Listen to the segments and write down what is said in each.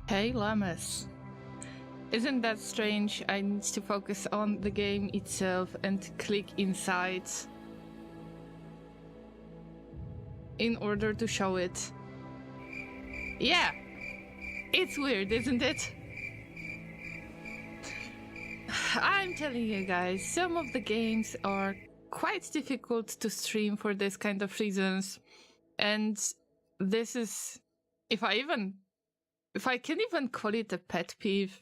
Hey, Llamas. Isn't that strange? I need to focus on the game itself and click inside in order to show it. Yeah, it's weird, isn't it? I'm telling you guys, some of the games are quite difficult to stream for this kind of reasons. And this is, if I can even call it a pet peeve,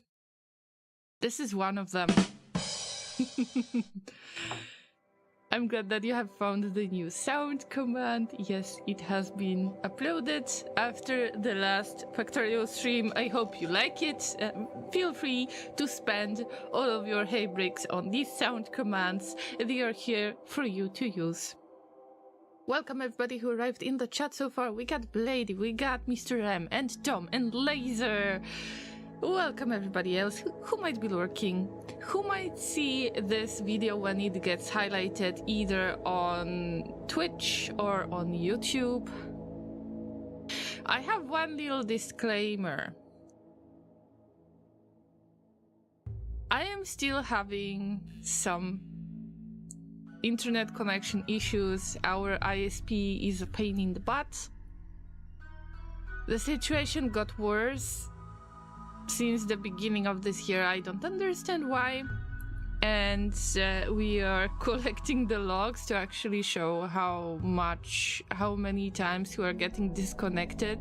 this is one of them. I'm glad that you have found the new sound command. Yes, it has been uploaded after the last Factorio stream. I hope you like it. Feel free to spend all of your hay bricks on these sound commands. They are here for you to use. Welcome everybody who arrived in the chat so far. We got Blady, we got Mr. M, and Tom, and Laser. Welcome everybody else who might be lurking, who might see this video when it gets highlighted either on Twitch or on YouTube. I have one little disclaimer. I am still having some internet connection issues. Our ISP is a pain in the butt. The situation got worse since the beginning of this year. I don't understand why, and we are collecting the logs to actually show how many times we are getting disconnected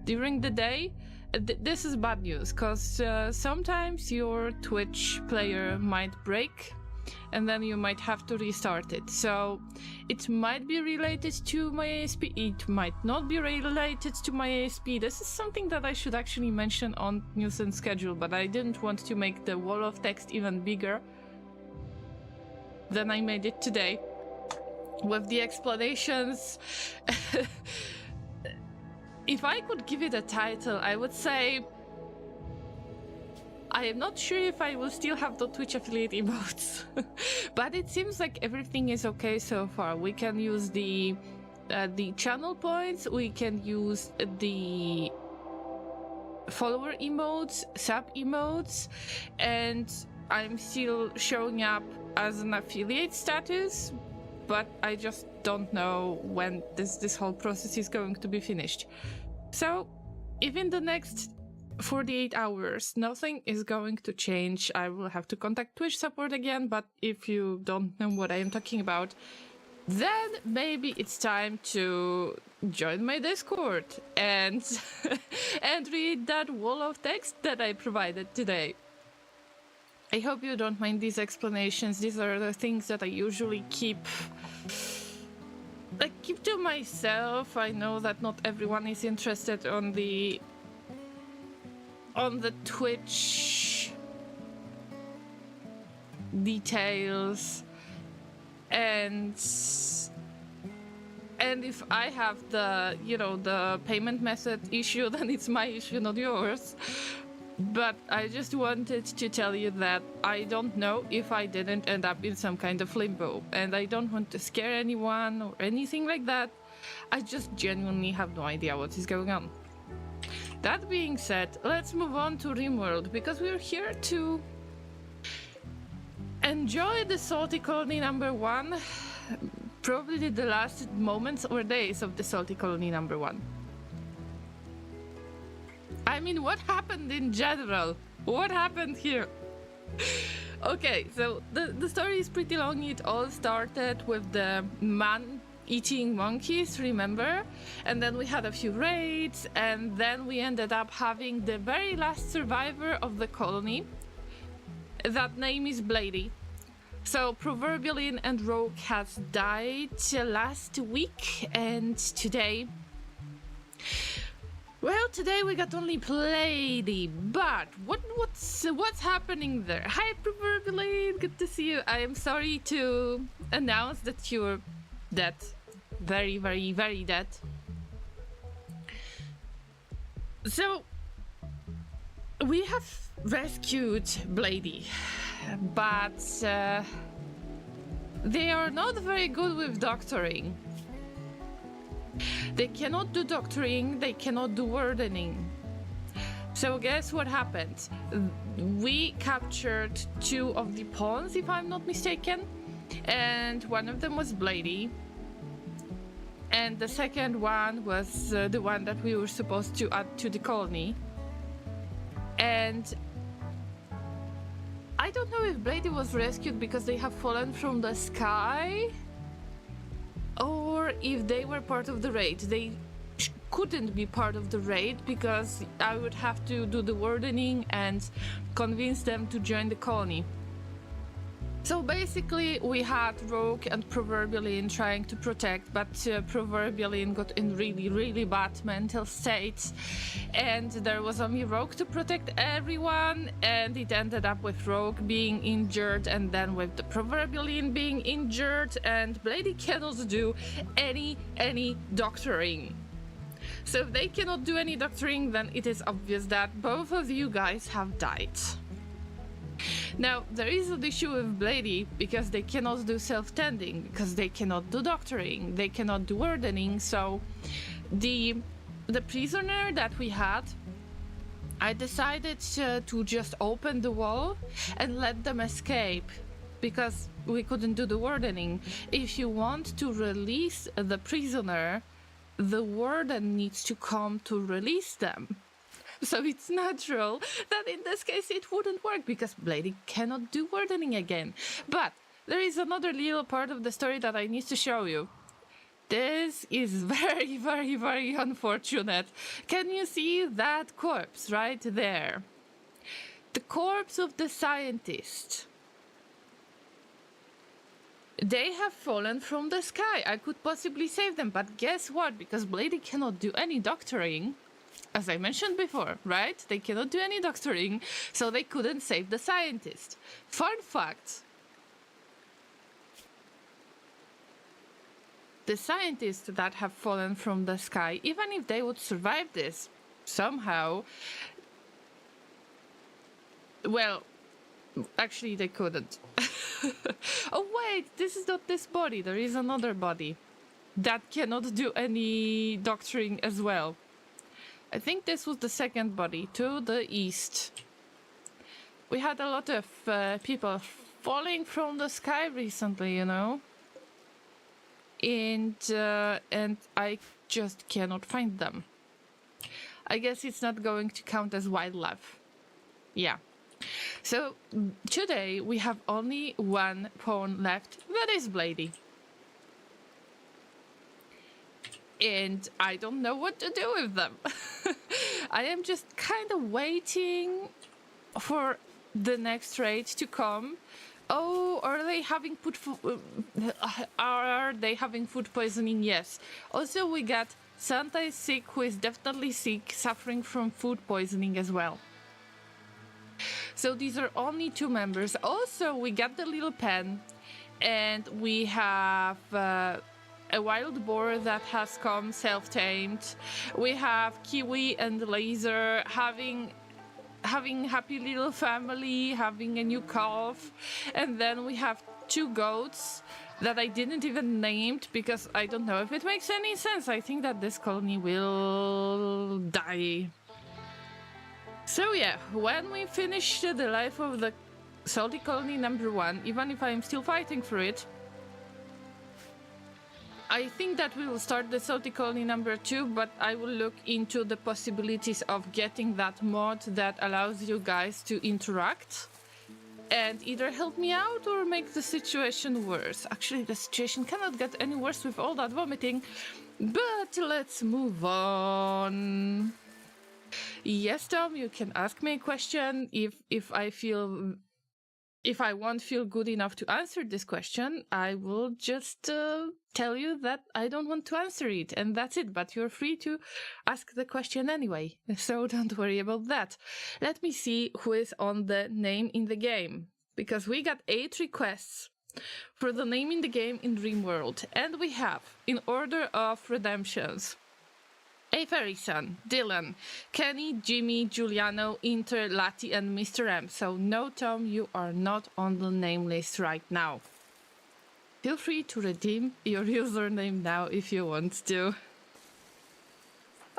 during the day. This is bad news, because sometimes your Twitch player might break and then you might have to restart it. So it might be related to my ASP, it might not be related to my ASP. This is something that I should actually mention on news and schedule, but I didn't want to make the wall of text even bigger than I made it today with the explanations. If I could give it a title, I would say, I am not sure if I will still have the Twitch affiliate emotes, but it seems like everything is okay so far. We can use the channel points, we can use the follower emotes, sub emotes, and I'm still showing up as an affiliate status, but I just don't know when this whole process is going to be finished. So if in the next 48 hours nothing is going to change, I will have to contact Twitch support again. But if you don't know what I am talking about, then maybe it's time to join my Discord and and read that wall of text that I provided today. I hope you don't mind these explanations. These are the things that I usually keep to myself. I know that not everyone is interested on the Twitch details, and if I have the payment method issue, then it's my issue, not yours. But I just wanted to tell you that I don't know if I didn't end up in some kind of limbo, and I don't want to scare anyone or anything like that. I just genuinely have no idea what is going on. That being said, let's move on to Rimworld, because we're here to enjoy the Salty Colony #1, probably the last moments or days of the Salty Colony #1. I mean, what happened in general? What happened here? Okay, so the story is pretty long. It all started with the man-eating monkeys, remember? And then we had a few raids, and then we ended up having the very last survivor of the colony. That name is Blady. So Proverbialin and Rogue has died last week, and today... Well, today we got only Blady, but what's happening there? Hi Proverbialin, good to see you. I am sorry to announce that you're dead. Very, very, very dead. So, we have rescued Blady, but they are not very good with doctoring. They cannot do doctoring, they cannot do wardening. So guess what happened? We captured 2 of the pawns, if I'm not mistaken, and one of them was Blady, and the second one was the one that we were supposed to add to the colony. And I don't know if Blady was rescued because they have fallen from the sky, or if they were part of the raid. They couldn't be part of the raid because I would have to do the wardening and convince them to join the colony. So basically we had Rogue and Proverbialin trying to protect, but Proverbialin got in really bad mental states, and there was only Rogue to protect everyone, and it ended up with Rogue being injured and then with the Proverbialin being injured, and Blady cannot do any doctoring. So if they cannot do any doctoring, then it is obvious that both of you guys have died. Now, there is an issue with Blady because they cannot do self-tending, because they cannot do doctoring, they cannot do wardening, so the prisoner that we had, I decided to just open the wall and let them escape, because we couldn't do the wardening. If you want to release the prisoner, the warden needs to come to release them. So it's natural that in this case it wouldn't work because Blady cannot do wardening again. But there is another little part of the story that I need to show you. This is very unfortunate. Can you see that corpse right there? The corpse of the scientist. They have fallen from the sky. I could possibly save them, but guess what? Because Blady cannot do any doctoring, as I mentioned before, right? They cannot do any doctoring, so they couldn't save the scientist. Fun fact. The scientists that have fallen from the sky, even if they would survive this somehow, well, actually they couldn't. Oh wait, this is not this body. There is another body that cannot do any doctoring as well. I think this was the second body to the east. We had a lot of people falling from the sky recently, you know, and I just cannot find them. I guess it's not going to count as wildlife. Yeah. So today we have only one pawn left, that is Blady. And I don't know what to do with them. I am just kind of waiting for the next raid to come. Oh, are they having food poisoning? Yes. Also, we got Santa is sick, who is definitely sick, suffering from food poisoning as well. So these are only 2 members. Also, we got the little pen, and we have a wild boar that has come self-tamed. We have Kiwi and Laser having happy little family, having a new calf. And then we have 2 goats that I didn't even name because I don't know if it makes any sense. I think that this colony will die. So yeah, when we finish the life of the Salty Colony number 1, even if I'm still fighting for it, I think that we will start the Salty Colony number 2, but I will look into the possibilities of getting that mod that allows you guys to interact and either help me out or make the situation worse. Actually, the situation cannot get any worse with all that vomiting, but let's move on. Yes, Tom, you can ask me a question if I won't feel good enough to answer this question. I will just tell you that I don't want to answer it, and that's it. But you're free to ask the question anyway, so don't worry about that. Let me see who is on the name in the game, because we got 8 requests for the name in the game in Rimworld, and we have, in order of redemptions, A Fairy Son, Dylan, Kenny, Jimmy, Giuliano, Inter, Lati, and Mr. M. So no, Tom, you are not on the name list right now. Feel free to redeem your username now if you want to.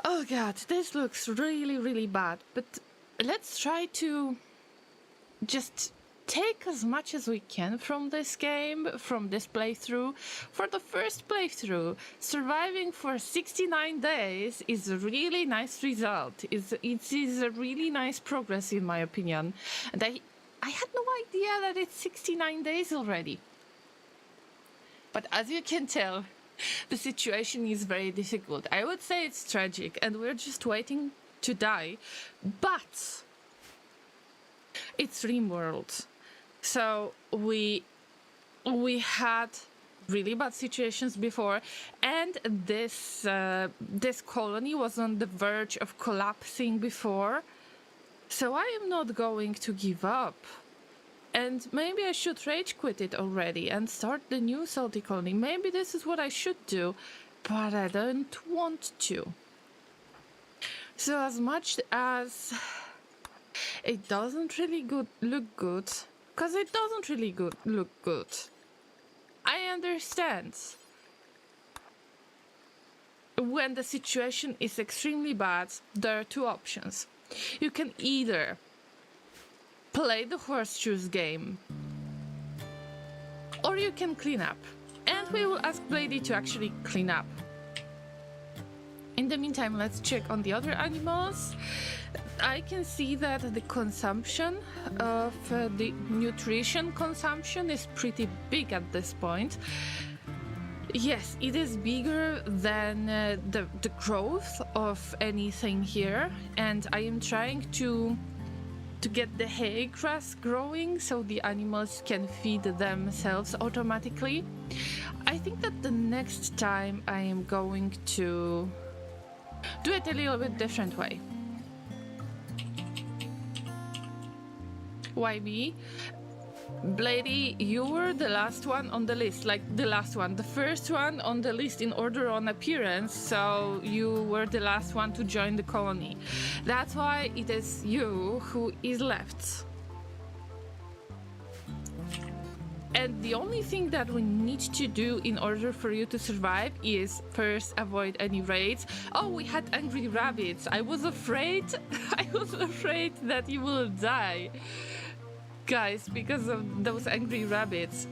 Oh god, this looks really, really bad. But let's try to just take as much as we can from this game, from this playthrough. For the first playthrough, surviving for 69 days is a really nice result. It is a really nice progress in my opinion. And I had no idea that it's 69 days already. But as you can tell, the situation is very difficult. I would say it's tragic and we're just waiting to die. But it's Rimworld. So we had really bad situations before, and this colony was on the verge of collapsing before. So I am not going to give up. And maybe I should rage quit it already and start the new salty colony. Maybe this is what I should do, but I don't want to. So as much as it doesn't really look good, because it doesn't really look good, I understand. When the situation is extremely bad, there are two options. You can either play the horseshoes game, or you can clean up. And we will ask Blady to actually clean up. In the meantime, let's check on the other animals. I can see that the consumption of the nutrition consumption is pretty big at this point. Yes, it is bigger than the growth of anything here, and I am trying to get the hay grass growing so the animals can feed themselves automatically. I think that the next time I am going to do it a little bit different way. Why me? Blady, you were the last one on the list, like the last one, the first one on the list in order on appearance, so you were the last one to join the colony. That's why it is you who is left. And the only thing that we need to do in order for you to survive is first avoid any raids. Oh, we had angry rabbits. I was afraid that you will die, guys, because of those angry rabbits.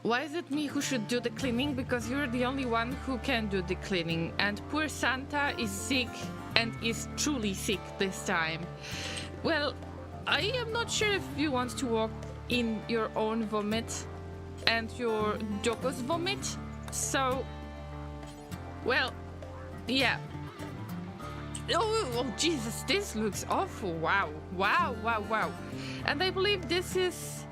Why is it me who should do the cleaning? Because you're the only one who can do the cleaning, and poor Santa is sick and is truly sick this time. Well, I am not sure if you want to walk in your own vomit and your doggo's vomit, so, well, yeah. Oh, Jesus, this looks awful. Wow. And I believe this is...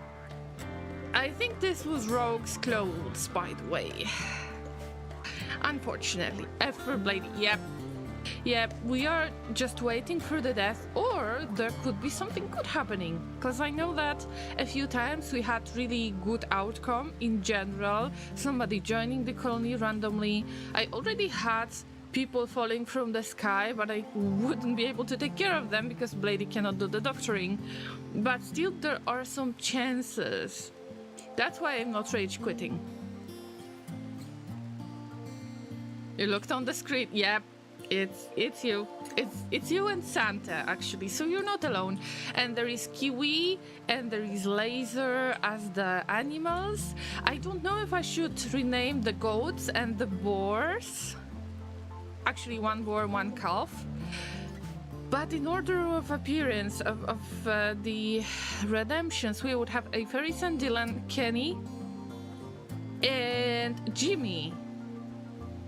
I think this was Rogue's clothes, by the way. Unfortunately. F for Blady. Yep, we are just waiting for the death, or there could be something good happening. Because I know that a few times we had really good outcome in general. Somebody joining the colony randomly. I already had people falling from the sky, but I wouldn't be able to take care of them because Blady cannot do the doctoring. But still, there are some chances. That's why I'm not rage quitting. You looked on the screen. Yep, it's you. It's you and Santa, actually. So you're not alone. And there is Kiwi and there is Laser as the animals. I don't know if I should rename the goats and the boars. Actually, one boar, one calf. But in order of appearance of the redemptions, we would have a Ferris and Dylan, Kenny, and Jimmy.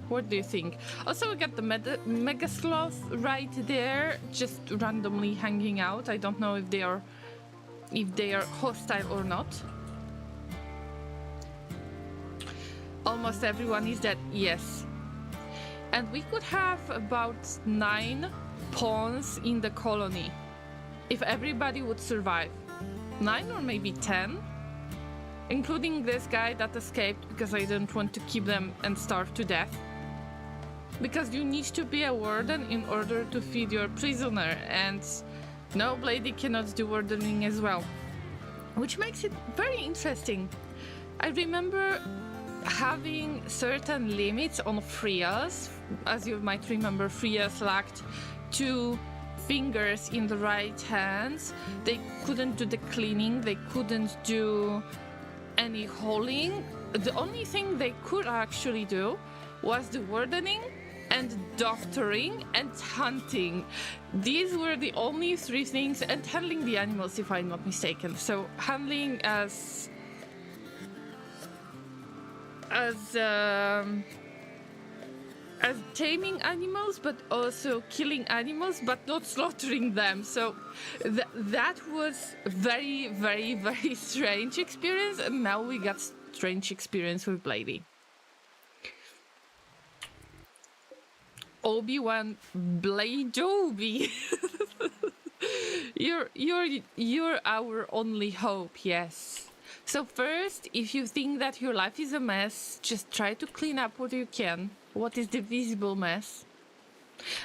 What do you think? Also, we got the Mega Sloth right there, just randomly hanging out. I don't know if they are hostile or not. Almost everyone is dead. Yes. And we could have about 9 pawns in the colony if everybody would survive. 9 or maybe 10, including this guy that escaped because I didn't want to keep them and starve to death. Because you need to be a warden in order to feed your prisoner, and no, Blady cannot do wardening as well, which makes it very interesting. I remember having certain limits on Freya's. As you might remember, Freya's lacked 2 fingers in the right hands. They couldn't do the cleaning, they couldn't do any hauling. The only thing they could actually do was the wardening and doctoring and hunting. These were the only 3 things, and handling the animals, if I'm not mistaken. So handling as taming animals, but also killing animals, but not slaughtering them. So that was very, very, very strange experience, and now we got strange experience with Blady. Obi-Wan Bladobi. You're our only hope, yes. So first, if you think that your life is a mess, just try to clean up what you can. What is the visible mess?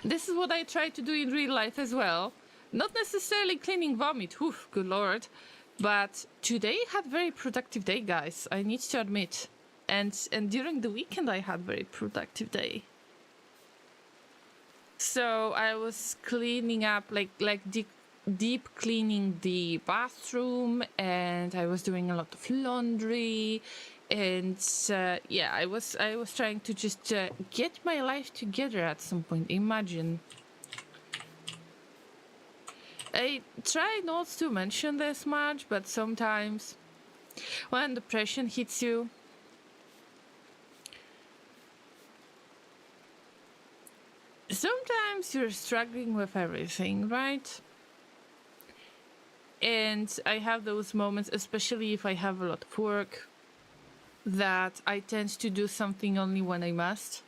This is what I try to do in real life as well. Not necessarily cleaning vomit, oof, good lord. But today had very productive day, guys, I need to admit. And during the weekend I had very productive day. So I was cleaning up, like deep cleaning the bathroom, and I was doing a lot of laundry, and yeah, I was trying to just get my life together at some point. Imagine. I try not to mention this much, but sometimes when depression hits you, sometimes you're struggling with everything, right? And I have those moments, especially if I have a lot of work, that I tend to do something only when I must.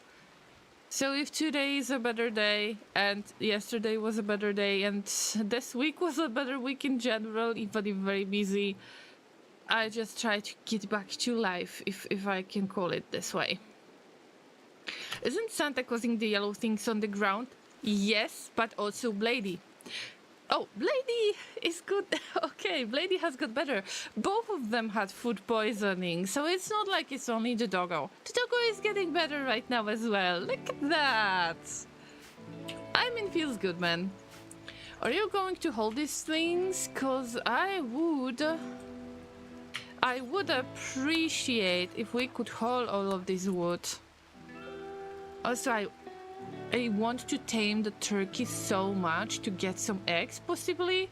So if today is a better day, and yesterday was a better day, and this week was a better week in general, even if very busy, I just try to get back to life, if I can call it this way. Isn't Santa causing the yellow things on the ground? Yes, but also Blady. Oh, Blady is good. Okay, Blady has got better. Both of them had food poisoning, so it's not like it's only the doggo. The doggo is getting better right now as well. Look at that. I mean, feels good, man. Are you going to hold these things? Cause I would appreciate if we could haul all of this wood. Also, I want to tame the turkey so much to get some eggs, possibly.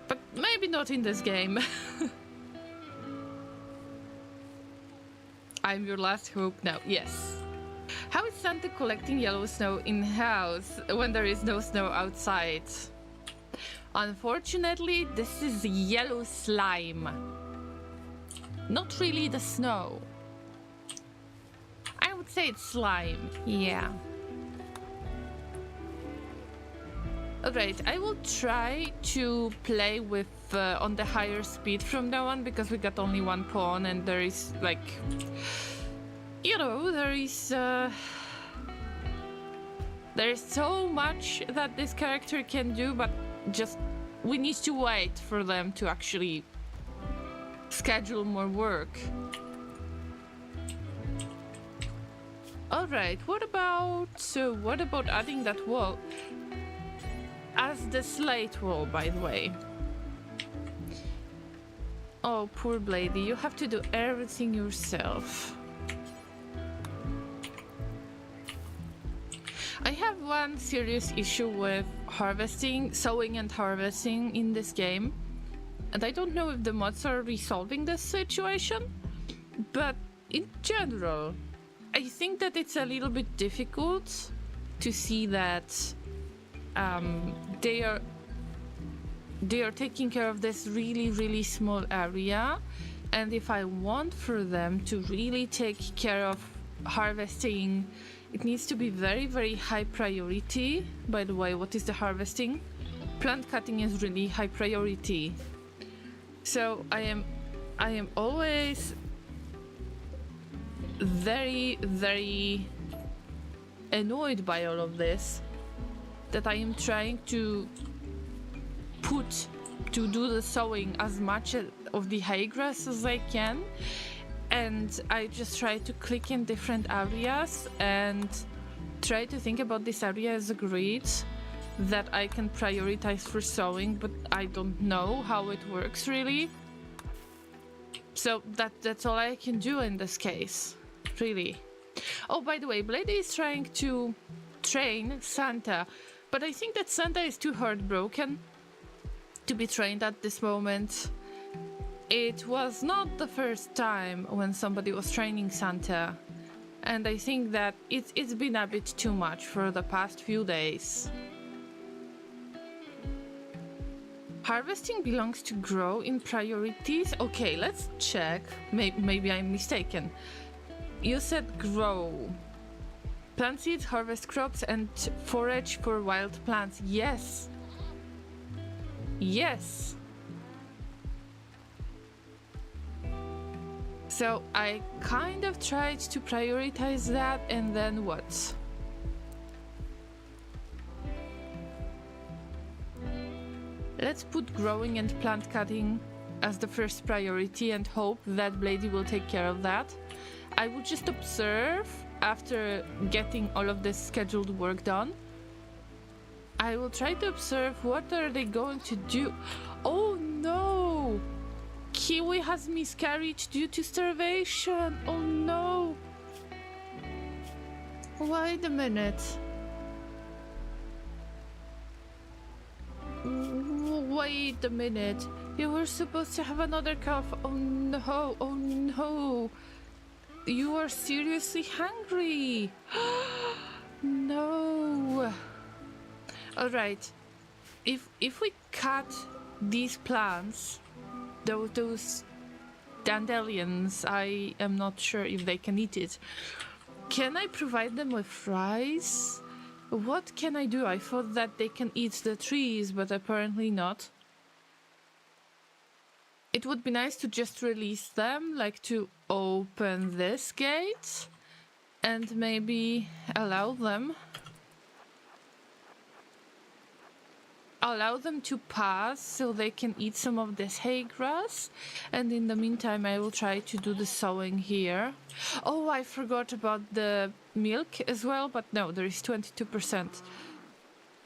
But maybe not in this game. I'm your last hope now, yes. How is Santa collecting yellow snow in-house when there is no snow outside? Unfortunately, this is yellow slime. Not really the snow. I would say it's slime, yeah. Alright, I will try to play with on the higher speed from now on, because we got only 1 pawn and there is like, you know, there's so much that this character can do, but just we need to wait for them to actually schedule more work. Alright, what about adding that wall as the slate wall, by the way? Oh, poor Blady, you have to do everything yourself. I have one serious issue with harvesting, sowing and harvesting in this game, and I don't know if the mods are resolving this situation, but in general, I think that it's a little bit difficult to see that they are taking care of this really small area, and if I want for them to really take care of harvesting, it needs to be very high priority. By the way, what is the harvesting? Plant cutting is really high priority. So I am always very annoyed by all of this, that I am trying to do the sowing as much of the high grass as I can, and I just try to click in different areas and try to think about this area as a grid that I can prioritize for sewing, but I don't know how it works really. So that's all I can do in this case, really. Oh, by the way, Blade is trying to train Santa, but I think that Santa is too heartbroken to be trained at this moment. It was not the first time when somebody was training Santa, and I think that it's been a bit too much for the past few days. Harvesting belongs to grow in priorities. Okay, let's check. Maybe I'm mistaken. You said grow. Plant seeds, harvest crops, and forage for wild plants. Yes. Yes. So I kind of tried to prioritize that, and then what? Let's put growing and plant cutting as the first priority and hope that Blady will take care of that. I would just observe after getting all of this scheduled work done. I will try to observe what are they going to do. Oh no! Kiwi has miscarried due to starvation. Oh no! Wait a minute. Wait a minute. You were supposed to have another calf. Oh no, oh no. You are seriously hungry. No. Alright. If we cut these plants, those dandelions, I am not sure if they can eat it. Can I provide them with rice? What can I do? I thought that they can eat the trees, but apparently not. It would be nice to just release them, like to open this gate and maybe allow them to pass so they can eat some of this hay grass, and in the meantime I will try to do the sowing here. Oh, I forgot about the milk as well, but no, there is 22%.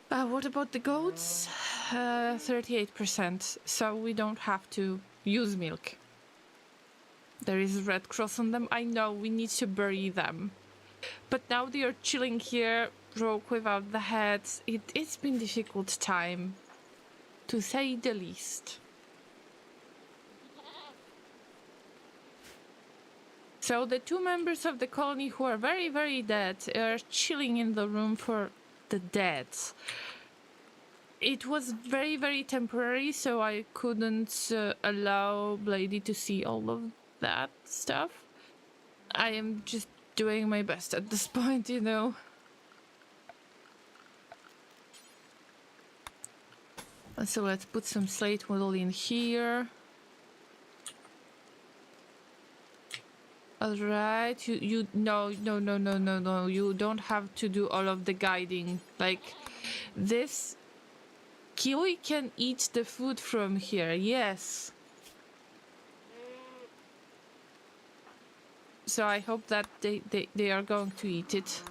What about the goats? 38%, so we don't have to use milk. There is a red cross on them. I know, we need to bury them. But now they are chilling here, broke without the heads. It's been a difficult time, to say the least. So the two members of the colony who are very, very dead are chilling in the room for the dead. It was very, very temporary, so I couldn't allow Blady to see all of that stuff. I am just doing my best at this point, you know. So let's put some slate wool in here. Alright, no, you don't have to do all of the guiding. Like, this Kiwi can eat the food from here, yes. So I hope that they are going to eat it.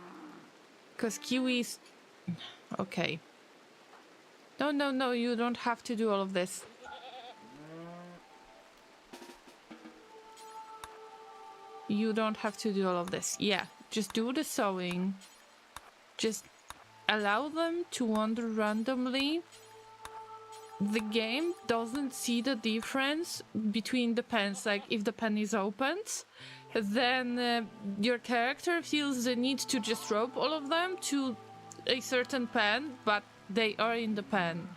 Because Kiwis... Okay. No, you don't have to do all of this. You don't have to do all of this. Yeah, just do the sewing. Just allow them to wander randomly. The game doesn't see the difference between the pens. Like, if the pen is opened, then your character feels the need to just rope all of them to a certain pen, but they are in the pen.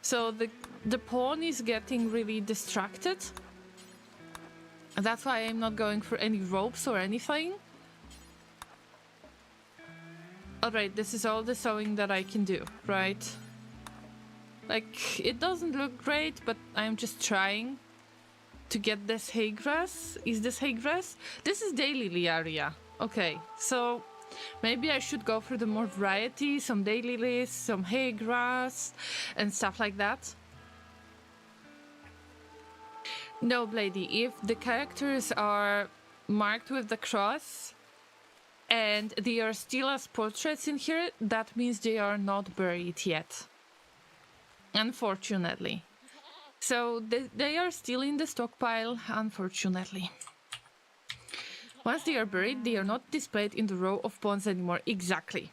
So the pawn is getting really distracted. That's why I'm not going for any ropes or anything. Alright, this is all the sewing that I can do, right? Like, it doesn't look great, but I'm just trying to get this hay grass. Is this hay grass? This is daylily area. Okay, so maybe I should go for the more variety, some daylilies, some hay grass, and stuff like that. No, Blady, if the characters are marked with the cross, and they are still as portraits in here, that means they are not buried yet. Unfortunately. So they are still in the stockpile, unfortunately. Once they are buried, they are not displayed in the row of bones anymore. Exactly.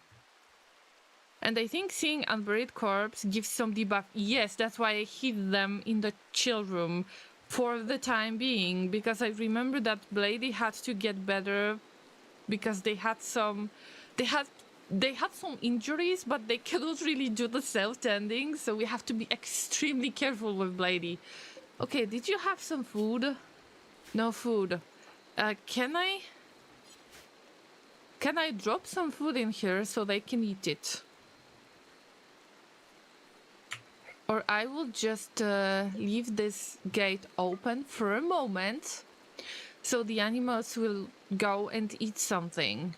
And I think seeing unburied corpse gives some debuff. Yes, that's why I hid them in the chill room for the time being, because I remember that Blady had to get better because they had some injuries, but they cannot really do the self-tending, so we have to be extremely careful with Blady. Okay, did you have some food? No food. Can I drop some food in here so they can eat it? Or I will just leave this gate open for a moment so the animals will go and eat something.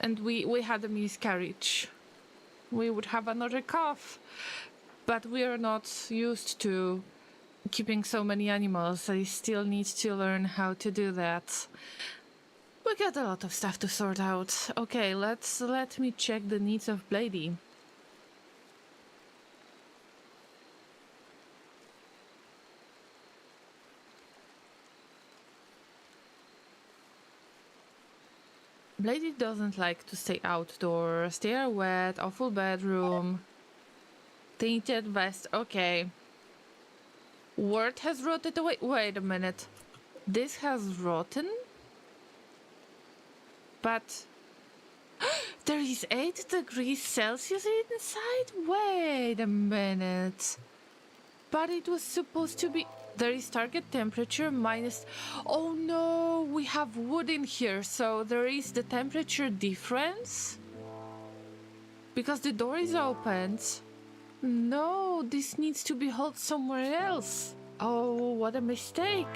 And we had a miscarriage. We would have another calf. But we are not used to keeping so many animals. I still need to learn how to do that. We got a lot of stuff to sort out. Okay, let me check the needs of Blady. Blady doesn't like to stay outdoors. They are wet, awful bedroom. Tainted vest, okay. Word has rotted away. Wait a minute. This has rotten? But there is 8 degrees Celsius inside? Wait a minute. But it was supposed to be... There is target temperature minus... Oh no, we have wood in here, so there is the temperature difference? Because the door is opened. No, this needs to be held somewhere else. Oh, what a mistake.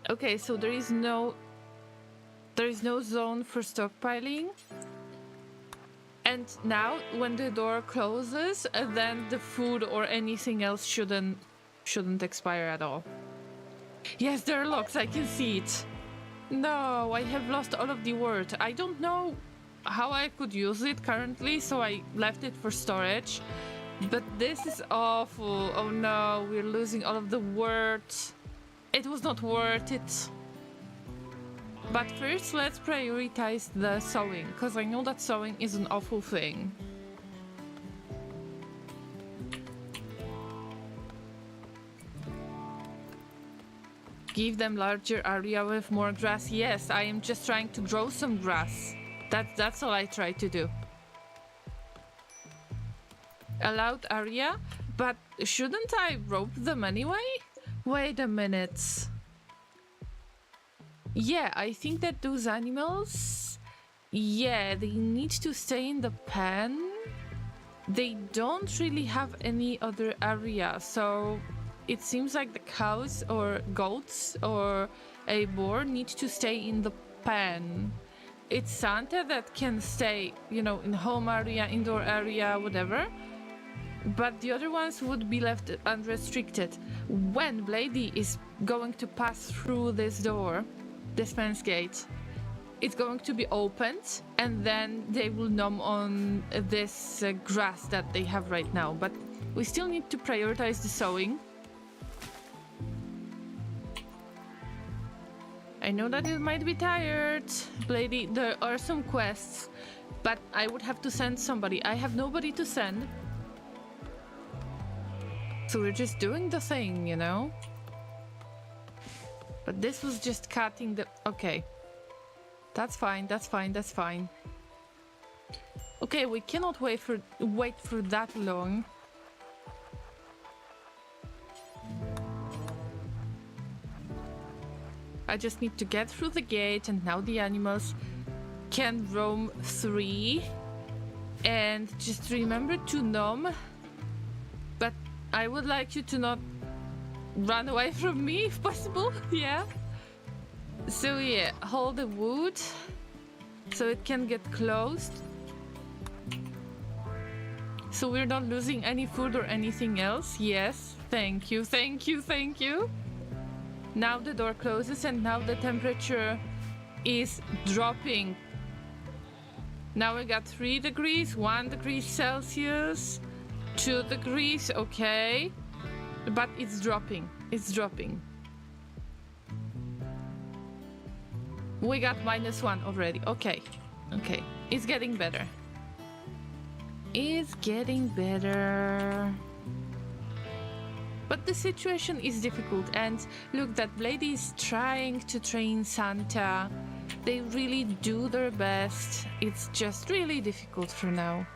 Okay, so there is no zone for stockpiling. And now, when the door closes, then the food or anything else shouldn't expire at all. Yes, there are locks, I can see it. No, I have lost all of the word. I don't know how I could use it currently, so I left it for storage. But this is awful. Oh no, we're losing all of the words. It was not worth it. But first, let's prioritize the sewing, because I know that sewing is an awful thing. Give them larger area with more grass. Yes, I am just trying to grow some grass. That's all I try to do. Allowed area, but shouldn't I rope them anyway? Wait a minute. Yeah, I think that those animals, yeah, they need to stay in the pen. They don't really have any other area, so it seems like the cows or goats or a boar need to stay in the pen. It's Santa that can stay, you know, in home area, indoor area, whatever. But the other ones would be left unrestricted. When Blady is going to pass through this door, this fence gate, it's going to be opened, and then they will nom on this grass that they have right now. But we still need to prioritize the sewing. I know that it might be tired, Blady. There are some quests, but I would have to send somebody. I have nobody to send. So we're just doing the thing, you know? But this was just cutting the... Okay. That's fine, that's fine, that's fine. Okay, we cannot wait for that long. I just need to get through the gate, and now the animals can roam free. And just remember to nom. But I would like you to not run away from me if possible. Yeah. So yeah, hold the wood so it can get closed. So we're not losing any food or anything else. Yes, thank you, thank you, thank you. Now the door closes and now the temperature is dropping. Now we got 3 degrees, 1 degree Celsius, 2 degrees, okay. But it's dropping, it's dropping. We got -1 already, okay. Okay, it's getting better. It's getting better. But the situation is difficult, and look, that lady is trying to train Santa. They really do their best. It's just really difficult for now.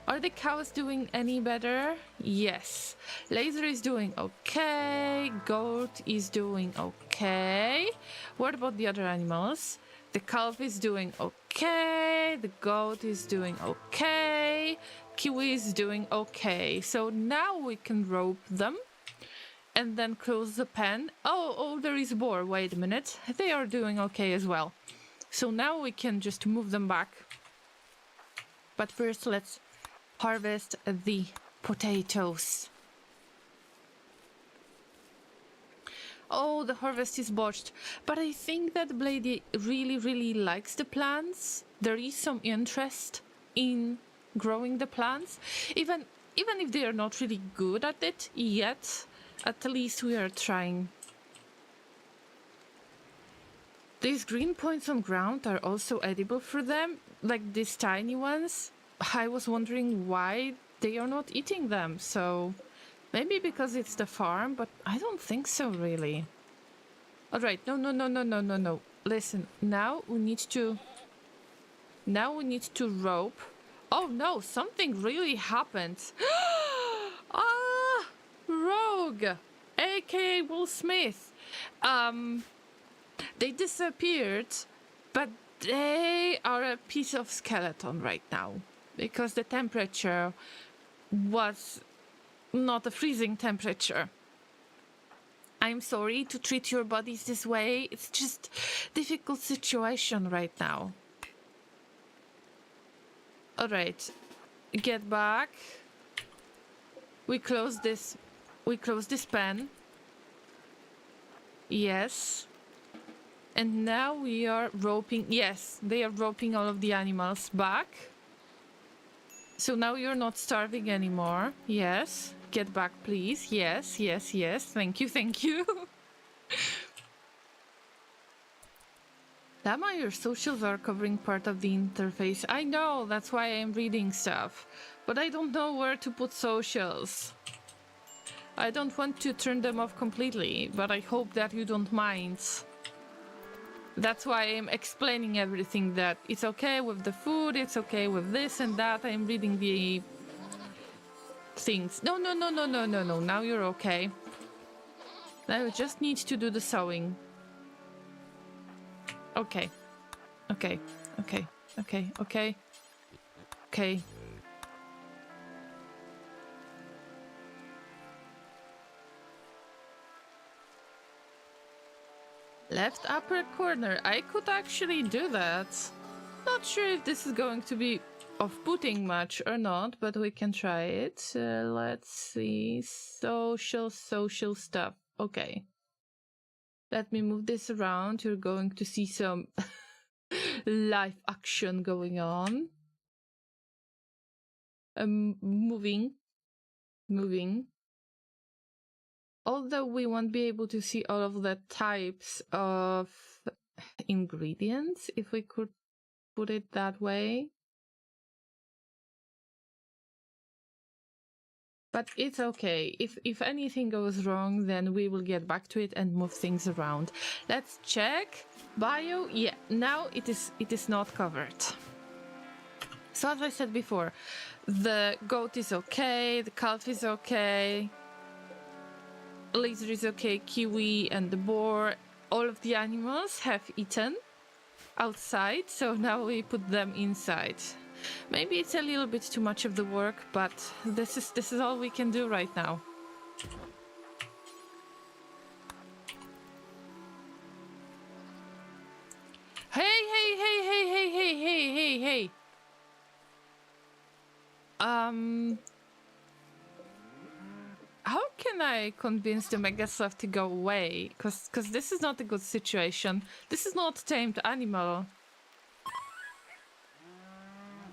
Are the cows doing any better? Yes. Laser is doing okay. Goat is doing okay. What about the other animals? The calf is doing okay. The goat is doing okay. Kiwi is doing okay. So now we can rope them. And then close the pen. Oh, there is a boar. Wait a minute. They are doing okay as well. So now we can just move them back. But first, let's harvest the potatoes. Oh, the harvest is botched. But I think that Blady really, really likes the plants. There is some interest in growing the plants. Even if they are not really good at it yet. At least we are trying. These green points on ground are also edible for them, like these tiny ones. I was wondering why they are not eating them, so maybe because it's the farm, but I don't think so really. Alright, no. Listen, now we need to rope. Oh no, something really happened. Rogue, aka Will Smith. They disappeared, but they are a piece of skeleton right now because the temperature was not a freezing temperature. I'm sorry to treat your bodies this way. It's just a difficult situation right now. All right, get back. We close this pen. Yes. And now we are roping. Yes, they are roping all of the animals back. So now you're not starving anymore. Yes. Get back, please. Yes. Thank you. Llama, your socials are covering part of the interface. I know, that's why I'm reading stuff. But I don't know where to put socials. I don't want to turn them off completely, but I hope that you don't mind. That's why I'm explaining everything, that it's okay with the food, it's okay with this and that. I'm reading the things. No. Now you're okay. Now you just need to do the sewing. Okay. Left upper corner. I could actually do that. Not sure if this is going to be off-putting much or not, but we can try it. Let's see. Social stuff. Okay. Let me move this around. You're going to see some live action going on. Moving. Although we won't be able to see all of the types of ingredients, if we could put it that way. But it's okay. If anything goes wrong, then we will get back to it and move things around. Let's check. Bio, yeah, now it is not covered. So as I said before, the goat is okay, the calf is okay. Laser is okay, Kiwi and the boar, all of the animals have eaten outside, so now we put them inside. Maybe it's a little bit too much of the work, but this is all we can do right now. Hey! How can I convince the Megasloth to go away? Because this is not a good situation. This is not a tamed animal.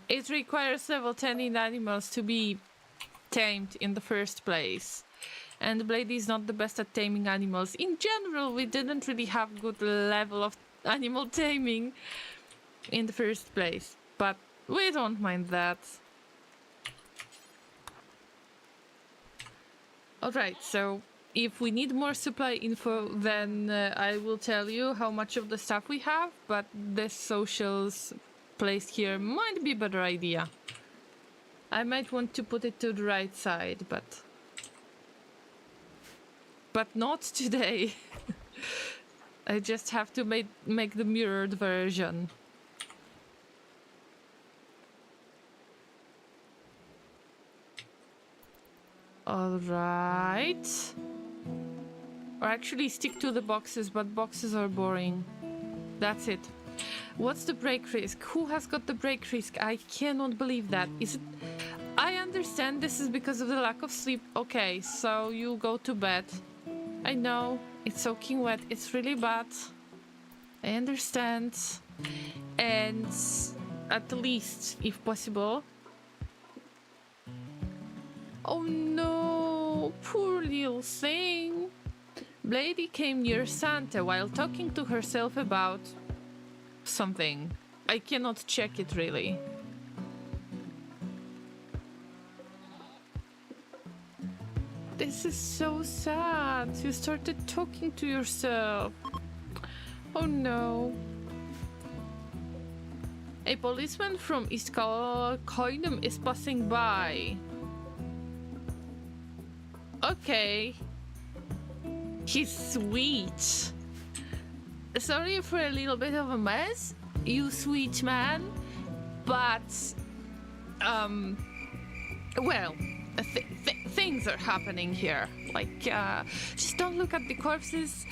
It requires level 10 in animals to be tamed in the first place. And Blady is not the best at taming animals. In general, we didn't really have good level of animal taming in the first place. But we don't mind that. Alright, so if we need more supply info, then I will tell you how much of the stuff we have, but the socials placed here might be a better idea. I might want to put it to the right side, but not today. I just have to make the mirrored version. Alright. Or actually stick to the boxes, but boxes are boring. That's it. What's the break risk? Who has got the break risk? I cannot believe that. Is it... I understand this is because of the lack of sleep. Okay, so you go to bed. I know, it's soaking wet. It's really bad. I understand. And at least, if possible... Oh no, poor little thing. Blady came near Santa while talking to herself about something. I cannot check it really. This is so sad. You started talking to yourself. Oh no. A policeman from East Coinum is passing by. Okay. He's sweet. Sorry for a little bit of a mess, you sweet man, but well, things are happening here. Like, just don't look at the corpses.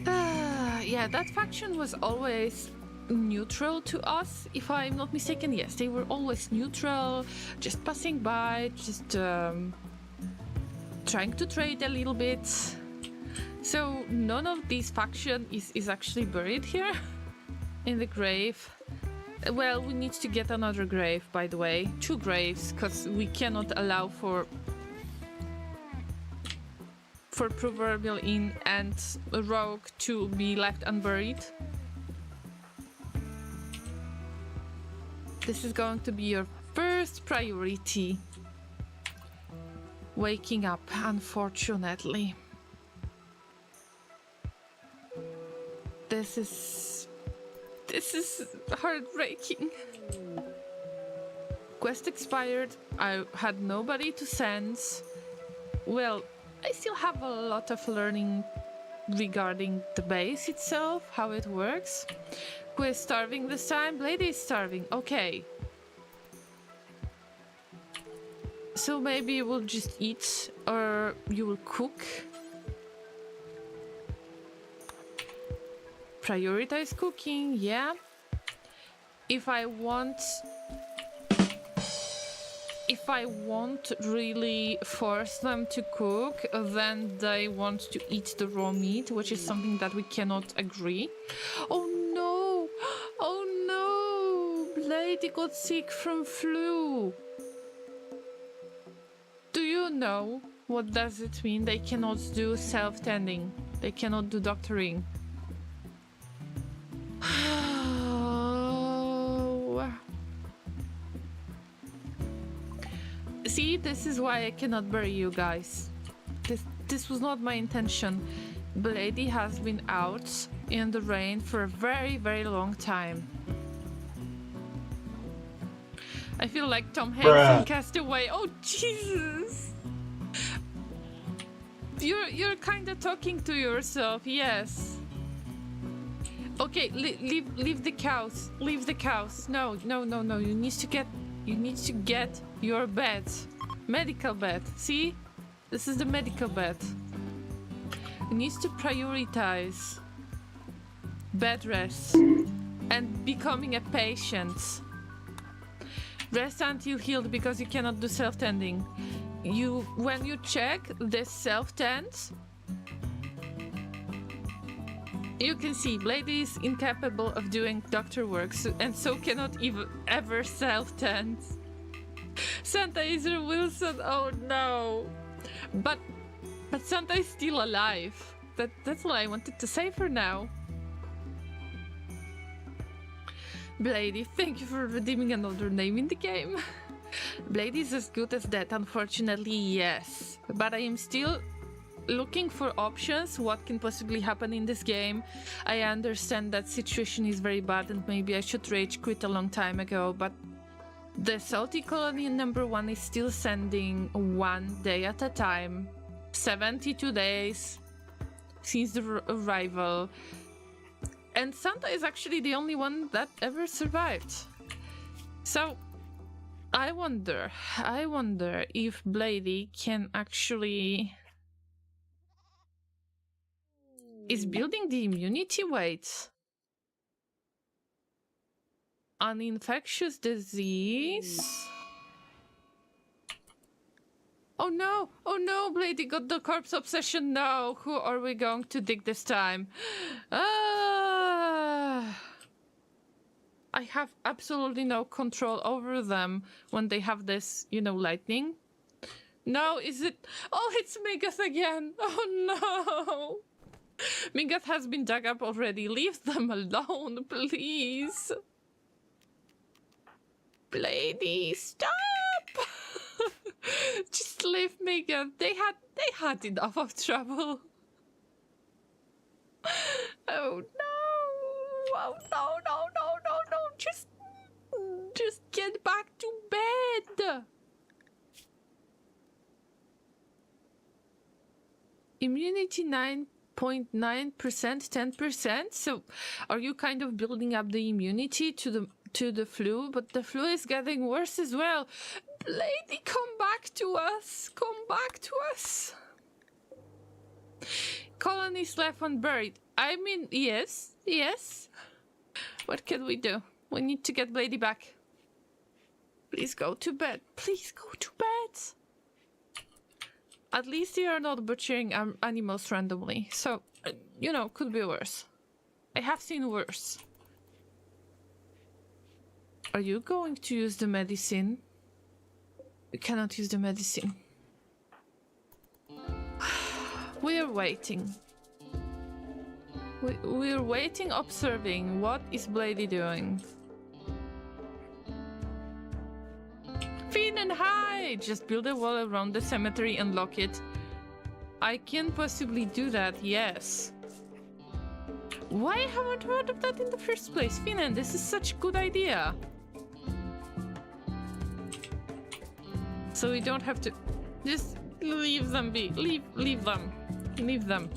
Yeah, that faction was always neutral to us, if I'm not mistaken. Yes, they were always neutral, just passing by, just trying to trade a little bit. So none of these faction is actually buried here in the grave. Well, we need to get another grave, by the way. 2 graves, because we cannot allow for proverbial inn and rogue to be left unburied. This is going to be your first priority. Waking up, unfortunately. This is heartbreaking. Quest expired. I had nobody to send. Well, I still have a lot of learning regarding the base itself, how it works. Who is starving this time? Blady is starving. Okay. So maybe you will just eat, or you will cook. Prioritize cooking, yeah. If I want really force them to cook, then they want to eat the raw meat, which is something that we cannot agree. Oh no! Oh no! Blady got sick from flu. Do you know what does it mean? They cannot do self-tending. They cannot do doctoring. See, this is why I cannot bury you guys. This was not my intention. Blady has been out in the rain for a very, very long time. I feel like Tom Hanks in Castaway. Oh Jesus! You're kind of talking to yourself. Yes. Okay, leave the cows. Leave the cows. No. You need to get your bed. Medical bed. See? This is the medical bed. You need to prioritize bed rest and becoming a patient. Rest until healed because you cannot do self-tending. when you check this self-tent, you can see Blady is incapable of doing doctor work, and so cannot even ever self-tent. Santa Israel Wilson, oh no. But Santa is still alive. That's all I wanted to say for now. Blady, thank you for redeeming another name in the game. Blady is as good as that, unfortunately, yes. But I am still looking for options, what can possibly happen in this game. I understand that situation is very bad and maybe I should rage quit a long time ago, but the Salty Colony #1 is still sending 1 day at a time. 72 days since the arrival. And Santa is actually the only one that ever survived. So I wonder if Blady can actually... is building the immunity weight. An infectious disease. Oh no, Blady got the corpse obsession. No, who are we going to dig this time? I have absolutely no control over them when they have this, lightning. No, is it? Oh, it's Megath again. Oh no. Megath has been dug up already. Leave them alone, please. Blady, stop! Just leave Megath. They had enough of trouble. Oh no! Oh no! Just get back to bed. Immunity 9.9%, 10%. So, are you kind of building up the immunity to the flu? But the flu is getting worse as well. Blady, come back to us. Come back to us. Colonies left unburied. I mean, yes. What can we do? We need to get Blady back. Please go to bed. Please go to bed. At least they are not butchering animals randomly. So, could be worse. I have seen worse. Are you going to use the medicine? You cannot use the medicine. We are waiting. We're waiting, observing. What is Blady doing? Finn and hide! Just build a wall around the cemetery and lock it. I can possibly do that, yes. Why haven't I heard of that in the first place? Finn, this is such a good idea. So we don't have to... Just leave them be. Leave them. Leave them.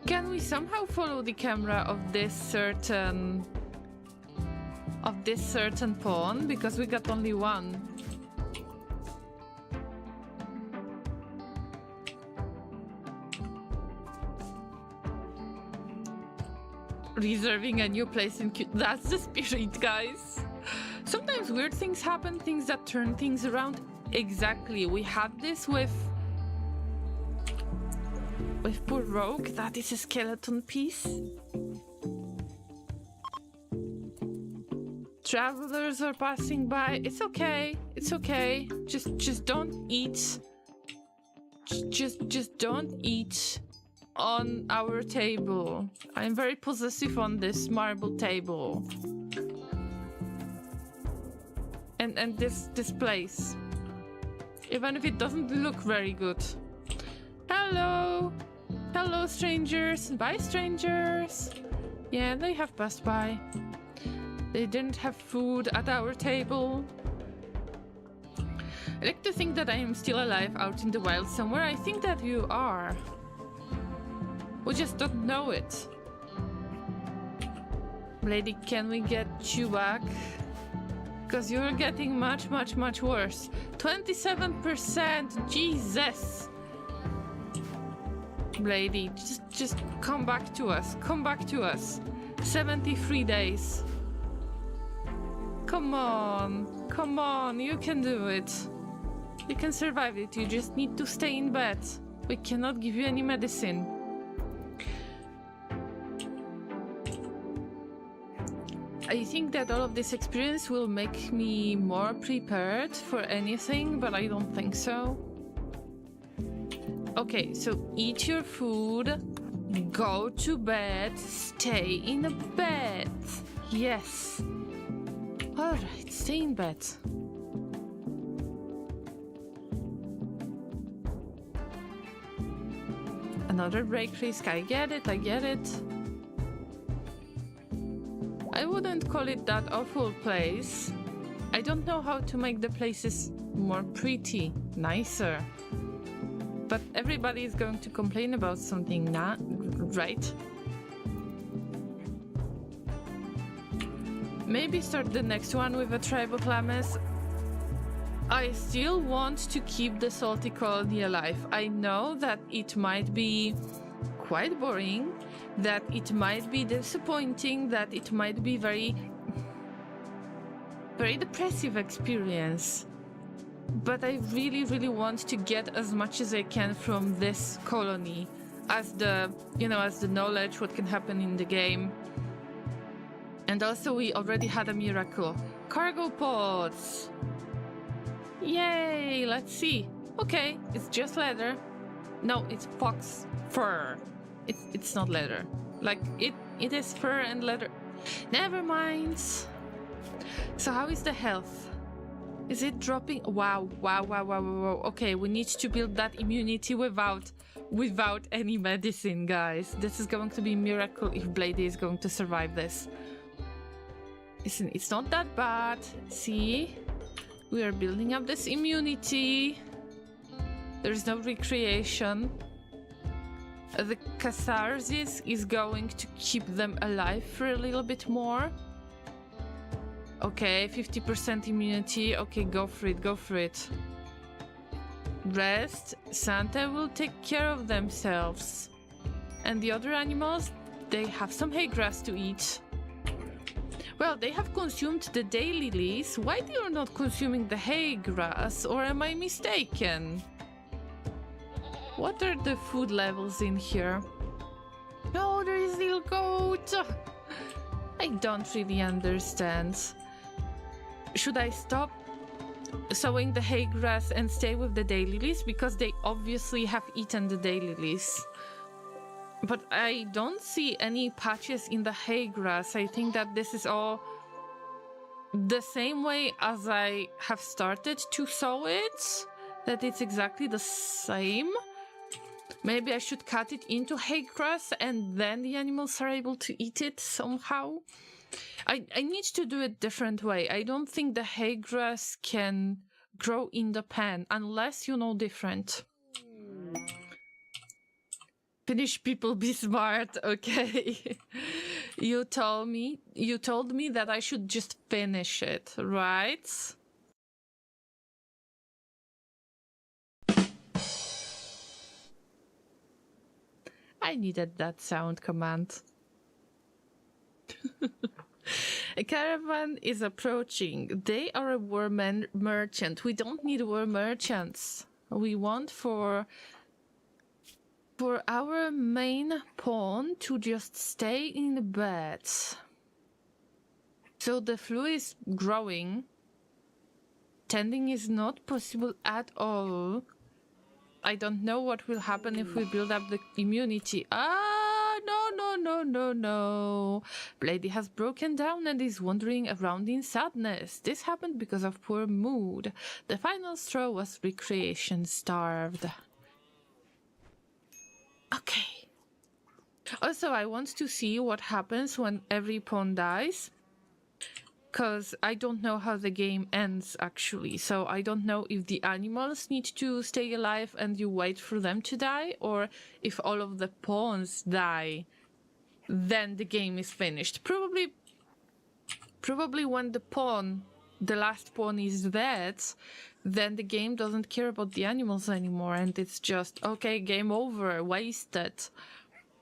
Can we somehow follow the camera of this certain pawn? Because we got only one. Reserving a new place in queue. That's the spirit, guys. Sometimes weird things happen, things that turn things around. Exactly. We had this with poor Rogue. That is a skeleton piece. Travelers are passing by. It's okay. It's okay. Just don't eat. Just don't eat on our table. I'm very possessive on this marble table. And this place. Even if it doesn't look very good. Hello! Hello, strangers. Bye, strangers. Yeah, they have passed by. They didn't have food at our table. I like to think that I am still alive out in the wild somewhere. I think that you are. We just don't know it. Lady, can we get you back? Because you're getting much worse. 27%! Jesus! Blady, just come back to us. Come back to us. 73 days. Come on. come on, you can do it. You can survive it, you just need to stay in bed. We cannot give you any medicine. I think that all of this experience will make me more prepared for anything, but I don't think so. Okay, so eat your food, go to bed, stay in a bed. Yes. Alright, stay in bed. Another break risk, I get it, I get it. I wouldn't call it that awful place. I don't know how to make the places more pretty, nicer. But everybody is going to complain about something, right? Maybe start the next one with a tribe of llamas. I still want to keep the salty colony alive. I know that it might be quite boring, that it might be disappointing, that it might be very depressive experience. But I really, really want to get as much as I can from this colony as the knowledge, what can happen in the game. And also we already had a miracle. Cargo pods! Yay! Let's see. Okay, it's just leather. No, it's fox fur. It's not leather. Like, it is fur and leather. Never mind. So how is the health? Is it dropping? Wow. Okay, we need to build that immunity without any medicine, guys. This is going to be a miracle if Blady is going to survive this. Listen, it's not that bad. See? We are building up this immunity. There's no recreation. The catharsis is going to keep them alive for a little bit more. Okay, 50% immunity. Okay, go for it, go for it. Rest. Santa will take care of themselves. And the other animals, they have some hay grass to eat. Well, they have consumed the daylilies. Why they are not consuming the hay grass? Or am I mistaken? What are the food levels in here? Oh, there is a little goat. I don't really understand. Should I stop sowing the hay grass and stay with the daylilies? Because they obviously have eaten the daylilies. But I don't see any patches in the hay grass. I think that this is all the same way as I have started to sow it. That it's exactly the same. Maybe I should cut it into hay grass and then the animals are able to eat it somehow. I need to do it different way. I don't think the hay grass can grow in the pen unless you know different. Finnish people be smart, okay? You told me that I should just finish it, right? I needed that sound command. A caravan is approaching. They are a war merchant. We don't need war merchants. We want for our main pawn to just stay in bed. So the flu is growing. Tending is not possible at all. I don't know what will happen if we build up the immunity. No. Blady has broken down and is wandering around in sadness. This happened because of poor mood. The final straw was recreation starved. Okay. Also, I want to see what happens when every pawn dies. Because I don't know how the game ends, actually. So I don't know if the animals need to stay alive and you wait for them to die, or if all of the pawns die, then the game is finished. Probably when the last pawn is dead, then the game doesn't care about the animals anymore, and it's just, okay, game over, wasted.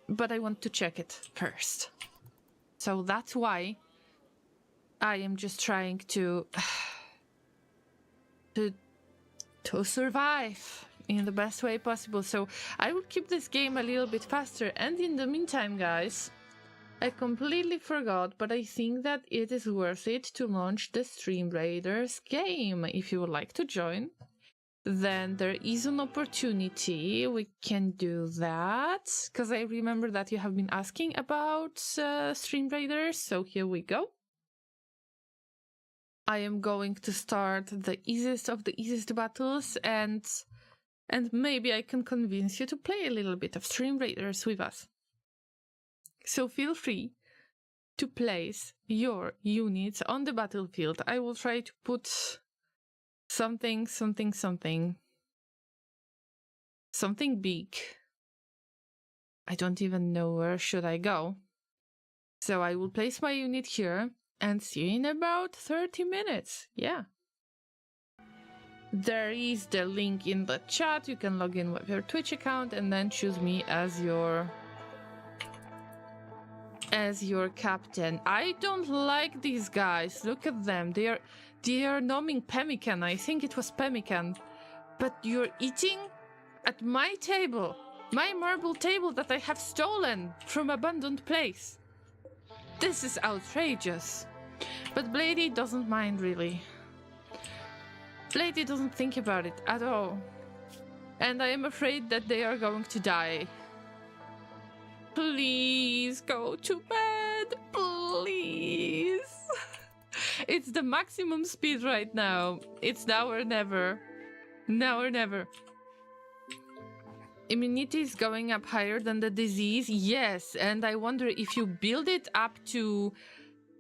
But I want to check it first. So that's why I am just trying to to survive in the best way possible. So I will keep this game a little bit faster. And in the meantime, guys, I completely forgot, but I think that it is worth it to launch the Stream Raiders game. If you would like to join, then there is an opportunity. We can do that, because I remember that you have been asking about Stream Raiders, so here we go. I am going to start the easiest of the easiest battles, and maybe I can convince you to play a little bit of Stream Raiders with us. So feel free to place your units on the battlefield. I will try to put something big. I don't even know where should I go. So I will place my unit here and see you in about 30 minutes. Yeah. There is the link in the chat. You can log in with your Twitch account and then choose me as your captain. I don't like these guys. Look at them. They are noming pemmican. I think it was pemmican. But you're eating at my table. My marble table that I have stolen from abandoned place. This is outrageous. But Blady doesn't mind, really. Blady doesn't think about it at all. And I am afraid that they are going to die. Please go to bed, please. It's the maximum speed right now. It's now or never. Now or never. Immunity is going up higher than the disease. Yes, and I wonder if you build it up to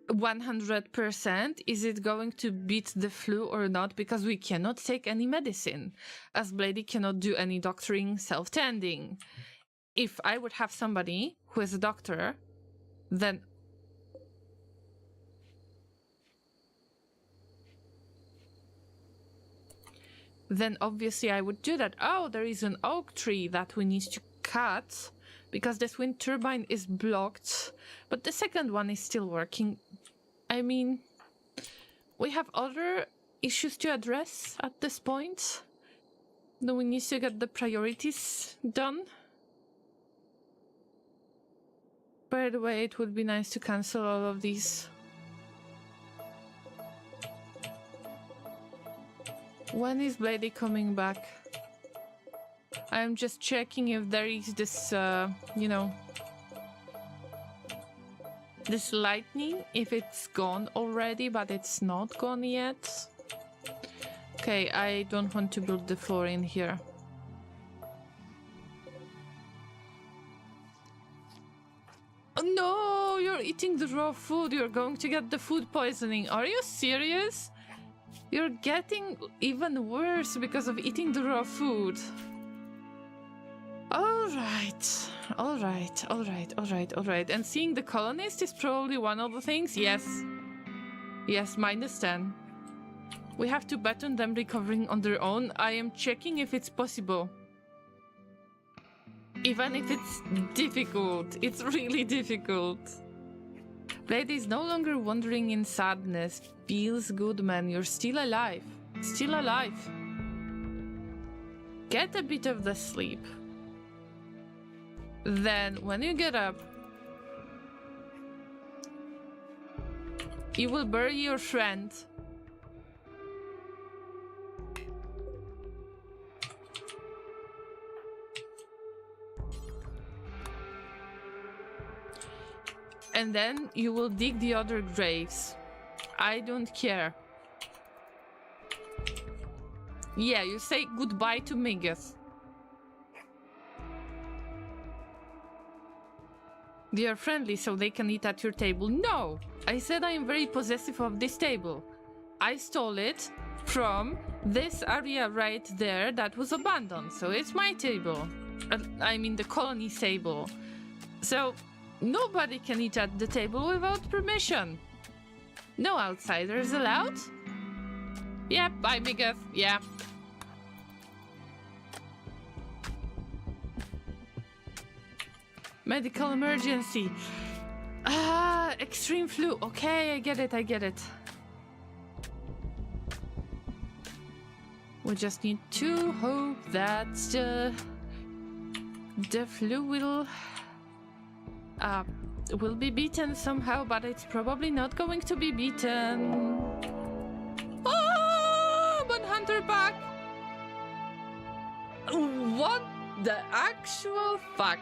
100%, is it going to beat the flu or not? Because we cannot take any medicine, as Blady cannot do any doctoring, self-tending. If I would have somebody who is a doctor, then obviously I would do that. Oh, there is an oak tree that we need to cut because this wind turbine is blocked, but the second one is still working. I mean, we have other issues to address at this point. No, we need to get the priorities done. By the way, it would be nice to cancel all of these. When is Blady coming back? I'm just checking if there is this, you know, this lightning, if it's gone already, but it's not gone yet. Okay, I don't want to build the floor in here. Oh, no, you're eating the raw food. You're going to get the food poisoning. Are you serious? You're getting even worse because of eating the raw food. All right. And seeing the colonist is probably one of the things. Yes, -10. We have to bet on them recovering on their own. I am checking if it's possible. Even if it's difficult, it's really difficult. Blady is no longer wandering in sadness. Feels good, man. You're still alive. Still alive. Get a bit of the sleep. Then, when you get up, you will bury your friend. And then you will dig the other graves. I don't care. Yeah, you say goodbye to Mingus. They are friendly, so they can eat at your table. No! I said I am very possessive of this table. I stole it from this area right there that was abandoned, so it's my table. I mean the colony table. So nobody can eat at the table without permission. No outsiders allowed? Yeah, bye, Miguel. Yeah. Medical emergency. Ah, extreme flu. Okay, I get it. We just need to hope that the flu will be beaten somehow, but it's probably not going to be beaten. Oh, Manhunter back! What the actual fuck?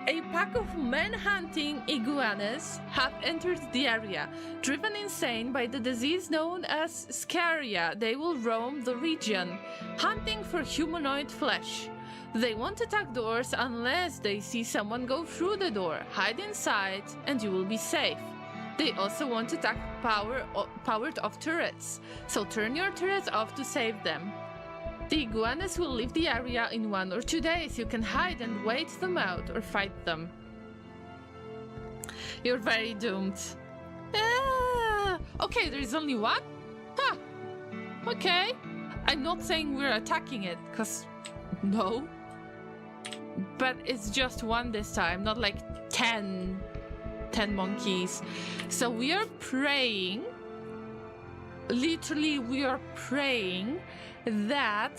A pack of man-hunting iguanas have entered the area. Driven insane by the disease known as Scaria, they will roam the region, hunting for humanoid flesh. They won't attack doors unless they see someone go through the door. Hide inside and you will be safe. They also won't attack powered-off turrets, so turn your turrets off to save them. The iguanas will leave the area in 1 or 2 days. You can hide and wait them out or fight them. You're very doomed. Okay, there is only one? Huh. Okay. I'm not saying we're attacking it, because no. But it's just one this time, not like 10 monkeys. So we are praying, literally we are praying that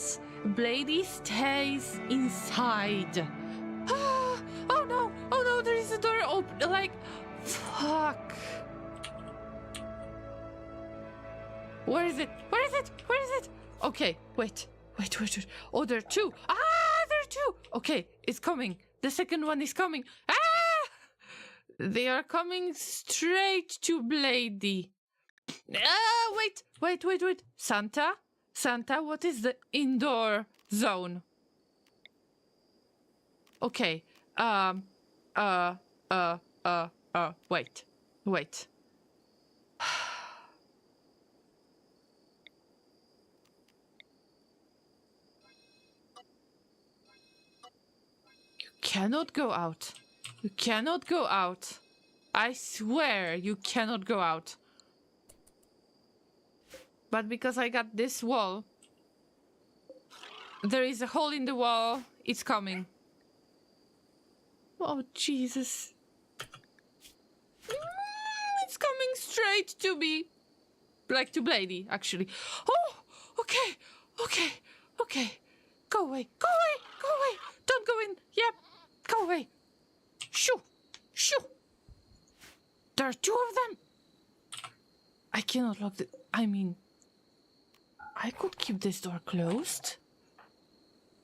Blady stays inside. Oh no, there is a door open, like, fuck. Where is it? Okay, wait. Oh, there are two. There are two. Okay, it's coming. The second one is coming. They are coming straight to Blady. Wait. Santa, what is the indoor zone? Okay. Wait. You cannot go out. I swear you cannot go out. But because I got this wall, there is a hole in the wall. It's coming. Oh, Jesus. It's coming straight to me. Like to Blady, actually. Oh, okay. Go away. Don't go in. Yep, go away. Shoo. There are two of them. I cannot lock the... I could keep this door closed.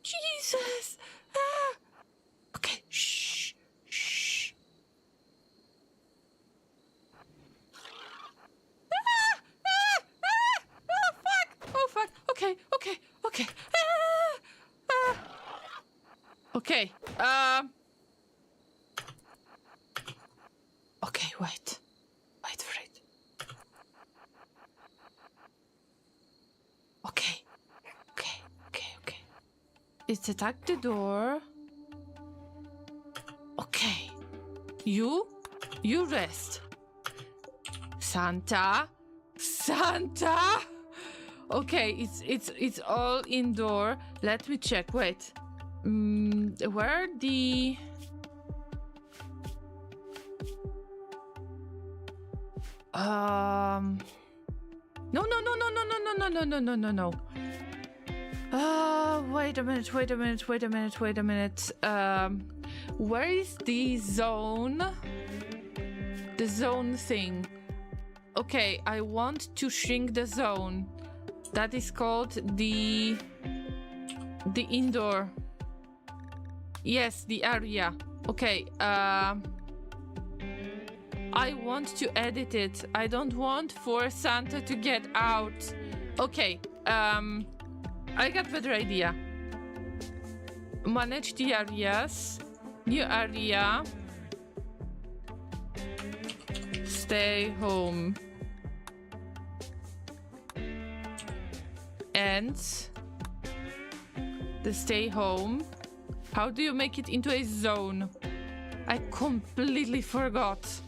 Jesus! Okay, shh. Oh, fuck! Okay. Okay, okay, wait for it. Okay. It's attacked the door. Okay. You rest. Santa. Okay, it's all indoor. Let me check. Wait. Where are the... No. Wait a minute. Where is the zone? The zone thing. Okay, I want to shrink the zone. That is called the indoor. Yes, the area. Okay, I want to edit it. I don't want for Santa to get out. Okay, I got better idea. Manage the areas. New area. Stay home. And the stay home. How do you make it into a zone? I completely forgot.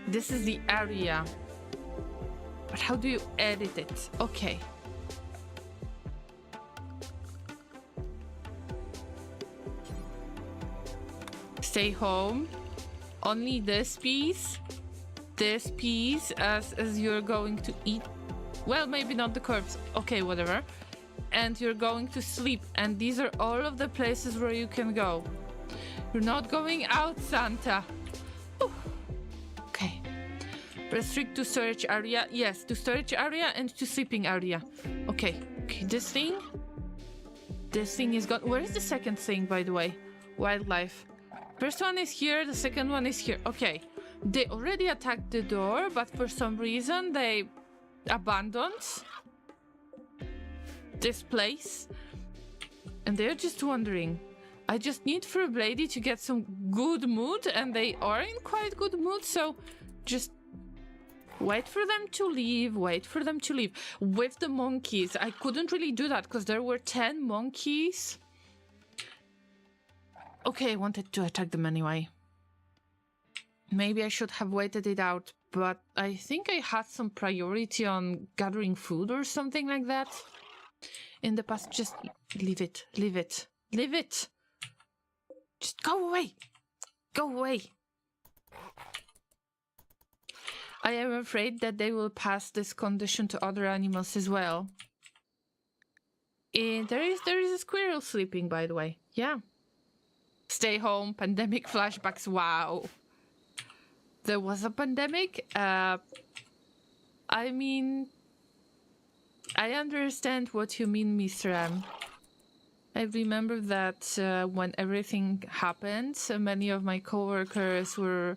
This is the area. But how do you edit it? Okay. Stay home. Only this piece. this piece as you're going to eat. Well, maybe not the corpse. Okay, whatever. And you're going to sleep. And these are all of the places where you can go. You're not going out, Santa. Whew. Okay. Restrict to storage area. Yes, to storage area and to sleeping area. Okay. Okay, this thing. This thing is gone. Where is the second thing, by the way? Wildlife. First one is here. The second one is here. Okay. They already attacked the door, but for some reason they abandoned this place. And they're just wondering. I just need for Blady to get some good mood, and they are in quite good mood, so just wait for them to leave, wait for them to leave. With the monkeys, I couldn't really do that because there were 10 monkeys. Okay, I wanted to attack them anyway. Maybe I should have waited it out, but I think I had some priority on gathering food or something like that. In the past, just leave it, leave it, leave it. Just go away! Go away! I am afraid that they will pass this condition to other animals as well. There is a squirrel sleeping, by the way. Yeah. Stay home, pandemic flashbacks, wow. There was a pandemic? I mean... I understand what you mean, Mr. M. I remember that when everything happened, many of my coworkers were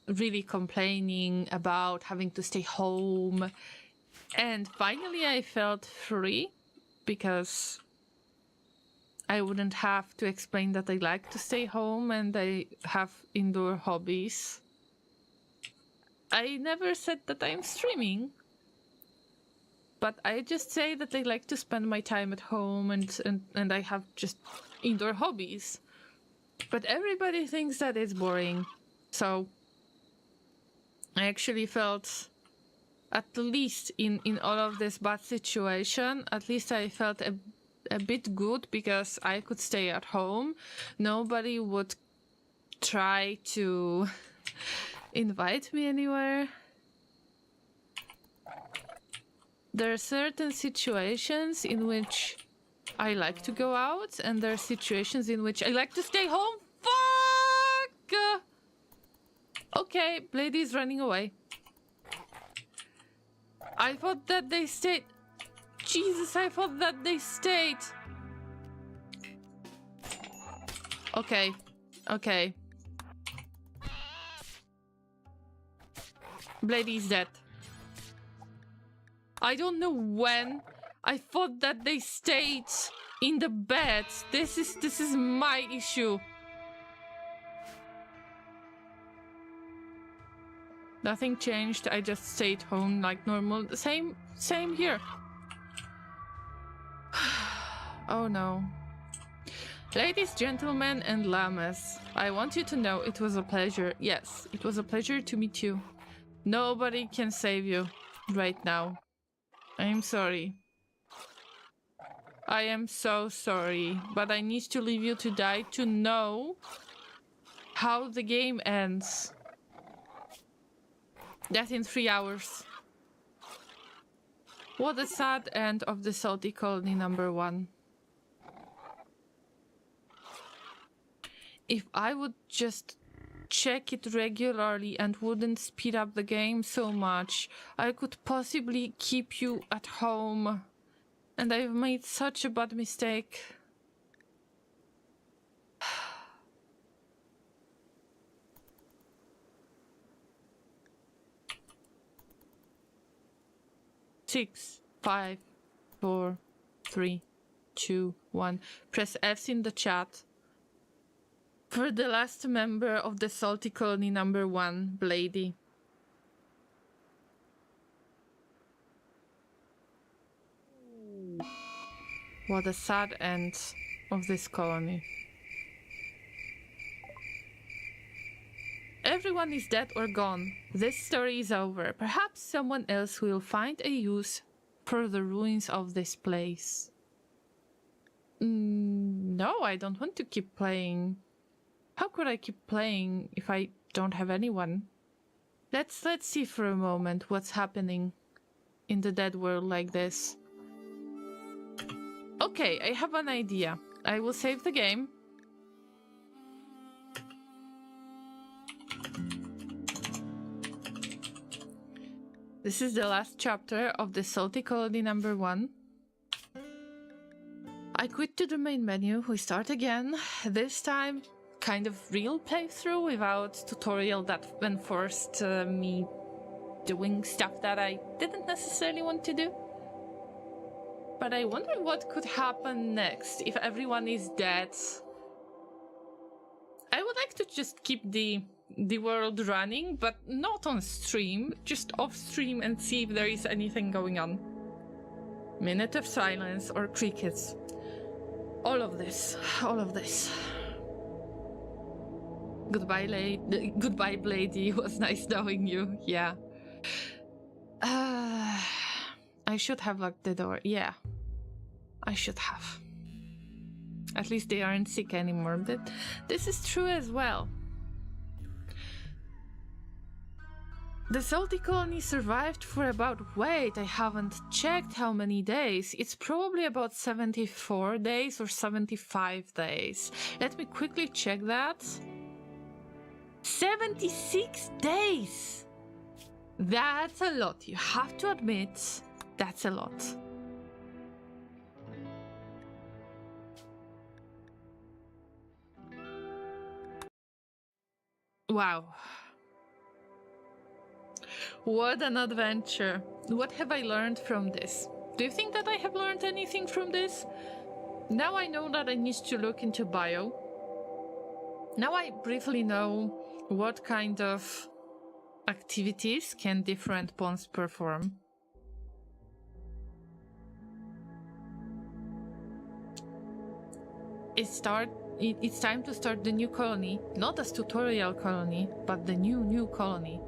really complaining about having to stay home. And finally I felt free because I wouldn't have to explain that I like to stay home and I have indoor hobbies. I never said that I'm streaming. But I just say that I like to spend my time at home and I have just indoor hobbies. But everybody thinks that it's boring. So I actually felt, at least in all of this bad situation, at least I felt a bit good because I could stay at home. Nobody would try to invite me anywhere. There are certain situations in which I like to go out, and there are situations in which I like to stay home. Fuck! Okay, Blady's running away. I thought that they stayed. Jesus, I thought that they stayed. Okay, okay. Blady's dead. I don't know when. I thought that they stayed in the bed. This is my issue. Nothing changed. I just stayed home like normal. Same here. Oh no. Ladies, gentlemen, and llamas, I want you to know it was a pleasure. Yes, it was a pleasure to meet you. Nobody can save you right now. I'm sorry. I am so sorry, but I need to leave you to die to know how the game ends. That's in 3 hours. What a sad end of the Salty Colony #1. If I would just check it regularly and wouldn't speed up the game so much, I could possibly keep you at home. And I've made such a bad mistake. Six, 5, 4, 3, 2, 1. Press F in the chat for the last member of the Salty Colony #1, Blady. What a sad end of this colony. Everyone is dead or gone. This story is over. Perhaps someone else will find a use for the ruins of this place. No, I don't want to keep playing. How could I keep playing if I don't have anyone? Let's see for a moment what's happening in the dead world like this. Okay, I have an idea. I will save the game. This is the last chapter of the Salty Colony number 1. I quit to the main menu, we start again. This time, kind of real playthrough without tutorial that enforced me doing stuff that I didn't necessarily want to do. But I wonder what could happen next if everyone is dead. I would like to just keep the world running, but not on stream, just off stream and see if there is anything going on. Minute of silence or crickets. All of this. Goodbye, goodbye, lady. It was nice knowing you. Yeah. I should have locked the door. Yeah. I should have. At least they aren't sick anymore. But this is true as well. The Salty Colony survived for about, wait, I haven't checked how many days. It's probably about 74 days or 75 days. Let me quickly check that. 76 days! That's a lot. You have to admit, that's a lot. Wow. What an adventure. What have I learned from this? Do you think that I have learned anything from this? Now I know that I need to look into bio. Now I briefly know what kind of activities can different pawns perform. It's time to start the new colony. Not as tutorial colony, but the new colony.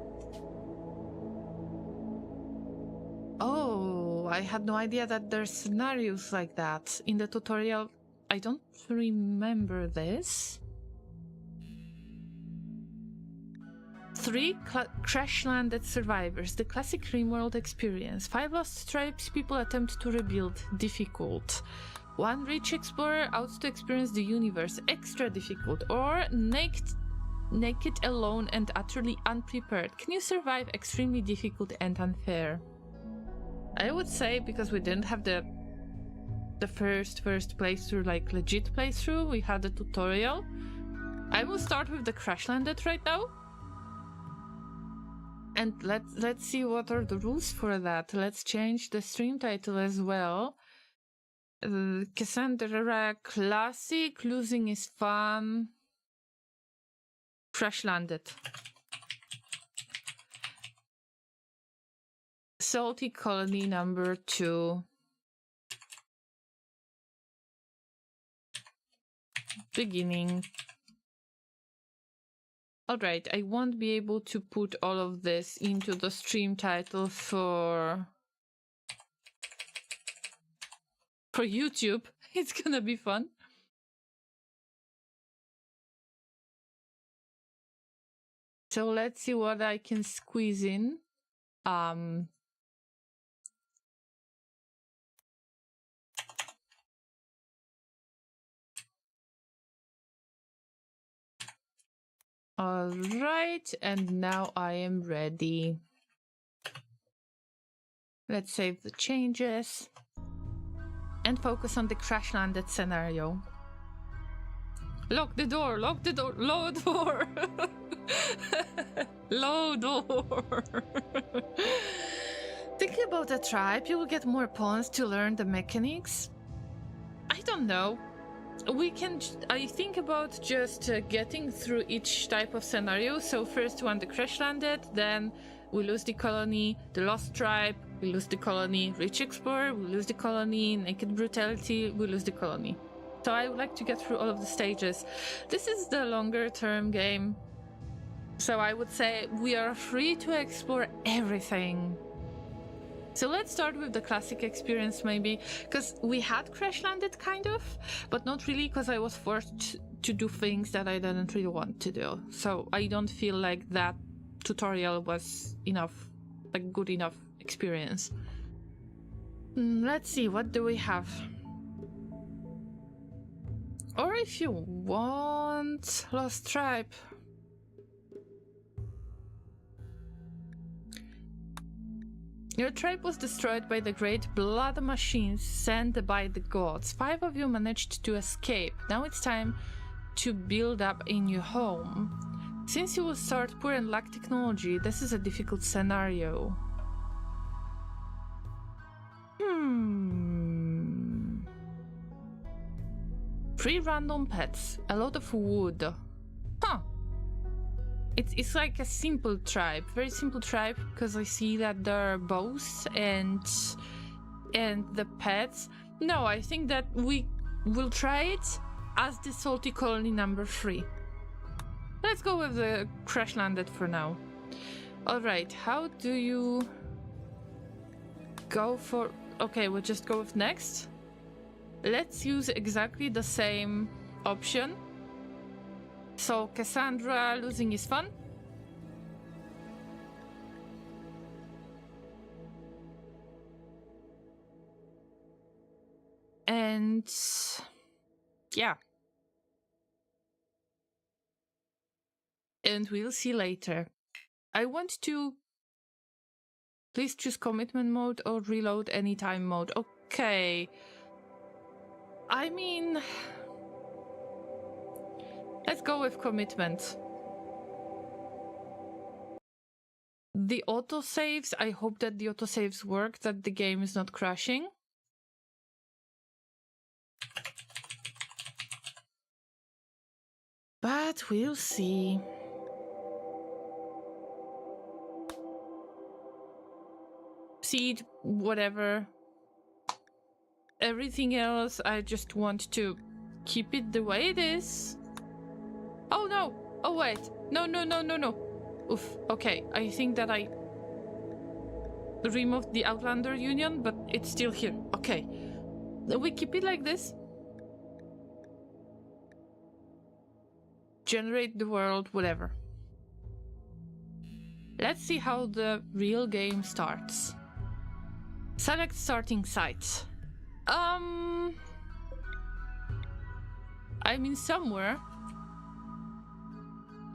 Oh, I had no idea that there's scenarios like that. In the tutorial, I don't remember this. 3 Crashlanded survivors, the classic Rimworld experience. 5 lost tribes people attempt to rebuild, difficult. 1 rich explorer out to experience the universe, extra difficult. Or naked, alone and utterly unprepared. Can you survive extremely difficult and unfair? I would say, because we didn't have the first playthrough, like legit playthrough, we had a tutorial. I will start with the Crashlanded right now. And let's see what are the rules for that. Let's change the stream title as well. Casandra Classic, losing is fun. Crashlanded. Salty Colony number 2. Beginning. Alright, I won't be able to put all of this into the stream title for YouTube. It's gonna be fun. So let's see what I can squeeze in. Alright, and now I am ready. Let's save the changes and focus on the Crashlanded scenario. Lock the door, low door. Low door. Thinking about a tribe, you will get more pawns to learn the mechanics. I don't know. I think about just getting through each type of scenario. So first one, the Crashlanded, then we lose the colony, the lost tribe, we lose the colony, rich explorer, we lose the colony, naked brutality, we lose the colony. So I would like to get through all of the stages. This is the longer term game. So I would say we are free to explore everything. So let's start with the classic experience maybe, because we had Crashlanded kind of, but not really, because I was forced to do things that I didn't really want to do. So I don't feel like that tutorial was enough, like good enough experience. Let's see, what do we have? Or if you want, Lost Tribe. Your tribe was destroyed by the great blood machines sent by the gods. 5 of you managed to escape. Now it's time to build up a new home. Since you will start poor and lack technology, this is a difficult scenario. 3 random pets, a lot of wood. Huh. It's like a simple tribe, very simple tribe, because I see that there are bows and the pets. No, I think that we will try it as the salty colony number 3. Let's go with the Crashlanded for now. Alright, how do you go for... Okay, we'll just go with next. Let's use exactly the same option. So, Cassandra losing is fun. And... yeah. And we'll see later. I want to... Please choose commitment mode or reload anytime mode. Okay. I mean... Let's go with commitment. The autosaves, I hope that the autosaves work, that the game is not crashing. But we'll see. Seed, whatever. Everything else, I just want to keep it the way it is. Oh no! Oh wait! No, no, no, no, no! Oof, okay, I think that I removed the Outlander Union, but it's still here. Okay. We keep it like this. Generate the world, whatever. Let's see how the real game starts. Select starting site. I'm in somewhere.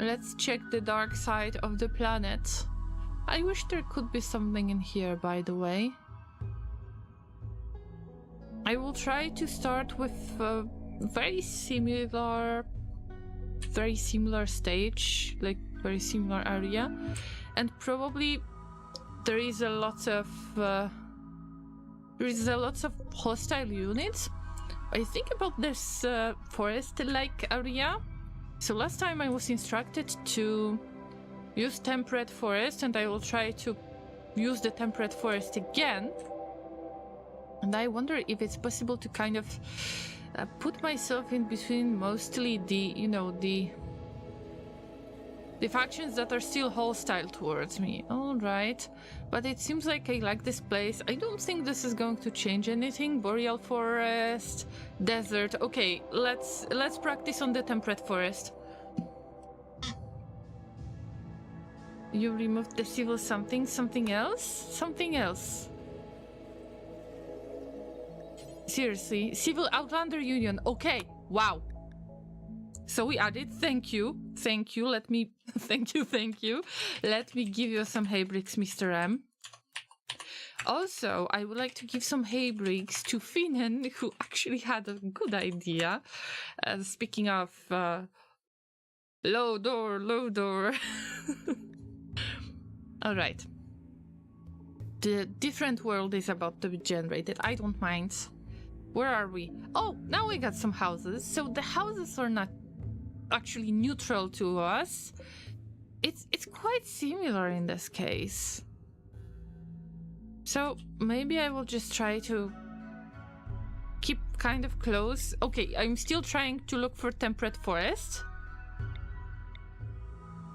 Let's check the dark side of the planet. I wish there could be something in here, by the way. I will try to start with a very similar stage, like very similar area, and probably there is a lot of hostile units. I think about this forest-like area. So last time I was instructed to use temperate forest, and I will try to use the temperate forest again. And I wonder if it's possible to kind of put myself in between mostly the, you know, the factions that are still hostile towards me. All right, but it seems like I like this place. I don't think this is going to change anything. Boreal forest, desert. Okay, let's practice on the temperate forest. You removed the civil something else. Seriously, civil Outlander Union. Okay, wow. So we added, thank you. Let me, thank you. Let me give you some hay bricks, Mr. M. Also, I would like to give some hay bricks to Finan, who actually had a good idea. Speaking of low door. All right. The different world is about to be generated. I don't mind. Where are we? Oh, now we got some houses. So the houses are not actually neutral to us. It's quite similar in this case. So maybe I will just try to keep kind of close. Okay, I'm still trying to look for temperate forest.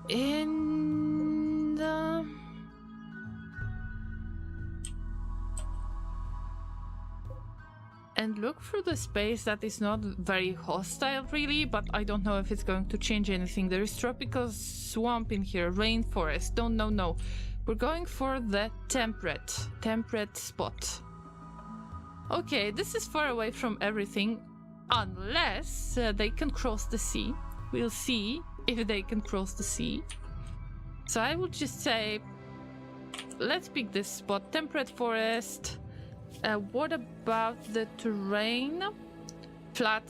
And and look through the space that is not very hostile really, but I don't know if it's going to change anything. There is tropical swamp in here, rainforest. No. We're going for the temperate spot. Okay, this is far away from everything, unless they can cross the sea. We'll see if they can cross the sea. So I would just say, let's pick this spot, temperate forest. What about the terrain? Flat,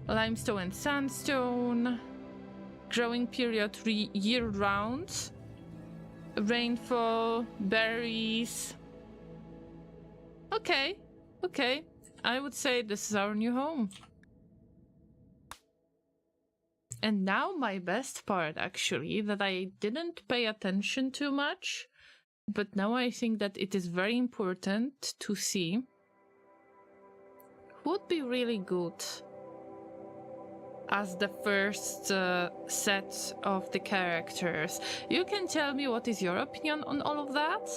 limestone and sandstone, growing period year-round, rainfall, berries. Okay, I would say this is our new home. And now my best part, actually, that I didn't pay attention to much, but now I think that it is very important to see. Would be really good as the first set of the characters. You can tell me what is your opinion on all of that,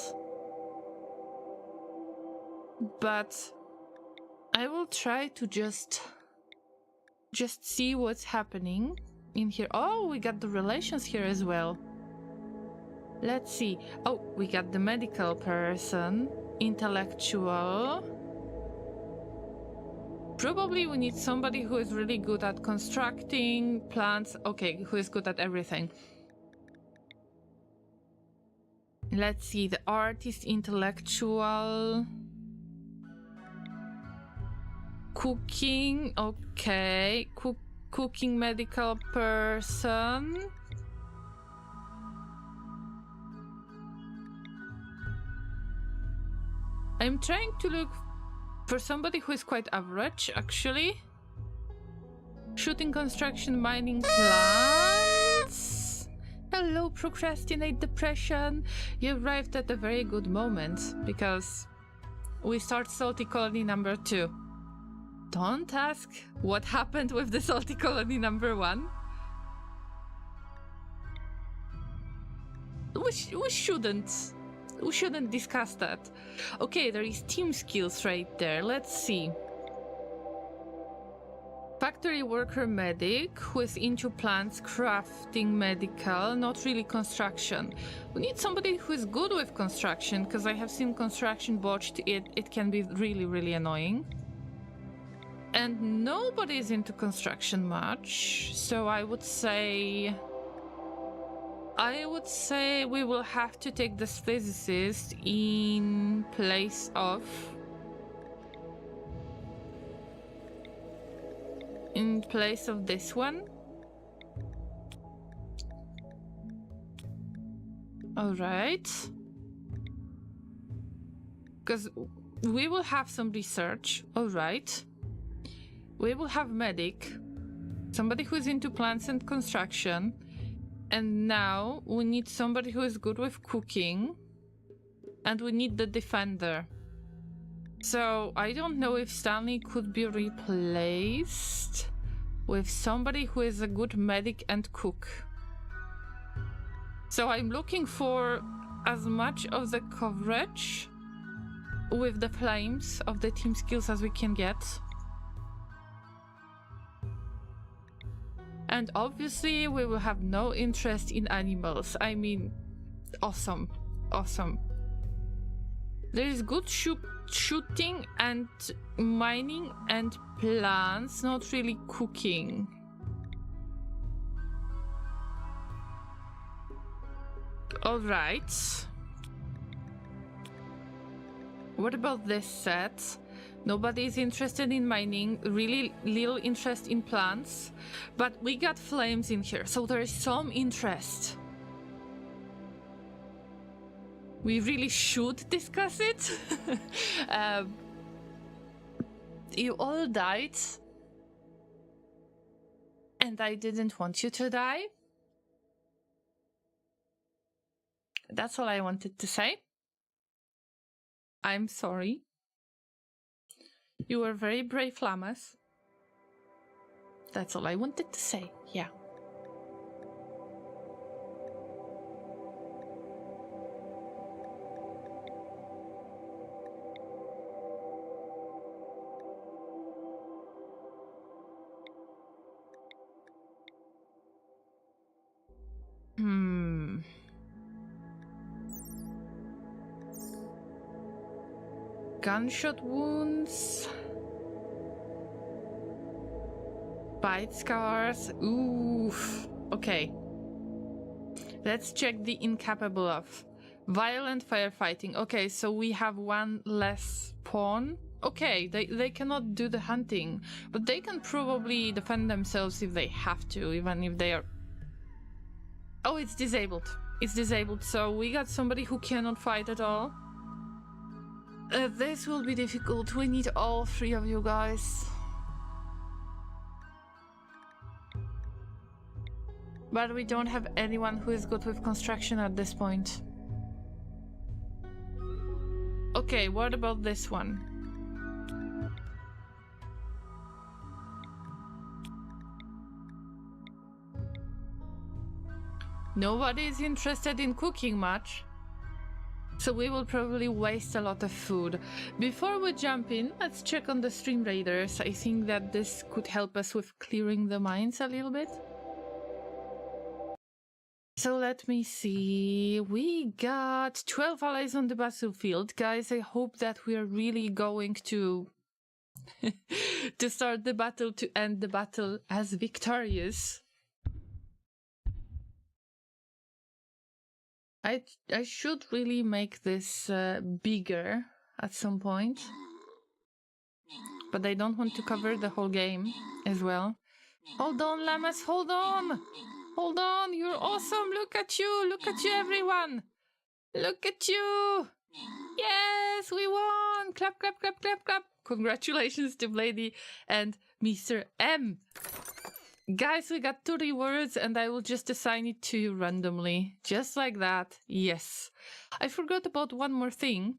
but I will try to just see what's happening in here. Oh, we got the relations here as well. Let's see. Oh, we got the medical person, intellectual. Probably we need somebody who is really good at constructing plants. Okay, who is good at everything. Let's see, the artist, intellectual. Cooking, okay. Cooking, medical person. I'm trying to look for somebody who is quite average, actually. Shooting, construction, mining, plants. Hello, procrastinate, depression. You arrived at a very good moment, because we start salty colony number 2. Don't ask what happened with the salty colony number 1. We shouldn't discuss that. Okay, there is team skills right there. Let's see. Factory worker medic, who is into plants, crafting, medical, not really construction. We need somebody who is good with construction, because I have seen construction botched. It can be really, really annoying. And nobody is into construction much, so I would say we will have to take this physicist in place of this one. All right. Because we will have some research. All right. We will have medic, somebody who is into plants and construction. And now we need somebody who is good with cooking. And we need the defender. So I don't know if Stanley could be replaced with somebody who is a good medic and cook. So I'm looking for as much of the coverage with the flames of the team skills as we can get. And obviously we will have no interest in animals. I mean, awesome. There is good shooting and mining and plants, not really cooking. All right. What about this set? Nobody is interested in mining, really little interest in plants, but we got flames in here, so there is some interest. We really should discuss it. You all died, and I didn't want you to die. That's all I wanted to say. I'm sorry. You were very brave, Llamas. That's all I wanted to say, yeah. gunshot wounds. Bite scars. Oof. Okay. Let's check the incapable of. Violent firefighting. Okay, so we have one less pawn. Okay, they cannot do the hunting, but they can probably defend themselves if they have to, even if they are... Oh, it's disabled. It's disabled, so we got somebody who cannot fight at all. This will be difficult. We need all three of you guys. But we don't have anyone who is good with construction at this point. Okay, what about this one? Nobody is interested in cooking much, so we will probably waste a lot of food. Before we jump in, let's check on the stream raiders. I think that this could help us with clearing the mines a little bit. So let me see, we got 12 allies on the battlefield. Guys, I hope that we are really going to to start the battle, to end the battle as victorious. I should really make this bigger at some point. But I don't want to cover the whole game as well. Hold on, Llamas, hold on! Hold on, you're awesome! Look at you, everyone! Look at you! Yes, we won! Clap, clap, clap, clap, clap! Congratulations to Blady and Mr. M! Guys, we got 2 rewards and I will just assign it to you randomly. Just like that. Yes. I forgot about one more thing.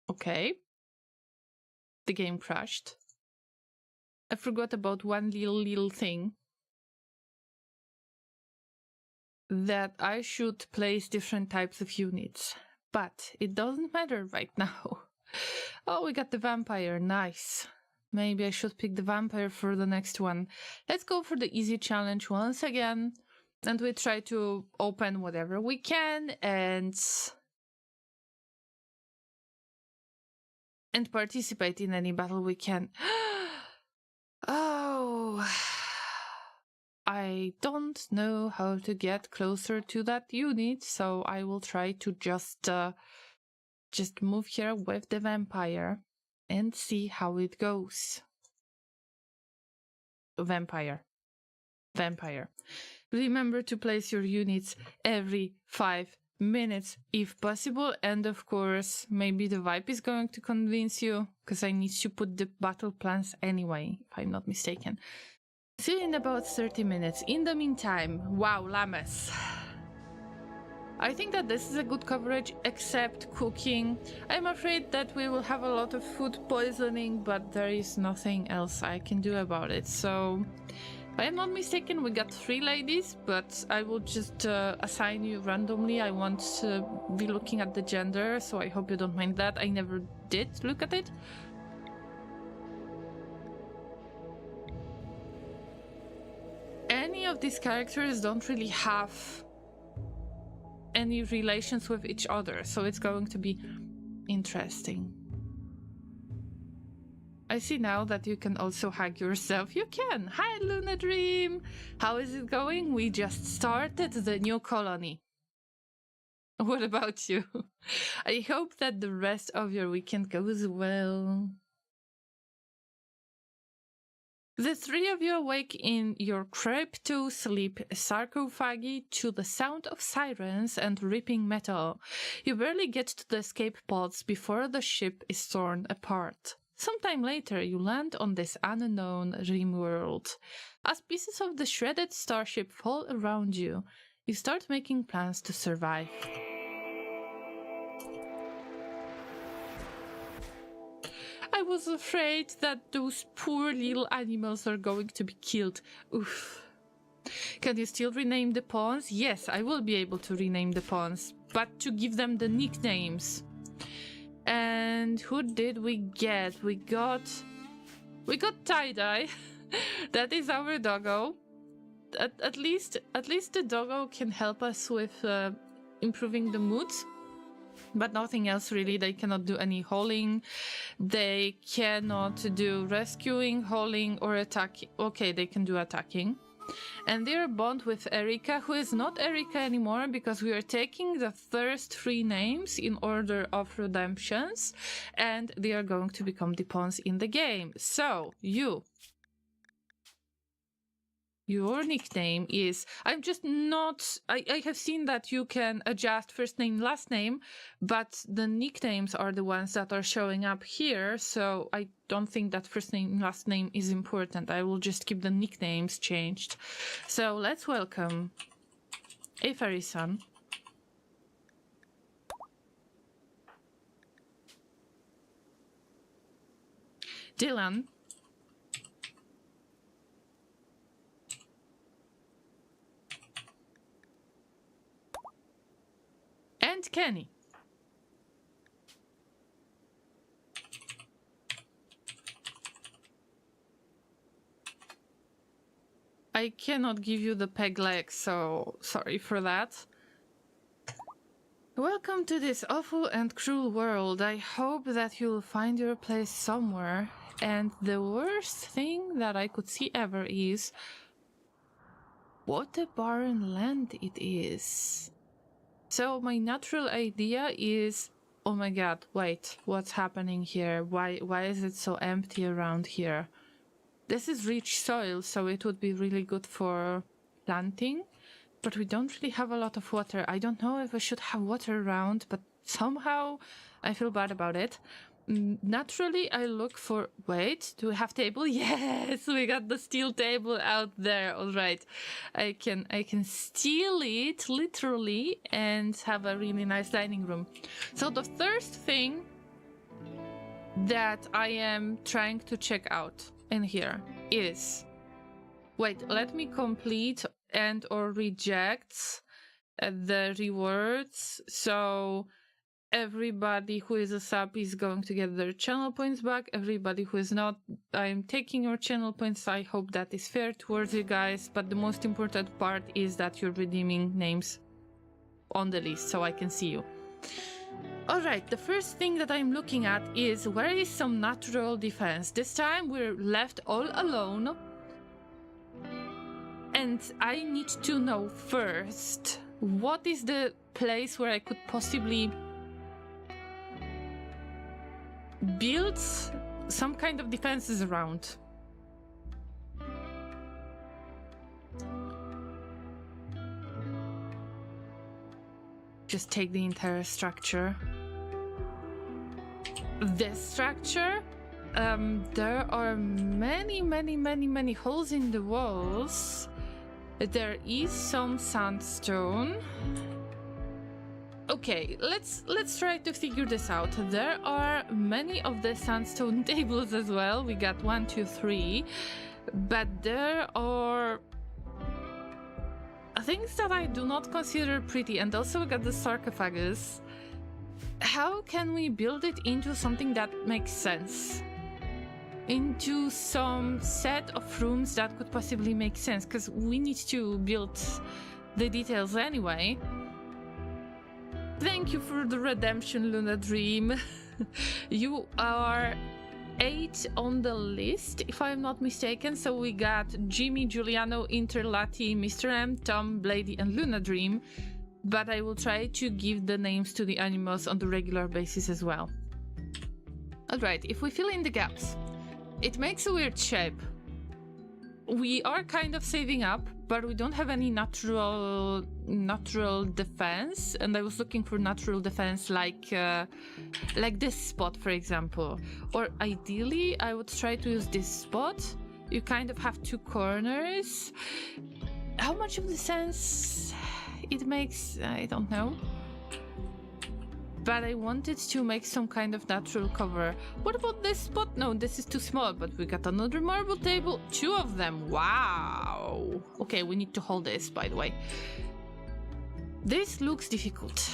Okay. The game crashed. I forgot about one little thing. That I should place different types of units. But it doesn't matter right now. Oh, we got the vampire. Nice. Maybe I should pick the vampire for the next one. Let's go for the easy challenge once again. And we try to open whatever we can and participate in any battle we can. Oh, I don't know how to get closer to that unit, so I will try to just move here with the vampire and see how it goes. Vampire. Remember to place your units every 5 minutes if possible, and of course maybe the vibe is going to convince you, because I need to put the battle plans anyway, if I'm not mistaken. See you in about 30 minutes. In the meantime, wow, Llamas. I think that this is a good coverage, except cooking. I'm afraid that we will have a lot of food poisoning, but there is nothing else I can do about it. So, if I am not mistaken, we got 3 ladies, but I will just assign you randomly. I won't be looking at the gender, so I hope you don't mind that. I never did look at it. Any of these characters don't really have any relations with each other, so it's going to be interesting. I see now that you can also hug yourself. You can! Hi, Luna Dream! How is it going? We just started the new colony. What about you? I hope that the rest of your weekend goes well. The 3 of you awake in your crypto-sleep sarcophagi to the sound of sirens and ripping metal. You barely get to the escape pods before the ship is torn apart. Sometime later, you land on this unknown Rimworld. As pieces of the shredded starship fall around you, you start making plans to survive. I was afraid that those poor little animals are going to be killed. Oof. Can you still rename the pawns? Yes, I will be able to rename the pawns, but to give them the nicknames. And who did we get? We got Tie-Dye. That is our doggo. at least the doggo can help us with improving the moods, but nothing else really. They cannot do any hauling, they cannot do rescuing, hauling, or attacking. Okay, they can do attacking. And their bond with Erika, who is not Erika anymore, because we are taking the first 3 names in order of redemptions, and they are going to become the pawns in the game. So, your nickname is... I'm just not... I have seen that you can adjust first name, last name, but the nicknames are the ones that are showing up here, so I don't think that first name, last name is important. I will just keep the nicknames changed. So let's welcome a fairy son. Dylan. And Kenny. I cannot give you the peg leg, so sorry for that. Welcome to this awful and cruel world. I hope that you'll find your place somewhere. And the worst thing that I could see ever is... what a barren land it is. So my natural idea is, oh my god, wait, what's happening here? Why is it so empty around here? This is rich soil, so it would be really good for planting, but we don't really have a lot of water. I don't know if I should have water around, but somehow I feel bad about it. Naturally, I look for... Wait, do we have table? Yes, we got the steel table out there. All right, I can steal it literally and have a really nice dining room. So the first thing that I am trying to check out in here is... Wait, let me complete and or reject the rewards. So... everybody who is a sub is going to get their channel points back. Everybody who is not, I'm taking your channel points. I hope that is fair towards you guys. But the most important part is that you're redeeming names on the list so I can see you. Alright, the first thing that I'm looking at is where is some natural defense. This time we're left all alone. And I need to know first, what is the place where I could possibly build some kind of defenses around. Just take the entire structure. This structure, there are many holes in the walls. There is some sandstone. Okay, let's try to figure this out. There are many of the sandstone tables as well. We got 1, 2, 3, but there are things that I do not consider pretty, and also we got the sarcophagus. How can we build it into something that makes sense? Into some set of rooms that could possibly make sense, because we need to build the details anyway. Thank you for the redemption, Luna Dream. You are 8 on the list, if I'm not mistaken. So we got Jimmy, Giuliano, Interlati, Mr. M, Tom, Blady, and Luna Dream. But I will try to give the names to the animals on the regular basis as well. Alright, if we fill in the gaps, it makes a weird shape. We are kind of saving up, but we don't have any natural defense, and I was looking for natural defense like this spot, for example. Or ideally, I would try to use this spot. You kind of have 2 corners. How much of the sense it makes, I don't know. But I wanted to make some kind of natural cover. What about this spot? No, this is too small, but we got another marble table. 2 of them. Wow. Okay, we need to hold this, by the way. This looks difficult.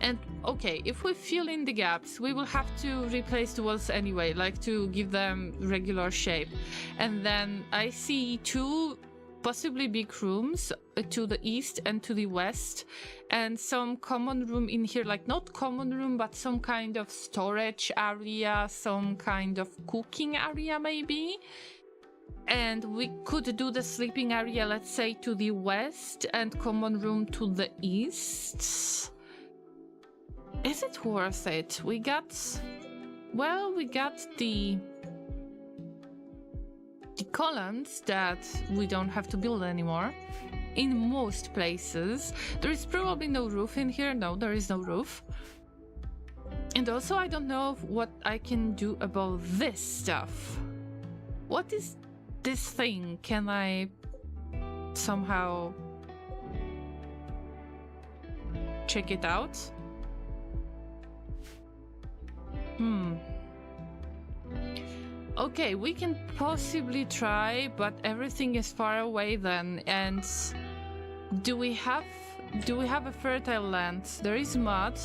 And okay, if we fill in the gaps, we will have to replace the walls anyway, like to give them regular shape. And then I see two possibly big rooms to the east and to the west, and some common room in here, like not common room, but some kind of storage area, some kind of cooking area maybe. And we could do the sleeping area, let's say, to the west and common room to the east. Is it worth it? We got the columns that we don't have to build anymore in most places. There is probably no roof in here. No, there is no roof. And also I don't know what I can do about this stuff. What is this thing? Can I somehow check it out? Okay, we can possibly try, but everything is far away then. And do we have a fertile land? There is mud,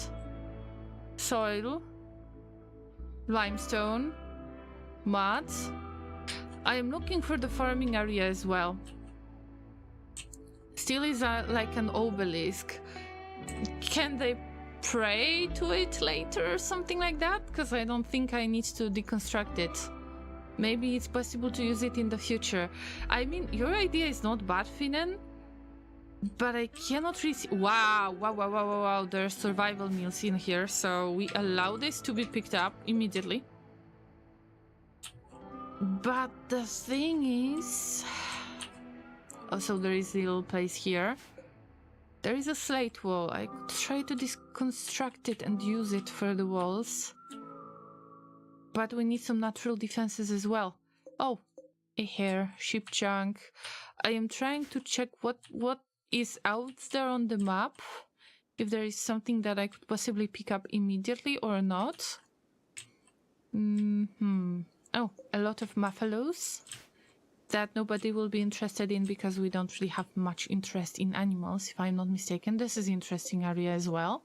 soil, limestone, mud. I am looking for the farming area as well. Still is like an obelisk. Can they pray to it later or something like that? Because I don't think I need to deconstruct it. Maybe it's possible to use it in the future. I mean, your idea is not bad, Finan, but I cannot really see. Wow, there's survival meals in here, so we allow this to be picked up immediately. But the thing is... Also, there is a little place here. There is a slate wall. I could try to deconstruct it and use it for the walls. But we need some natural defenses as well. Oh, a hair, sheep junk. I am trying to check what is out there on the map. If there is something that I could possibly pick up immediately or not. Oh, a lot of muffalos that nobody will be interested in because we don't really have much interest in animals, if I'm not mistaken. This is an interesting area as well.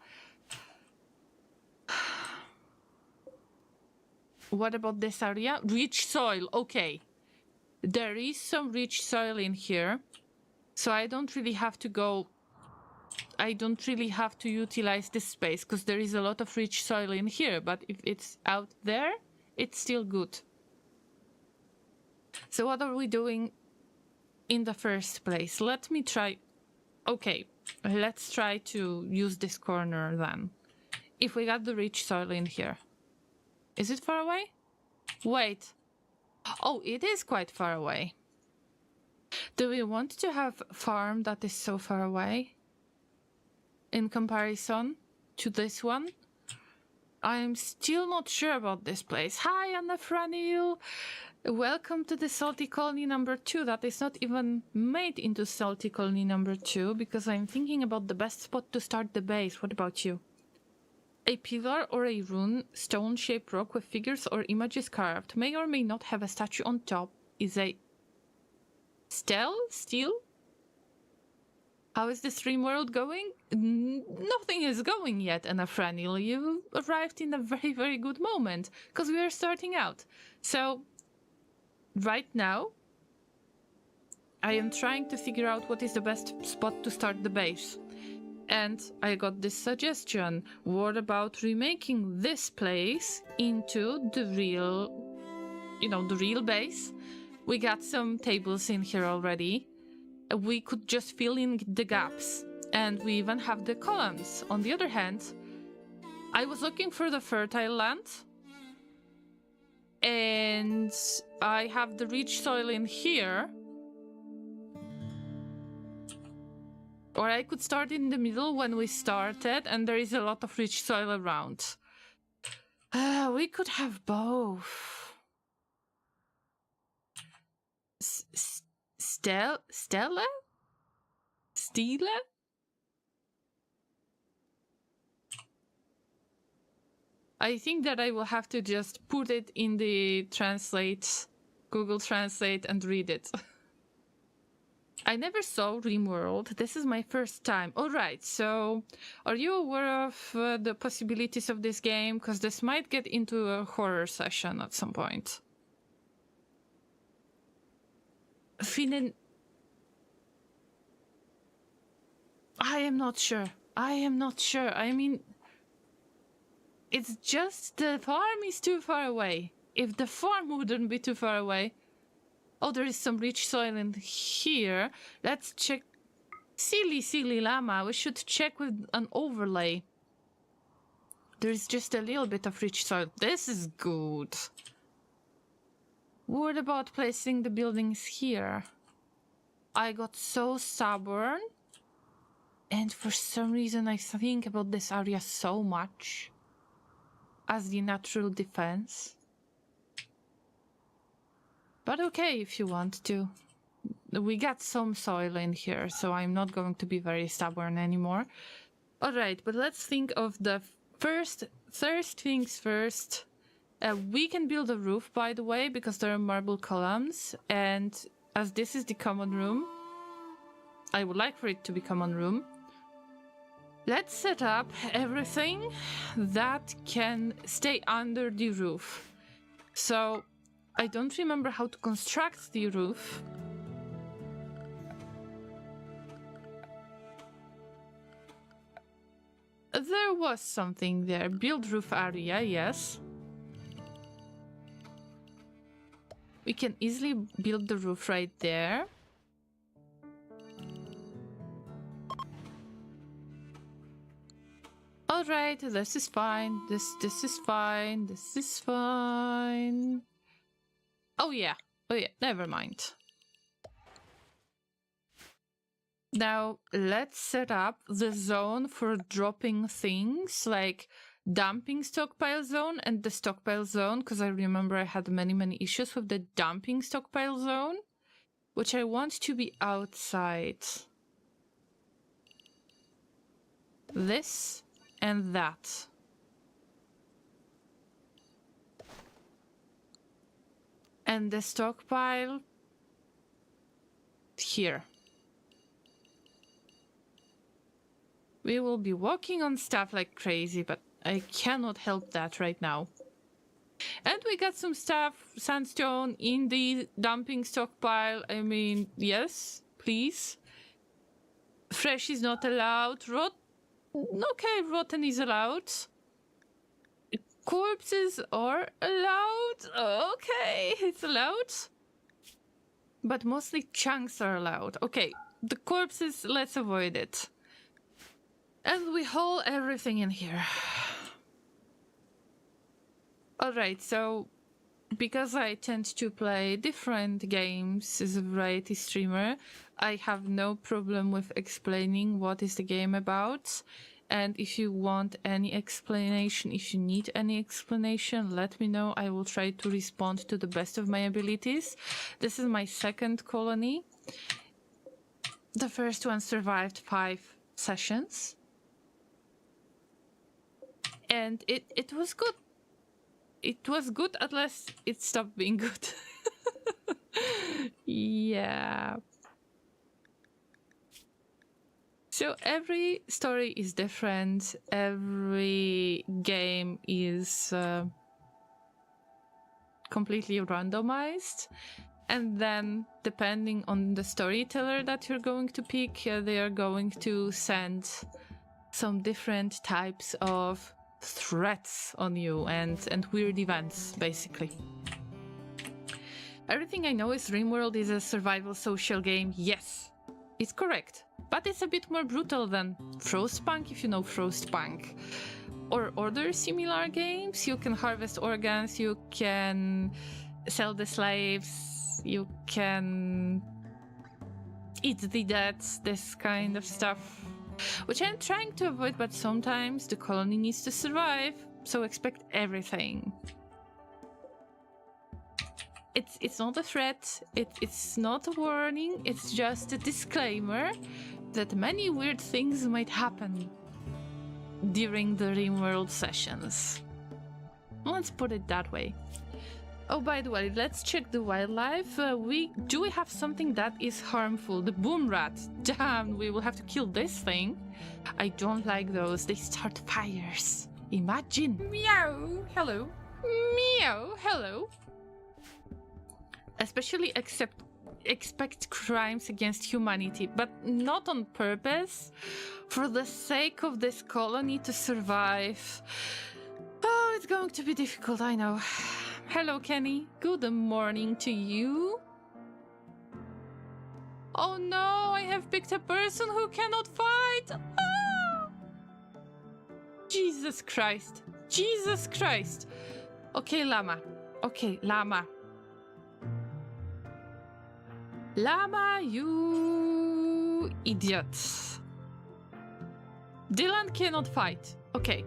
What about this area? Rich soil, okay. There is some rich soil in here, so I don't really have to go... I don't really have to utilize this space because there is a lot of rich soil in here, but if it's out there, it's still good. So what are we doing in the first place? Let me try... Okay, let's try to use this corner then. If we got the rich soil in here. Is it far away? Wait. Oh, it is quite far away. Do we want to have a farm that is so far away? In comparison to this one? I'm still not sure about this place. Hi, Anna Franil! Welcome to the Salty Colony number 2. That is not even made into Salty Colony number 2 because I'm thinking about the best spot to start the base. What about you? A pillar or a rune, stone-shaped rock with figures or images carved, may or may not have a statue on top, is a steel? How is this Rimworld going? Nothing is going yet, Anna Franil. You arrived in a very, very good moment, because we are starting out. So, right now, I am trying to figure out what is the best spot to start the base. And I got this suggestion. What about remaking this place into the real, the real base? We got some tables in here already. We could just fill in the gaps. And we even have the columns. On the other hand, I was looking for the fertile land. And I have the rich soil in here. Or I could start in the middle when we started, and there is a lot of rich soil around. We could have both. Stella? Stila? I think that I will have to just put it in the Google Translate and read it. I never saw Rimworld. This is my first time. Alright, so are you aware of the possibilities of this game? Because this might get into a horror session at some point. Feeling... I am not sure. I mean... It's just the farm is too far away. If the farm wouldn't be too far away... Oh, there is some rich soil in here. Let's check. Silly llama. We should check with an overlay. There's just a little bit of rich soil. This is good. What about placing the buildings here? I got so stubborn. And for some reason I think about this area so much. As the natural defense. But okay, if you want to. We got some soil in here, so I'm not going to be very stubborn anymore. Alright, but let's think of the first things first. We can build a roof, by the way, because there are marble columns. And as this is the common room, I would like for it to be common room. Let's set up everything that can stay under the roof. So... I don't remember how to construct the roof. There was something there. Build roof area, yes. We can easily build the roof right there. Alright, this is fine. This is fine. This is fine. Oh yeah, never mind. Now, let's set up the zone for dropping things, like dumping stockpile zone and the stockpile zone, because I remember I had many issues with the dumping stockpile zone, which I want to be outside. This and that. And the stockpile here. We will be walking on stuff like crazy, but I cannot help that right now. And we got some stuff, sandstone in the dumping stockpile. I mean, yes, please. Fresh is not allowed. Okay, rotten is allowed. Corpses are allowed. Okay, it's allowed. But mostly chunks are allowed. Okay, the corpses, let's avoid it. And we haul everything in here. Alright, so because I tend to play different games as a variety streamer, I have no problem with explaining what is the game about. And if you want any explanation, if you need any explanation, let me know. I will try to respond to the best of my abilities. This is my second colony. The first one survived 5 sessions. And it was good. It was good unless it stopped being good. Yeah. So every story is different, every game is completely randomized, and then depending on the storyteller that you're going to pick, they are going to send some different types of threats on you and weird events, basically. Everything I know is Rimworld is a survival social game. Yes, it's correct. But it's a bit more brutal than Frostpunk, if you know Frostpunk. Or other similar games. You can harvest organs, you can sell the slaves, you can eat the dead, this kind of stuff. Which I'm trying to avoid, but sometimes the colony needs to survive, so expect everything. It's not a threat, it's not a warning, it's just a disclaimer that many weird things might happen during the Rimworld sessions. Let's put it that way. Oh, by the way, let's check the wildlife. Do we have something that is harmful? The boom rat. Damn, we will have to kill this thing. I don't like those. They start fires. Imagine. Meow. Hello. Meow. Hello. Especially expect crimes against humanity, but not on purpose. For the sake of this colony to survive. Oh, it's going to be difficult, I know. Hello, Kenny. Good morning to you. Oh no, I have picked a person who cannot fight. Ah! Jesus Christ. Jesus Christ. Okay, llama. Okay, llama. Llama, you idiot. Dylan cannot fight. Okay.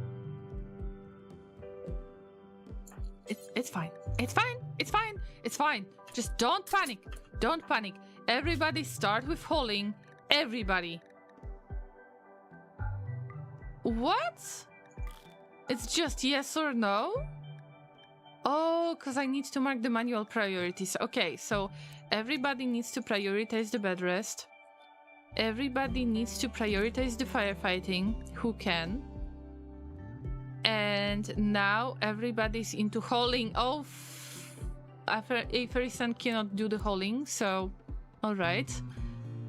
It's fine. It's fine. It's fine. It's fine. Just don't panic. Don't panic. Everybody start with hauling. Everybody. What? It's just yes or no? Oh, because I need to mark the manual priorities. Okay, so everybody needs to prioritize the bed rest. Everybody needs to prioritize the firefighting, who can. And now everybody's into hauling. Oh, Aferison cannot do the hauling, so alright.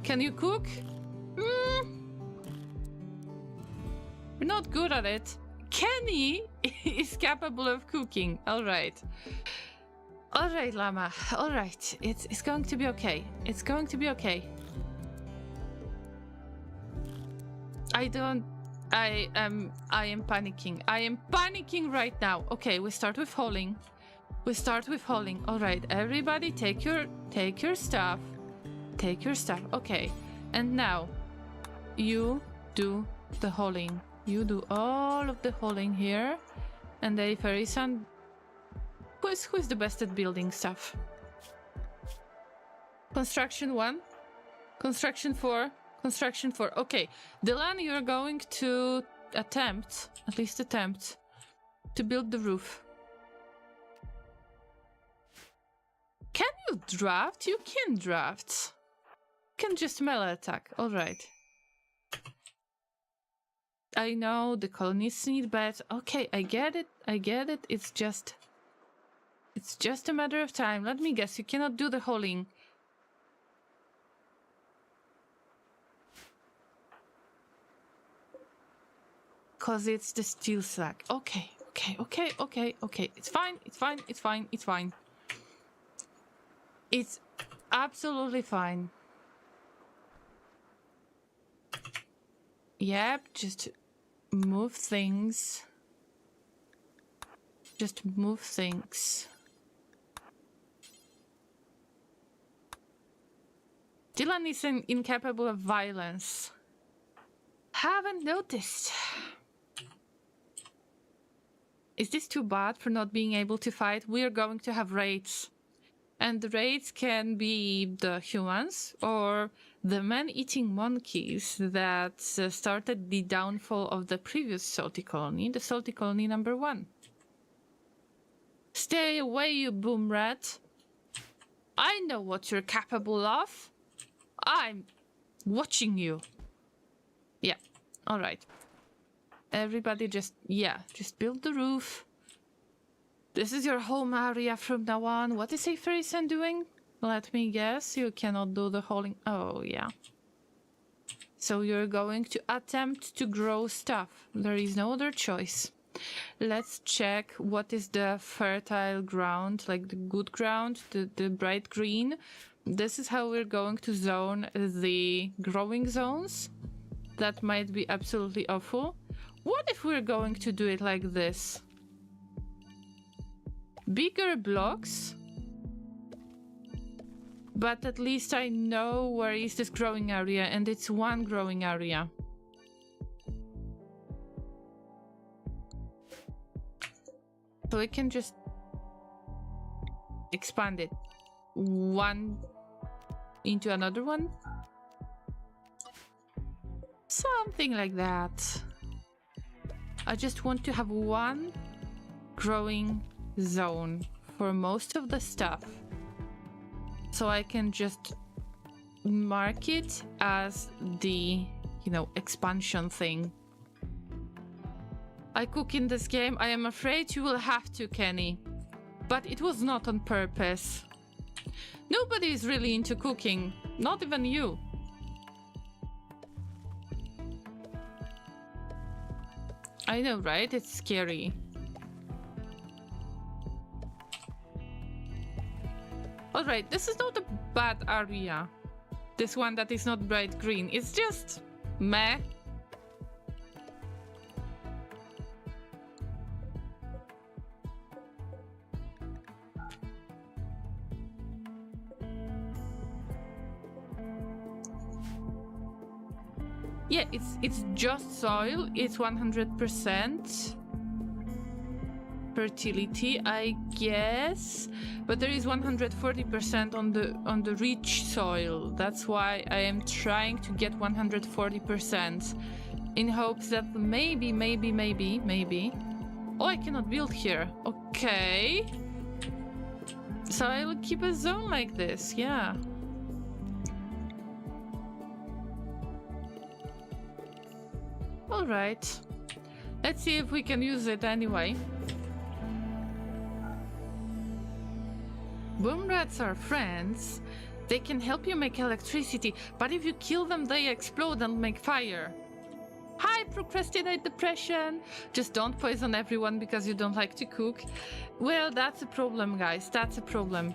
Can you cook? We're not good at it. Kenny is capable of cooking. Alright. Alright, llama. Alright. It's going to be okay. It's going to be okay. I am panicking. I am panicking right now. Okay, we start with hauling. We start with hauling. All right, everybody take your stuff. Take your stuff. Okay. And now you do the hauling. You do all of the hauling here. And the Ferisan, who is the best at building stuff? Construction 1, construction 4, construction 4. Okay, Dylan, you're going to attempt, at least attempt, to build the roof. Can you draft? You can draft. You can just melee attack. All right. I know the colonies need beds. Okay, I get it. I get it. It's just a matter of time. Let me guess. You cannot do the hauling. Cause it's the steel slack. Okay. It's fine. It's absolutely fine. Yep, just move things. Just move things. Dylan is incapable of violence. Haven't noticed. Is this too bad for not being able to fight? We are going to have raids. And the raids can be the humans or the man-eating monkeys that started the downfall of the previous salty colony, the salty colony number 1. Stay away, you boom rat. I know what you're capable of. I'm watching you. Yeah, all right. Everybody just build the roof. This is your home area from now on. What is Aferison doing? Let me guess, you cannot do the hauling. Oh, yeah. So you're going to attempt to grow stuff. There is no other choice. Let's check what is the fertile ground, like the good ground, the bright green. This is how we're going to zone the growing zones. That might be absolutely awful. What if we're going to do it like this? Bigger blocks, but at least I know where is this growing area, and it's one growing area. So we can just expand it one into another one. Something like that. I just want to have one growing zone for most of the stuff. So I can just mark it as the, you know, expansion thing. I cook in this game. I am afraid you will have to, Kenny. But it was not on purpose. Nobody is really into cooking. Not even you. I know, right? It's scary. Alright, this is not a bad area. This one that is not bright green. It's just meh. Yeah, it's just soil. It's 100% fertility, I guess, but there is 140% on the rich soil. That's why I am trying to get 140% in hopes that maybe. Oh, I cannot build here. Okay, so I will keep a zone like this. Yeah. All right. Let's see if we can use it anyway. Boom rats are friends. They can help you make electricity, but if you kill them, they explode and make fire. Hi, procrastinate depression. Just don't poison everyone because you don't like to cook. Well, that's a problem, guys. That's a problem.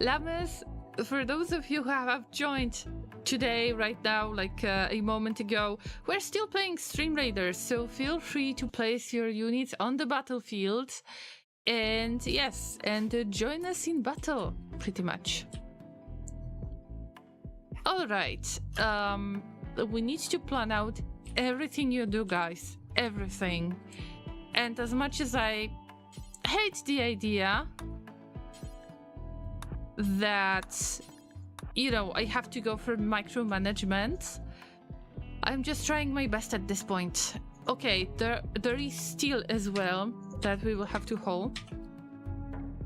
Llamas, for those of you who have joined today, right now, like a moment ago, we're still playing Stream Raiders, so feel free to place your units on the battlefield. And yes, and join us in battle, pretty much. All right, we need to plan out everything you do, guys, everything. And as much as I hate the idea that, you know, I have to go for micromanagement, I'm just trying my best at this point. Okay, there is steel as well that we will have to haul.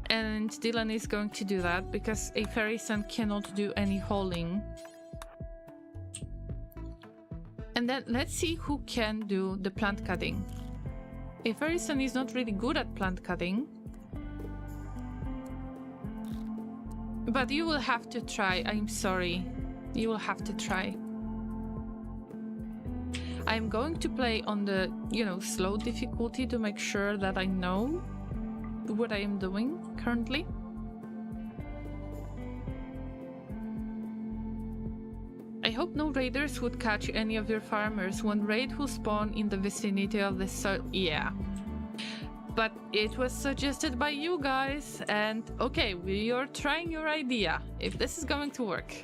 And Dylan is going to do that because a fairy son cannot do any hauling. And then let's see who can do the plant cutting. A fairy son is not really good at plant cutting. But you will have to try, I'm sorry. You will have to try. I'm going to play on the, you know, slow difficulty to make sure that I know what I am doing currently. I hope no raiders would catch any of your farmers. One raid will spawn in the vicinity of the soil. Yeah. But it was suggested by you guys, and okay, we are trying your idea, if this is going to work.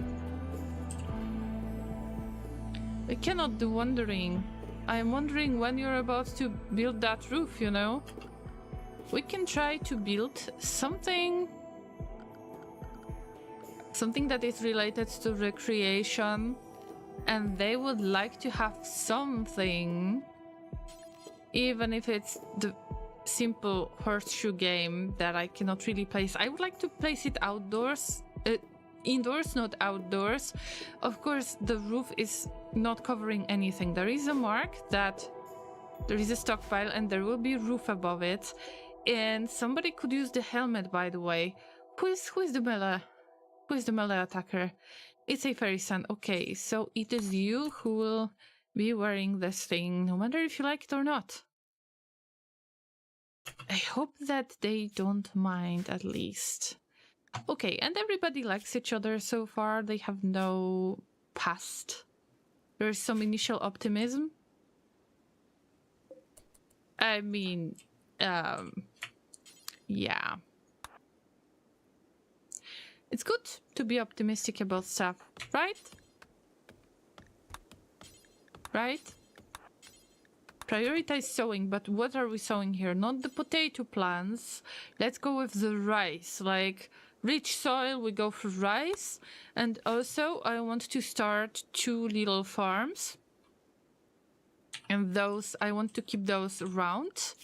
We cannot do wandering. I'm wondering when you're about to build that roof, you know? We can try to build something that is related to recreation, and they would like to have something, even if it's the simple horseshoe game that I cannot really place. I would like to place it outdoors, indoors, not outdoors. Of course, the roof is not covering anything. There is a mark that there is a stockpile and there will be a roof above it. And somebody could use the helmet, by the way. Who is the melee? Who is the melee attacker? It's a fairy son. Okay, so it is you who will be wearing this thing, no matter if you like it or not. I hope that they don't mind, at least. Okay, and everybody likes each other so far. They have no past. There's some initial optimism. I mean, yeah. It's good to be optimistic about stuff, right? Right? Prioritize sowing, but what are we sowing here? Not the potato plants. Let's go with the rice. Like, rich soil, we go for rice. And also, I want to start 2 little farms. And those, I want to keep those around.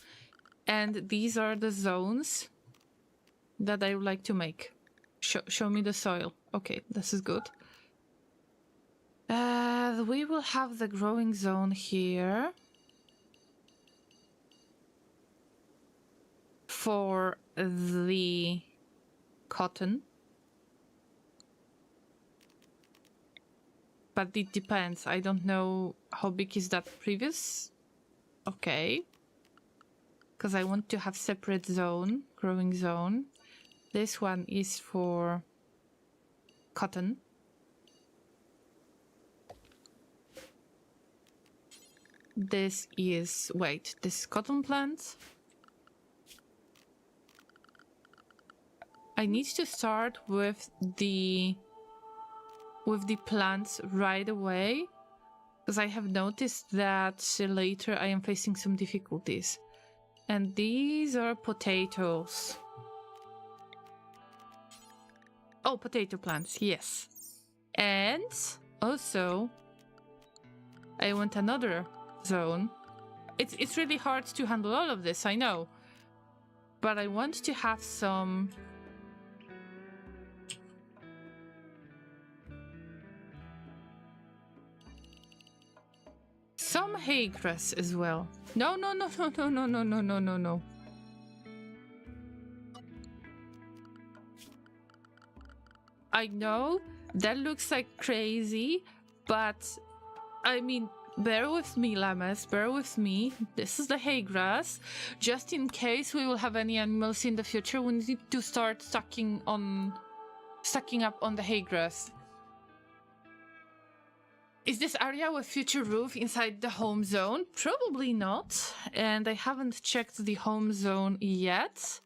And these are the zones that I would like to make. Show me the soil. Okay, this is good. We will have the growing zone here for the cotton. But it depends. I don't know how big is that previous. Okay. Because I want to have separate zone, growing zone. This one is for cotton. This is, wait, this is cotton plants. I need to start with the plants right away, because I have noticed that later I am facing some difficulties. And these are potatoes. Oh, potato plants, yes. And also, I want another zone. It's really hard to handle all of this, I know. But I want to have some hay grass as well. No. I know that looks like crazy, but I mean, bear with me, Llamas, bear with me. This is the hay grass. Just in case we will have any animals in the future, we need to start stacking up on the hay grass. Is this area with future roof inside the home zone? Probably not, and I haven't checked the home zone yet.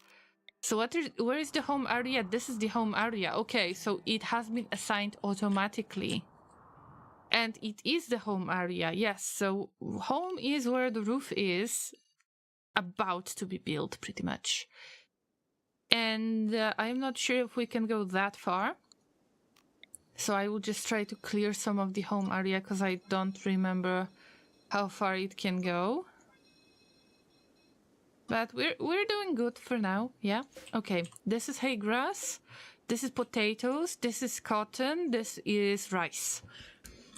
So where is the home area? This is the home area. Okay, so it has been assigned automatically. And it is the home area, yes. So home is where the roof is about to be built, pretty much. And I'm not sure if we can go that far. So I will just try to clear some of the home area, because I don't remember how far it can go. But we're doing good for now, yeah? Okay, this is hay grass, this is potatoes, this is cotton, this is rice.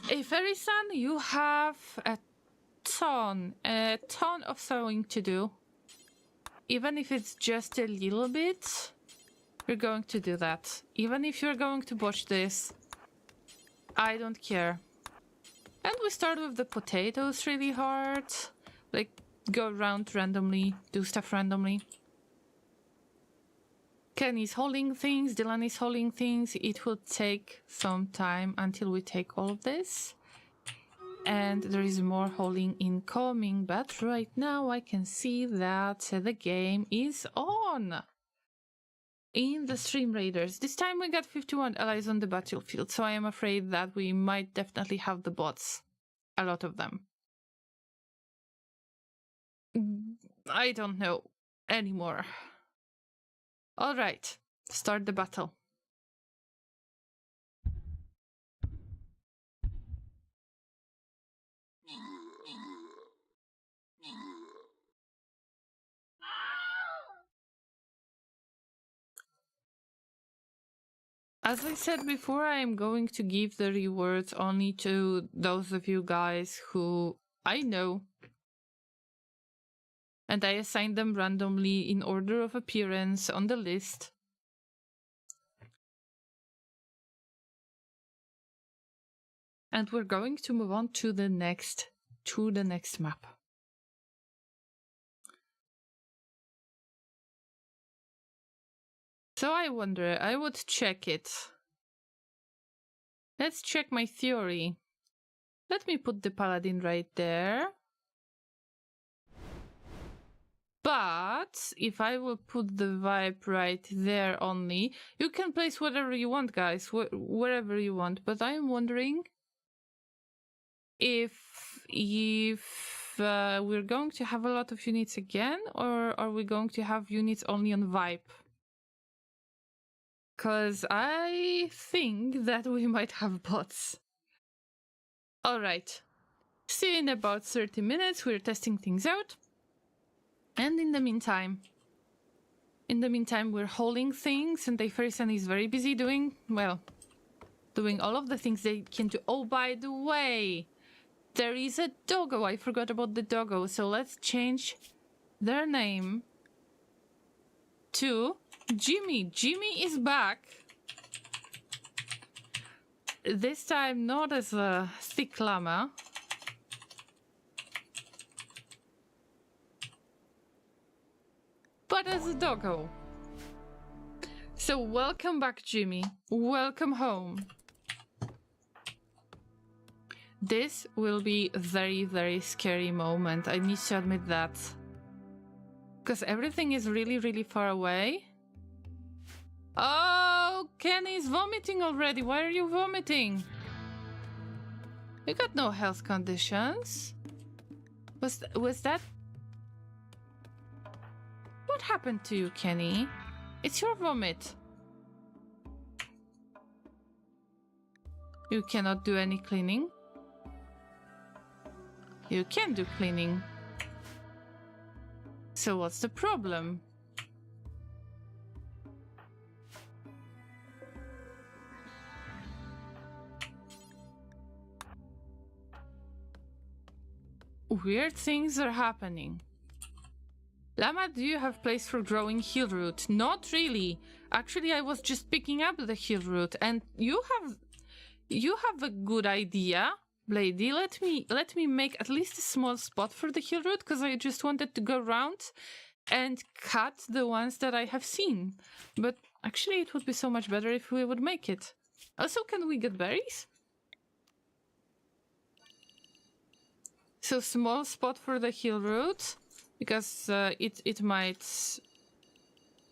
Hey, Fairy Son, you have a ton of sewing to do. Even if it's just a little bit, you're going to do that. Even if you're going to watch this, I don't care. And we start with the potatoes really hard. Like, go around randomly, do stuff randomly. Ken is hauling things, Dylan is hauling things. It will take some time until we take all of this. And there is more hauling incoming, but right now I can see that the game is on. In the Stream Raiders. This time we got 51 allies on the battlefield, so I am afraid that we might definitely have the bots. A lot of them. I don't know anymore. Alright, start the battle. As I said before, I am going to give the rewards only to those of you guys who I know. And I assign them randomly in order of appearance on the list. And we're going to move on to the next map. So I wonder, I would check it. Let's check my theory. Let me put the paladin right there. But if I will put the vibe right there only, you can place whatever you want, guys, wherever you want. But I'm wondering if we're going to have a lot of units again, or are we going to have units only on vibe? Because I think that we might have bots. Alright. See you in about 30 minutes. We're testing things out. And in the meantime, In the meantime, we're hauling things, and Dayferson is very busy doing all of the things they can do. Oh, by the way, there is a doggo. I forgot about the doggo. So let's change their name to Jimmy. Jimmy is back. This time not as a thick llama. But as a doggo. So welcome back, Jimmy. Welcome home. This will be a very, very scary moment. I need to admit that. Because everything is really, really far away. Oh, Kenny's vomiting already. Why are you vomiting? You got no health conditions. Was that... What happened to you, Kenny? It's your vomit. You cannot do any cleaning. You can do cleaning. So what's the problem? Weird things are happening. Llama, do you have place for growing heal root? Not really. Actually, I was just picking up the heal root, and you have a good idea, Blady. Let me make at least a small spot for the heal root, because I just wanted to go around and cut the ones that I have seen. But actually, it would be so much better if we would make it. Also, can we get berries? So small spot for the heal root. Because it might,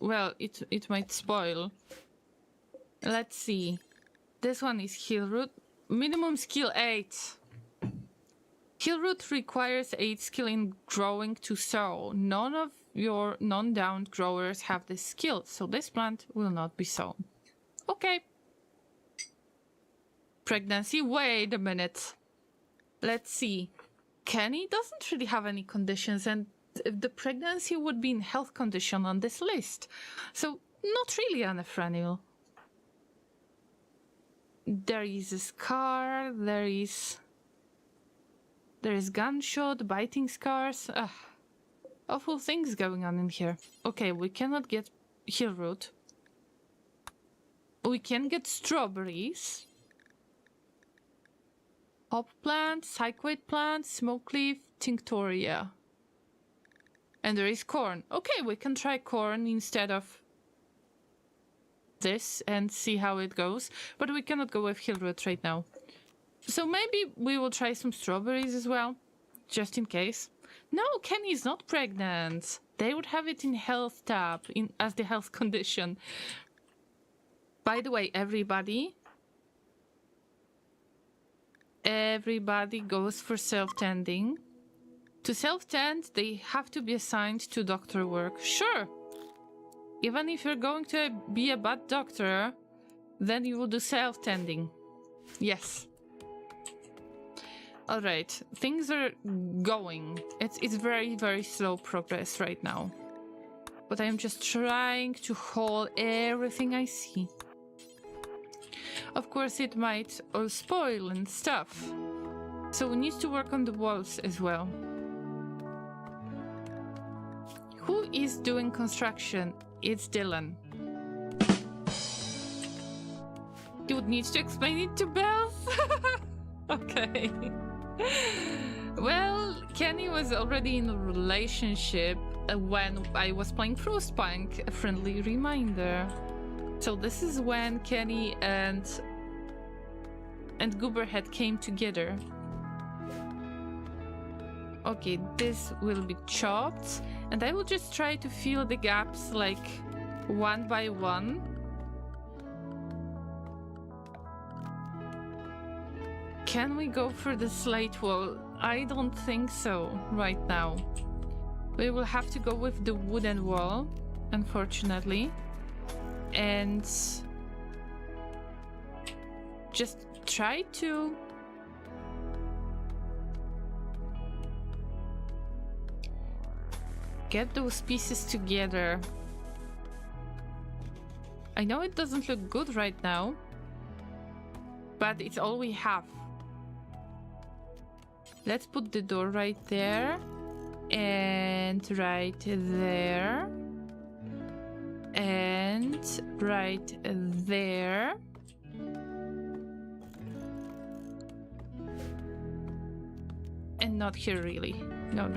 well, it might spoil. Let's see. This one is heal root. Minimum skill 8. Heal root requires 8 skill in growing to sow. None of your non-downed growers have this skill, so this plant will not be sown. Okay. Pregnancy. Wait a minute. Let's see. Kenny doesn't really have any conditions, and the pregnancy would be in health condition on this list. So, not really anaphrenial. There is a scar, there is gunshot, biting scars. Awful things going on in here. Okay, we cannot get heal root. We can get strawberries. Hop plant, cycwade plant, smoke leaf, tinctoria. And there is corn. Okay, we can try corn instead of this and see how it goes. But we cannot go with heal root right now. So maybe we will try some strawberries as well. Just in case. No, Kenny is not pregnant. They would have it in health tab as the health condition. By the way, everybody goes for self-tending. To self-tend, they have to be assigned to doctor work. Sure! Even if you're going to be a bad doctor, then you will do self-tending. Yes. Alright, things are going. It's very, very slow progress right now. But I'm just trying to haul everything I see. Of course, it might all spoil and stuff. So we need to work on the walls as well. Who is doing construction? It's Dylan. You would need to explain it to Belle? Okay. Well, Kenny was already in a relationship when I was playing Frostpunk, a friendly reminder. So this is when Kenny and Gooberhead came together. Okay, this will be chopped, and I will just try to fill the gaps like one by one. Can we go for the slate wall? I don't think so right now. We will have to go with the wooden wall, unfortunately, and just try to get those pieces together. I know it doesn't look good right now, but it's all we have. Let's put the door right there and right there and right there. And not here, really. No.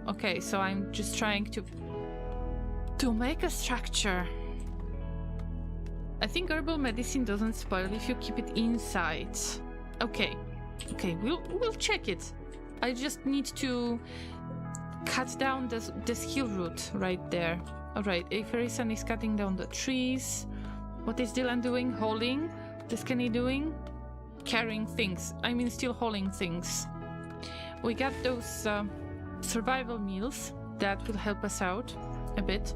Okay, so I'm just trying to make a structure. I think herbal medicine doesn't spoil if you keep it inside. Okay, we'll check it. I just need to cut down this hill root right there. Alright, Aferison is cutting down the trees. What is Dylan doing? Hauling? What is Kenny doing? Carrying things. I mean, still hauling things. We got those survival meals that will help us out a bit.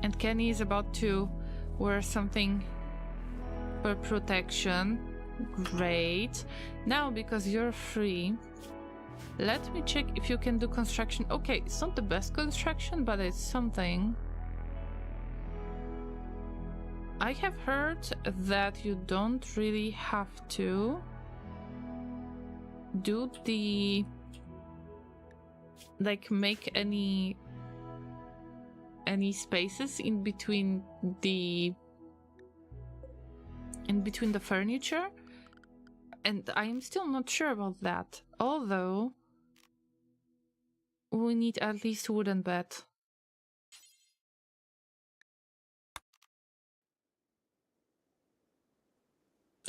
And Kenny is about to wear something for protection. Great. Now, because you're free, let me check if you can do construction. Okay, it's not the best construction, but it's something. I have heard that you don't really have to do the, like, make any spaces in between the furniture, and I'm still not sure about that, although we need at least wooden bed.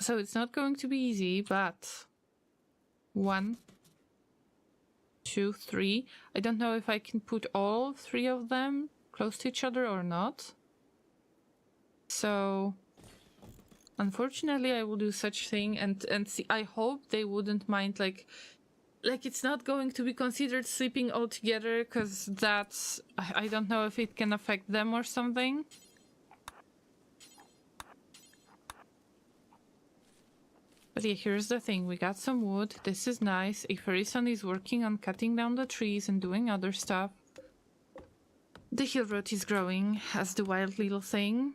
So it's not going to be easy, but 1, 2, 3. I don't know if I can put all 3 of them close to each other or not. So unfortunately I will do such thing and see. I hope they wouldn't mind, like it's not going to be considered sleeping all together, because that's, I don't know if it can affect them or something. But yeah, here's the thing. We got some wood. This is nice. Aferison is working on cutting down the trees and doing other stuff. The hill root is growing as the wild little thing.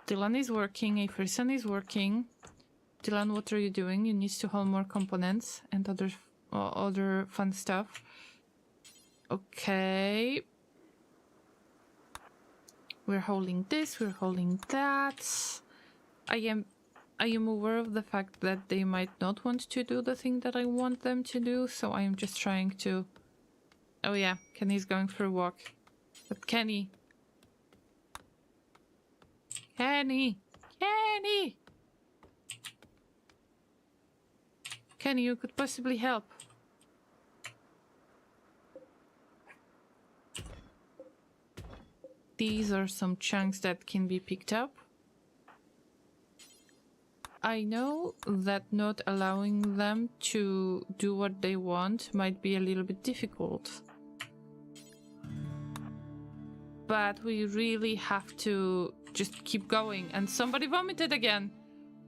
Dylan is working. Aferison is working. Dylan, what are you doing? You need to haul more components and other fun stuff. Okay. We're hauling this. We're hauling that. I am aware of the fact that they might not want to do the thing that I want them to do, so I am just trying to... Oh yeah, Kenny's going for a walk. But Kenny! Kenny! Kenny, you could possibly help. These are some chunks that can be picked up. I know that not allowing them to do what they want might be a little bit difficult. But we really have to just keep going. And somebody vomited again.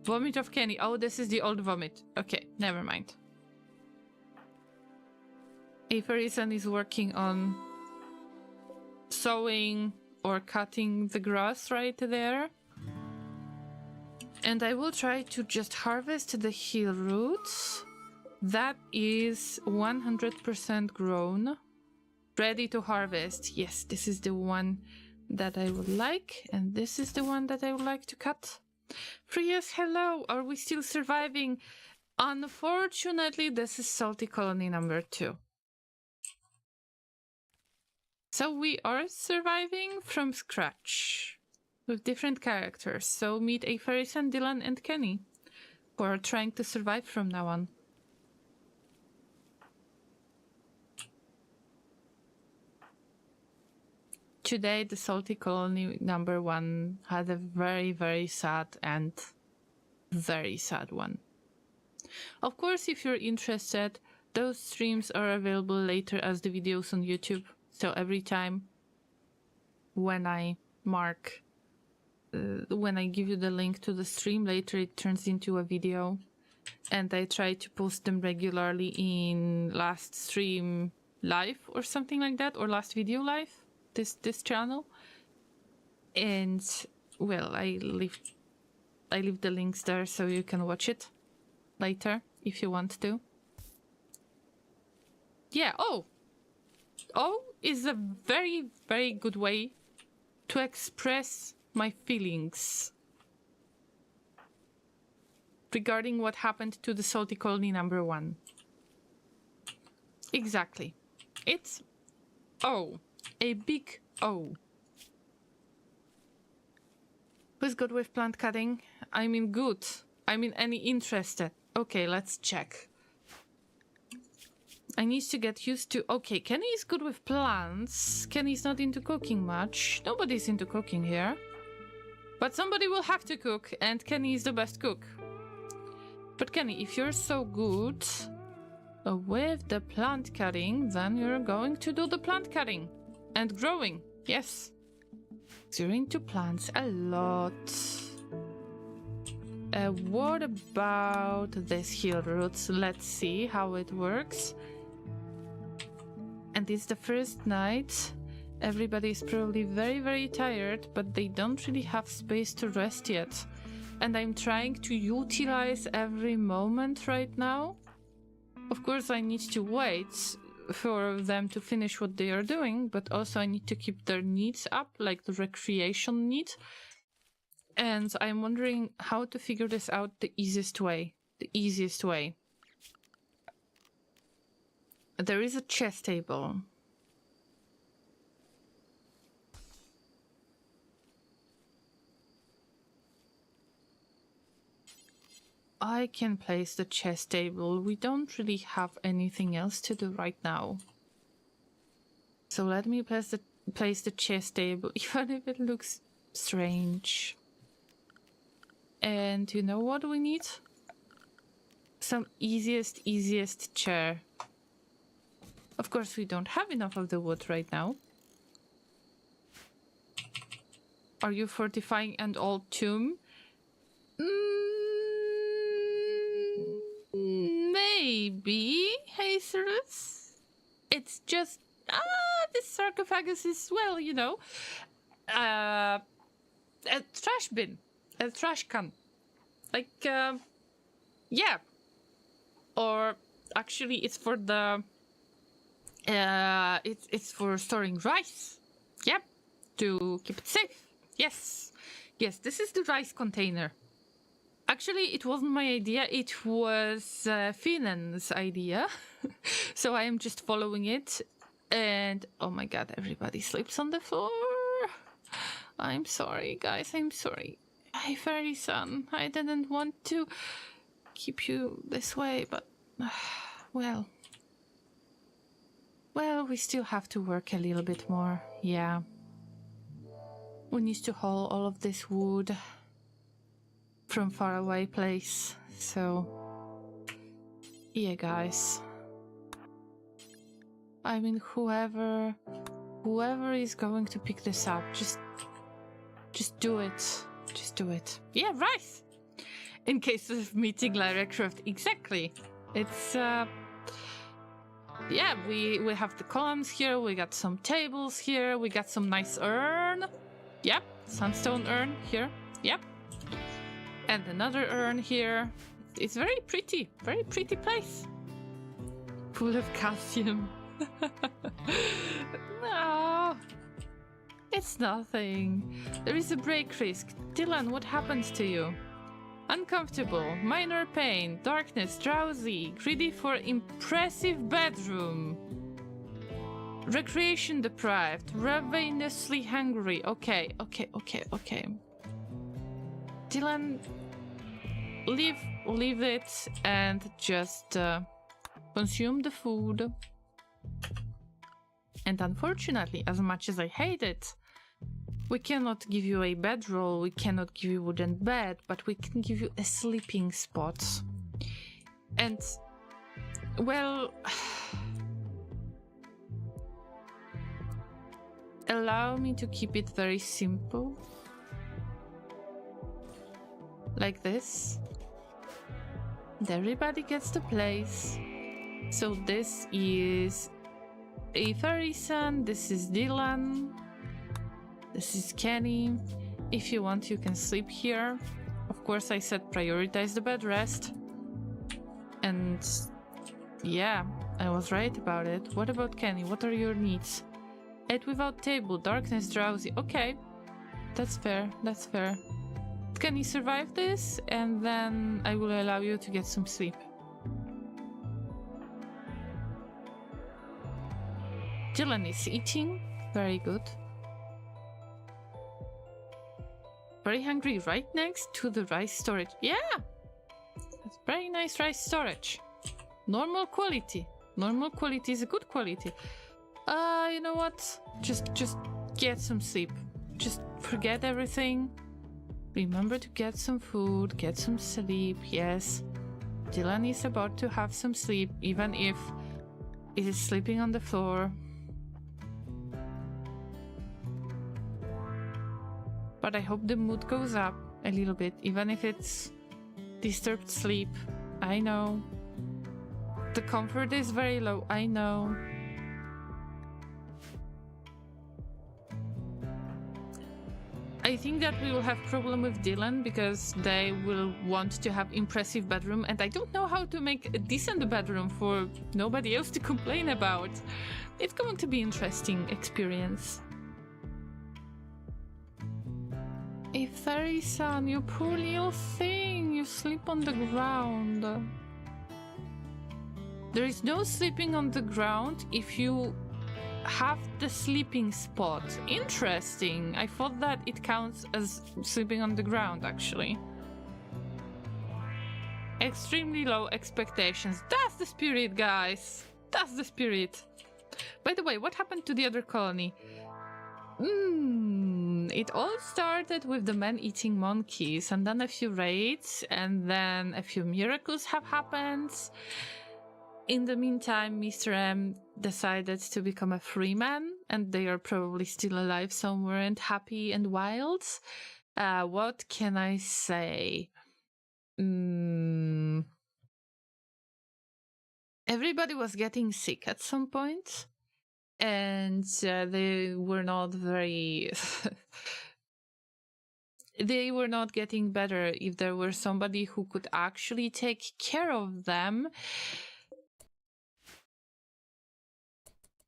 Vomit of Kenny. Oh, this is the old vomit. Okay, never mind. Aferison is working on sowing or cutting the grass right there. And I will try to just harvest the hill roots. That is 100% grown. Ready to harvest. Yes, this is the one that I would like. And this is the one that I would like to cut. Frias, hello! Are we still surviving? Unfortunately, this is Salty Colony number 2. So we are surviving from scratch. With different characters. So meet Aferison, Dylan, and Kenny, who are trying to survive from now on. Today, the Salty Colony number 1 had a very, very sad and very sad one. Of course, if you're interested, those streams are available later as the videos on YouTube. So every time when I mark, when I give you the link to the stream, later it turns into a video. And I try to post them regularly in last stream live or something like that, or last video live, this channel. And well, I leave the links there so you can watch it later if you want to. Yeah, oh is a very, very good way to express my feelings regarding what happened to the salty colony number 1. Exactly. It's O. A big O. Who's good with plant cutting? I mean good. I mean any interested. Okay, let's check. I need to get used to... Okay, Kenny is good with plants. Kenny's not into cooking much. Nobody's into cooking here. But somebody will have to cook, and Kenny is the best cook. But Kenny, if you're so good with the plant cutting, then you're going to do the plant cutting and growing. Yes. You're into plants a lot. What about this hill roots? Let's see how it works. And it's the first night. Everybody is probably very, very tired, but they don't really have space to rest yet. And I'm trying to utilize every moment right now. Of course, I need to wait for them to finish what they are doing, but also I need to keep their needs up, like the recreation need. And I'm wondering how to figure this out the easiest way. The easiest way. There is a chess table. I can place the chess table. We don't really have anything else to do right now. So let me place the chess table, even if it looks strange. And you know what we need? Some easiest chair. Of course, we don't have enough of the wood right now. Are you fortifying an old tomb? Maybe, Hazelus. It's just, this sarcophagus is, well, you know, a trash bin, a trash can. Like, yeah. Or, actually, it's for the, it's for storing rice. Yep, to keep it safe. Yes, yes, this is the rice container. Actually, it wasn't my idea, it was Finan's idea. So I am just following it. And, oh my god, everybody sleeps on the floor. I'm sorry, guys, I'm sorry. Hi, fairy son. I didn't want to keep you this way, but, well. Well, we still have to work a little bit more, yeah. We need to haul all of this wood from far away place, so yeah, guys. I mean, whoever is going to pick this up, just do it. Just do it. Yeah, rice! In case of meeting Lara Croft, exactly. It's, yeah, we have the columns here, we got some tables here, we got some nice urn. Yep, sandstone urn here, yep. And another urn here. It's very pretty place. Full of calcium. No, it's nothing. There is a break risk. Dylan, what happens to you? Uncomfortable, minor pain, darkness, drowsy, greedy for impressive bedroom. Recreation deprived, ravenously hungry. Okay. Dylan, leave it and just consume the food. And unfortunately, as much as I hate it, we cannot give you a bedroll, we cannot give you wooden bed, but we can give you a sleeping spot. And, well, allow me to keep it very simple. Like this. And everybody gets the place. So this is a fairy son, this is Dylan, this is Kenny, If you want, you can sleep here. Of course, I said prioritize the bed rest. And yeah, I was right about it. What about Kenny? What are your needs? Eat without table, darkness, drowsy. Okay, that's fair, that's fair. Can you survive this? And then I will allow you to get some sleep. Dylan is eating. Very good. Very hungry, right next to the rice storage. Yeah! That's very nice rice storage. Normal quality. Normal quality is a good quality. You know what? Just get some sleep. Just forget everything. Remember to get some food, get some sleep, yes. Dylan is about to have some sleep, even if it is sleeping on the floor. But I hope the mood goes up a little bit, even if it's disturbed sleep. I know. The comfort is very low, I know. I think that we will have problem with Dylan because they will want to have impressive bedroom, and I don't know how to make a decent bedroom for nobody else to complain about. It's going to be interesting experience. A fairy son, you poor little thing, you sleep on the ground. There is no sleeping on the ground if you have the sleeping spot. Interesting. I thought that it counts as sleeping on the ground, actually. Extremely low expectations. That's the spirit, guys. That's the spirit. By the way, what happened to the other colony? It all started with the men eating monkeys, and then a few raids, and then a few miracles have happened. In the meantime, Mr. M decided to become a free man, and they are probably still alive somewhere and happy and wild. What can I say? Everybody was getting sick at some point, and they were not very... they were not getting better. If there were somebody who could actually take care of them,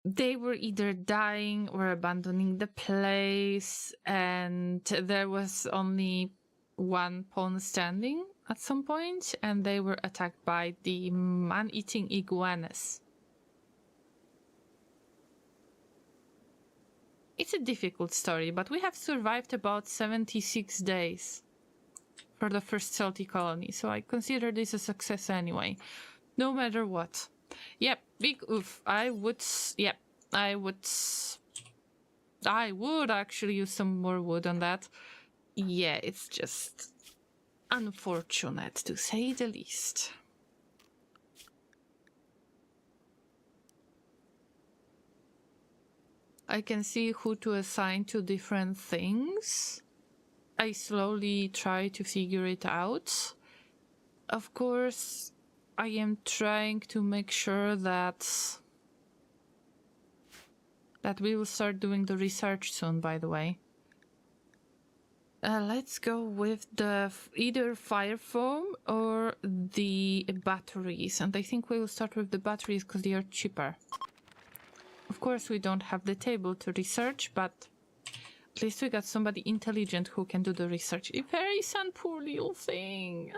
they were either dying or abandoning the place, and there was only one pawn standing at some point, and they were attacked by the man-eating iguanas. It's a difficult story, but we have survived about 76 days for the first salty colony, so I consider this a success anyway, no matter what. Yep, big oof. I would actually use some more wood on that. Yeah, it's just unfortunate to say the least. I can see who to assign to different things. I slowly try to figure it out. Of course, I am trying to make sure that we will start doing the research soon, by the way. Let's go with the either fire foam or the batteries. And I think we will start with the batteries because they are cheaper. Of course, we don't have the table to research, but at least we got somebody intelligent who can do the research. A very sun, poor little thing.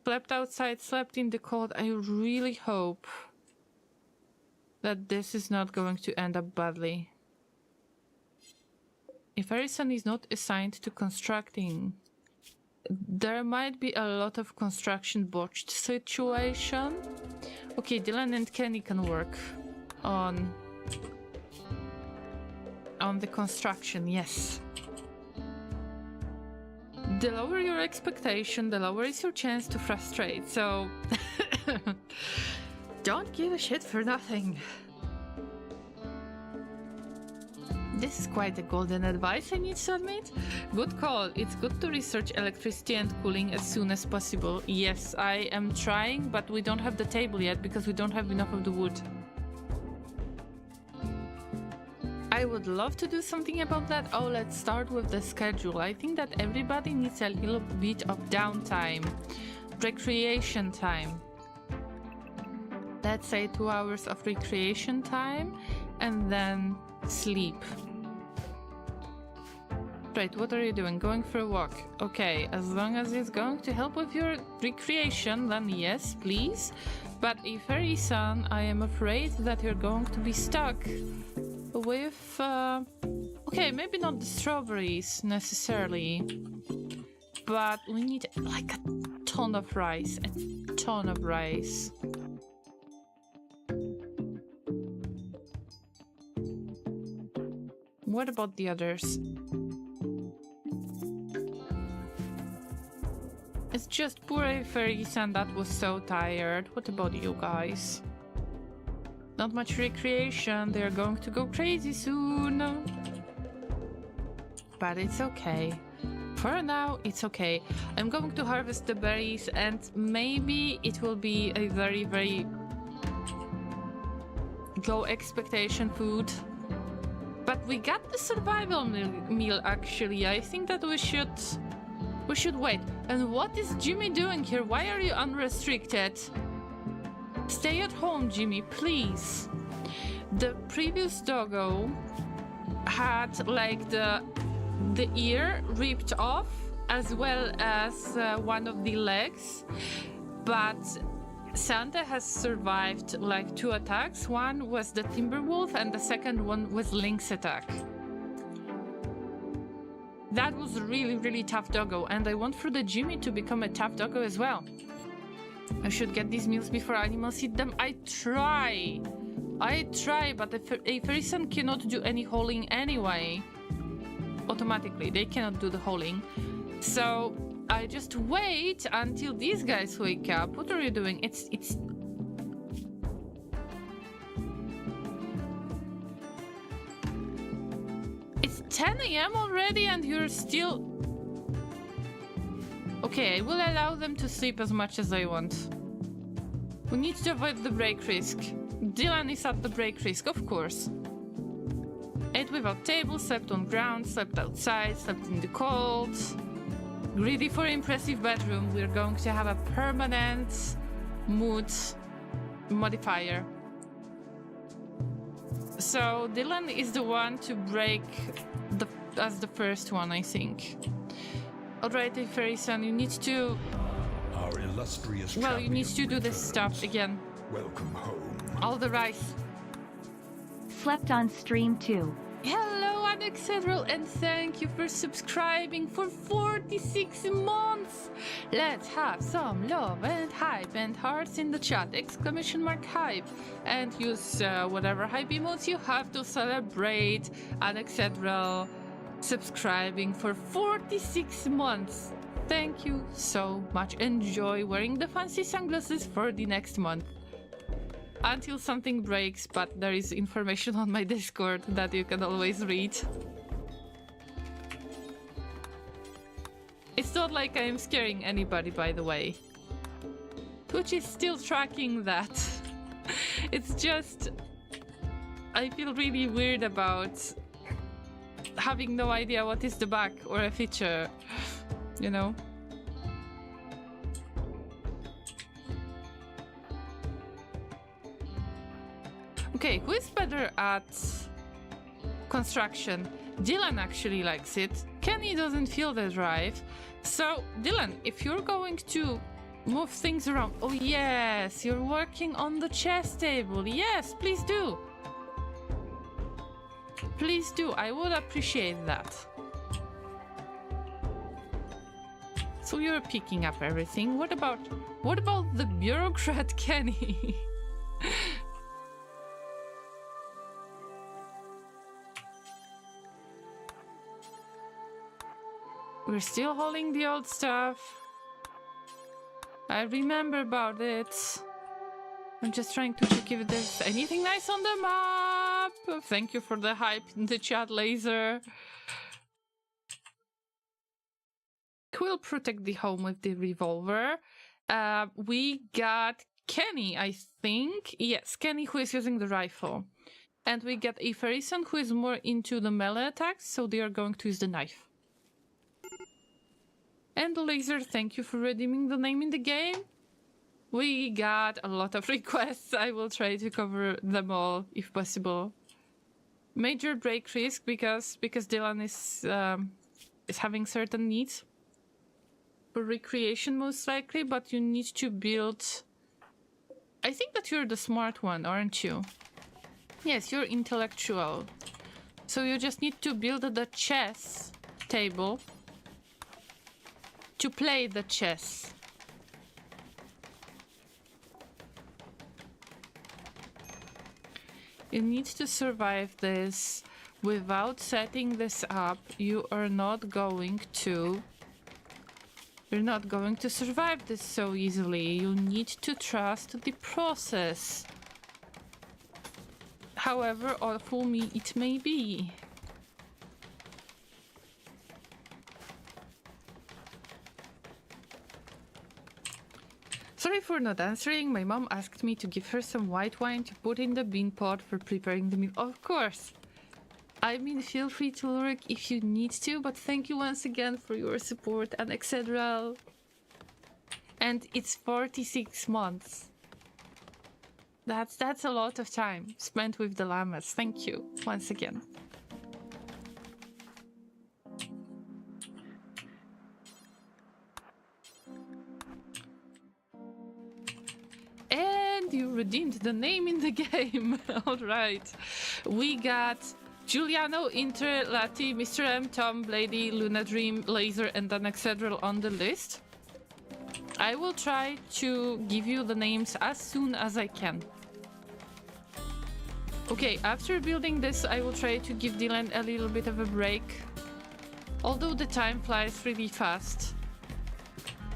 Slept outside, slept in the cold. I really hope that this is not going to end up badly. If Harrison is not assigned to constructing, there might be a lot of construction botched situation. Okay, Dylan and Kenny can work on the construction, yes. The lower your expectation, the lower is your chance to frustrate, so don't give a shit for nothing. This is quite a golden advice, I need to admit. Good call. It's good to research electricity and cooling as soon as possible. Yes, I am trying, but we don't have the table yet because we don't have enough of the wood. I would love to do something about that. Oh, let's start with the schedule. I think that everybody needs a little bit of downtime, recreation time. Let's say 2 hours of recreation time and then sleep. Right, what are you doing? Going for a walk. Okay, as long as it's going to help with your recreation, then yes, please. But if very soon, I am afraid that you're going to be stuck with, okay, maybe not the strawberries necessarily, but we need like a ton of rice, a ton of rice. What about the others? It's just poor fairies and that was so tired. What about you guys? Not much recreation, they're going to go crazy soon. But it's okay. For now, it's okay. I'm going to harvest the berries and maybe it will be a very, very low expectation food. But we got the survival meal actually. I think that we should wait. And what is Jimmy doing here? Why are you unrestricted? Stay at home, Jimmy, please. The previous doggo had like the ear ripped off as well as one of the legs, but Santa has survived like 2 attacks. One was the Timberwolf and the second one was Lynx attack. That was a really, really tough doggo, and I want for the Jimmy to become a tough doggo as well. I should get these meals before animals eat them. I try, but a person cannot do any hauling anyway. Automatically, they cannot do the hauling. So I just wait until these guys wake up. What are you doing? It's 10 AM already and you're still... Okay, I will allow them to sleep as much as I want. We need to avoid the break risk. Dylan is at the break risk, of course. Ate without table, slept on ground, slept outside, slept in the cold. Greedy for impressive bedroom. We're going to have a permanent mood modifier. So Dylan is the one to break as the first one, I think. Alright, Fairy Son, you need to... Our illustrious well, you need to do this stuff again. Welcome home. All the rice. Slept on stream too. Hello, Cassandra, and thank you for subscribing for 46 months. Let's have some love and hype and hearts in the chat. Exclamation mark hype. And use whatever hype emotes you have to celebrate Cassandra subscribing for 46 months. Thank you so much. Enjoy wearing the fancy sunglasses for the next month. Until something breaks, but there is information on my Discord that you can always read. It's not like I am scaring anybody, by the way. Twitch is still tracking that. It's just... I feel really weird about having no idea what is the bug or a feature, you know? Okay, who is better at construction? Dylan actually likes it. Kenny doesn't feel the drive. So, Dylan, if you're going to move things around... Oh, yes, you're working on the chess table. Yes, please do. Please do. I would appreciate that. So you're picking up everything. What about the bureaucrat Kenny? We're still holding the old stuff. I remember about it. I'm just trying to check if there's anything nice on the map. Thank you for the hype in the chat, Laser. Who will protect the home with the revolver? We got Kenny, I think. Yes, Kenny who is using the rifle. And we get a Farison who is more into the melee attacks, so they are going to use the knife. And Laser, thank you for redeeming the name in the game. We got a lot of requests. I will try to cover them all if possible. Major break risk because Dylan is having certain needs for recreation most likely, but you need to build. I think that you're the smart one, aren't you? Yes, you're intellectual. So you just need to build the chess table to play the chess. You need to survive this. Without setting this up, you are not going to... You're not going to survive this so easily. You need to trust the process. However awful it may be. Sorry for not answering. My mom asked me to give her some white wine to put in the bean pot for preparing the meal. Of course. I mean, feel free to lurk if you need to, but thank you once again for your support and Excedral. And it's 46 months. That's a lot of time spent with the llamas. Thank you once again. And you redeemed the name in the game. All right. We got Giuliano, Inter, Lati, Mr. M, Tom, Lady, Luna Dream, Laser, and then Excedral on the list. I will try to give you the names as soon as I can. Okay, after building this, I will try to give Dylan a little bit of a break. Although the time flies really fast.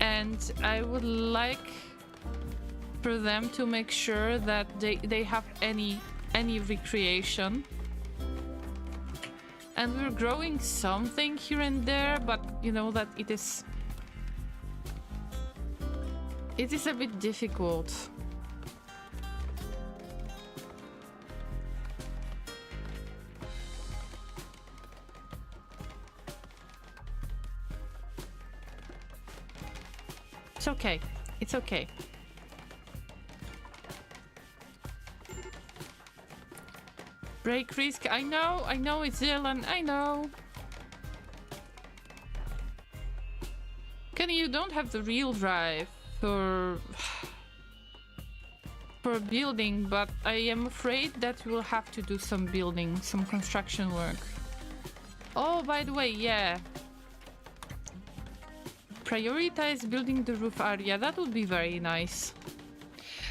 And I would like for them to make sure that they have any recreation. And we're growing something here and there, but you know that it is a bit difficult. It's okay. It's okay. Break risk. I know it's Dylan. I know. Kenny, you don't have the real drive for building, but I am afraid that you will have to do some building, some construction work. Oh, by the way, yeah. Prioritize building the roof area. That would be very nice.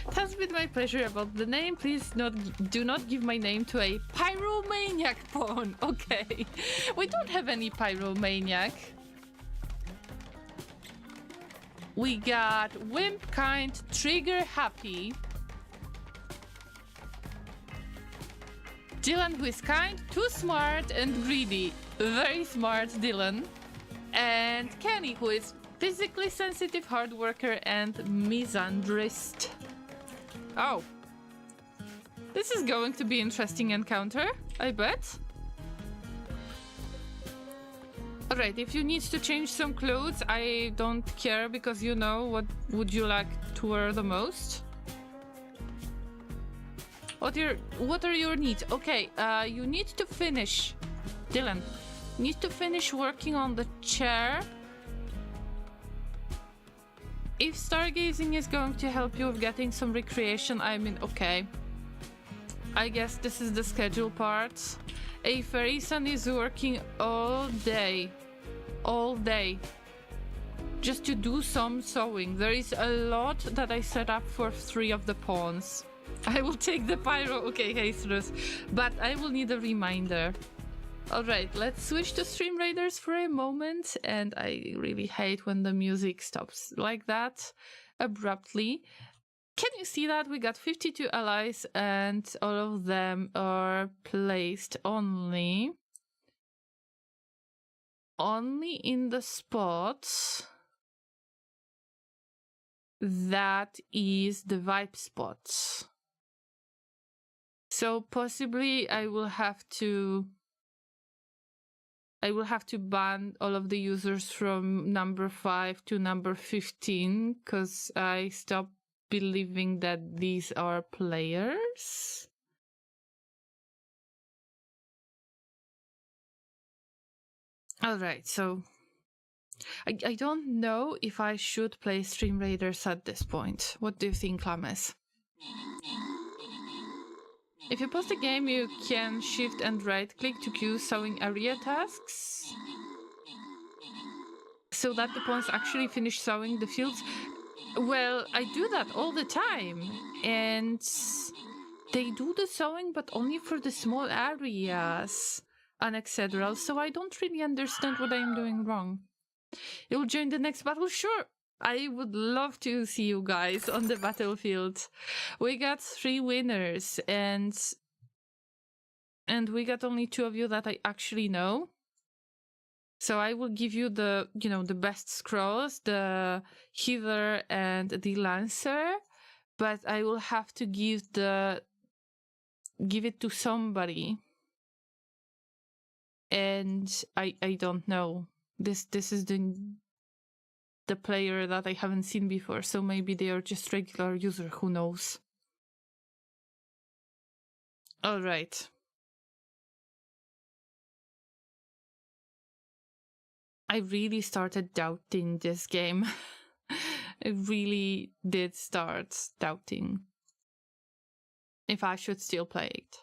It has been my pleasure about the name. Please do not give my name to a pyromaniac pawn. Okay. We don't have any pyromaniac. We got Wimp Kind, Trigger Happy. Dylan, who is kind, too smart and greedy. Very smart Dylan. And Kenny, who is physically sensitive, hard worker, and misandrist. Oh. This is going to be an interesting encounter, I bet. Alright, if you need to change some clothes, I don't care, because you know what would you like to wear the most. What are your needs? Okay, you need to finish, Dylan, need to finish working on the chair. If stargazing is going to help you with getting some recreation, I mean, okay. I guess this is the schedule part. A Farison is working all day, just to do some sewing. There is a lot that I set up for 3 of the pawns. I will take the pyro, okay, Hasterus, but I will need a reminder. Alright, let's switch to Stream Raiders for a moment, and I really hate when the music stops like that abruptly. Can you see that? We got 52 allies, and all of them are placed only in the spots that is the vibe spots. So possibly I will have to ban all of the users from number 5 to number 15 because I stopped believing that these are players. Alright, so I don't know if I should play Stream Raiders at this point. What do you think, Llamas? If you pause the game, you can shift and right-click to queue sewing area tasks so that the pawns actually finish sewing the fields. Well, I do that all the time, and they do the sewing, but only for the small areas on Cassandra, so I don't really understand what I'm doing wrong. You'll join the next battle? Sure! I would love to see you guys on the battlefield. We got 3 winners, and we got only 2 of you that I actually know. So I will give you the, the best scrolls, the Heather and the Lancer, but I will have to give it to somebody. And I don't know. This is the player that I haven't seen before, so maybe they are just regular user, who knows. All right. I really started doubting this game. I really did start doubting if I should still play it.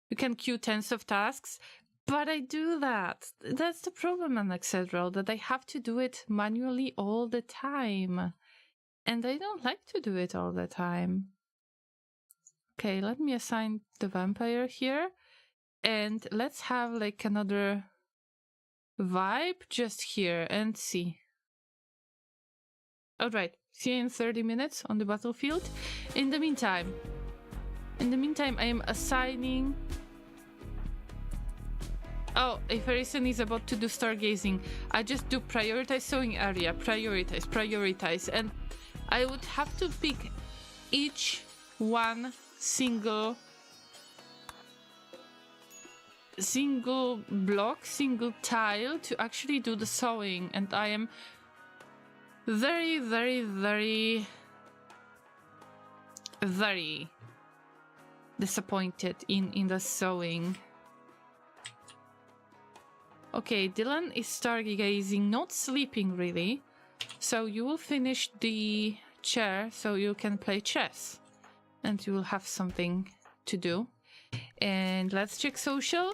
You can queue tens of tasks, but I do that. That's the problem on Cassandra, that I have to do it manually all the time. And I don't like to do it all the time. Okay, let me assign the vampire here. And let's have like another vibe just here and see. Alright, see you in 30 minutes on the battlefield. In the meantime, I am assigning... Oh, if Harrison is about to do stargazing, I just do prioritize sewing area, prioritize, and I would have to pick each one single block, single tile to actually do the sewing, and I am very, very, very, very disappointed in the sewing. Okay, Dylan is stargazing, not sleeping really, so you will finish the chair so you can play chess and you will have something to do. And let's check social.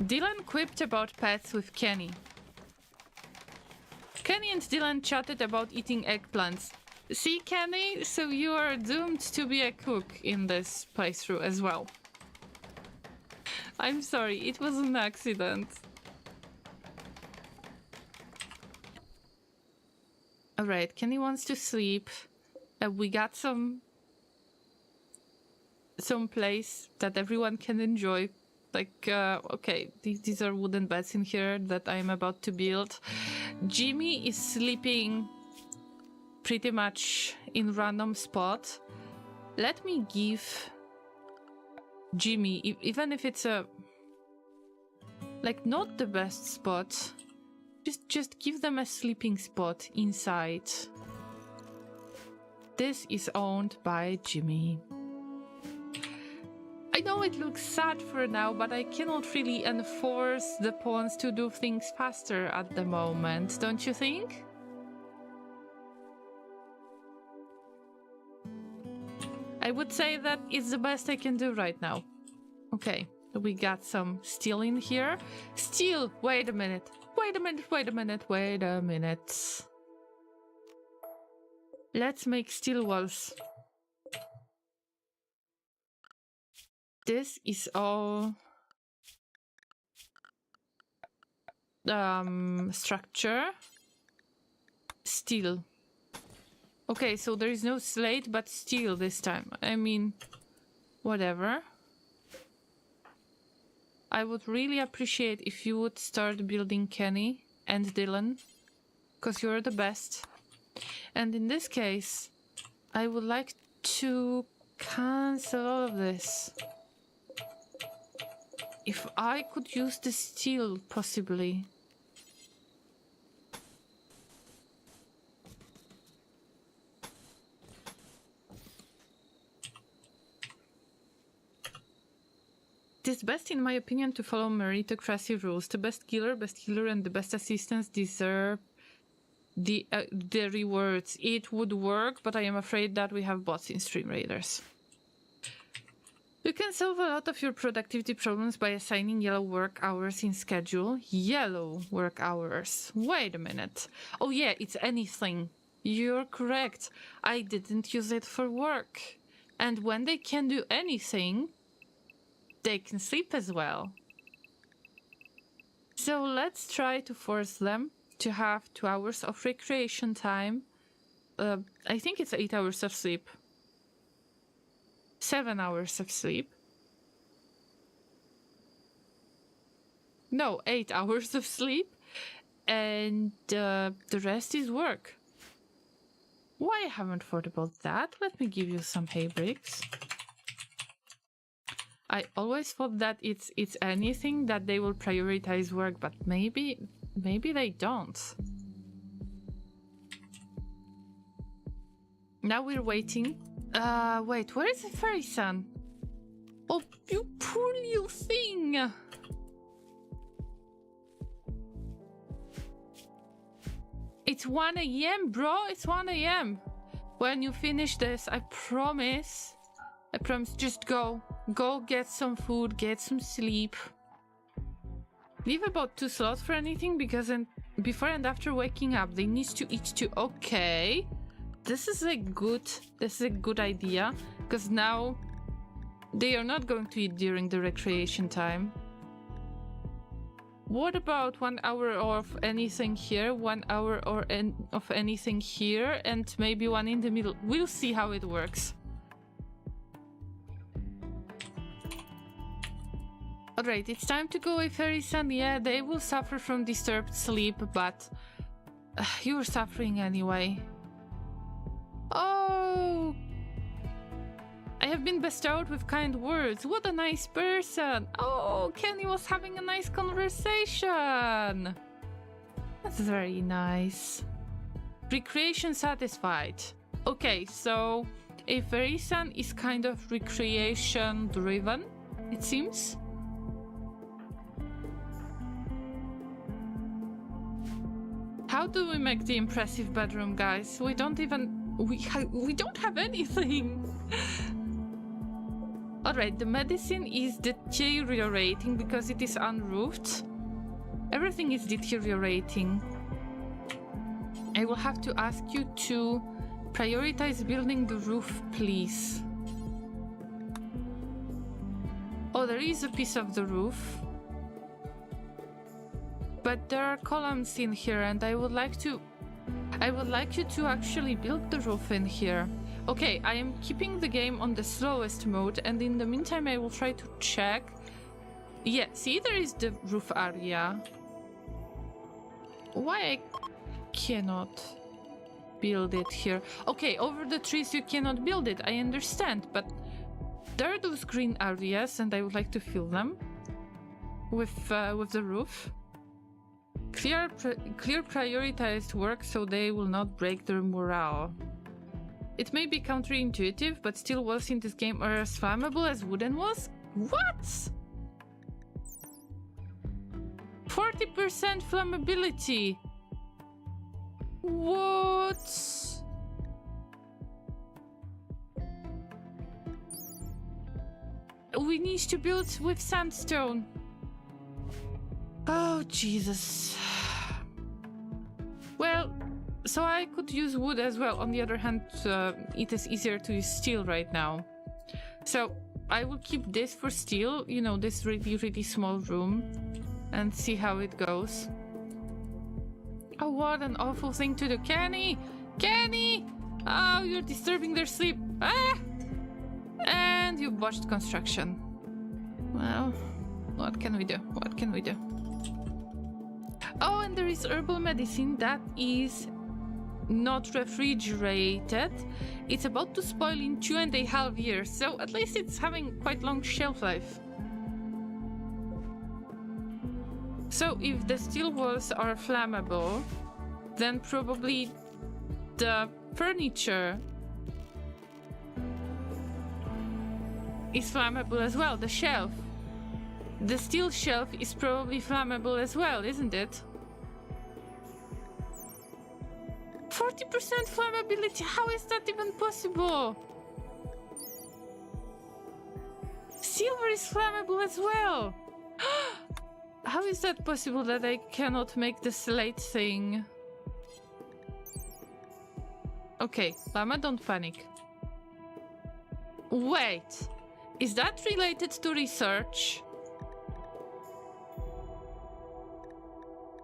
Dylan quipped about pets with Kenny. Kenny and Dylan chatted about eating eggplants. See, Kenny? So you are doomed to be a cook in this playthrough as well. I'm sorry, it was an accident. Alright, Kenny wants to sleep. We got some place that everyone can enjoy. Like, okay, these are wooden beds in here that I'm about to build. Jimmy is sleeping pretty much in random spot. Let me give Jimmy, even if it's a like not the best spot, just give them a sleeping spot inside. This is owned by Jimmy. I know it looks sad for now, but I cannot really enforce the pawns to do things faster at the moment, don't you think? I would say that it's the best I can do right now. Okay, we got some steel in here. Steel! Wait a minute. Let's make steel walls. This is all structure. Steel. Okay, so there is no slate, but steel this time. I mean, whatever. I would really appreciate if you would start building Kenny and Dylan, because you're the best. And in this case, I would like to cancel all of this. If I could use the steel, possibly. It is best, in my opinion, to follow meritocracy rules. The best killer, and the best assistants deserve the rewards. It would work, but I am afraid that we have bots in Stream Raiders. You can solve a lot of your productivity problems by assigning yellow work hours in schedule. Yellow work hours. Wait a minute. Oh yeah, it's anything. You're correct. I didn't use it for work. And when they can do anything, they can sleep as well. So let's try to force them to have 2 hours of recreation time. I think it's 8 hours of sleep. 7 hours of sleep. No, 8 hours of sleep. And the rest is work. Why I haven't thought about that? Let me give you some hay bricks. I always thought that it's anything that they will prioritize work, but maybe they don't. Now we're waiting. Wait, where is the fairy sun? Oh, you poor little thing! It's 1 AM, bro. It's 1 AM. When you finish this, I promise, just go. Go get some food, get some sleep. Leave about 2 slots for anything, because before and after waking up, they need to eat too. Okay. This is a good idea, because now they are not going to eat during the recreation time. What about 1 hour of anything here, 1 hour of anything here, and maybe one in the middle? We'll see how it works. Alright, it's time to go away, Fairy Sun. Yeah, they will suffer from disturbed sleep, but you're suffering anyway. Oh! I have been bestowed with kind words. What a nice person! Oh, Kenny was having a nice conversation! That's very nice. Recreation satisfied. Okay, so a Fairy Sun is kind of recreation driven, it seems. How do we make the impressive bedroom, guys? We don't even... We don't have anything! Alright, the medicine is deteriorating because it is unroofed. Everything is deteriorating. I will have to ask you to prioritize building the roof, please. Oh, there is a piece of the roof. But there are columns in here, and I would like you to actually build the roof in here. Okay, I am keeping the game on the slowest mode, and in the meantime I will try to check. Yeah, see, there is the roof area. Why I cannot build it here? Okay, over the trees you cannot build it, I understand, but there are those green areas, and I would like to fill them with the roof. Clear prioritized work so they will not break their morale. It may be counterintuitive, but steel walls in this game are as flammable as wooden walls? What? 40% flammability. What? We need to build with sandstone. Oh, Jesus. Well, so I could use wood as well. On the other hand, it is easier to use steel right now. So I will keep this for steel, you know, this really, really small room, and see how it goes. Oh, what an awful thing to do. Kenny! Kenny! Oh, you're disturbing their sleep. Ah! And you botched construction. Well, what can we do? What can we do? Oh, and there is herbal medicine that is not refrigerated. It's about to spoil in 2.5 years, so at least it's having quite long shelf life. So if the steel walls are flammable, then probably the furniture is flammable as well, the shelf. The steel shelf is probably flammable as well, isn't it? 40% flammability, how is that even possible? Silver is flammable as well. How is that possible that I cannot make the slate thing? Okay, Llama, don't panic. Wait, is that related to research?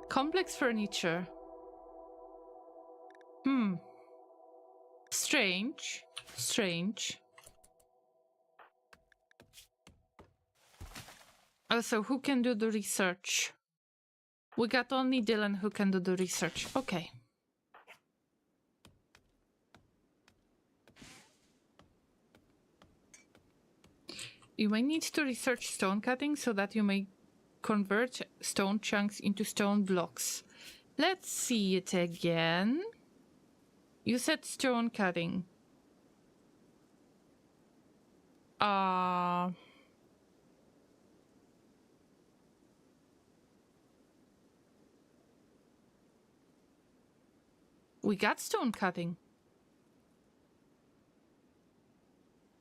Complex furniture. Strange. Strange. Also, who can do the research? We got only Dylan who can do the research. Okay. You may need to research stone cutting so that you may convert stone chunks into stone blocks. Let's see it again. You said stone cutting. We got stone cutting.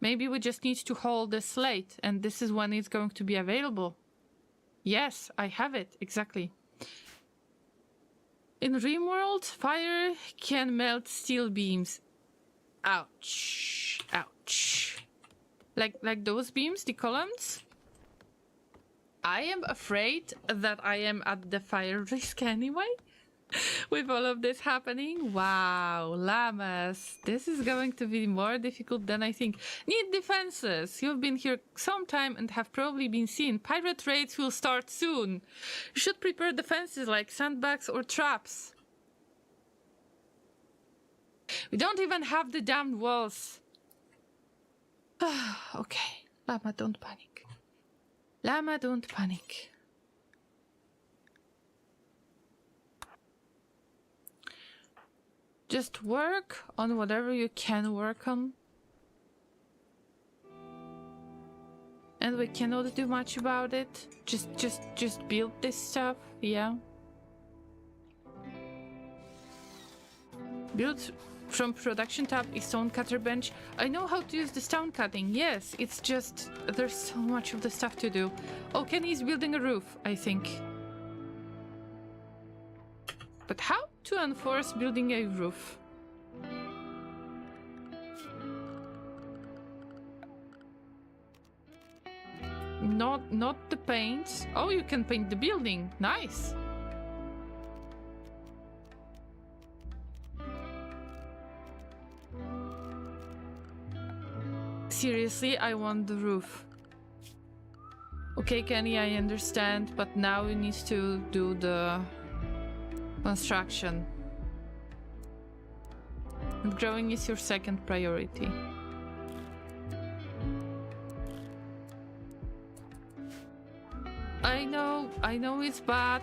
Maybe we just need to hold the slate, and this is when it's going to be available. Yes, I have it, exactly. In Rimworld, fire can melt steel beams. Ouch. Ouch. Like those beams, the columns? I am afraid that I am at the fire risk anyway. With all of this happening. Wow, Llamas. This is going to be more difficult than I think. Need defenses. You've been here some time and have probably been seen. Pirate raids will start soon. You should prepare defenses like sandbags or traps. We don't even have the damned walls. Okay, Llama, don't panic. Llama, don't panic. Just work on whatever you can work on. And we cannot do much about it. Just build this stuff, yeah. Build from production tab is stone cutter bench. I know how to use the stone cutting, yes. It's just, there's so much of the stuff to do. Oh, Kenny's building a roof, I think. But how to enforce building a roof? Not the paint. Oh, you can paint the building. Nice. Seriously, I want the roof. Okay, Kenny, I understand, but now you need to do the construction. And growing is your second priority. I know it's bad.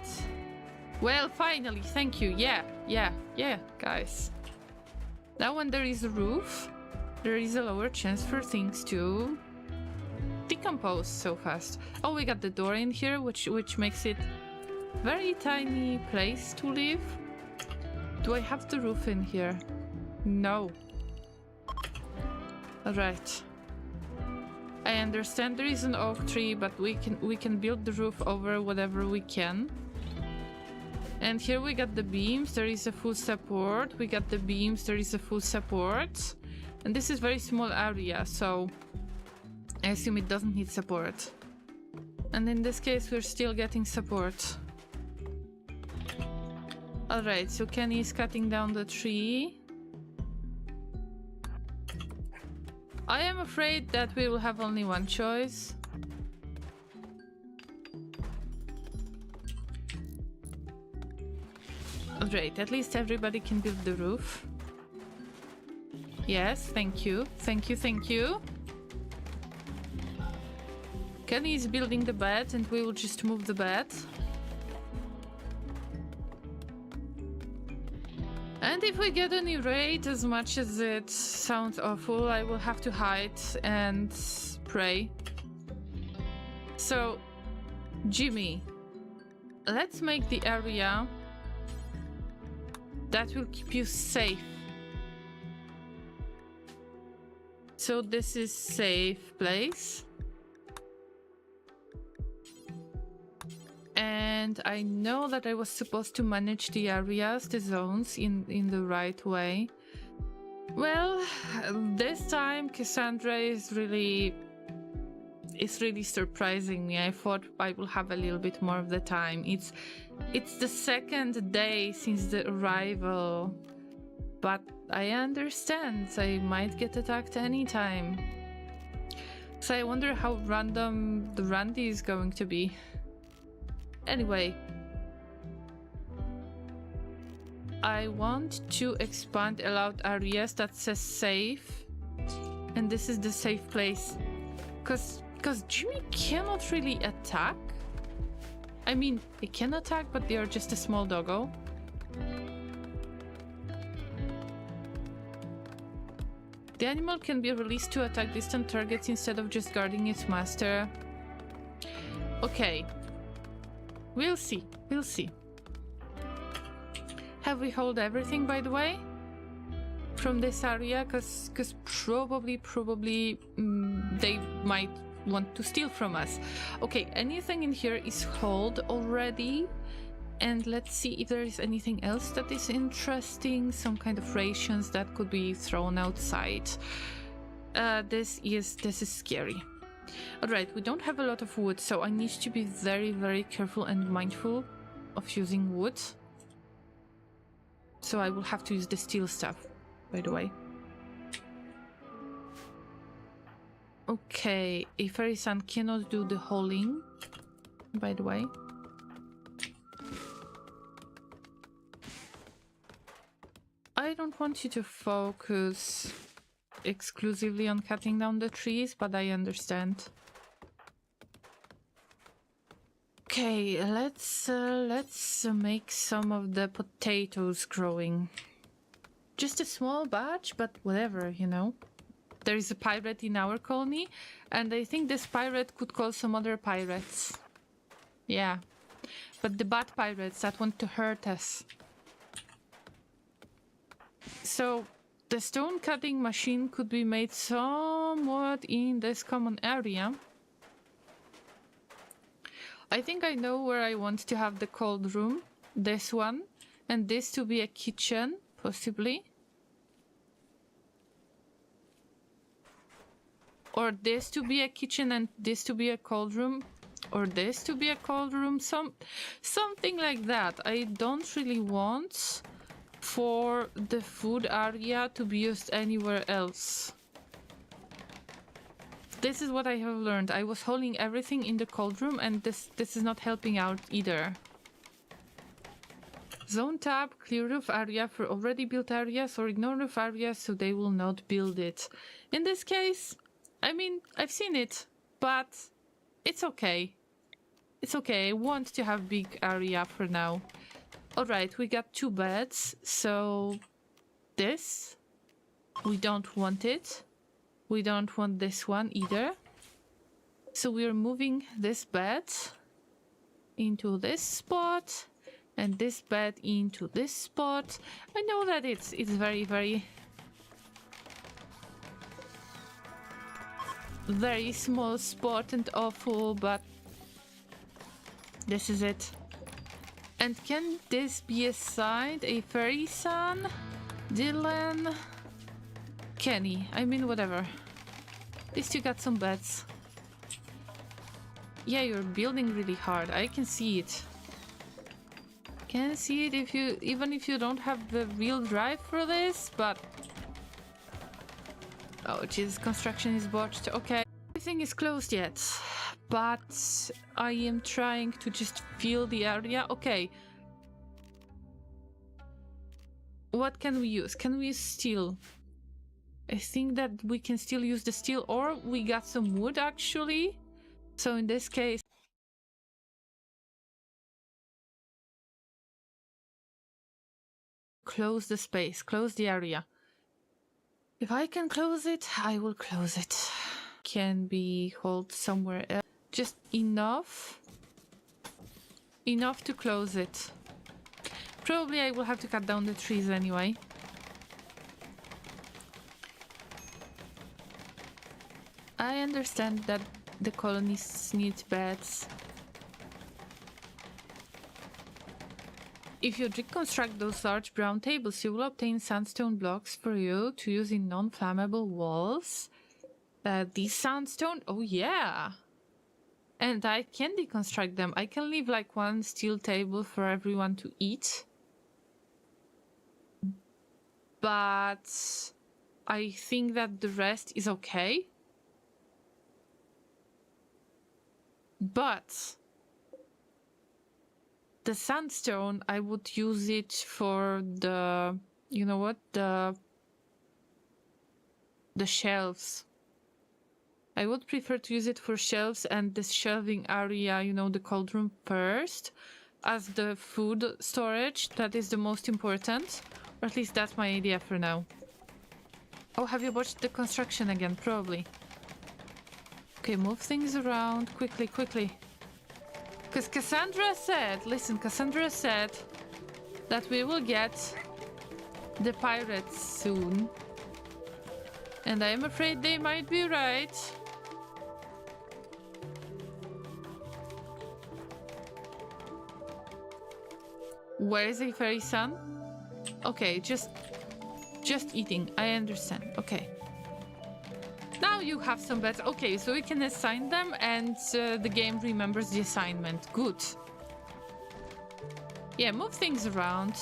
Well, finally, thank you. Yeah, guys. Now when there is a roof, there is a lower chance for things to decompose so fast. Oh, we got the door in here, which makes it very tiny place to live. Do I have the roof in here? No. Alright. I understand there is an oak tree, but we can build the roof over whatever we can. And here we got the beams, there is a full support. We got the beams, there is a full support. And this is very small area, so I assume it doesn't need support. And in this case, we're still getting support. Alright, so Kenny is cutting down the tree. I am afraid that we will have only one choice. Alright, at least everybody can build the roof. Yes, thank you. Thank you, thank you. Kenny is building the bed and we will just move the bed. And if we get any raid, as much as it sounds awful, I will have to hide and pray. So, Jimmy, let's make the area that will keep you safe. So this is safe place. And I know that I was supposed to manage the areas, the zones in the right way. Well, this time Cassandra is really surprising me. I thought I will have a little bit more of the time. It's the second day since the arrival, but I understand I might get attacked anytime. So I wonder how random the Randy is going to be. Anyway, I want to expand allowed areas that says safe, and this is the safe place, because Jimmy cannot really attack. I mean, they can attack, but they are just a small doggo. The animal can be released to attack distant targets instead of just guarding its master. Okay. We'll see. We'll see. Have we hold everything, by the way? From this area? Because probably they might want to steal from us. Okay, anything in here is hold already. And let's see if there is anything else that is interesting. Some kind of rations that could be thrown outside. This is scary. Alright, we don't have a lot of wood, so I need to be very, very careful and mindful of using wood. So I will have to use the steel stuff, by the way. Okay, a fairy son cannot do the hauling, by the way. I don't want you to focus exclusively on cutting down the trees, but I understand. Okay, let's make some of the potatoes growing. Just a small batch, but whatever, you know. There is a pirate in our colony, and I think this pirate could call some other pirates. Yeah, but the bad pirates that want to hurt us. So the stone cutting machine could be made somewhat in this common area. I think I know where I want to have the cold room. This one. And this to be a kitchen, possibly. Or this to be a kitchen and this to be a cold room. Or this to be a cold room. Something like that. I don't really want for the food area to be used anywhere else. This is what I have learned. I was holding everything in the cold room and this is not helping out either. Zone tab, clear roof area for already built areas or ignore roof areas so they will not build it. In this case, I mean, I've seen it, but it's okay. It's okay, I want to have big area for now. Alright, we got 2 beds, so this, we don't want it. We don't want this one either. So we're moving this bed into this spot and this bed into this spot. I know that it's very, very, very small spot and awful, but this is it. And can this be assigned a fairy son? Dylan? Kenny? I mean, whatever. At least you got some beds. Yeah, you're building really hard. I can see it. Can see it even if you don't have the real drive for this, but... Oh, Jesus, construction is botched. Okay. Everything is closed yet. But I am trying to just fill the area. Okay. What can we use? Can we use steel? I think that we can still use the steel, or we got some wood actually. So in this case, close the space, close the area. If I can close it, I will close it. Can be hold somewhere else. Just enough to close it. Probably I will have to cut down the trees anyway. I understand that the colonies need beds. If you reconstruct those large brown tables, you will obtain sandstone blocks for you to use in non-flammable walls. These sandstone? Oh yeah! And I can deconstruct them. I can leave like one steel table for everyone to eat. But I think that the rest is okay. But the sandstone, I would use it for the, you know what, the shelves. I would prefer to use it for shelves and this shelving area, you know, the cold room first, as the food storage. That is the most important, or at least that's my idea for now. Oh, have you watched the construction again? Probably. Okay, move things around quickly, quickly. Because Cassandra said, listen, Cassandra said that we will get the pirates soon. And I am afraid they might be right. Where is a fairy son? Okay, just eating. I understand. Okay. Now you have some bets. Okay, so we can assign them and the game remembers the assignment. Good. Yeah, move things around.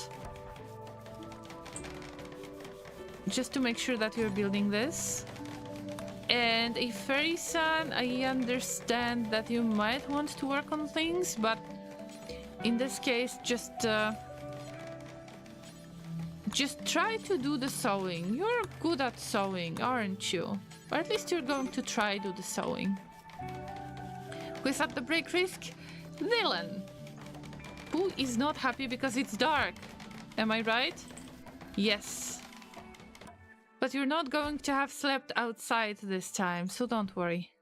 Just to make sure that we're building this. And a fairy son, I understand that you might want to work on things, but in this case, just try to do the sewing. You're good at sewing, aren't you? Or at least you're going to try do the sewing. Who's at the break risk? Dylan, who is not happy because it's dark. Am I right? Yes. But you're not going to have slept outside this time, so don't worry.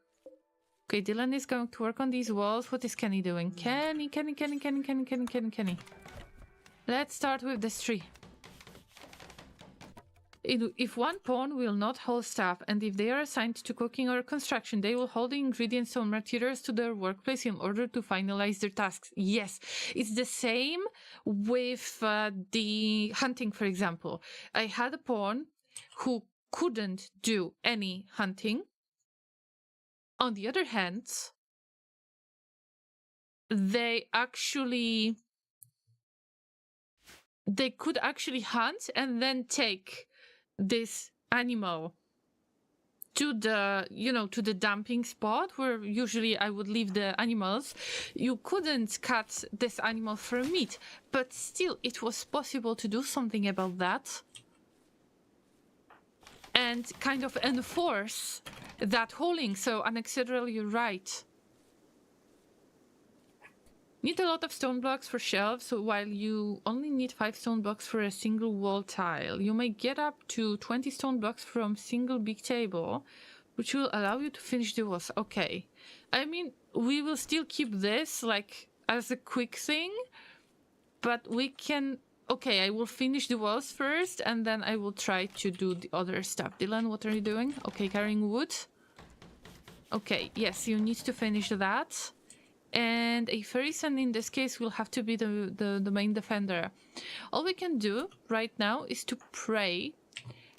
Okay, Dylan is going to work on these walls. What is Kenny doing? Kenny. Let's start with this tree. If one pawn will not hold staff, and if they are assigned to cooking or construction, they will hold the ingredients or materials to their workplace in order to finalize their tasks. Yes, it's the same with the hunting, for example. I had a pawn who couldn't do any hunting. On the other hand, they could actually hunt and then take this animal to the, you know, to the dumping spot where usually I would leave the animals. You couldn't cut this animal for meat, but still it was possible to do something about that and kind of enforce that hauling. So Anexidral, you're right. Need a lot of stone blocks for shelves, so while you only need 5 stone blocks for a single wall tile, you may get up to 20 stone blocks from single big table, which will allow you to finish the walls. Okay. I mean, we will still keep this, like, as a quick thing, but we can... Okay, I will finish the walls first, and then I will try to do the other stuff. Dylan, what are you doing? Okay, carrying wood. Okay, yes, you need to finish that. And a fairy son in this case will have to be the main defender. All we can do right now is to pray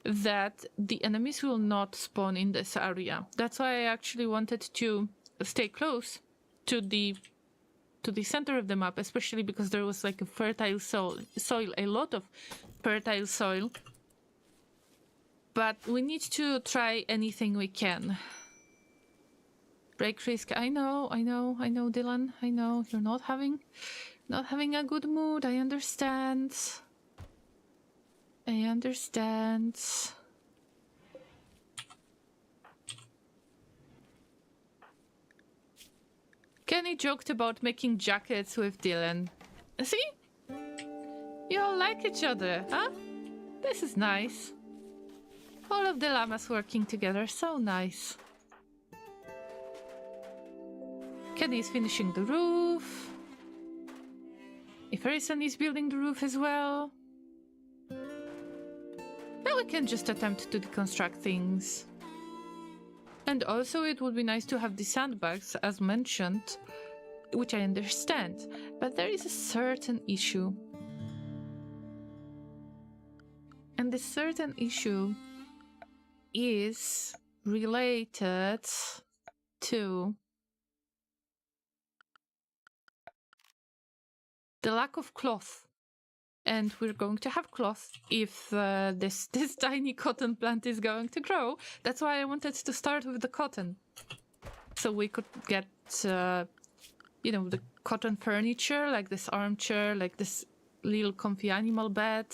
that the enemies will not spawn in this area. That's why I actually wanted to stay close to the center of the map, especially because there was like a fertile soil, a lot of fertile soil. But we need to try anything we can. Break risk. I know, Dylan. I know you're not having a good mood. I understand. Kenny joked about making jackets with Dylan. See? You all like each other, huh? This is nice. All of the llamas working together, so nice. Kenny is finishing the roof. If Harrison is building the roof as well. Now we can just attempt to deconstruct things. And also it would be nice to have the sandbags as mentioned, which I understand, but there is a certain issue. And this certain issue is related to the lack of cloth. And we're going to have cloth if this tiny cotton plant is going to grow. That's why I wanted to start with the cotton. So we could get, you know, the cotton furniture, like this armchair, like this little comfy animal bed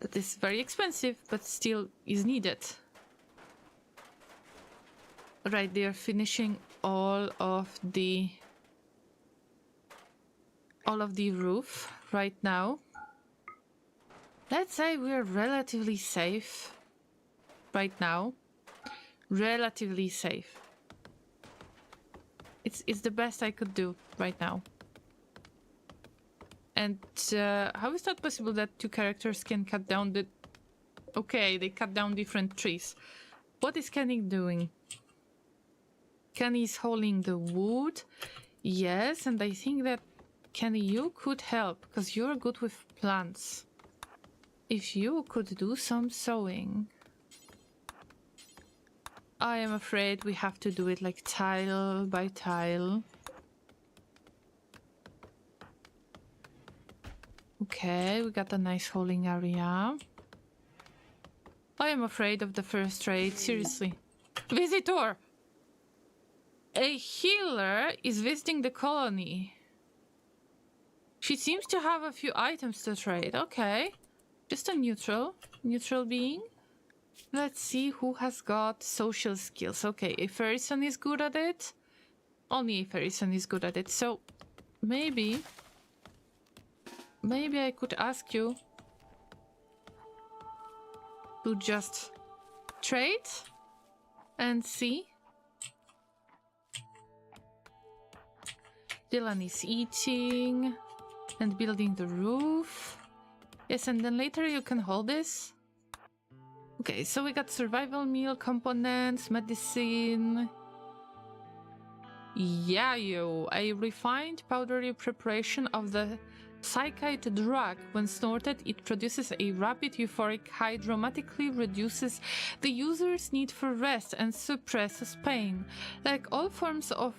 that is very expensive, but still is needed. Right, they are finishing all of the roof right now. Let's say we're relatively safe right now. Relatively safe. It's the best I could do right now. And how is that possible that two characters can cut down the... Okay, they cut down different trees. What is Kenny doing? Kenny is hauling the wood. Yes, and I think that Kenny, you could help, because you're good with plants. If you could do some sewing. I am afraid we have to do it like tile by tile. Okay, we got a nice hauling area. I am afraid of the first raid, seriously. Visitor! A healer is visiting the colony. She seems to have a few items to trade. Okay. Just a neutral being. Let's see who has got social skills. Okay, if Harrison is good at it. Only if Harrison is good at it. So, maybe I could ask you to just trade and see. Dylan is eating and building the roof. Yes, and then later you can hold this. Okay, so we got survival meal components, medicine. Yayo, a refined powdery preparation of the psychite drug. When snorted, it produces a rapid euphoric high, dramatically reduces the user's need for rest and suppresses pain. Like all forms of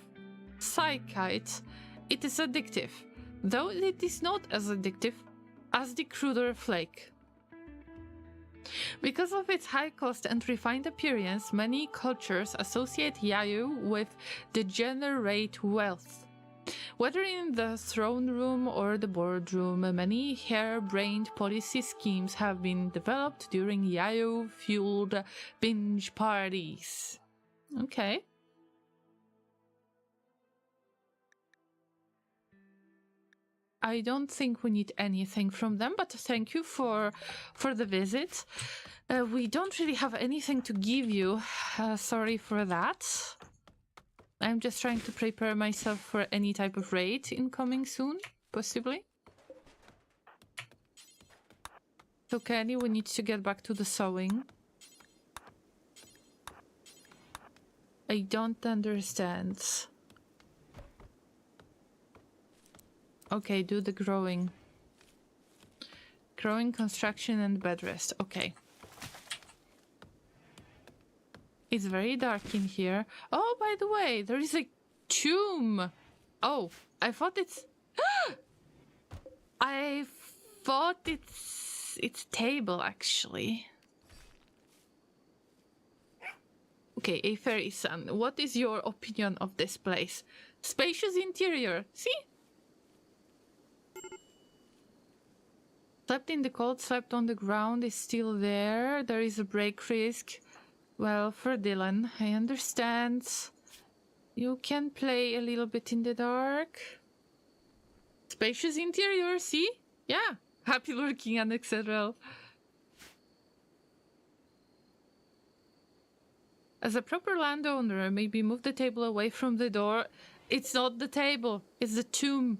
psychite, it is addictive, though it is not as addictive as the cruder flake. Because of its high cost and refined appearance, many cultures associate Yayu with degenerate wealth. Whether in the throne room or the boardroom, many harebrained policy schemes have been developed during Yayu-fueled binge parties. Okay. I don't think we need anything from them, but thank you for the visit. We don't really have anything to give you. Sorry for that. I'm just trying to prepare myself for any type of raid incoming soon, possibly. So Kenny, we need to get back to the sewing. I don't understand. Okay, do the growing. Growing, construction, and bed rest. Okay. It's very dark in here. Oh, by the way, there is a tomb. Oh, I thought it's... I thought it's table, actually. Okay, a fairy son. What is your opinion of this place? Spacious interior. See? Slept in the cold, slept on the ground, is still there. There is a break risk. Well, for Dylan, I understand. You can play a little bit in the dark. Spacious interior, see? Yeah. Happy lurking, etc. As a proper landowner, maybe move the table away from the door. It's not the table, it's the tomb.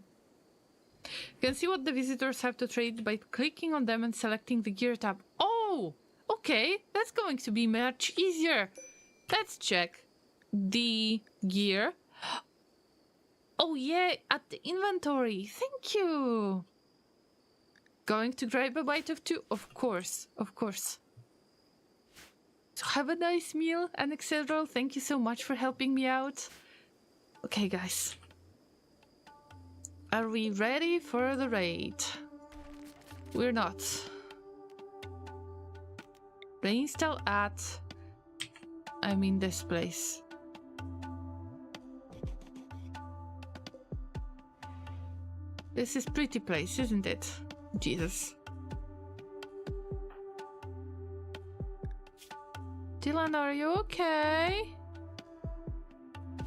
You can see what the visitors have to trade by clicking on them and selecting the gear tab. Oh, okay, that's going to be much easier. Let's check the gear. Oh yeah, at the inventory. Thank you. Going to grab a bite of two? Of course, of course. So have a nice meal, and etc. Thank you so much for helping me out. Okay, guys. Are we ready for the raid? We're not. Reinstall at... I'm in this place. This is pretty place, isn't it? Jesus. Dylan, are you okay?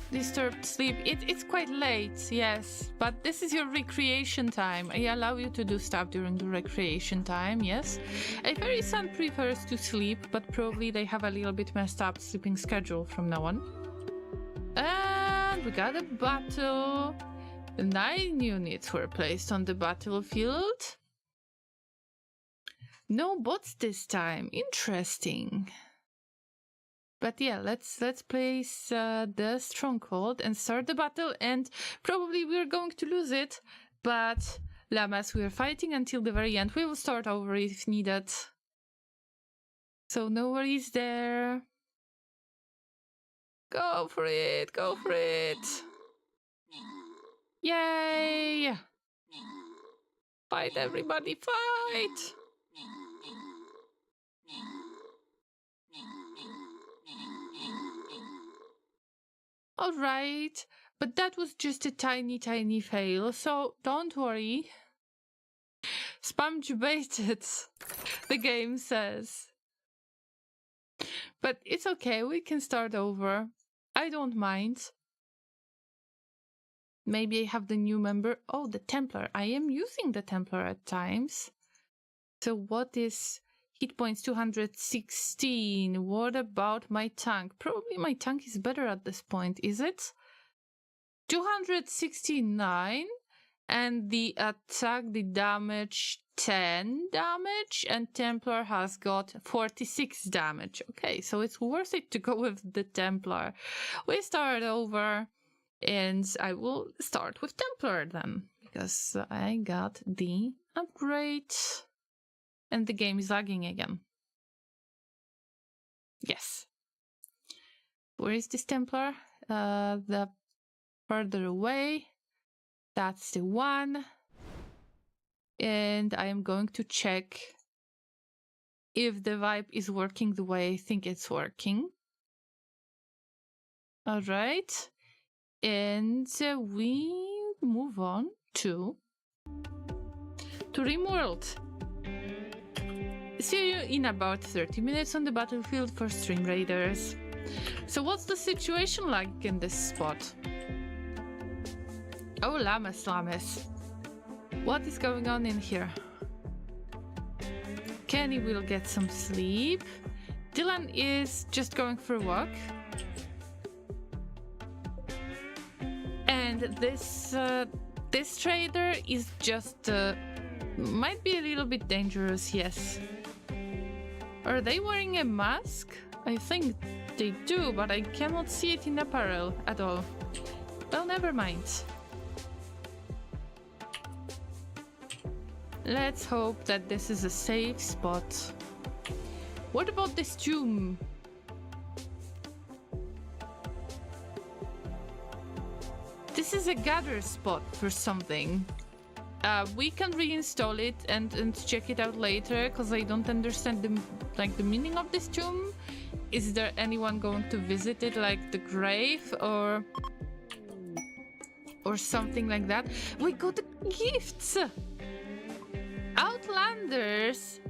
Disturbed sleep. It's quite late, yes. But this is your recreation time. I allow you to do stuff during the recreation time, yes. A fairy son prefers to sleep, but probably they have a little bit messed up sleeping schedule from now on. And we got a battle. 9 units were placed on the battlefield. No bots this time. Interesting. But yeah, let's place the stronghold and start the battle, and probably we're going to lose it, but Llamas, we are fighting until the very end. We will start over if needed. So no worries there. Go for it, go for it. Yay! Fight everybody, fight! Alright, but that was just a tiny fail, so don't worry. Spam debated, the game says. But it's okay, we can start over. I don't mind. Maybe I have the new member. Oh, the Templar. I am using the Templar at times. So what is... Hit points 216. What about my tank? Probably my tank is better at this point, is it? 269. And the attack, the damage, 10 damage. And Templar has got 46 damage. Okay, so it's worth it to go with the Templar. We start over. And I will start with Templar then. Because I got the upgrade. And the game is lagging again. Yes. Where is this Templar? The further away. That's the one. And I am going to check if the vibe is working the way I think it's working. Alright. And we move on to Rimworld. See you in about 30 minutes on the battlefield for Stream Raiders. So what's the situation like in this spot? Oh, Llamas. What is going on in here? Kenny will get some sleep. Dylan is just going for a walk. And this trader is just... might be a little bit dangerous, yes. Are they wearing a mask? I think they do, but I cannot see it in apparel at all. Well, never mind. Let's hope that this is a safe spot. What about this tomb? This is a gather spot for something. We can reinstall it and check it out later, because I don't understand the meaning of this tomb. Is there anyone going to visit it, like the grave or something like that? We got the gifts! Outlanders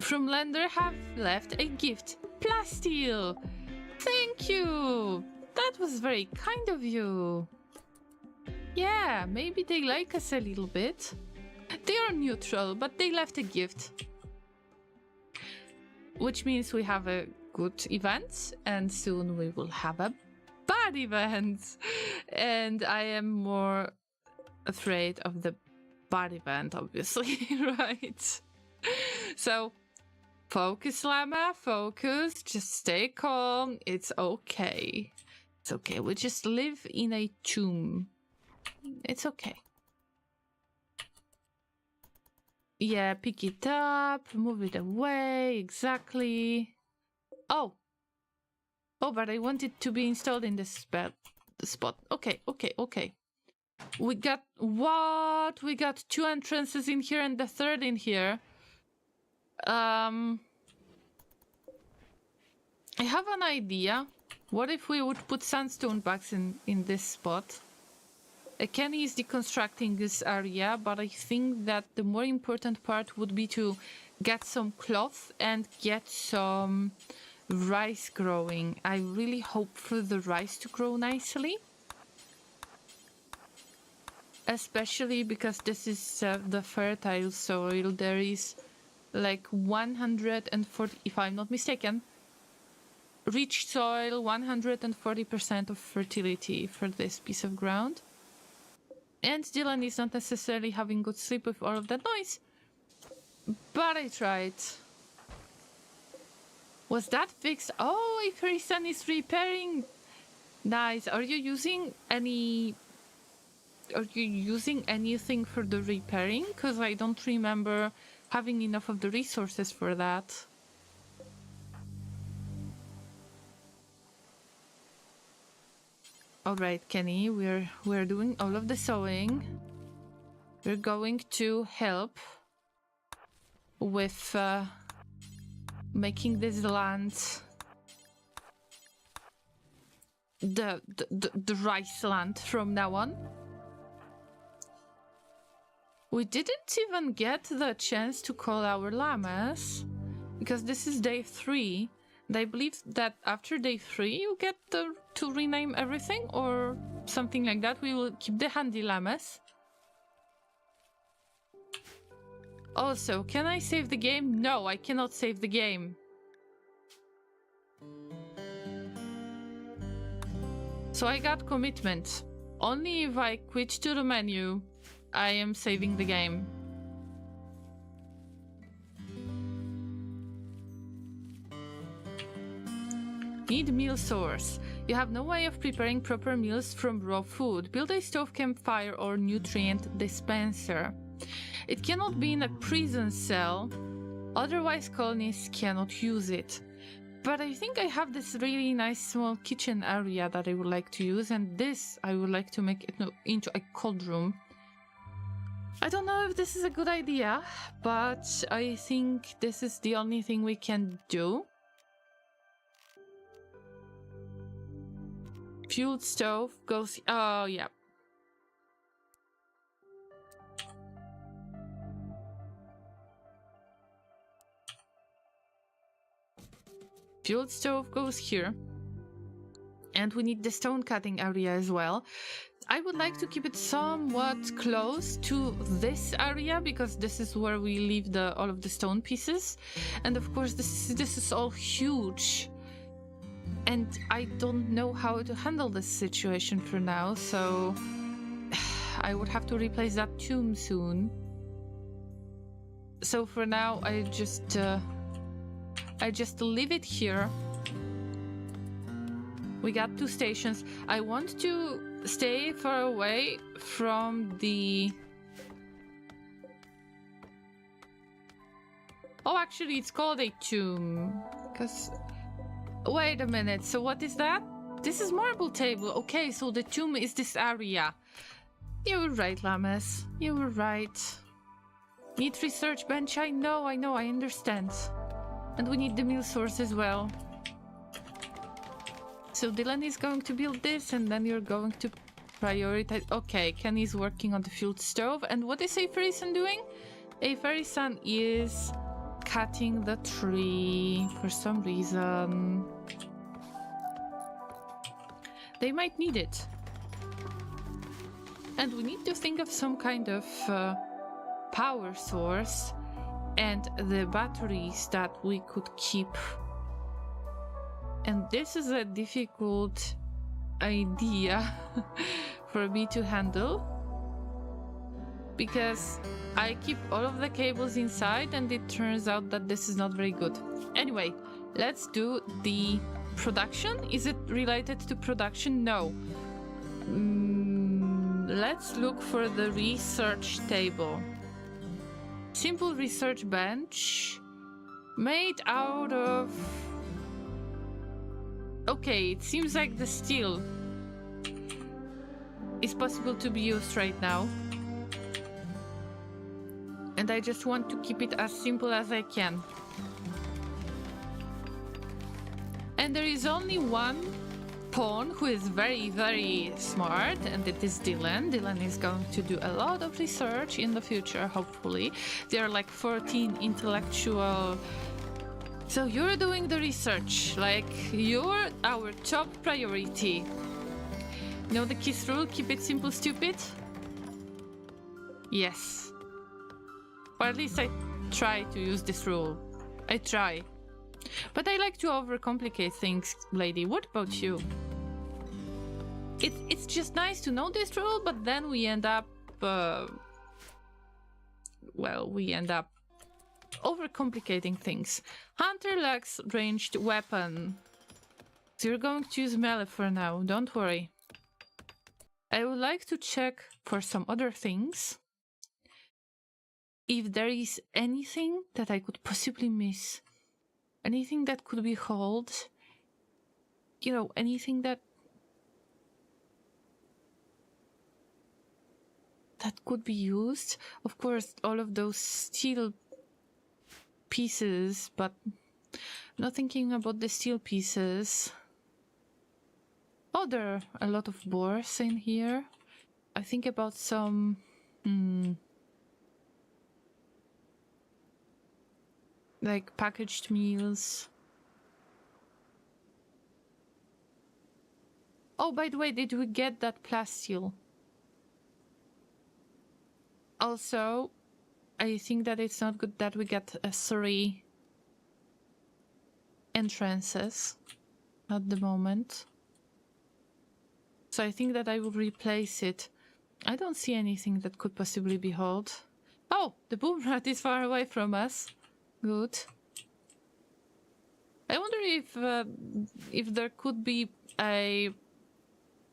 from Lander have left a gift. Plasteel! Thank you! That was very kind of you. Yeah, maybe they like us a little bit. They are neutral, but they left a gift. Which means we have a good event, and soon we will have a bad event. And I am more afraid of the bad event, obviously, right? So, focus, Llama, focus. Just stay calm. It's okay. It's okay. We just live in a tomb. It's okay. Yeah, pick it up, move it away, exactly. Oh, but I want it to be installed in this spot. Okay. We got what? We got 2 entrances in here and the third in here. I have an idea. What if we would put sandstone bags in this spot? Kenny is deconstructing this area, but I think that the more important part would be to get some cloth and get some rice growing. I really hope for the rice to grow nicely. Especially because this is the fertile soil. There is like 140, if I'm not mistaken, rich soil, 140% of fertility for this piece of ground. And Dylan is not necessarily having good sleep with all of that noise. But I tried. Was that fixed? Oh, if her son is repairing. Nice. Are you using anything for the repairing? Because I don't remember having enough of the resources for that. All right, Kenny, we're doing all of the sewing. We're going to help with making this land the rice land from now on. We didn't even get the chance to call our llamas because this is day 3. And I believe that after day 3 you get to rename everything or something like that. We will keep the handy llamas. Also, can I save the game? No, I cannot save the game. So I got commitment. Only if I quit to the menu, I am saving the game. Need meal source. You have no way of preparing proper meals from raw food. Build a stove, campfire, or nutrient dispenser. It cannot be in a prison cell, otherwise colonies cannot use it. But I think I have this really nice small kitchen area that I would like to use, and this I would like to make it into a cold room. I don't know if this is a good idea, but I think this is the only thing we can do. Fueled stove goes... Oh, yeah. Fueled stove goes here. And we need the stone cutting area as well. I would like to keep it somewhat close to this area because this is where we leave all of the stone pieces. And of course this is all huge. And I don't know how to handle this situation for now, so I would have to replace that tomb soon. So for now, I just leave it here. We got 2 stations. I want to stay far away from the... Oh, actually, it's called a tomb. Because... Wait a minute, so what is that? This is marble table. Okay, so the tomb is this area. You were right, Llamas. You were right. Need research bench? I know, I understand. And we need the meal source as well. So Dylan is going to build this, and then you're going to prioritize... Okay, Kenny's working on the fueled stove. And what is Averyson doing? Averyson is cutting the tree for some reason. They might need it. And we need to think of some kind of power source and the batteries that we could keep. And this is a difficult idea for me to handle, because I keep all of the cables inside and it turns out that this is not very good. Anyway, let's do the production. Is it related to production? No. Let's look for the research table. Simple research bench made out of... Okay, it seems like the steel is possible to be used right now. And I just want to keep it as simple as I can. And there is only one pawn who is very, very smart, and it is Dylan. Dylan is going to do a lot of research in the future, hopefully. There are like 14 intellectual... So you're doing the research, like you're our top priority. You know the KISS rule, keep it simple, stupid? Yes. Or at least I try to use this rule. I try. But I like to overcomplicate things, lady. What about you? It's just nice to know this rule, but then we end up... we end up overcomplicating things. Hunter lacks ranged weapon. So you're going to use melee for now, don't worry. I would like to check for some other things. If there is anything that I could possibly miss. Anything that could be hauled. You know, anything that could be used. Of course, all of those steel pieces, but not thinking about the steel pieces. Oh, there are a lot of boars in here. I think about some... like packaged meals. Oh, by the way, did we get that plasteel? Also, I think that it's not good that we get 3 entrances at the moment. So I think that I will replace it. I don't see anything that could possibly be hauled. Oh, the boom rat is far away from us. Good. I wonder if there could be a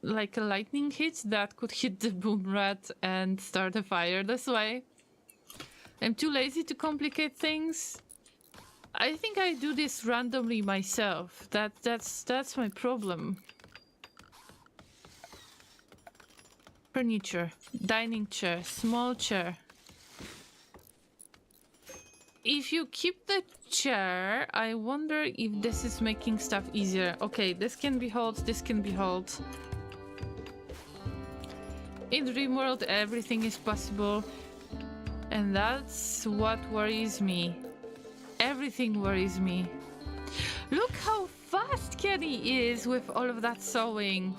lightning hit that could hit the boom rat and start a fire this way. I'm too lazy to complicate things. I think I do this randomly myself. That's my problem. Furniture, dining chair, small chair. If you keep the chair, I wonder if this is making stuff easier. Okay, this can be hauled, this can be hauled. In Rimworld, everything is possible. And that's what worries me. Everything worries me. Look how fast Kenny is with all of that sewing.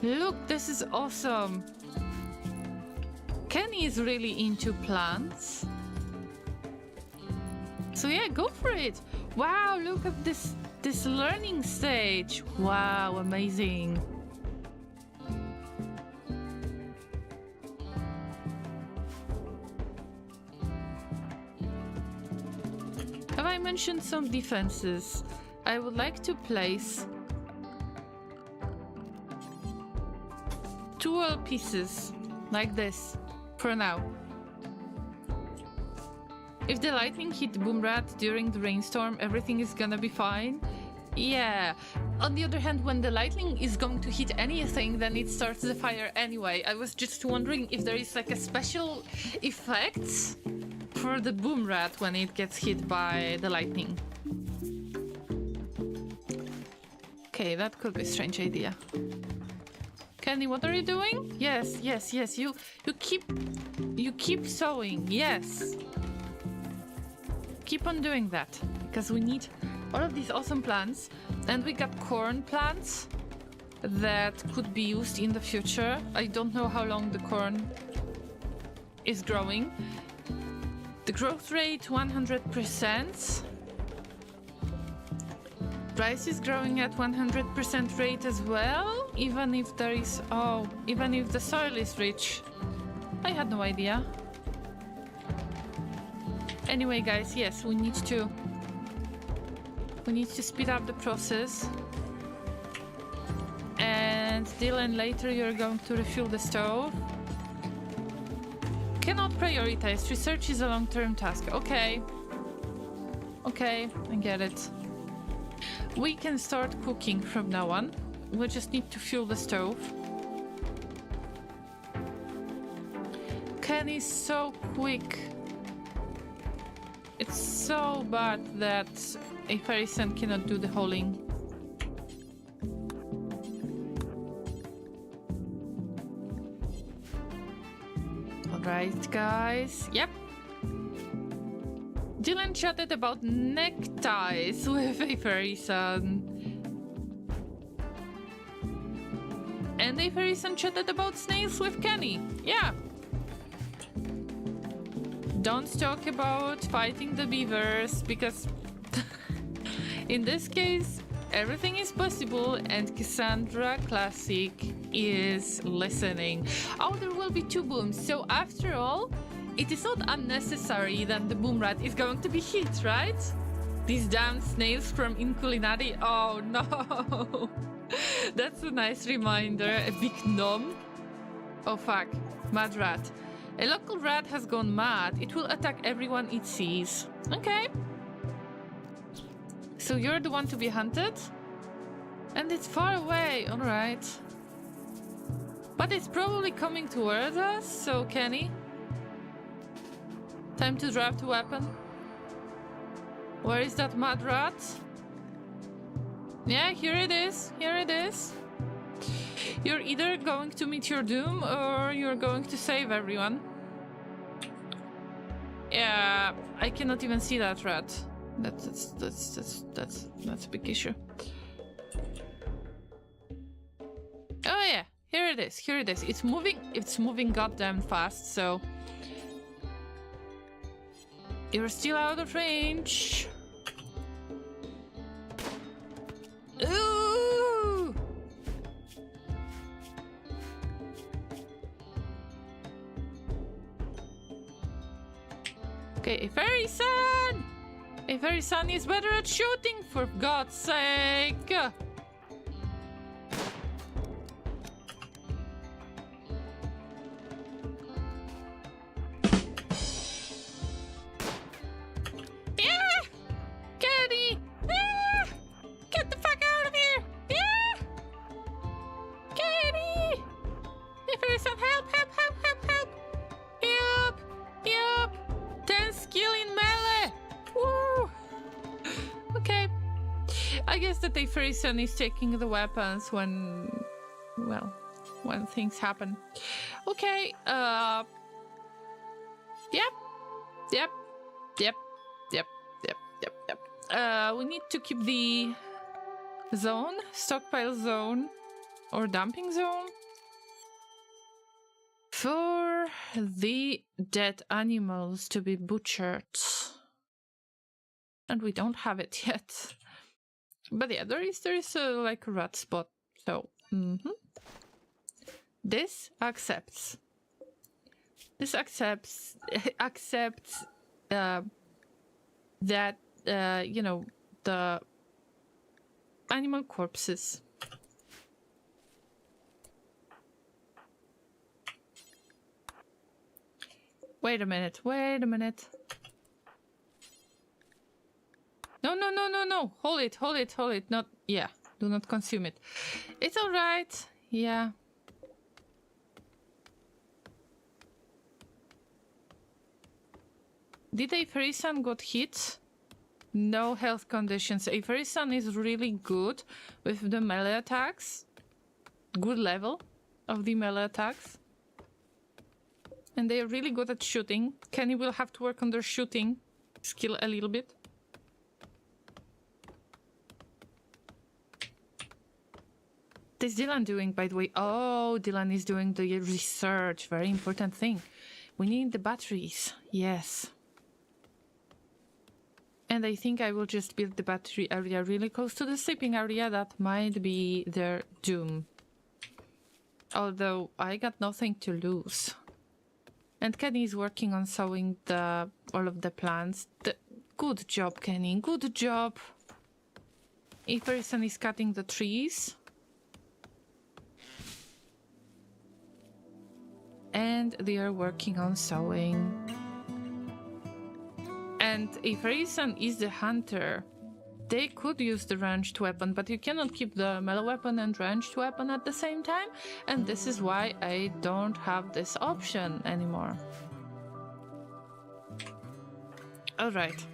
Look, this is awesome. Kenny is really into plants. So yeah, go for it. Wow, look at this learning stage. Wow, amazing. Have I mentioned some defenses? I would like to place 2 wall pieces like this for now. If the lightning hit Boomrat during the rainstorm, everything is gonna be fine. Yeah. On the other hand, when the lightning is going to hit anything, then it starts the fire anyway. I was just wondering if there is like a special effect for the Boomrat when it gets hit by the lightning. Okay, that could be a strange idea. Kenny, what are you doing? Yes, yes, yes. You keep sewing. Yes. Keep on doing that, because we need all of these awesome plants, and we got corn plants. that could be used in the future. I don't know how long the corn is growing. The growth rate 100%. Rice is growing at 100% rate as well, even if there is, even if the soil is rich. I had no idea. Anyway, guys, yes, we need to speed up the process. And Dylan, later you're going to refuel the stove. Cannot prioritize. Research is a long-term task. Okay. Okay, I get it. We can start cooking from now on. We just need to fuel the stove. Ken is so quick. It's so bad that a Ferryson cannot do the hauling. Alright, guys. Yep. Dylan chatted about neckties with a Ferryson. And a Ferryson chatted about snails with Kenny. Yeah. Don't talk about fighting the beavers, because in this case, everything is possible and Casandra Classic is listening. Oh, there will be 2 booms. So after all, it is not unnecessary that the boom rat is going to be hit, right? These damn snails from In Culinary. Oh no. That's a nice reminder. A big gnome. Oh fuck. Mad rat. A local rat has gone mad. It will attack everyone it sees. Okay. So you're the one to be hunted? And it's far away. Alright. But it's probably coming towards us, so Kenny. Time to draft a weapon. Where is that mad rat? Yeah, here it is. Here it is. You're either going to meet your doom or you're going to save everyone. Yeah, I cannot even see that rat. That's a big issue. Oh yeah, here it is. Here it is. It's moving goddamn fast, so you're still out of range. Ooh! Okay, a fairy son! A fairy son is better at shooting, for God's sake! Ferryson is taking the weapons when, well, when things happen. Okay, Yep. We need to keep the zone, stockpile zone, or dumping zone for the dead animals to be butchered. And we don't have it yet. But yeah, there is like a rat spot. So this accepts that you know, the animal corpses. Wait a minute. No. Hold it. Not, yeah. Do not consume it. It's alright. Yeah. Did a Ferryson got hit? No health conditions. A Ferryson is really good with the melee attacks. Good level of the melee attacks. And they are really good at shooting. Kenny will have to work on their shooting skill a little bit. What is Dylan doing, by the way? Oh, Dylan is doing the research. Very important thing. We need the batteries. Yes. And I think I will just build the battery area really close to the sleeping area. That might be their doom. Although I got nothing to lose. And Kenny is working on sowing all of the plants. Good job, Kenny. Good job. Everson is cutting the trees. And they are working on sowing. And if Rayson is the hunter, they could use the ranged weapon, but you cannot keep the melee weapon and ranged weapon at the same time, and this is why I don't have this option anymore. Alright.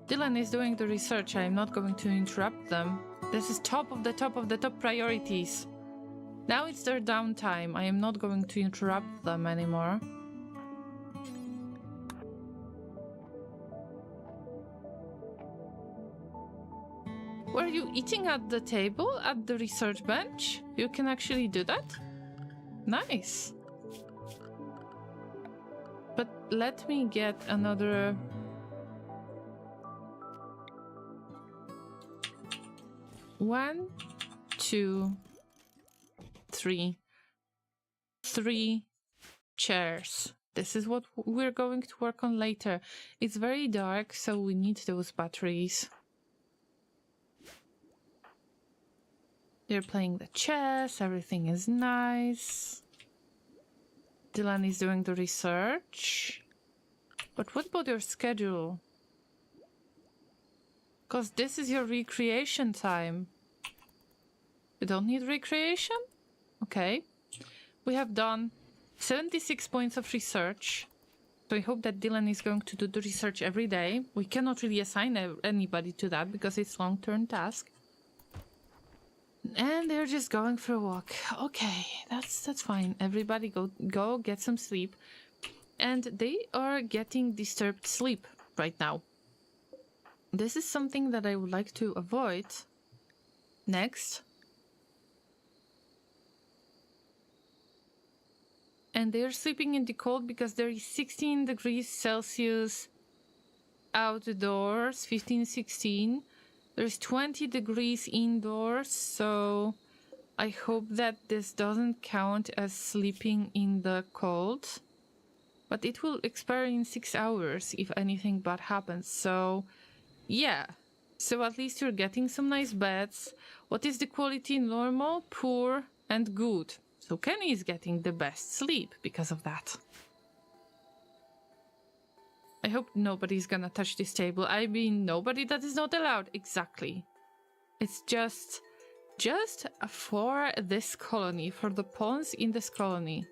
Dylan is doing the research. I'm not going to interrupt them. This is top of the top priorities. Now it's their downtime. I am not going to interrupt them anymore. Were you eating at the table, at the research bench? You can actually do that? Nice. But let me get another... One, two, three. 3 chairs. This is what we're going to work on later. It's very dark, so we need those batteries. They're playing the chess, everything is nice. Dylan is doing the research. But what about your schedule? Because this is your recreation time. You don't need recreation? Okay. We have done 76 points of research. So I hope that Dylan is going to do the research every day. We cannot really assign anybody to that because it's a long-term task. And they're just going for a walk. Okay, that's fine. Everybody go get some sleep. And they are getting disturbed sleep right now. This is something that I would like to avoid. Next. And they're sleeping in the cold because there is 16 degrees Celsius outdoors, 15, 16. There's 20 degrees indoors, so I hope that this doesn't count as sleeping in the cold. But it will expire in 6 hours if anything bad happens, so yeah. So at least you're getting some nice beds. What is the quality? Normal, poor, and good. So Kenny is getting the best sleep because of that. I hope nobody's gonna touch this table. I mean, nobody, that is not allowed. Exactly. It's just for this colony, for the pawns in this colony.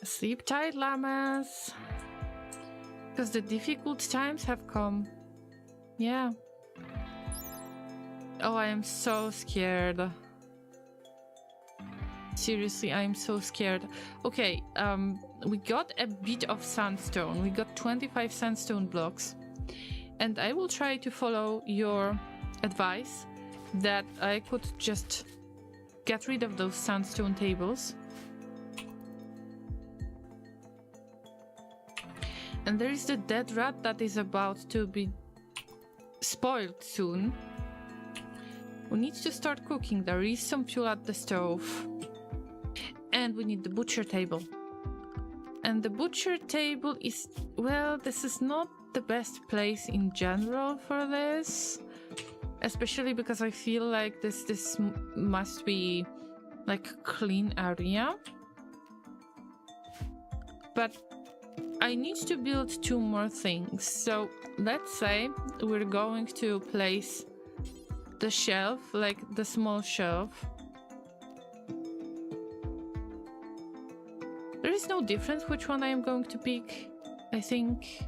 Sleep tight, llamas. Because the difficult times have come. Yeah. Oh, I am so scared. Seriously, I'm so scared. Okay, we got a bit of sandstone. We got 25 sandstone blocks. And I will try to follow your advice that I could just get rid of those sandstone tables. And there is the dead rat that is about to be spoiled soon. We need to start cooking. There is some fuel at the stove. And we need the butcher table. And the butcher table is... well, this is not the best place in general for this. Especially because I feel like this must be like a clean area. But I need to build 2 more things. So let's say we're going to place the shelf, like the small shelf. There is no difference which one I am going to pick, I think.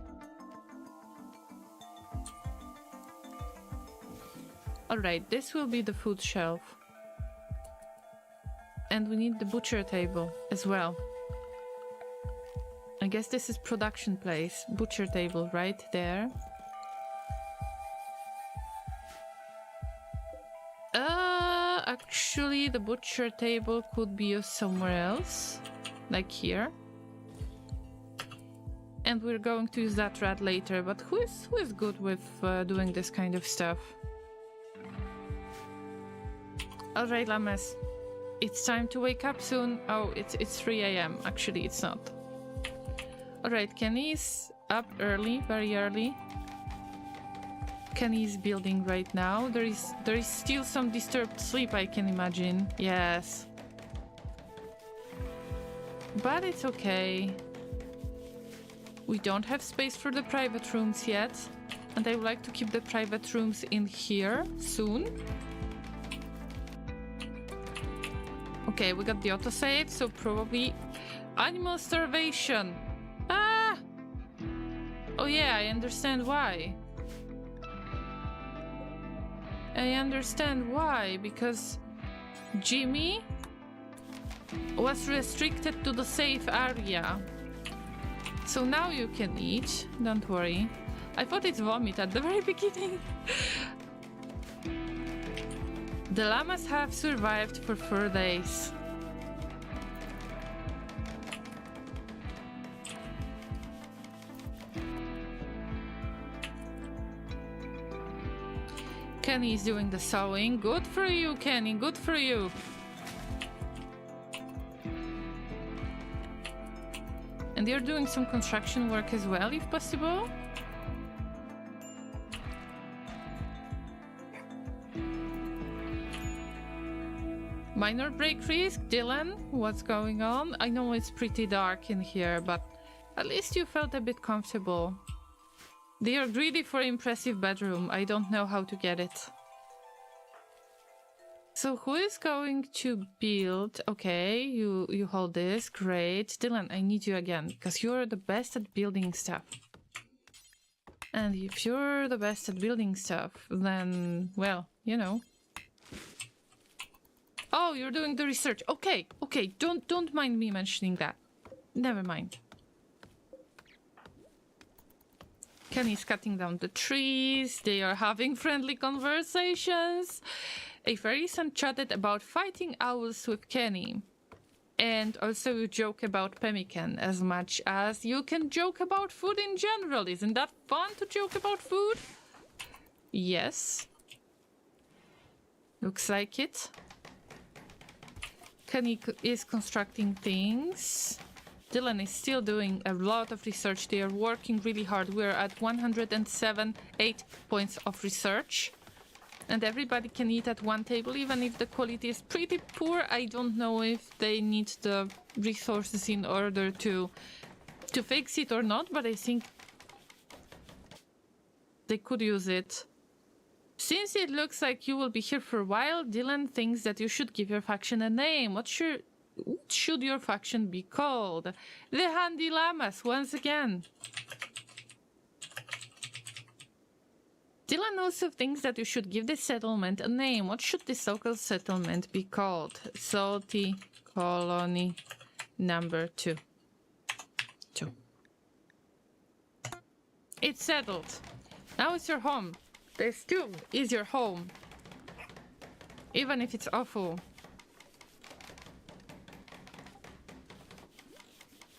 Alright, this will be the food shelf. And we need the butcher table as well. I guess this is production place. Butcher table right there. Actually, the butcher table could be used somewhere else, like here. And we're going to use that rat later, but who is good with doing this kind of stuff? Alright, Llamas. It's time to wake up soon. Oh, it's 3 a.m. Actually, it's not. Alright, Kenny's up early, very early. Kenny's building right now. There is still some disturbed sleep, I can imagine. Yes. But it's okay. We don't have space for the private rooms yet. And I would like to keep the private rooms in here soon. Okay, we got the autosave, so probably animal starvation. Ah! Oh yeah, I understand why. I understand why, because Jimmy was restricted to the safe area. So now you can eat, don't worry. I thought it's vomit at the very beginning. The llamas have survived for 4 days. Kenny is doing the sewing. Good for you, Kenny, good for you. And you're doing some construction work as well, if possible. Minor break risk, Dylan, what's going on? I know it's pretty dark in here, but at least you felt a bit comfortable. They are greedy for impressive bedroom. I don't know how to get it. So who is going to build? Okay, you hold this. Great. Dylan, I need you again, because you're the best at building stuff. And if you're the best at building stuff, then, well, you know. Oh, you're doing the research. Okay, okay, don't mind me mentioning that. Never mind. Kenny's cutting down the trees. They are having friendly conversations. A fairy son chatted about fighting owls with Kenny. And also you joke about pemmican as much as you can joke about food in general. Isn't that fun to joke about food? Yes. Looks like it. Kenny is constructing things. Dylan is still doing a lot of research. They are working really hard. We're at 107.8 points of research. And everybody can eat at one table, even if the quality is pretty poor. I don't know if they need the resources in order to fix it or not, but I think they could use it. Since it looks like you will be here for a while, Dylan thinks that you should give your faction a name. What should your faction be called? The Handy Llamas, once again. Dylan also thinks that you should give this settlement a name. What should this local settlement be called? Salty Colony number 2. It's settled. Now it's your home. This too is your home. Even if it's awful.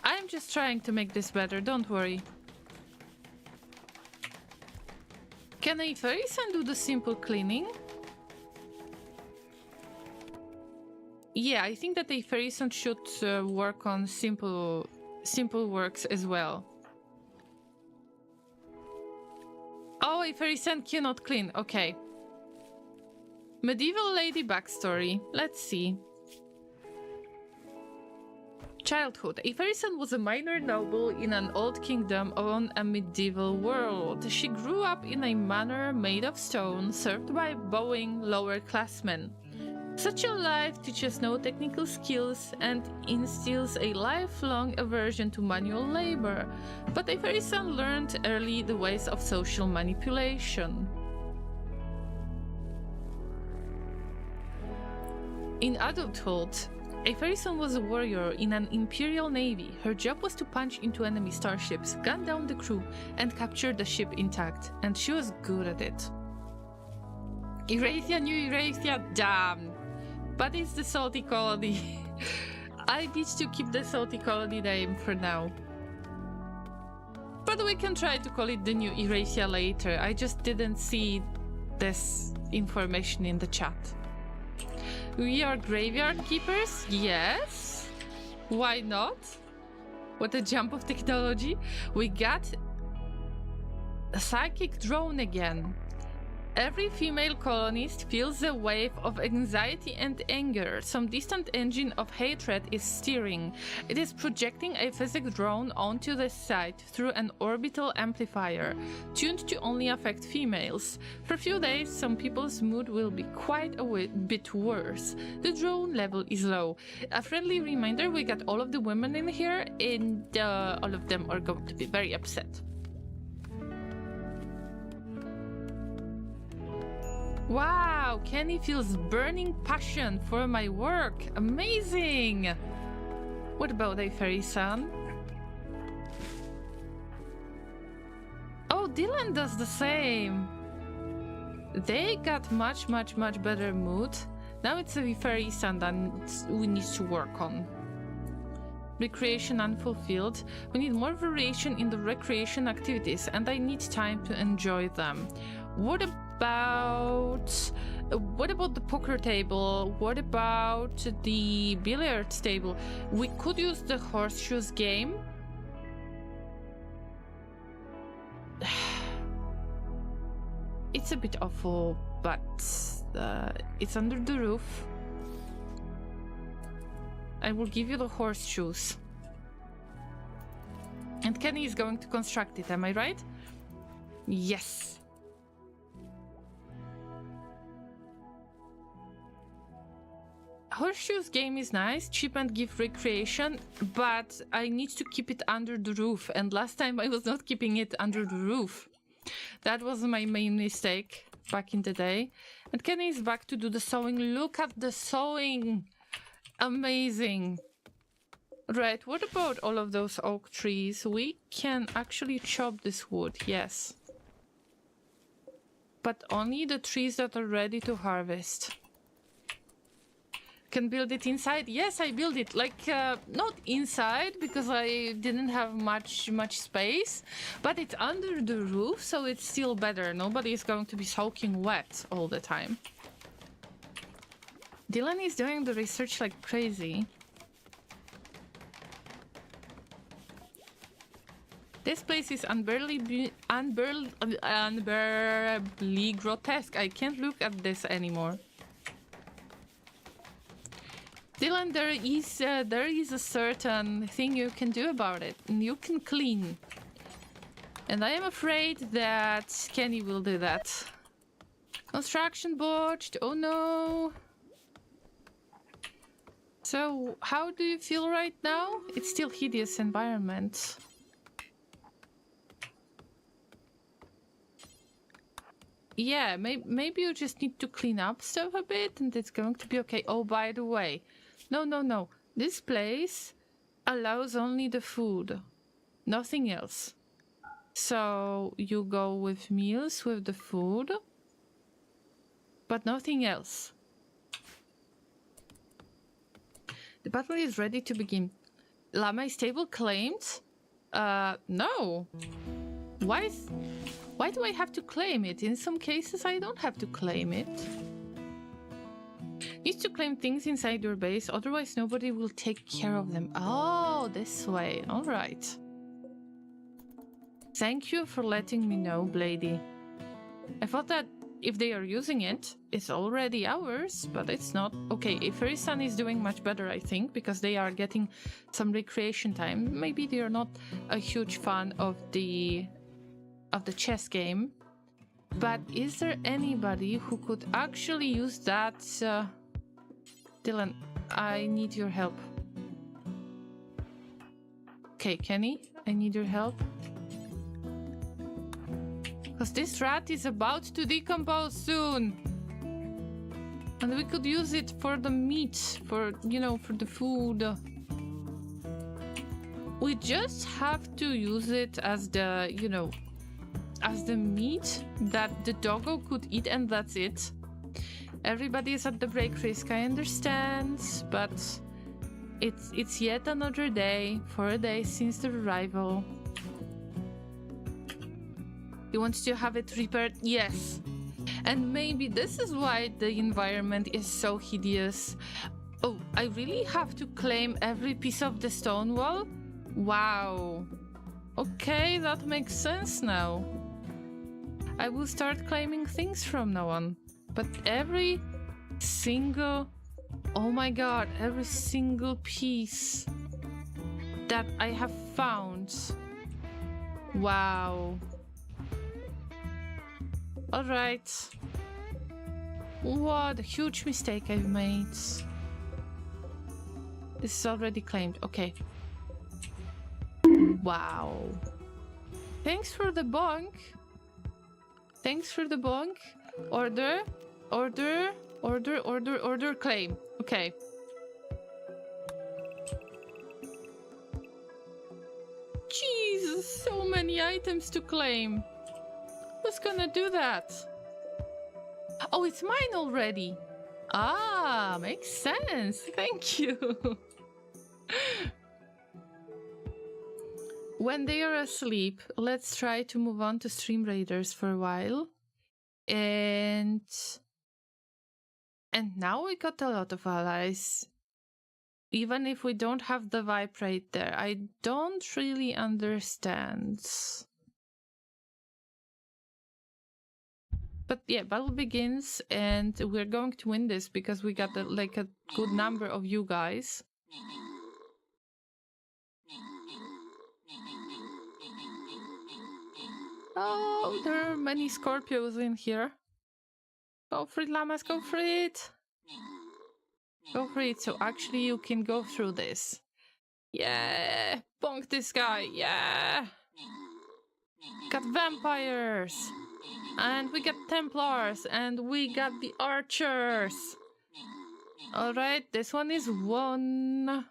I'm just trying to make this better, don't worry. Can a fairy son do the simple cleaning? Yeah, I think that a fairy son should work on simple works as well. Oh, a fairy son cannot clean. Okay. Medieval lady backstory. Let's see. Childhood. A fairy son was a minor noble in an old kingdom on a medieval world. She grew up in a manor made of stone, served by bowing lower classmen. Such a life teaches no technical skills and instills a lifelong aversion to manual labor, but a fairy son learned early the ways of social manipulation. In adulthood, a fairy son was a warrior in an imperial navy. Her job was to punch into enemy starships, gun down the crew, and capture the ship intact, and she was good at it. Erathia knew Erathia, damn! But it's the salty colony. I need to keep the salty colony name for now. But we can try to call it the new Erasia later. I just didn't see this information in the chat. We are graveyard keepers? Yes. Why not? What a jump of technology. We got a psychic drone again. Every female colonist feels a wave of anxiety and anger. Some distant engine of hatred is steering. It is projecting a physical drone onto the site through an orbital amplifier, tuned to only affect females. For a few days, some people's mood will be quite a bit worse. The drone level is low. A friendly reminder, we got all of the women in here, and all of them are going to be very upset. Wow, Kenny feels burning passion for my work. Amazing! What about a fairy son? Oh, Dylan does the same. They got much better mood. Now it's a fairy son that we need to work on. Recreation unfulfilled. We need more variation in the recreation activities, and I need time to enjoy them. What about the poker table? What about the billiards table? We could use the horseshoes game. It's a bit awful, but it's under the roof. I will give you the horseshoes. And Kenny is going to construct it, am I right? Yes. Horseshoes game is nice, cheap and give recreation, but I need to keep it under the roof, and last time I was not keeping it under the roof. That was my main mistake back in the day. And Kenny is back to do the sewing. Look at the sewing! Amazing! Right, what about all of those oak trees? We can actually chop this wood, yes. But only the trees that are ready to harvest. Can build it inside? Yes, I build it like not inside because I didn't have much space, but it's under the roof, so it's still better. Nobody is going to be soaking wet all the time. Dylan is doing the research like crazy. This place is unbearably grotesque. I can't look at this anymore. Dylan, there is a certain thing you can do about it, and you can clean. And I am afraid that Kenny will do that. Construction botched, oh no. So, how do you feel right now? It's still hideous environment. Yeah, maybe you just need to clean up stuff a bit and it's going to be okay. Oh, by the way, no. This place allows only the food, nothing else. So you go with meals with the food, but nothing else. The battle is ready to begin. Llama is stable claimed? No. Why do I have to claim it? In some cases, I don't have to claim it. Need to claim things inside your base, otherwise nobody will take care of them. Oh, this way. All right. Thank you for letting me know, Blady. I thought that if they are using it, it's already ours, but it's not. Okay, if Fairy Sun is doing much better, I think, because they are getting some recreation time. Maybe they are not a huge fan of the chess game, but is there anybody who could actually use that? Dylan, I need your help. Okay, Kenny, I need your help. Because this rat is about to decompose soon. And we could use it for the meat, for the food. We just have to use it as the, as the meat that the doggo could eat, and that's it. Everybody is at the break risk, I understand, but it's yet another day, 4 days since the arrival. You want to have it repaired? Yes. And maybe this is why the environment is so hideous. Oh, I really have to claim every piece of the stone wall? Wow. Okay, that makes sense now. I will start claiming things from now on. But every single... Oh my god, every single piece that I have found. Wow. Alright. What a huge mistake I've made. This is already claimed. Okay. Wow. Thanks for the bonk. Thanks for the bonk. Order. Order. Order, order, order, claim. Okay. Jesus, so many items to claim. Who's gonna do that? Oh, it's mine already. Ah, makes sense. Thank you. When they are asleep, let's try to move on to Stream Raiders for a while. And now we got a lot of allies. Even if we don't have the vibe right there, I don't really understand. But yeah, battle begins, and we're going to win this because we got a good number of you guys. Oh, there are many Scorpios in here. Go for it, Llamas, go for it! Go for it, so actually you can go through this. Yeah! Bonk this guy, yeah! Got vampires! And we got Templars, and we got the archers! Alright, this one is won.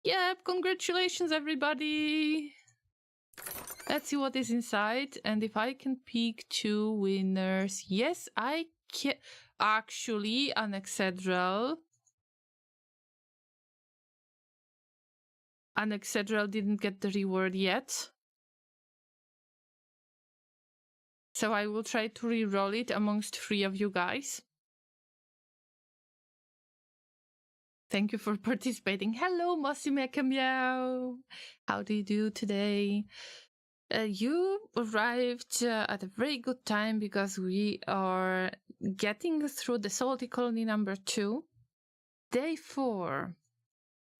Yep, congratulations everybody! Let's see what is inside, and if I can pick 2 winners. Yes, I can. Actually, an Excedral. An Excedral didn't get the reward yet. So I will try to re-roll it amongst 3 of you guys. Thank you for participating. Hello, Mosimeka Meow. How do you do today? You arrived at a very good time because we are getting through the Salty Colony number 2. Day 4.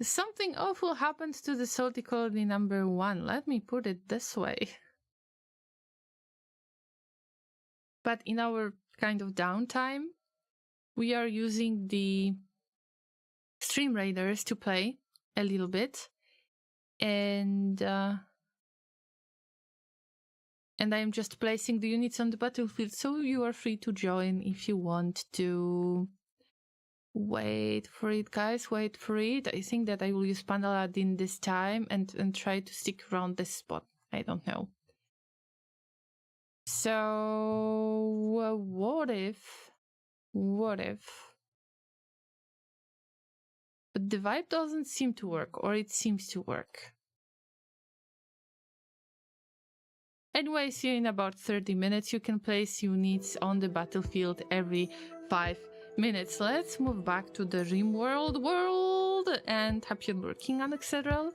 Something awful happened to the Salty Colony number 1. Let me put it this way. But in our kind of downtime, we are using the Stream Raiders to play a little bit. And I'm just placing the units on the battlefield, so you are free to join if you want to. Wait for it, guys, wait for it. I think that I will use Pandaladin this time and try to stick around this spot. I don't know. So, what if? But the vibe doesn't seem to work, or it seems to work. Anyway, see you in about 30 minutes. You can place units on the battlefield every 5 minutes. Let's move back to the Rimworld world and happy working on etc.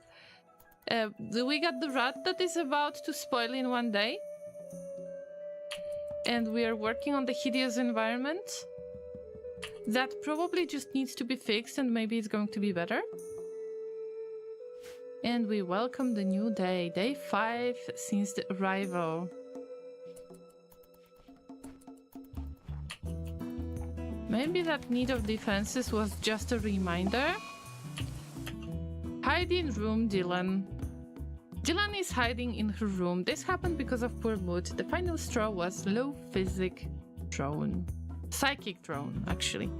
We got the rat that is about to spoil in 1 day. And we are working on the hideous environment. That probably just needs to be fixed and maybe it's going to be better. And we welcome the new day, day 5 since the arrival. Maybe that need of defenses was just a reminder. Hide in room, Dylan. Dylan is hiding in her room. This happened because of poor mood. The final straw was low physic drone. Psychic drone, actually.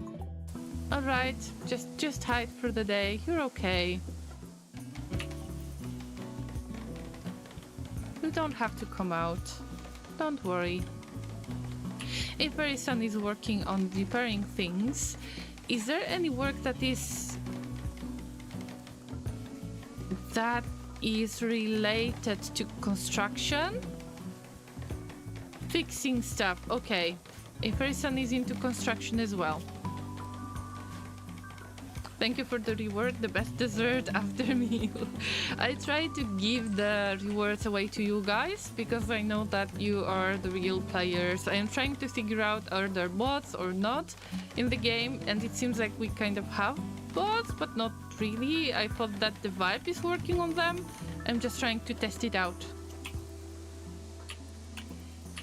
Alright, just hide for the day. You're okay. You don't have to come out. Don't worry. If Harrison is working on repairing things, is there any work that is related to construction? Fixing stuff, okay. If Harrison is into construction as well. Thank you for the reward, the best dessert after meal. I try to give the rewards away to you guys because I know that you are the real players. I am trying to figure out are there bots or not in the game, and it seems like we kind of have bots, but not really. I thought that the vibe is working on them. I'm just trying to test it out.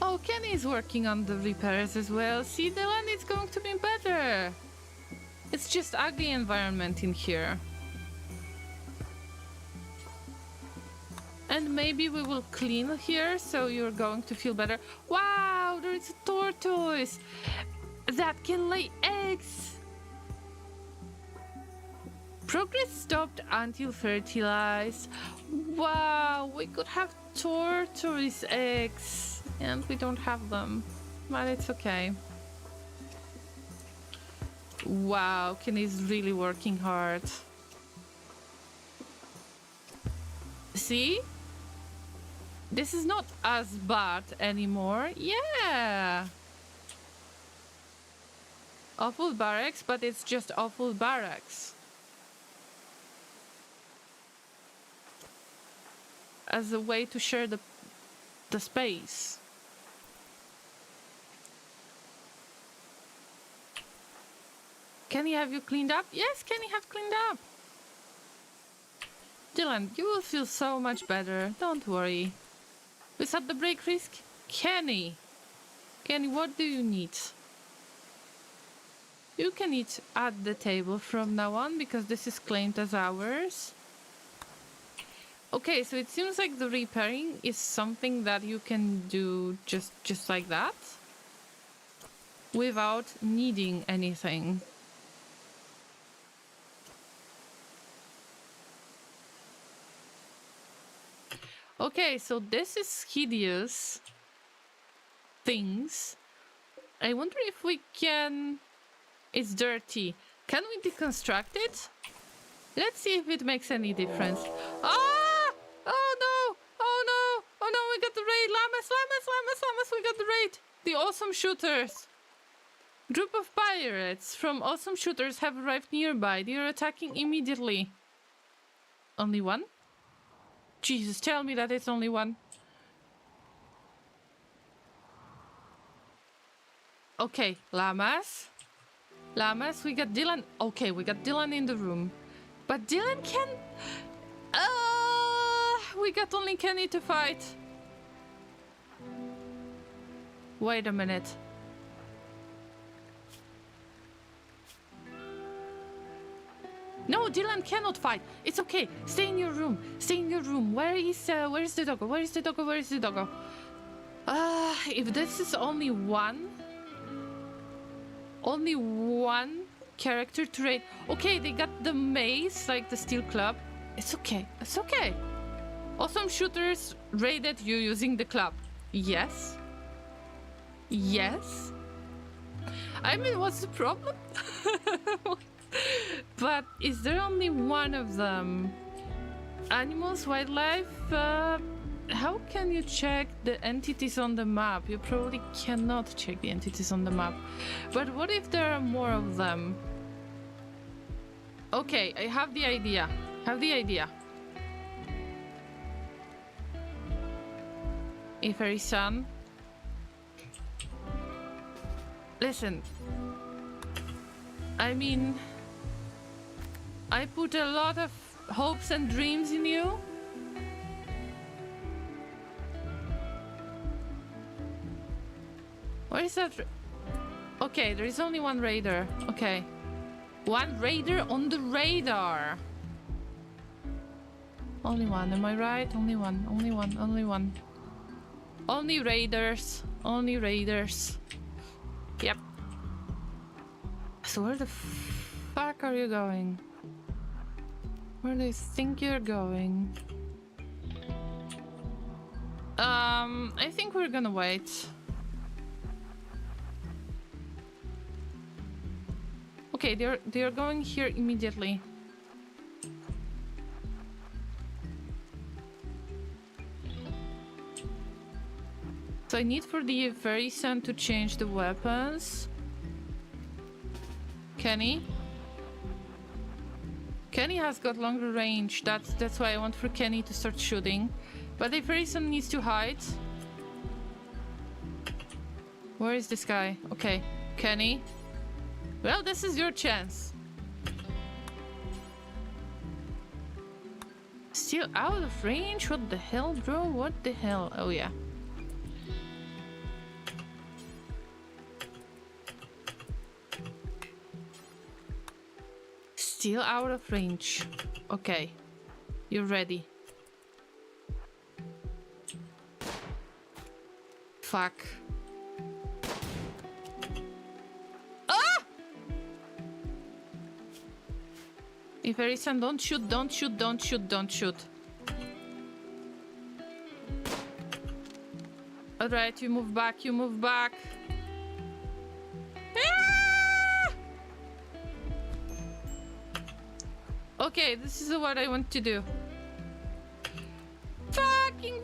Oh, Kenny is working on the repairs as well. See, the land is going to be better. It's just ugly environment in here. And maybe we will clean here so you're going to feel better. Wow, there is a tortoise that can lay eggs. Progress stopped until fertilized. Wow, we could have tortoise eggs and we don't have them, but it's okay. Wow, Kenny's really working hard. See? This is not as bad anymore. Yeah! Awful barracks, but it's just awful barracks. As a way to share the space. Kenny, have you cleaned up? Yes, Kenny have cleaned up. Dylan, you will feel so much better. Don't worry. Is that the break risk? Kenny, what do you need? You can eat at the table from now on because this is claimed as ours. Okay, so it seems like the repairing is something that you can do just like that without needing anything. Okay, so this is hideous things. I wonder if we can... It's dirty. Can we deconstruct it? Let's see if it makes any difference. Ah! Oh no! Oh no! Oh no, we got the raid! Llamas! We got the raid! The awesome shooters! Group of pirates from awesome shooters have arrived nearby. They are attacking immediately. Only one? Jesus, tell me that it's only one. Okay, Llamas. Llamas, we got Dylan. Okay, we got Dylan in the room. But Dylan can... we got only Kenny to fight. Wait a minute. No, Dylan cannot fight. It's okay. Stay in your room. Stay in your room. Where is the doggo? Where is the doggo? Where is the doggo? If this is only one character to raid. Okay, they got the mace, like the steel club. It's okay. It's okay. Awesome shooters raided you using the club. Yes. Yes. I mean, what's the problem? But is there only one of them? Animals, wildlife? How can you check the entities on the map? You probably cannot check the entities on the map. But what if there are more of them? Okay, I have the idea. Iferi-san. Listen. I mean... I put a lot of hopes and dreams in you. Where is that? Okay, there is only one raider. Okay. One raider on the radar. Only one, am I right? Only one. Only raiders. Yep. So where the fuck are you going? Where do you think you're going? I think we're gonna wait. Okay, they're going here immediately. So I need for the fairy son to change the weapons. Kenny? Kenny has got longer range. That's why I want for Kenny to start shooting. But the fairy son needs to hide. Where is this guy? Okay, Kenny. Well, this is your chance. Still out of range? What the hell, bro? What the hell? Oh, yeah. Still out of range. Okay. You're ready. Fuck. If Erisan, don't shoot, don't shoot, don't shoot, don't shoot. Alright, you move back, you move back. Ah! Okay, this is what I want to do. Fucking.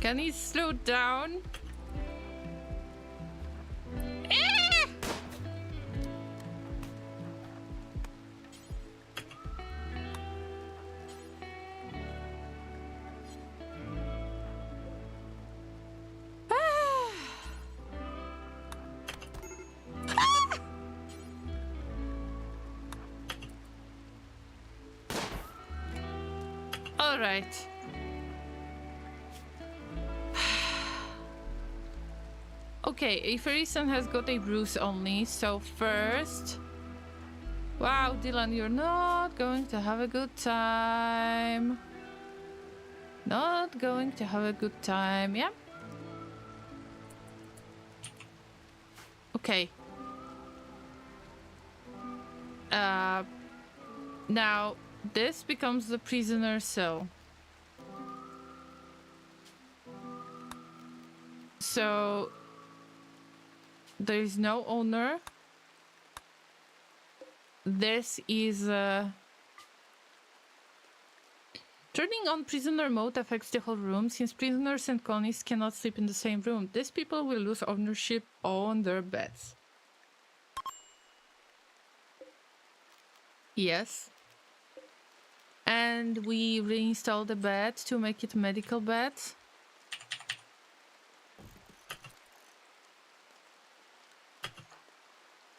Can he slow down? All right. Okay, Iferisan has got a bruise only, so first... Wow, Dylan, you're not going to have a good time. Not going to have a good time, yeah? Okay. Now, this becomes the prisoner cell. So... There is no owner. This is turning on prisoner mode affects the whole room. Since prisoners and colonies cannot sleep in the same room, these people will lose ownership on their beds. Yes. And we reinstall the bed to make it medical bed.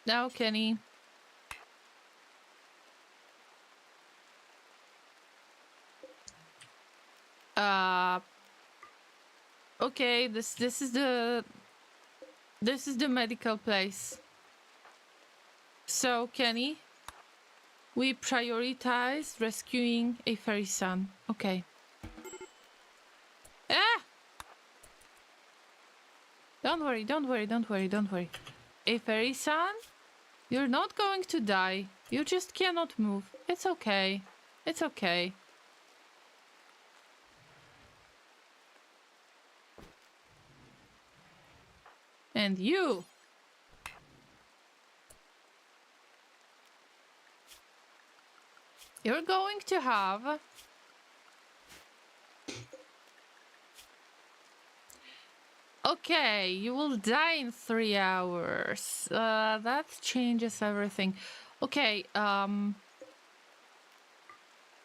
Now, Kenny. Okay, this is the medical place. So, Kenny, we prioritize rescuing a fairy son. Okay. Ah! Don't worry, don't worry, don't worry, don't worry. A fairy son? You're not going to die. You just cannot move. It's okay. It's okay. And you. You're going to have... Okay, you will die in 3 hours. That changes everything. Okay,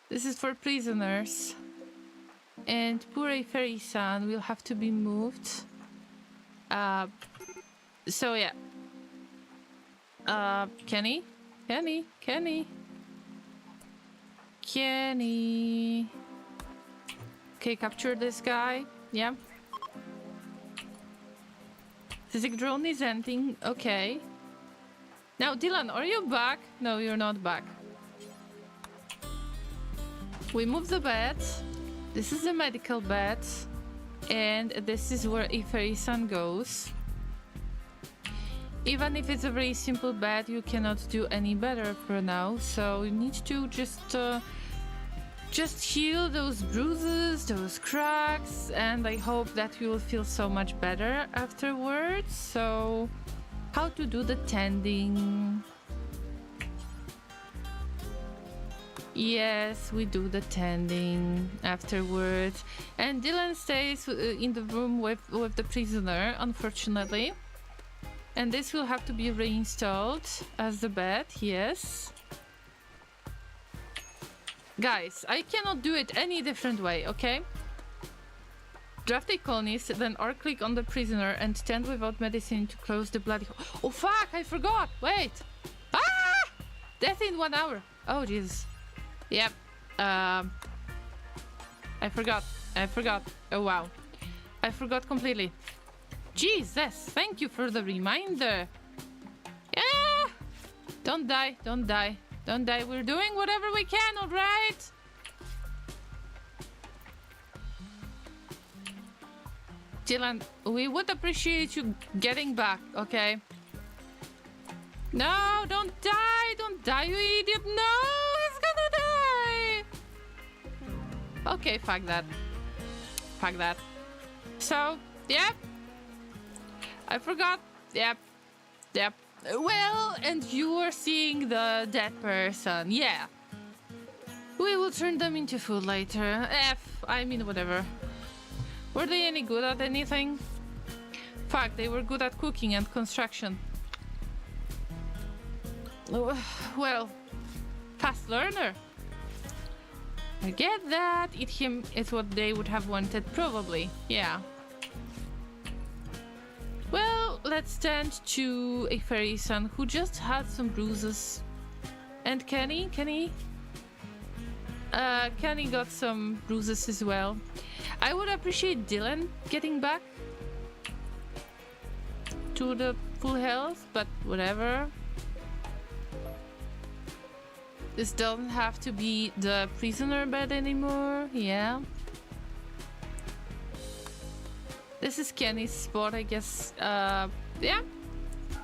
this is for prisoners. And poor Fairy-san will have to be moved. So yeah. Kenny? Kenny? Kenny? Kenny? Okay, capture this guy. Yeah. Physic drone is ending. Okay. Now, Dylan, are you back? No, you're not back. We move the bed. This is the medical bed. And this is where Iferi-san goes. Even if it's a very simple bed, you cannot do any better for now. So you need to just just heal those bruises, those cracks, and I hope that you will feel so much better afterwards. So, how to do the tending? Yes, we do the tending afterwards. And Dylan stays in the room with the prisoner, unfortunately. And this will have to be reinstalled as the bed, yes. Guys, I cannot do it any different way, okay? Draft a colonies, then R-click on the prisoner and tend without medicine to close the bloody hole. Oh fuck, I forgot! Wait! Ah! Death in 1 hour. Oh Jesus. Yep. I forgot. Oh wow. I forgot completely. Jesus, thank you for the reminder. Yeah! Don't die, don't die. Don't die. We're doing whatever we can, alright? Dylan, we would appreciate you getting back, okay? No, don't die! Don't die, you idiot! No! He's gonna die! Okay, fuck that. Fuck that. So, yep. I forgot. Yep. Yep. Well, and you are seeing the dead person. Yeah. We will turn them into food later. I mean, whatever. Were they any good at anything? Fuck, they were good at cooking and construction. Well, fast learner. I get that. Eat him is what they would have wanted, probably. Yeah. Well, let's tend to a fairy son who just had some bruises. And Kenny got some bruises as well. I would appreciate Dylan getting back to the full health, but whatever. This doesn't have to be the prisoner bed anymore, yeah. This is Kenny's spot, I guess. Yeah.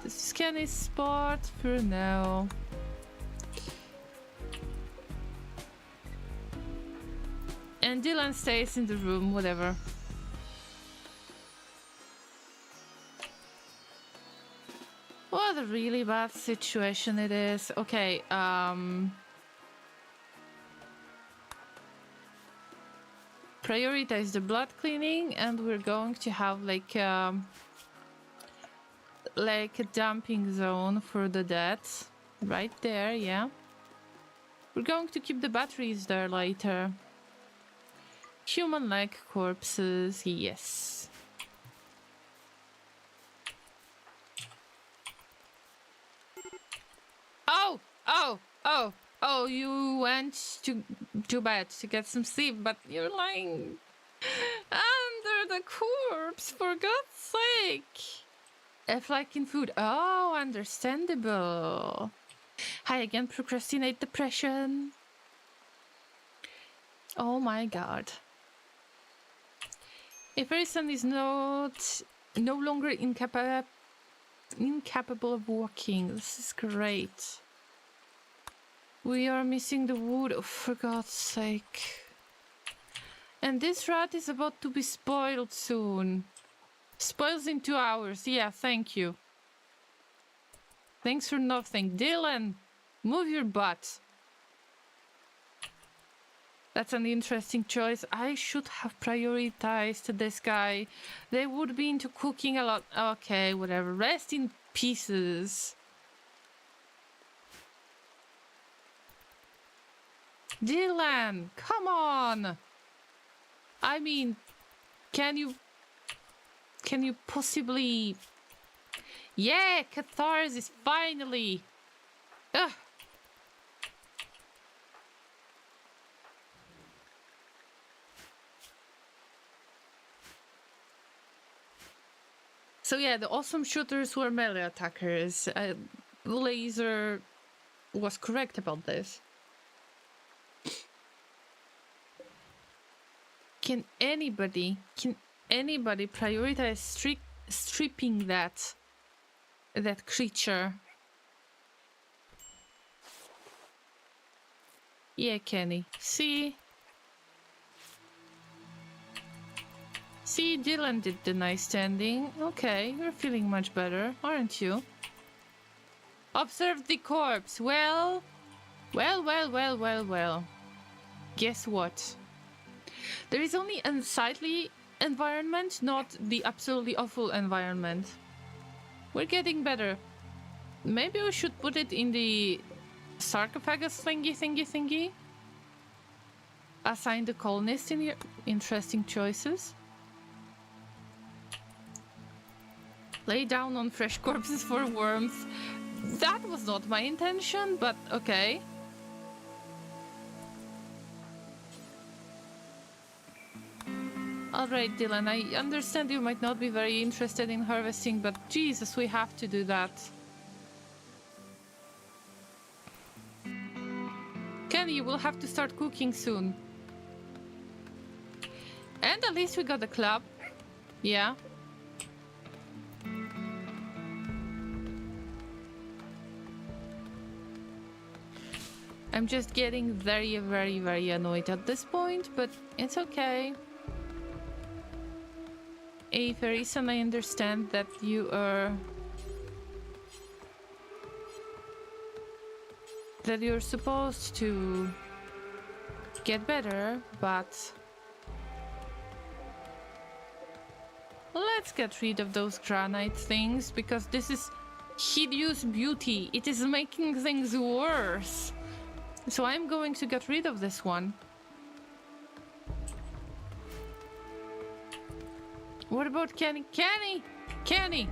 This is Kenny's spot for now. And Dylan stays in the room, whatever. What a really bad situation it is. Okay, prioritize the blood cleaning, and we're going to have like a dumping zone for the dead right there. Yeah, we're going to keep the batteries there later. Human leg corpses, yes. Oh, you went to bed to get some sleep, but you're lying under the corpse, for God's sake. If like in food. Oh, understandable. Hi again, procrastinate depression. Oh my God. A person is no longer incapable of walking. This is great. We are missing the wood, oh, for God's sake. And this rat is about to be spoiled soon. Spoils in 2 hours. Yeah, thank you. Thanks for nothing. Dylan, move your butt. That's an interesting choice. I should have prioritized this guy. They would be into cooking a lot. Okay, whatever. Rest in pieces. Dylan, come on. I mean, can you possibly... Yeah, catharsis, finally. Ugh. So yeah, the awesome shooters were melee attackers. Laser was correct about this. Can anybody prioritize stripping that creature? Yeah, Kenny. See? See, Dylan did the nice standing. Okay, you're feeling much better, aren't you? Observe the corpse. Well. Guess what? There is only unsightly environment, not the absolutely awful environment. We're getting better. Maybe we should put it in the sarcophagus thingy. Assign the colonists in here. Interesting choices. Lay down on fresh corpses for warmth. That was not my intention, but okay. Alright, Dylan, I understand you might not be very interested in harvesting, but Jesus, we have to do that. Kenny, we'll have to start cooking soon. And at least we got a club. Yeah. I'm just getting very annoyed at this point, but it's okay. Ferison, I understand that you are... that you're supposed to get better, but... let's get rid of those granite things, because this is hideous beauty. It is making things worse. So I'm going to get rid of this one. What about Kenny? Kenny! Kenny!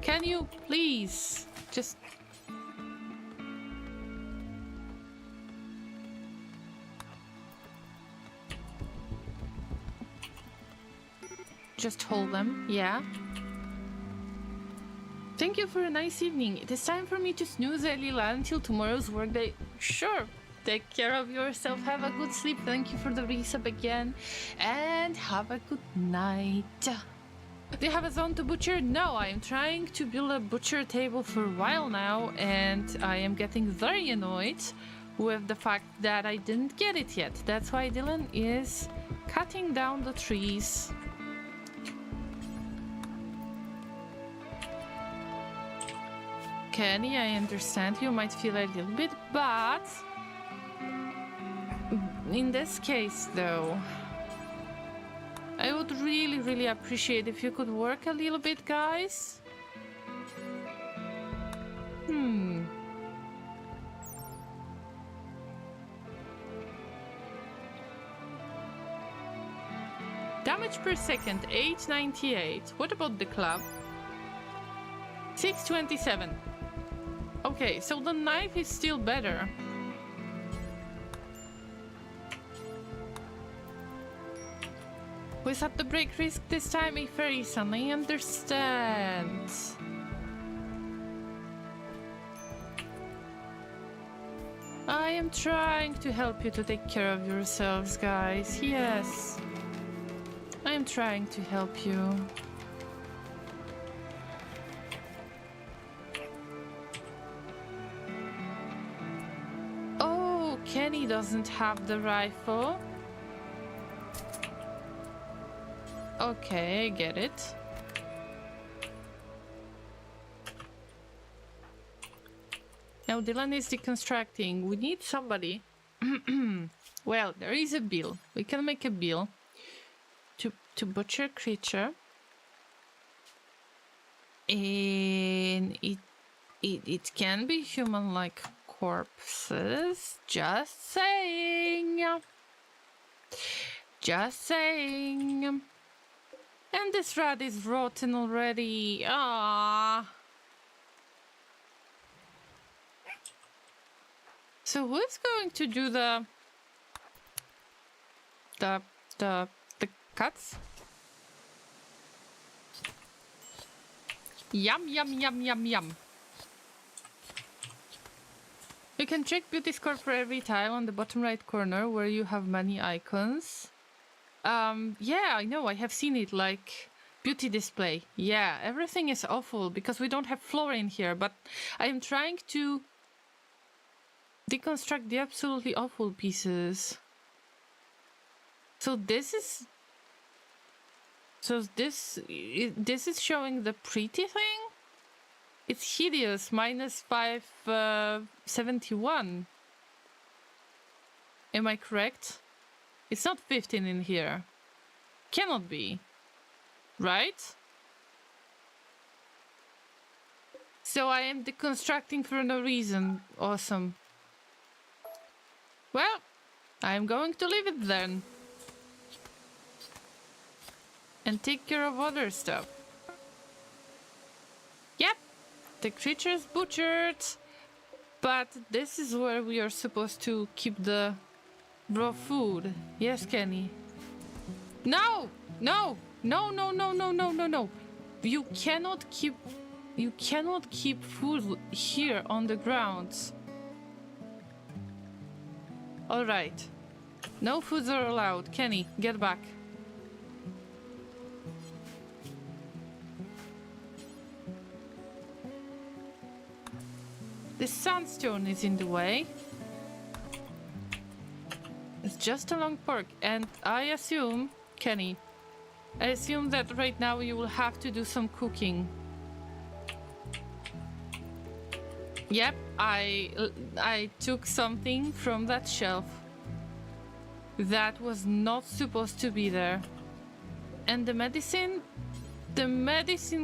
Can you please just... just hold them, yeah? Thank you for a nice evening. It is time for me to snooze a little until tomorrow's workday. Sure. Take care of yourself. Have a good sleep. Thank you for the resub again. And have a good night. Do you have a zone to butcher? No, I am trying to build a butcher table for a while now, and I am getting very annoyed with the fact that I didn't get it yet. That's why Dylan is cutting down the trees. Kenny, I understand you might feel a little bit bad. In this case, though, I would really appreciate if you could work a little bit, guys. Damage per second, 898. What about the club? 627. Okay, so the knife is still better. Was at the break risk this time, a fairy son, I understand. I am trying to help you to take care of yourselves, guys. Yes. I am trying to help you. Oh, Kenny doesn't have the rifle. Okay, I get it. Now Dylan is deconstructing. We need somebody. Well, there is a bill. We can make a bill to butcher creature. And it can be human-like corpses. Just saying. Just saying. And this rat is rotten already. Ah. So who's going to do the cuts? Yum yum yum yum yum. You can check beauty score for every tile on the bottom right corner where you have many icons. Yeah, I know, I have seen it, like beauty display. Yeah, everything is awful because we don't have floor in here, but I am trying to deconstruct the absolutely awful pieces. So this is So this is showing the pretty thing? It's hideous, minus 571. Am I correct? It's not 15 in here. Cannot be. Right? So I am deconstructing for no reason. Awesome. Well, I'm going to leave it then. And take care of other stuff. Yep, the creature is butchered. But this is where we are supposed to keep the raw food. Yes, Kenny. No! No! No, no, no, no, no, no, no. You cannot keep food here on the grounds. Alright. No foods are allowed. Kenny, get back. The sandstone is in the way. It's just a long pork, and I assume, Kenny, I assume that right now you will have to do some cooking. Yep, I took something from that shelf that was not supposed to be there. And the medicine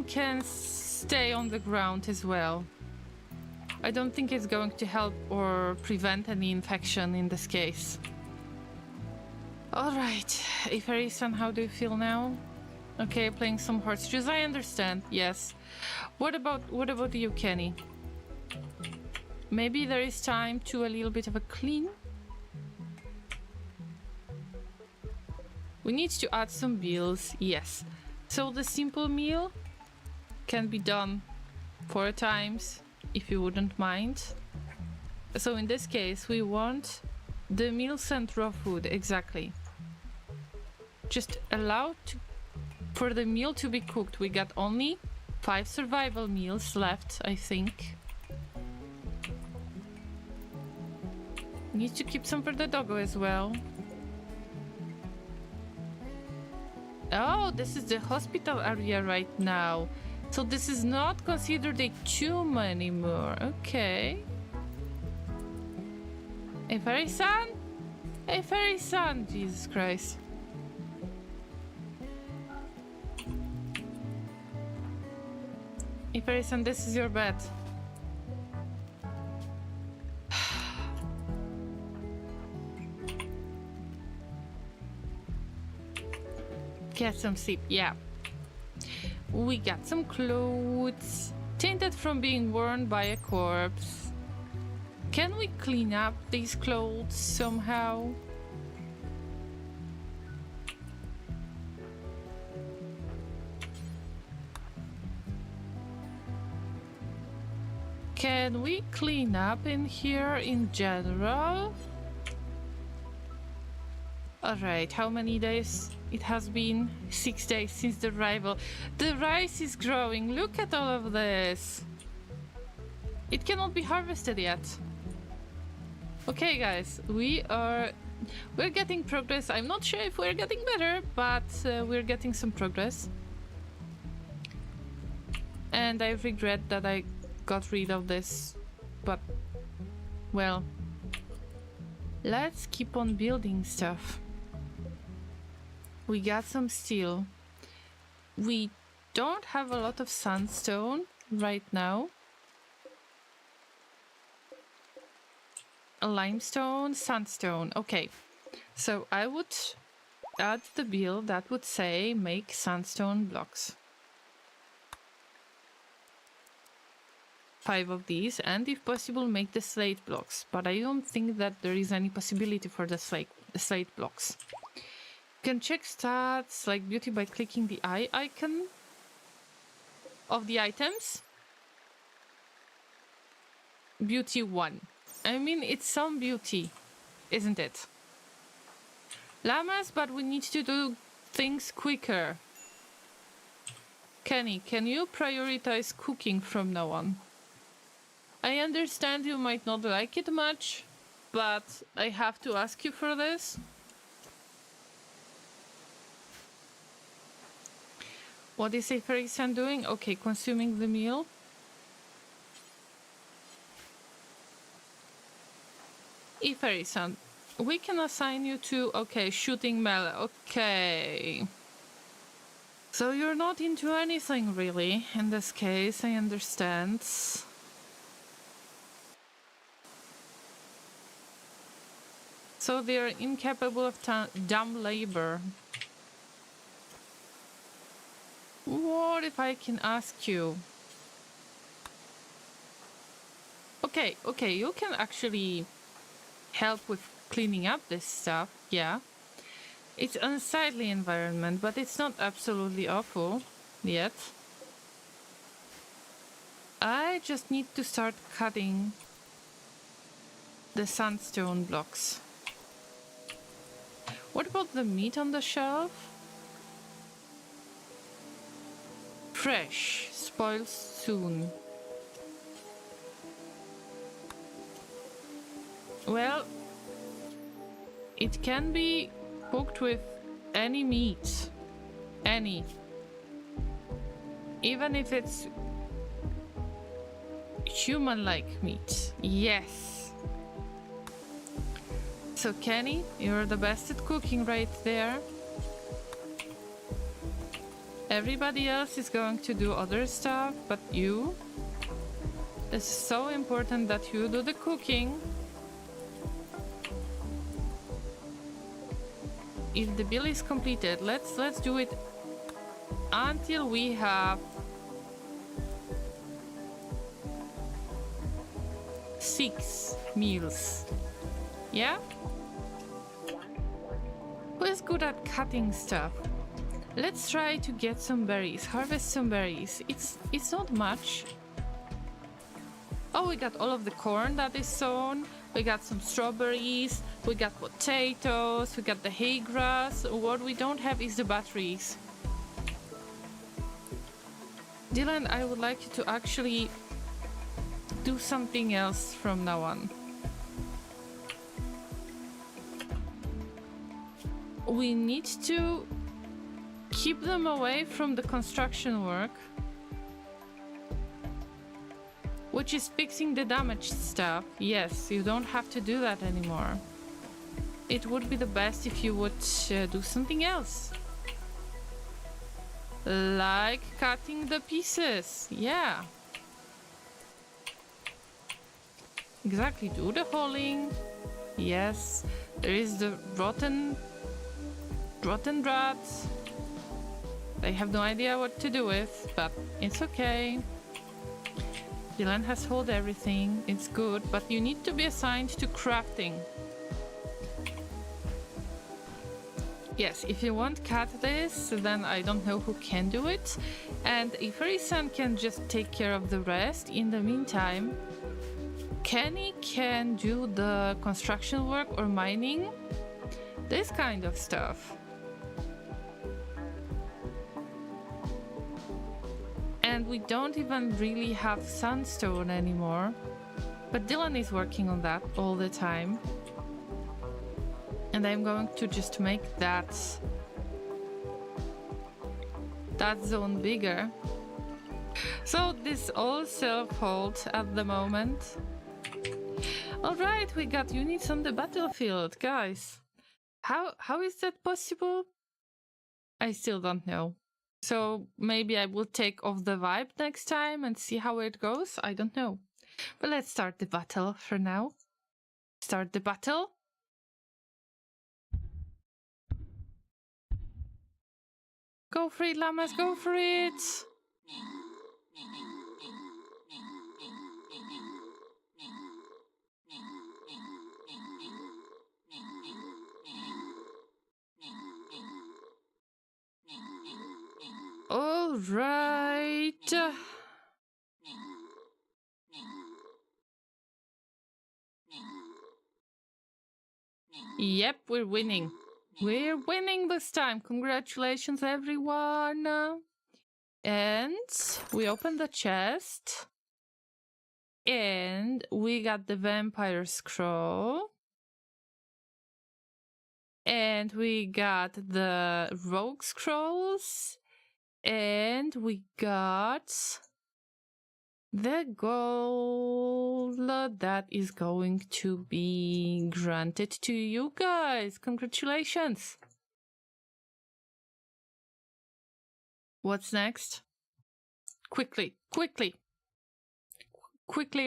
can stay on the ground as well. I don't think it's going to help or prevent any infection in this case. Alright, Iferi-san, how do you feel now? Okay, playing some horseshoes, I understand, yes. What about you, Kenny? Maybe there is time to a little bit of a clean? We need to add some bills, yes. So the simple meal can be done 4 times, if you wouldn't mind. So in this case, we want the meals and raw food, exactly. Just allow for the meal to be cooked. We got only 5 survival meals left, I think. Need to keep some for the doggo as well. Oh, this is the hospital area right now. So this is not considered a tomb anymore. Okay. A fairy son? A fairy son, Jesus Christ. A fairy son, this is your bed. Get some sleep, yeah. We got some clothes, tainted from being worn by a corpse. Can we clean up these clothes somehow? Can we clean up in here in general? Alright, how many days? It has been 6 days since the arrival. The rice is growing. Look at all of this. It cannot be harvested yet. Okay, guys, we're getting progress. I'm not sure if we're getting better, but we're getting some progress. And I regret that I got rid of this, but well, let's keep on building stuff. We got some steel. We don't have a lot of sandstone right now. A limestone, sandstone. Okay, so I would add the bill that would say make sandstone blocks. 5 of these, and if possible make the slate blocks, but I don't think that there is any possibility for the slate blocks. You can check stats like beauty by clicking the eye icon of the items. Beauty 1. I mean, it's some beauty, isn't it? Llamas, but we need to do things quicker. Kenny, can you prioritize cooking from now on? I understand you might not like it much, but I have to ask you for this. What is Iferisan doing? Okay, consuming the meal. Iferisan, we can assign you to, okay, shooting melee. Okay. So you're not into anything really, in this case, I understand. So they're incapable of dumb labor. What if I can ask you? Okay, you can actually help with cleaning up this stuff, yeah. It's an unsightly environment, but it's not absolutely awful yet. I just need to start cutting the sandstone blocks. What about the meat on the shelf? Fresh, spoils soon. Well, it can be cooked with any meat. Any. Even if it's human-like meat. Yes. So Kenny, you're the best at cooking right there. Everybody else is going to do other stuff, but you? It's so important that you do the cooking. If the bill is completed, let's do it until we have 6 meals. Yeah? Who is good at cutting stuff? Let's try to get some berries, harvest some berries. It's not much. Oh, we got all of the corn that is sown. We got some strawberries. We got potatoes. We got the hay grass. What we don't have is the batteries. Dylan, I would like you to actually do something else from now on. We need to keep them away from the construction work, which is fixing the damaged stuff. Yes, you don't have to do that anymore. It would be the best if you would do something else. Like cutting the pieces. Yeah. Exactly, do the hauling. Yes, there is the rotten rats. They have no idea what to do with, but it's okay. Dylan has hauled everything, it's good, but you need to be assigned to crafting. Yes, if you won't cut this, then I don't know who can do it. And if Iferi-san can just take care of the rest, in the meantime, Kenny can do the construction work or mining. This kind of stuff. And we don't even really have sandstone anymore. But Dylan is working on that all the time. And I'm going to just make that zone bigger. So this all self-hold at the moment. Alright, we got units on the battlefield, guys. How is that possible? I still don't know. So maybe I will take off the vibe next time and see how it goes. I don't know. But let's start the battle for now. Start the battle. Go for it, Llamas, go for it! All right. Yep, we're winning. We're winning this time. Congratulations, everyone. And we opened the chest. And we got the vampire scroll. And we got the rogue scrolls. And we got the goal that is going to be granted to you guys. Congratulations. What's next? Quickly,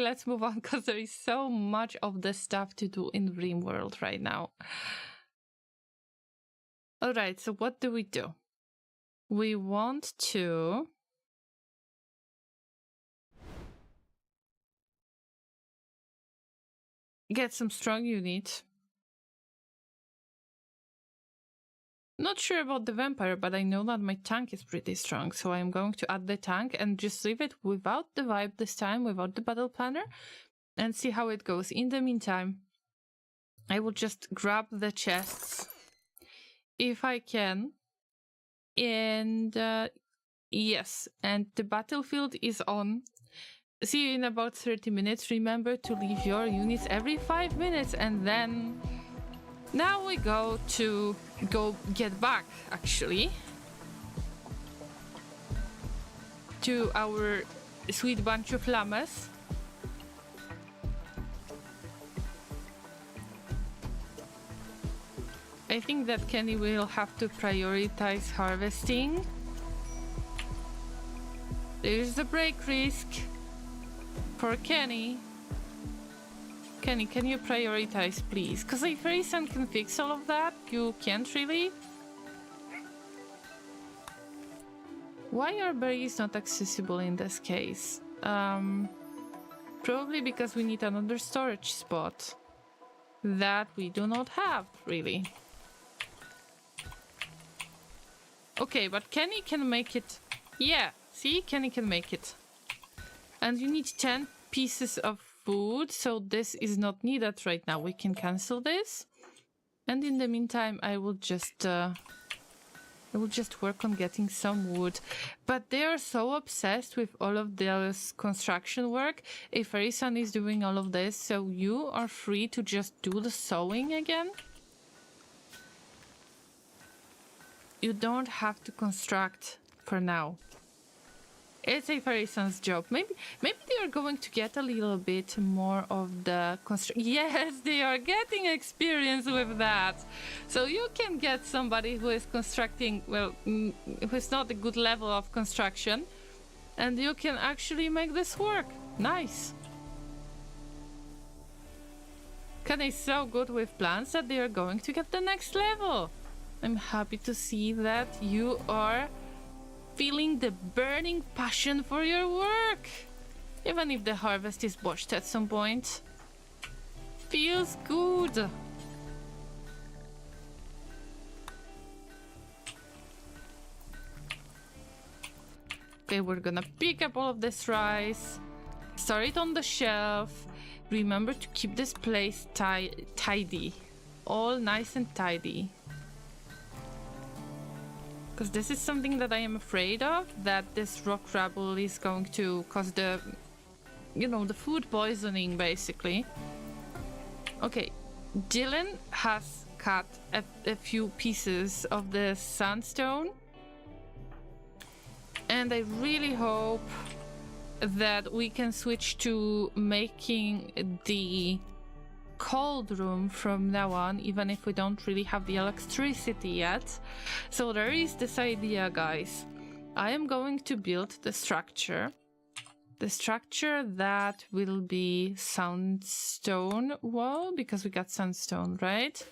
let's move on because there is so much of the stuff to do in Rimworld right now. Alright, so what do? We want to get some strong unit. Not sure about the vampire, but I know that my tank is pretty strong, so I'm going to add the tank and just leave it without the vibe this time, without the battle planner, and see how it goes. In the meantime, I will just grab the chests if I can. And yes, and the battlefield is on. See you in about 30 minutes. Remember to leave your units every 5 minutes, and then now we go get back, actually, to our sweet bunch of llamas. I think that Kenny will have to prioritize harvesting. There's the break risk for Kenny. Kenny, can you prioritize, please? Because if Rayson can fix all of that, you can't really. Why are berries not accessible in this case? Probably because we need another storage spot that we do not have, really. Okay, but Kenny can make it. Yeah, see? Kenny can make it. And you need 10 pieces of food, so this is not needed right now. We can cancel this. And in the meantime, I will just work on getting some wood. But they are so obsessed with all of this construction work. If Arisan is doing all of this, so you are free to just do the sewing again. You don't have to construct for now. It's a Farisan's job. Maybe they are going to get a little bit more of the Yes, they are getting experience with that. So you can get somebody who is constructing, well, who is not a good level of construction, and you can actually make this work. Nice. Ken is so good with plants that they are going to get the next level. I'm happy to see that you are feeling the burning passion for your work. Even if the harvest is botched at some point. Feels good. Okay, we're gonna pick up all of this rice. Store it on the shelf. Remember to keep this place tidy. All nice and tidy. Because this is something that I am afraid of, that this rock rubble is going to cause the, you know, the food poisoning, basically. Okay, Dylan has cut a few pieces of the sandstone. And I really hope that we can switch to making the cold room from now on, even if we don't really have the electricity yet. So there is this idea, guys. I am going to build the structure that will be sandstone wall, because we got sandstone, right?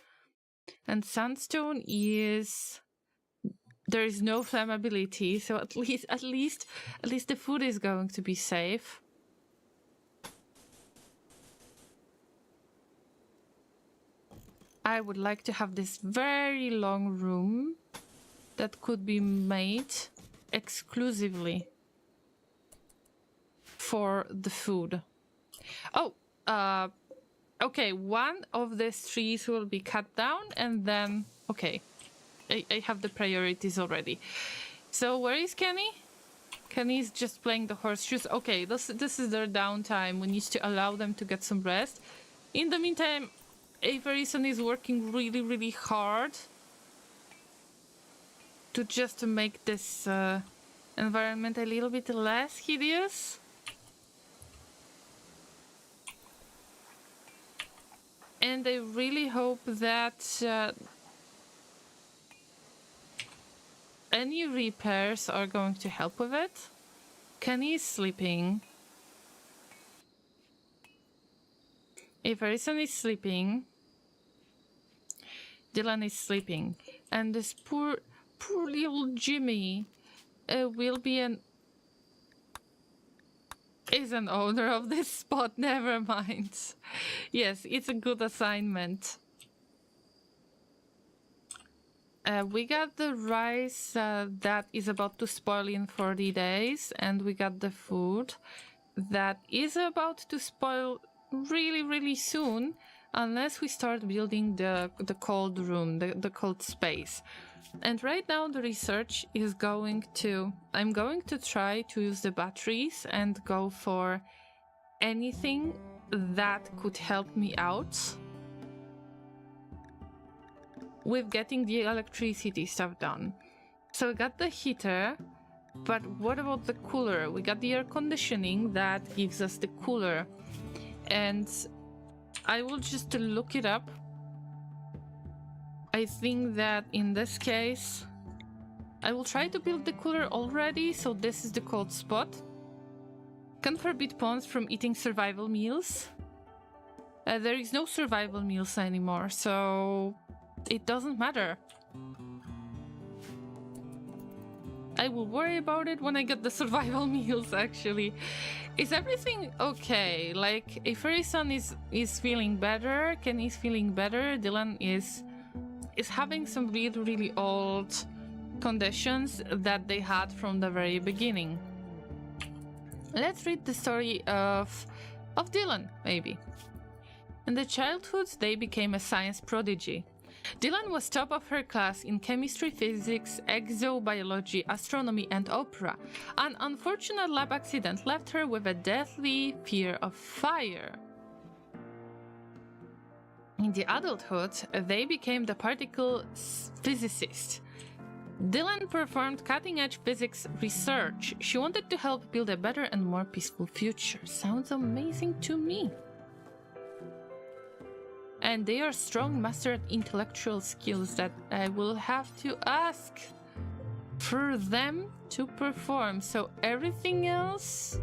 And sandstone is, there is no flammability, so at least the food is going to be safe. I would like to have this very long room that could be made exclusively for the food. Oh, okay, one of these trees will be cut down, and then, okay, I have the priorities already. So where is Kenny? Kenny's just playing the horseshoes. Okay, this is their downtime. We need to allow them to get some rest. In the meantime, Averison is working really hard to just make this environment a little bit less hideous. And I really hope that any repairs are going to help with it. Kenny is sleeping. If Harrison is sleeping, Dylan is sleeping, and this poor little Jimmy will be is an owner of this spot. Never mind. Yes, it's a good assignment. We got the rice that is about to spoil in 40 days, and we got the food that is about to spoil really soon, unless we start building the cold room, the cold space. And right now the research is I'm going to try to use the batteries and go for anything that could help me out with getting the electricity stuff done. So we got the heater, but what about the cooler? We got the air conditioning that gives us the cooler. And I will just look it up. I think that in this case, I will try to build the cooler already, so this is the cold spot. Can forbid pawns from eating survival meals. There is no survival meals anymore, so it doesn't matter. I will worry about it when I get the survival meals, actually. Is everything okay? Like, if Harrison is feeling better, Kenny's feeling better, Dylan is having some really old conditions that they had from the very beginning. Let's read the story of Dylan, maybe. In their childhood, they became a science prodigy. Dylan was top of her class in chemistry, physics, exobiology, astronomy, and opera. An unfortunate lab accident left her with a deathly fear of fire. In the adulthood, they became the particle physicist. Dylan performed cutting-edge physics research. She wanted to help build a better and more peaceful future. Sounds amazing to me. And they are strong, mastered intellectual skills that I will have to ask for them to perform. So everything else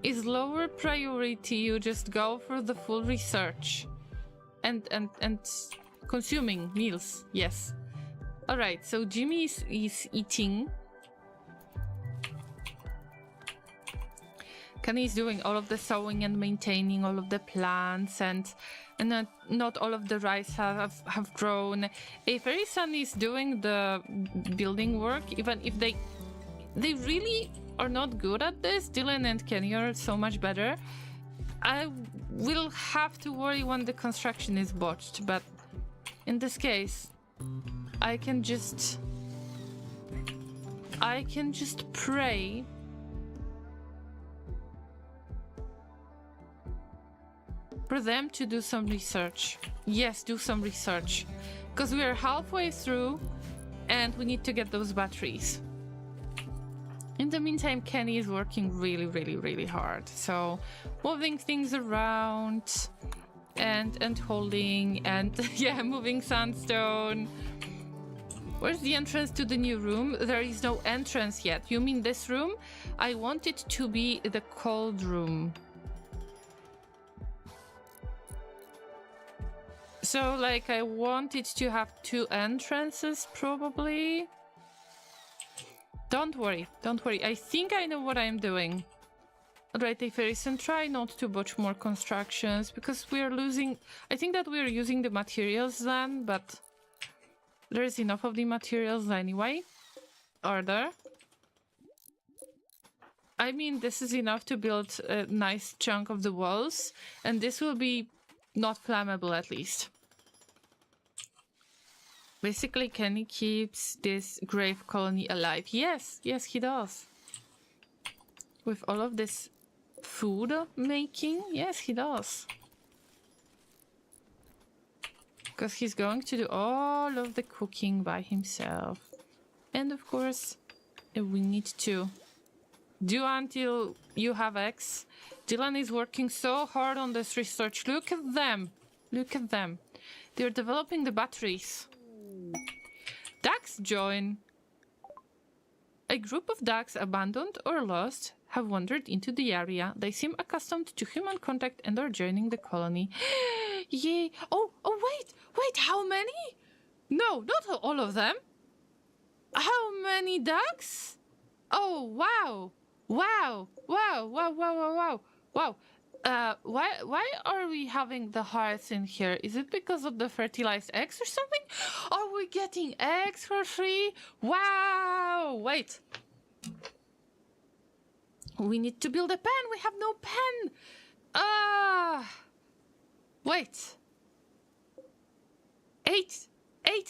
is lower priority. You just go for the full research and consuming meals. Yes. All right. So Jimmy is eating. Kenny is doing all of the sowing and maintaining all of the plants, and not all of the rice have grown. If Harrison is doing the building work, even if they really are not good at this, Dylan and Kenny are so much better. I will have to worry when the construction is botched, but in this case, I can just pray for them to do some research. Yes, do some research. Because we are halfway through and we need to get those batteries. In the meantime, Kenny is working really hard. So moving things around and holding and yeah, moving sandstone. Where's the entrance to the new room? There is no entrance yet. You mean this room? I want it to be the cold room. So, like, I want it to have 2 entrances, probably. Don't worry. I think I know what I'm doing. Alright, Harrison, try not to botch more constructions, because we are losing... I think that we are using the materials then, but... there's enough of the materials anyway. Are there? I mean, this is enough to build a nice chunk of the walls, and this will be not flammable at least. Basically, Kenny keeps this grave colony alive. Yes, he does. With all of this food making, yes, he does. Because he's going to do all of the cooking by himself. And of course, we need to do until you have X. Dylan is working so hard on this research. Look at them. Look at them. They're developing the batteries. Ducks join. A group of ducks, abandoned or lost, have wandered into the area. They seem accustomed to human contact and are joining the colony. Yay! Oh, wait, how many? No, not all of them. How many ducks? Oh, wow. Wow. Why are we having the hearts in here? Is it because of the fertilized eggs or something? Are we getting eggs for free? Wow! Wait. We need to build a pen. We have no pen. Wait. Eight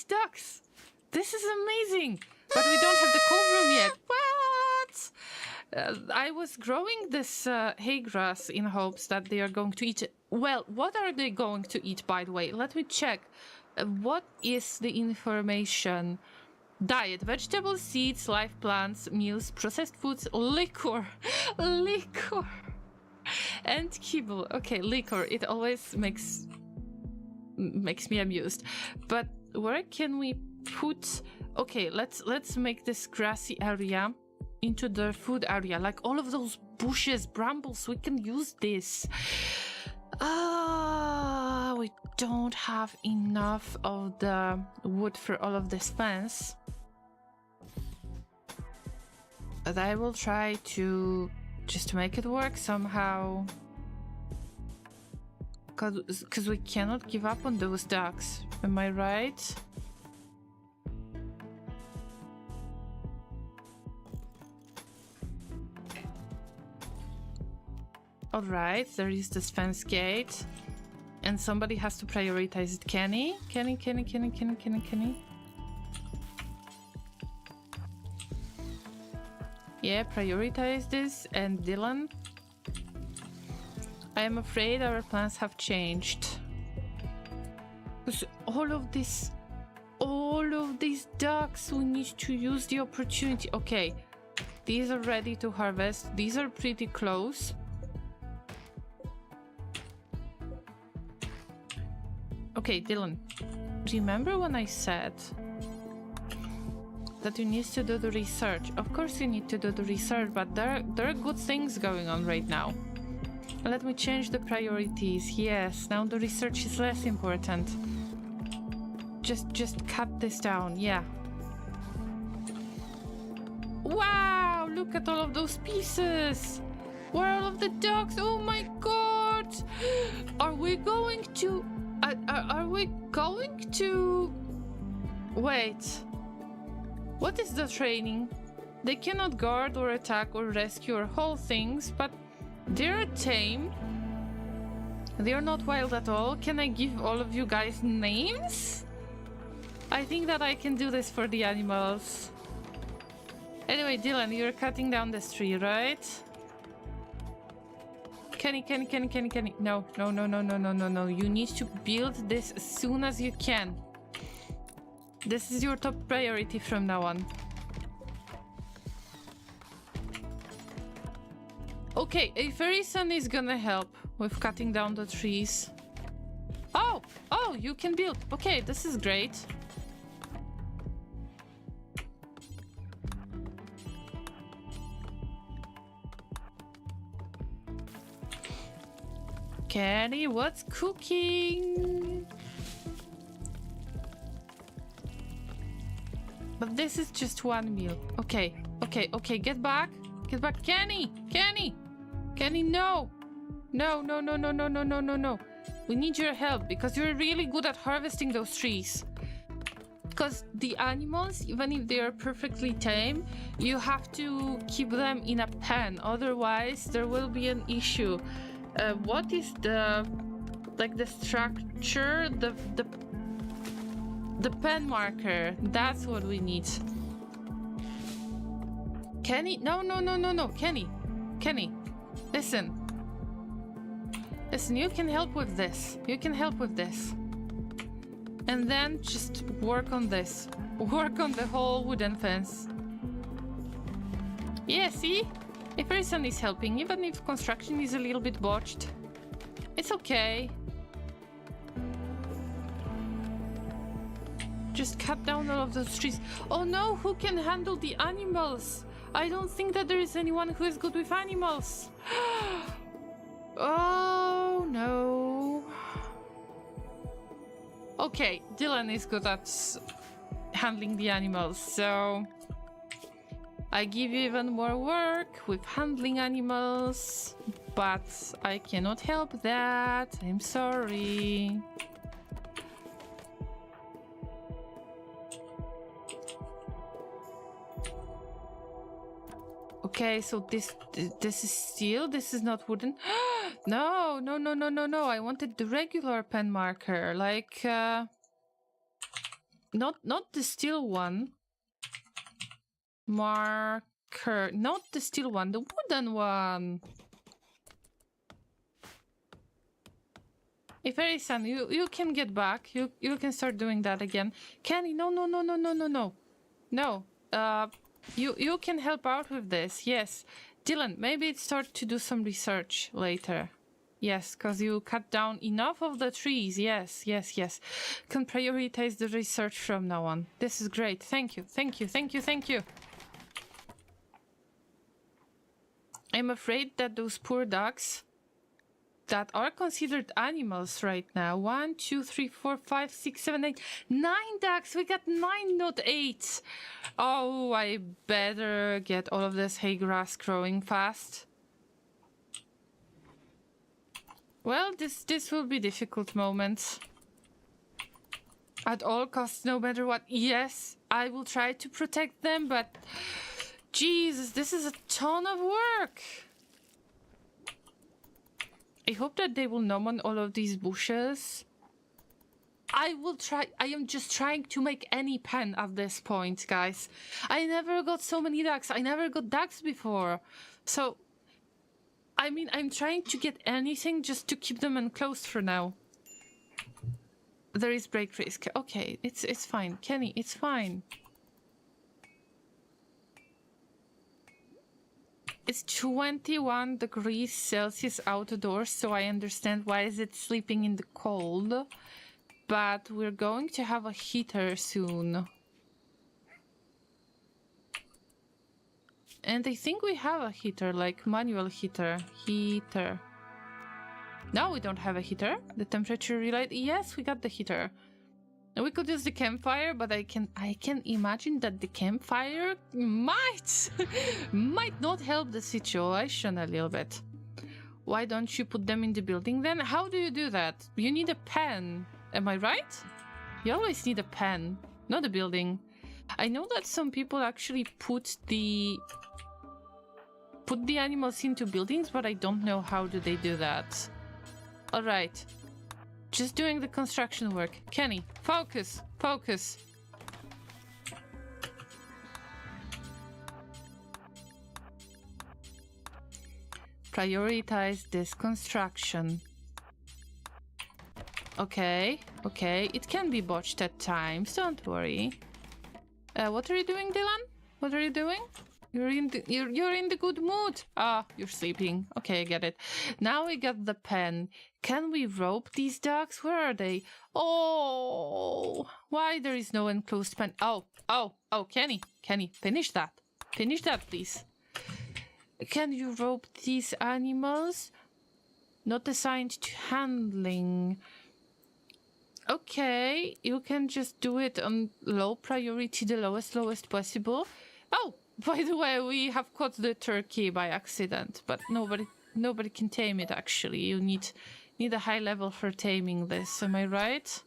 ducks. This is amazing. But we don't have the cold room yet. What? I was growing this hay grass in hopes that they are going to eat it. Well, what are they going to eat, by the way? Let me check. What is the information? Diet: vegetables, seeds, live plants, meals, processed foods, liquor. Liquor. And kibble. Okay, liquor. It always makes me amused. But where can we put... Okay, let's make this grassy area into the food area. Like all of those bushes, brambles, we can use this. We don't have enough of the wood for all of this fence. But I will try to just make it work somehow. Because we cannot give up on those ducks. Am I right? Alright, there is this fence gate. And somebody has to prioritize it. Kenny? Kenny? Yeah, prioritize this. And Dylan? I am afraid our plans have changed. Because all of these ducks, we need to use the opportunity. Okay, these are ready to harvest. These are pretty close. Okay, Dylan, remember when I said that you need to do the research? Of course you need to do the research, but there are good things going on right now. Let me change the priorities. Yes, now the research is less important. Just cut this down, yeah. Wow, look at all of those pieces. Where are all of the ducks? Oh my god! Are we going to... Are we going to... Wait. What is the training? They cannot guard or attack or rescue or hold things, but they're tame. They're not wild at all. Can I give all of you guys names? I think that I can do this for the animals. Anyway, Dylan, you're cutting down this tree, right? Kenny. No. You need to build this as soon as you can. This is your top priority from now on. Okay, a fairy son is gonna help with cutting down the trees. Oh, you can build. Okay, this is great. Kenny, what's cooking? But this is just one meal. Okay, get back. Get back, Kenny, no. No. We need your help because you're really good at harvesting those trees. Because the animals, even if they are perfectly tame, you have to keep them in a pen. Otherwise, there will be an issue. What is the structure? The pen marker. That's what we need. Kenny, no. Kenny, listen, you can help with this. And then just work on this. Work on the whole wooden fence. Yeah, see? Everyone is helping, even if construction is a little bit botched. It's okay. Just cut down all of those trees. Oh no, who can handle the animals? I don't think that there is anyone who is good with animals. Oh no. Okay, Dylan is good at handling the animals, so I give you even more work with handling animals, but I cannot help that. I'm sorry. Okay, so this is steel. This is not wooden. No, no, no, no, no, no. I wanted the regular pen marker, like not the steel one. Marker, not the steel one, the wooden one. If Erisan, you can get back. You can start doing that again. Kenny, no, no, no, no, no, no, no, no. You can help out with this, yes. Dylan, maybe start to do some research later. Yes, because you cut down enough of the trees. Yes, yes, yes. Can prioritize the research from now on. This is great. Thank you, thank you, thank you, thank you. I'm afraid that those poor ducks that are considered animals right now. 1, 2, 3, 4, 5, 6, 7, 8, 9 ducks. We got 9, not 8. Oh, I better get all of this hay grass growing fast. Well, this will be difficult moments. At all costs, no matter what. Yes, I will try to protect them, but Jesus, this is a ton of work. I hope that they will numb on all of these bushes. I will try. I am just trying to make any pen at this point, guys. I never got so many ducks. I never got ducks before. So, I mean, I'm trying to get anything just to keep them enclosed for now. There is break risk. Okay, it's fine. Kenny, it's fine. It's 21 degrees Celsius outdoors, so I understand why is it sleeping in the cold. But we're going to have a heater soon. And I think we have a heater, like manual heater. Heater. No, we don't have a heater. The temperature relay. Yes, we got the heater. And we could use the campfire, but I can imagine that the campfire might not help the situation a little bit. Why don't you put them in the building then? How do you do that? You need a pen. Am I right? You always need a pen, not a building. I know that some people actually put the animals into buildings, but I don't know how do they do that. All right. Just doing the construction work. Kenny, focus, focus. Prioritize this construction. Okay, okay. It can be botched at times, don't worry. What are you doing, Dylan? What are you doing? You're in the good mood. Ah, you're sleeping. Okay, I get it. Now we got the pen. Can we rope these ducks? Where are they? Oh, why there is no enclosed pen? Oh, Kenny, finish that. Finish that, please. Can you rope these animals? Not assigned to handling. Okay, you can just do it on low priority, the lowest possible. Oh, by the way, we have caught the turkey by accident, but nobody can tame it actually. You need a high level for taming this, am I right?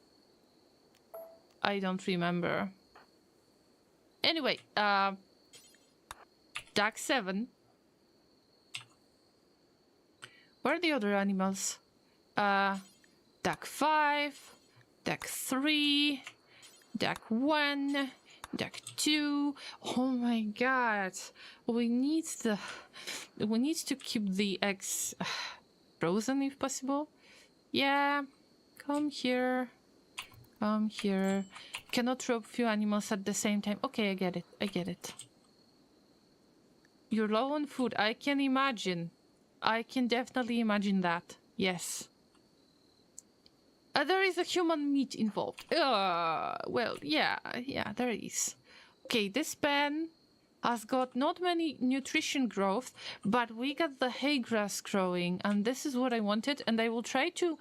I don't remember. Anyway, Duck 7. Where are the other animals? Duck 5, Duck 3, Duck 1, Duck 2. Oh my god. We need to keep the eggs frozen if possible. Yeah. Come here. Come here. Cannot rope few animals at the same time. Okay, I get it. You're low on food. I can imagine. I can definitely imagine that. Yes. There is a human meat involved. Well, yeah, there is. Okay, this pen has got not many nutrition growth, but we got the hay grass growing, and this is what I wanted, and I will try to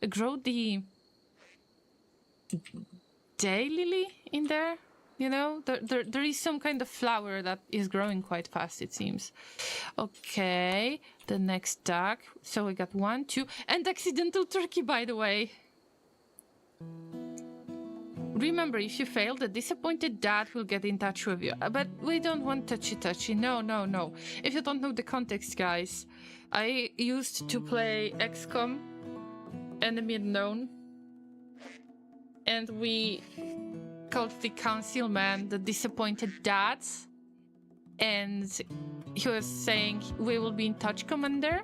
grow the daylily in there. You know, there is some kind of flower that is growing quite fast, it seems. Okay, the next duck. So we got 1, 2, and accidental turkey, by the way. Remember, if you fail, the disappointed dad will get in touch with you. But we don't want touchy-touchy. No, no, no. If you don't know the context, guys, I used to play XCOM, Enemy Unknown, and we called the councilman the disappointed dads, and he was saying, we will be in touch, Commander.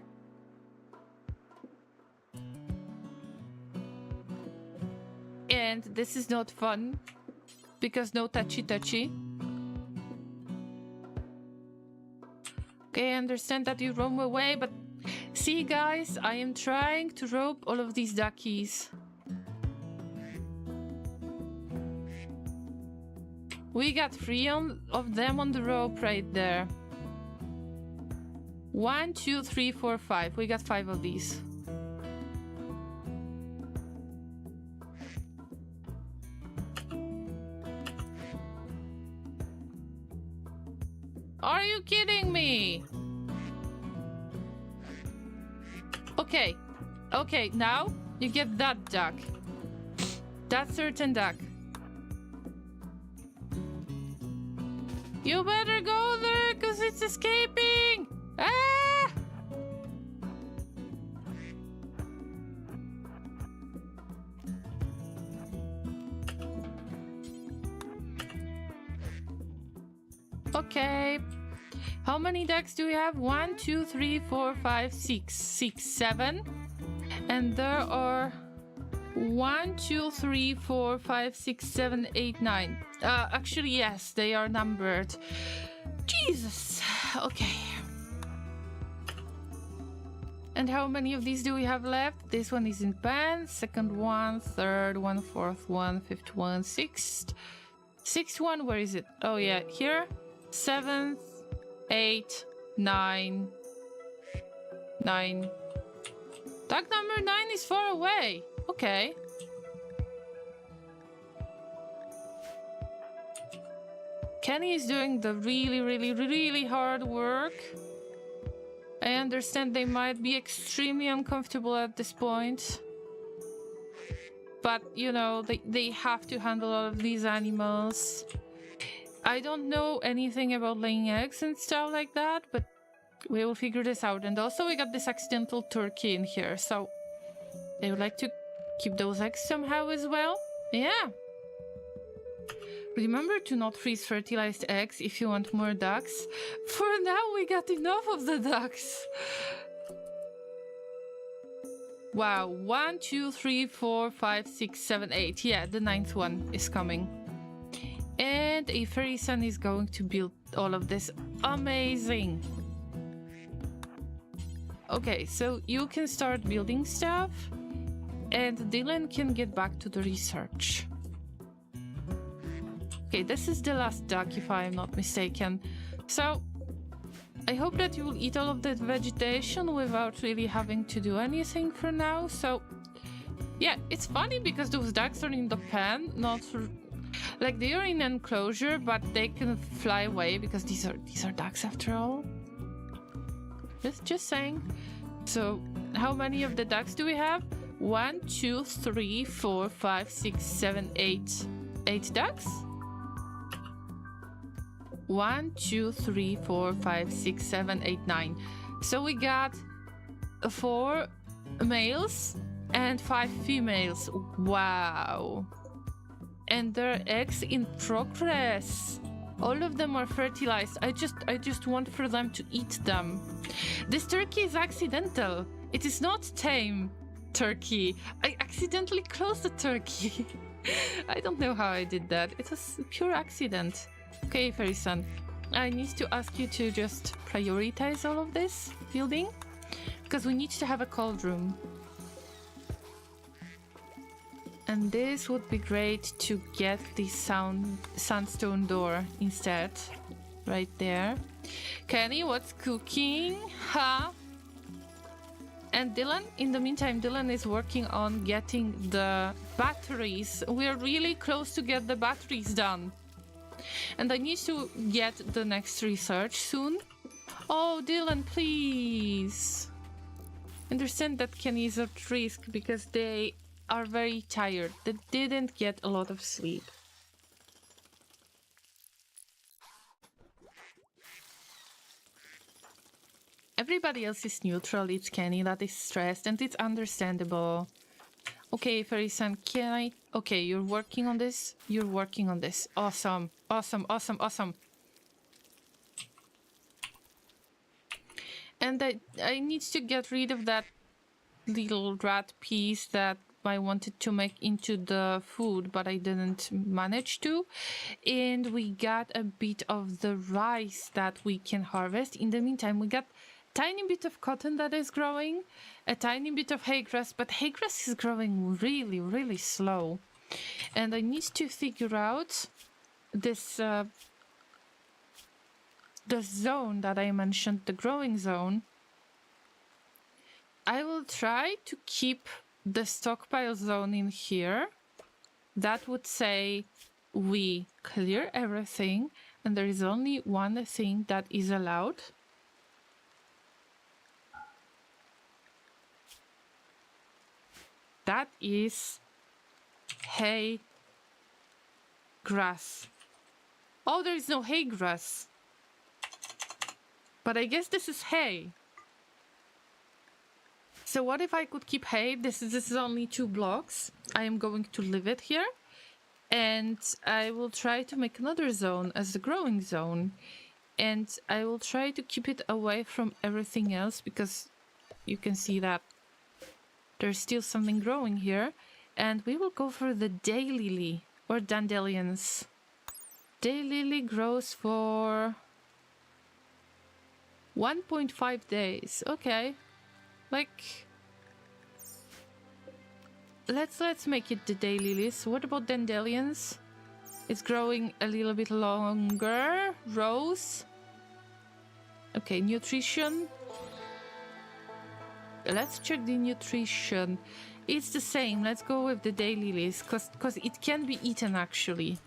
And this is not fun, because no touchy-touchy. Okay, I understand that you roam away, but see, guys, I am trying to rope all of these duckies. We got 3 of them on the rope right there. 1, 2, 3, 4, 5. We got 5 of these. Are you kidding me? Okay. Okay, now you get that duck. That certain duck. You better go there, because it's escaping! Ah! Okay. How many ducks do we have? 1, 2, 3, 4, 5, 6. 6, 7. And there are 1, 2, 3, 4, 5, 6, 7, 8, 9. Actually, yes, they are numbered. Jesus. Okay. And how many of these do we have left? This one is in pen. Second one, third one, fourth one, fifth one, sixth. Sixth one, where is it? Oh yeah, here. 7th, 8, 9. 9. Duck number 9 is far away. Okay. Kenny is doing the really hard work. I understand they might be extremely uncomfortable at this point. But, you know, they have to handle all of these animals. I don't know anything about laying eggs and stuff like that, but we will figure this out. And also we got this accidental turkey in here, so they would like to keep those eggs somehow as well. Yeah. Remember to not freeze fertilized eggs if you want more ducks. For now, we got enough of the ducks. Wow, 1, 2, 3, 4, 5, 6, 7, 8. Yeah, the 9th one is coming. And a fairy son is going to build all of this. Amazing. Okay, so you can start building stuff, and Dylan can get back to the research. Okay, this is the last duck, if I am not mistaken. So, I hope that you will eat all of that vegetation without really having to do anything for now. So, yeah, it's funny because those ducks are in the pen, not like they are in an enclosure, but they can fly away because these are ducks after all. Just saying. So, how many of the ducks do we have? 1, 2, 3, 4, 5, 6, 7, 8. 8 ducks? 1, 2, 3, 4, 5, 6, 7, 8, 9. So we got 4 males and 5 females. Wow. And there are eggs in progress. All of them are fertilized. I just want for them to eat them. This turkey is accidental. It is not tame turkey. I accidentally closed the turkey. I don't know how I did that. It was pure accident. Okay, fairy son. I need to ask you to just prioritize all of this building, because we need to have a cold room. And this would be great to get the sandstone door instead. Right there. Kenny, what's cooking? Huh? And Dylan, in the meantime, Dylan is working on getting the batteries. We're really close to get the batteries done. And I need to get the next research soon. Oh, Dylan, please. Understand that Kenny is at risk because they are very tired. They didn't get a lot of sleep. Everybody else is neutral. It's Kenny that is stressed, and it's understandable. Okay, Fairy-san, can I... Okay, you're working on this. You're working on this. Awesome. Awesome, awesome, awesome. And I need to get rid of that little rat piece that I wanted to make into the food, but I didn't manage to. And we got a bit of the rice that we can harvest. In the meantime, we got a tiny bit of cotton that is growing, a tiny bit of hay grass, but hay grass is growing really, really slow. And I need to figure out this the zone that I mentioned, the growing zone. I will try to keep the stockpile zone in here. That would say we clear everything and there is only one thing that is allowed. That is hay grass. Oh, there is no hay grass. But I guess this is hay. So what if I could keep hay? This is only 2 blocks. I am going to leave it here. And I will try to make another zone as the growing zone. And I will try to keep it away from everything else because you can see that there's still something growing here. And we will go for the daylily or dandelions. Daylily grows for 1.5 days. Okay. Like, let's make it the daylilies. What about dandelions? It's growing a little bit longer. Rose. Okay, nutrition. Let's check the nutrition. It's the same. Let's go with the daylilies because it can be eaten actually.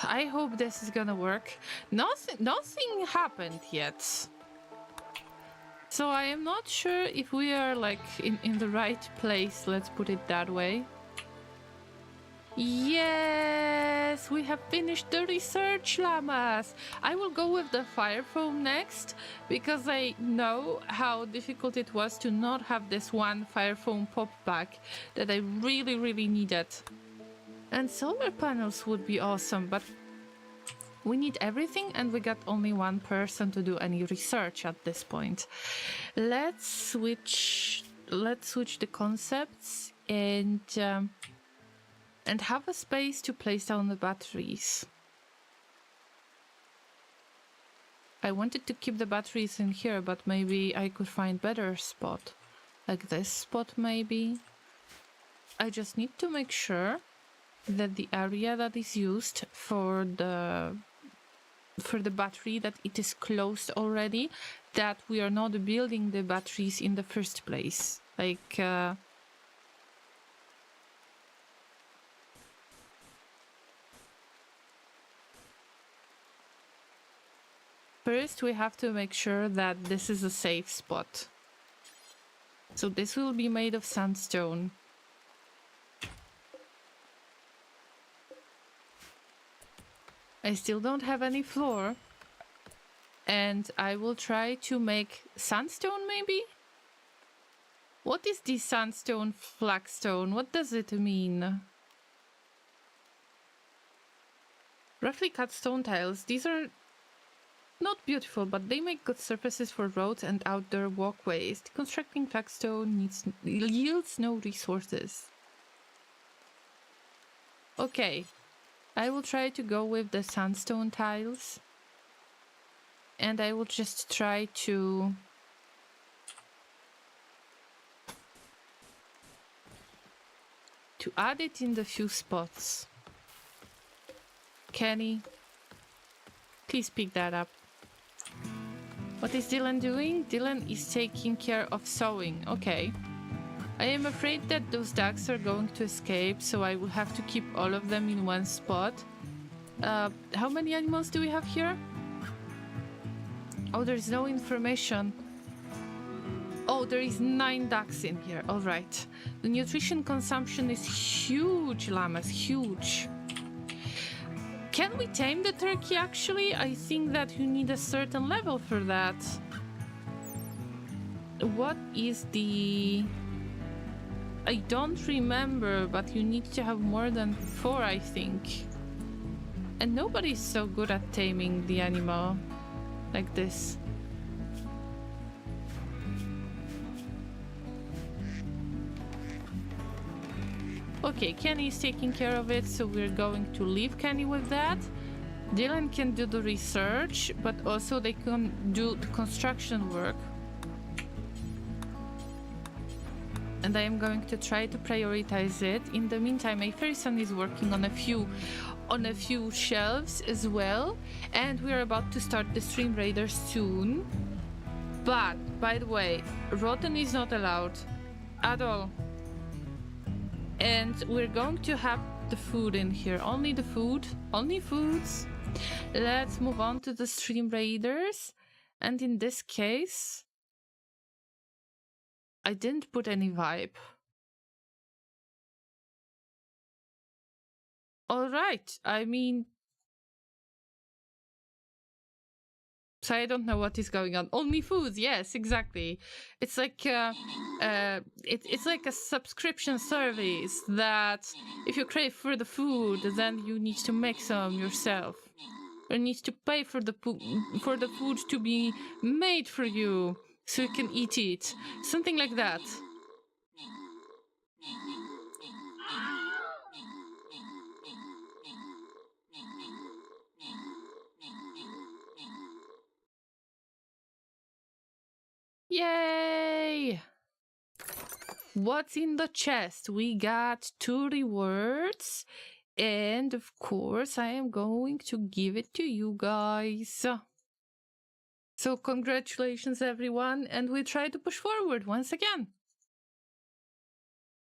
I hope this is gonna work. Nothing happened yet. So I am not sure if we are like in the right place, let's put it that way. Yes, we have finished the research, Llamas. I will go with the fire foam next because I know how difficult it was to not have this one fire foam pop back that I really, really needed. And solar panels would be awesome, but we need everything and we got only one person to do any research at this point. Let's switch the concepts and have a space to place down the batteries. I wanted to keep the batteries in here, but maybe I could find better spot. Like this spot maybe. I just need to make sure that the area that is used for the battery, that it is closed already, that we are not building the batteries in the first place. Like first we have to make sure that this is a safe spot. So this will be made of sandstone. I still don't have any floor. And I will try to make sandstone maybe? What is this sandstone flagstone? What does it mean? Roughly cut stone tiles. These are not beautiful, but they make good surfaces for roads and outdoor walkways. Constructing flagstone yields no resources. Okay. I will try to go with the sandstone tiles. And I will just try to add it in the few spots. Kenny, please pick that up. What is Dylan doing? Dylan is taking care of sewing. Okay. I am afraid that those ducks are going to escape, so I will have to keep all of them in one spot. How many animals do we have here? Oh, there's no information. Oh, there is 9 ducks in here. All right. The nutrition consumption is huge, Llamas, huge. Can we tame the turkey, actually? I think that you need a certain level for that. What is the... I don't remember, but you need to have more than 4, I think. And nobody's so good at taming the animal like this. Okay, Kenny is taking care of it, so we're going to leave Kenny with that. Dylan can do the research, but also they can do the construction work. And I am going to try to prioritize it. In the meantime, my fairy son is working on a few shelves as well, and we're about to start the stream raiders soon. But by the way, rotten is not allowed at all. And we're going to have the food in here. Only the food. Only foods. Let's move on to the stream raiders. And in this case, I didn't put any vibe. Alright, I mean... So I don't know what is going on. Only foods, yes, exactly. It's like it's like a subscription service that if you crave for the food, then you need to make some yourself. You need to pay for the food to be made for you, so you can eat it. Something like that. Yay! What's in the chest? We got 2 rewards. And of course, I am going to give it to you guys. So congratulations, everyone. And we try to push forward once again.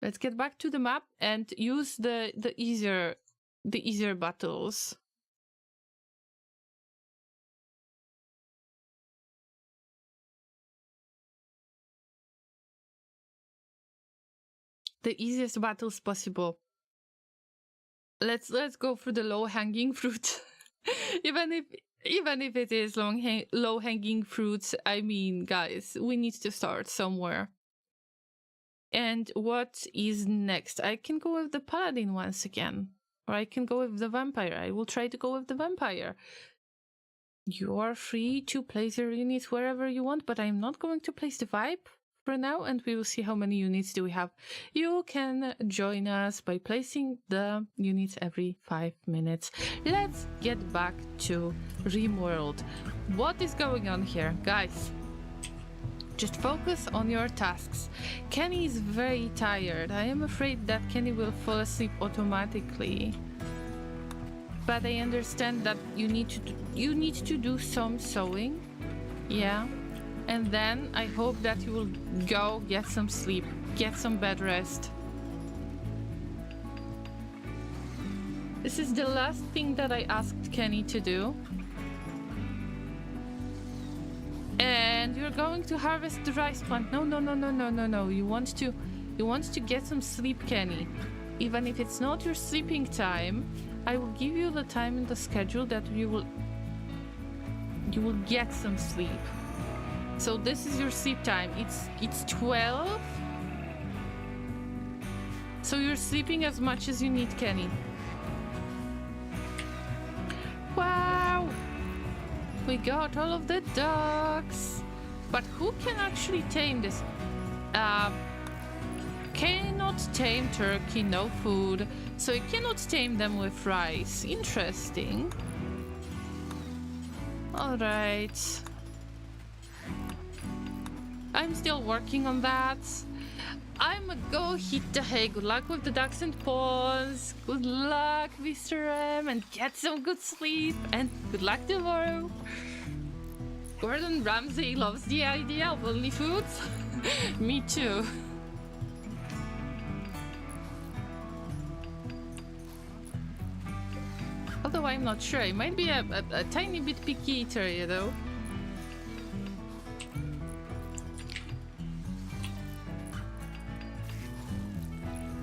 Let's get back to the map and use the easier battles. The easiest battles possible. Let's go for the low-hanging fruit. even if it is low-hanging fruits, I mean, guys, we need to start somewhere. And what is next? I can go with the paladin once again, or I can go with the vampire. I will try to go with the vampire. You are free to place your units wherever you want, but I'm not going to place the vibe for now, and we will see how many units do we have. You can join us by placing the units every 5 minutes. Let's get back to Rimworld. What is going on here, guys? Just focus on your tasks. Kenny is very tired. I am afraid that Kenny will fall asleep automatically, but I understand that you need to do some sewing. Yeah. And then I hope that you will go get some sleep, get some bed rest. This is the last thing that I asked Kenny to do. And you're going to harvest the rice plant. No. You want to get some sleep, Kenny. Even if it's not your sleeping time, I will give you the time in the schedule that you will get some sleep. So this is your sleep time. It's 12. So you're sleeping as much as you need, Kenny. Wow! We got all of the ducks. But who can actually tame this? cannot tame turkey, no food. So you cannot tame them with rice. Interesting. Alright. I'm still working on that. I'ma go hit the hay. Good luck with the ducks and pawns. Good luck, Mr. M, and get some good sleep. And good luck tomorrow. Gordon Ramsay loves the idea of only foods. Me too. Although I'm not sure, I might be a tiny bit picky eater, you know.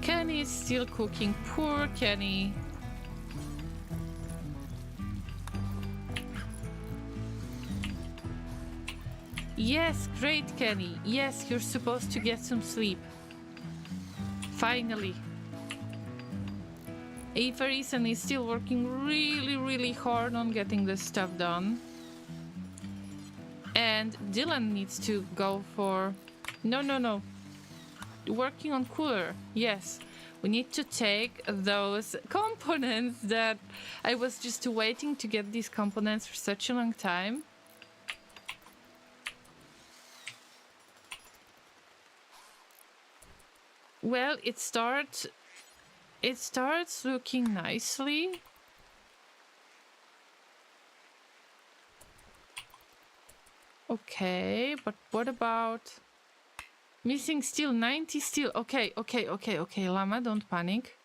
Kenny is still cooking. Poor Kenny. Yes, great, Kenny. Yes, you're supposed to get some sleep. Finally. Averison is still working really hard on getting this stuff done. And Dylan needs to go for... No. Working on cooler. Yes. We need to take those components that I was just waiting to get these components for such a long time. Well, it starts looking nicely. Okay, but what about missing steel? 90 steel. Okay, Llama, don't panic.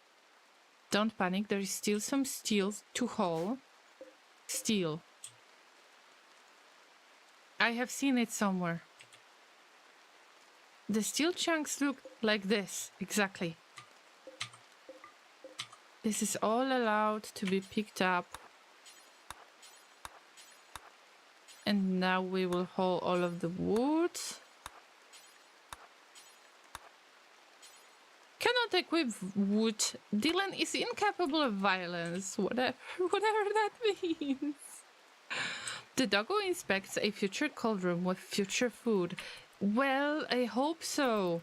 Don't panic, there is still some steel to haul. Steel. I have seen it somewhere. The steel chunks look like this, exactly. This is all allowed to be picked up. And now we will haul all of the wood. Cannot equip wood. Dylan is incapable of violence, whatever that means. The doggo inspects a future cold room with future food. Well, I hope so.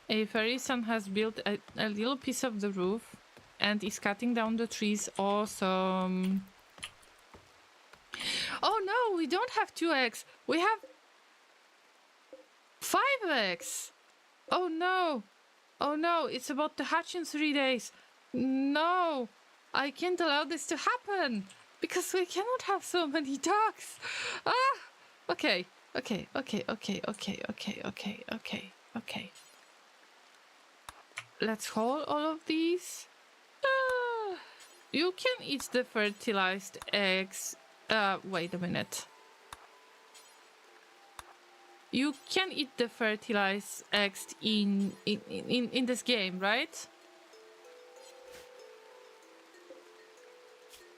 A fairy son has built a little piece of the roof and is cutting down the trees. Awesome. Oh no, we don't have 2 eggs. We have 5 eggs. Oh no. Oh no, it's about to hatch in 3 days. No, I can't allow this to happen because we cannot have so many ducks. Ah, okay. Let's haul all of these. You can eat the fertilized eggs. Wait a minute. You can eat the fertilized eggs in this game, right?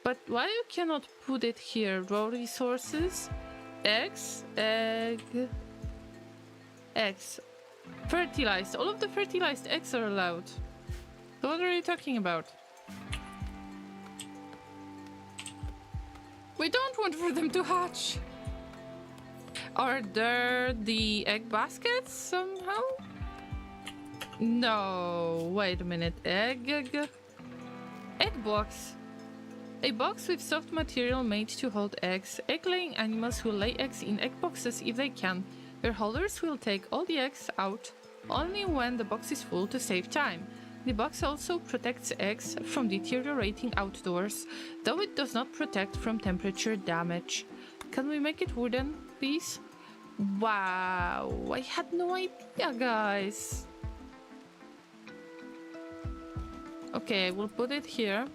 But why you cannot put it here? Raw resources, eggs, eggs, fertilized. All of the fertilized eggs are allowed. So what are you talking about? We don't want for them to hatch. Are there the egg baskets somehow? No, wait a minute. Egg box. A box with soft material made to hold eggs. Egg-laying animals will lay eggs in egg boxes if they can. Their holders will take all the eggs out only when the box is full to save time. The box also protects eggs from deteriorating outdoors, though it does not protect from temperature damage. Can we make it wooden, please? Wow, I had no idea, guys. Okay, we'll put it here.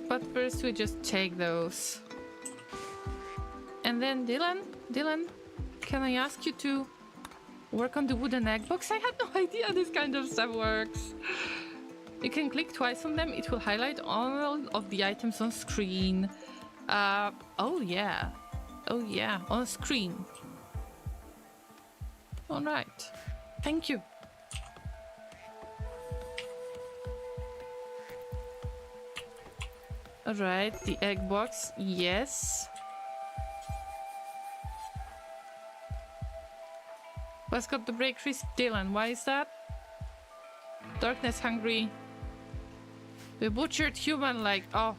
But first we just take those. And then Dylan, can I ask you to work on the wooden egg box? I had no idea this kind of stuff works. You can click twice on them. It will highlight all of the items on screen. Oh yeah, on screen. All right, thank you. All right, the egg box, yes. What's got the break risk? Dylan, why is that? Darkness hungry. We butchered human like... Oh.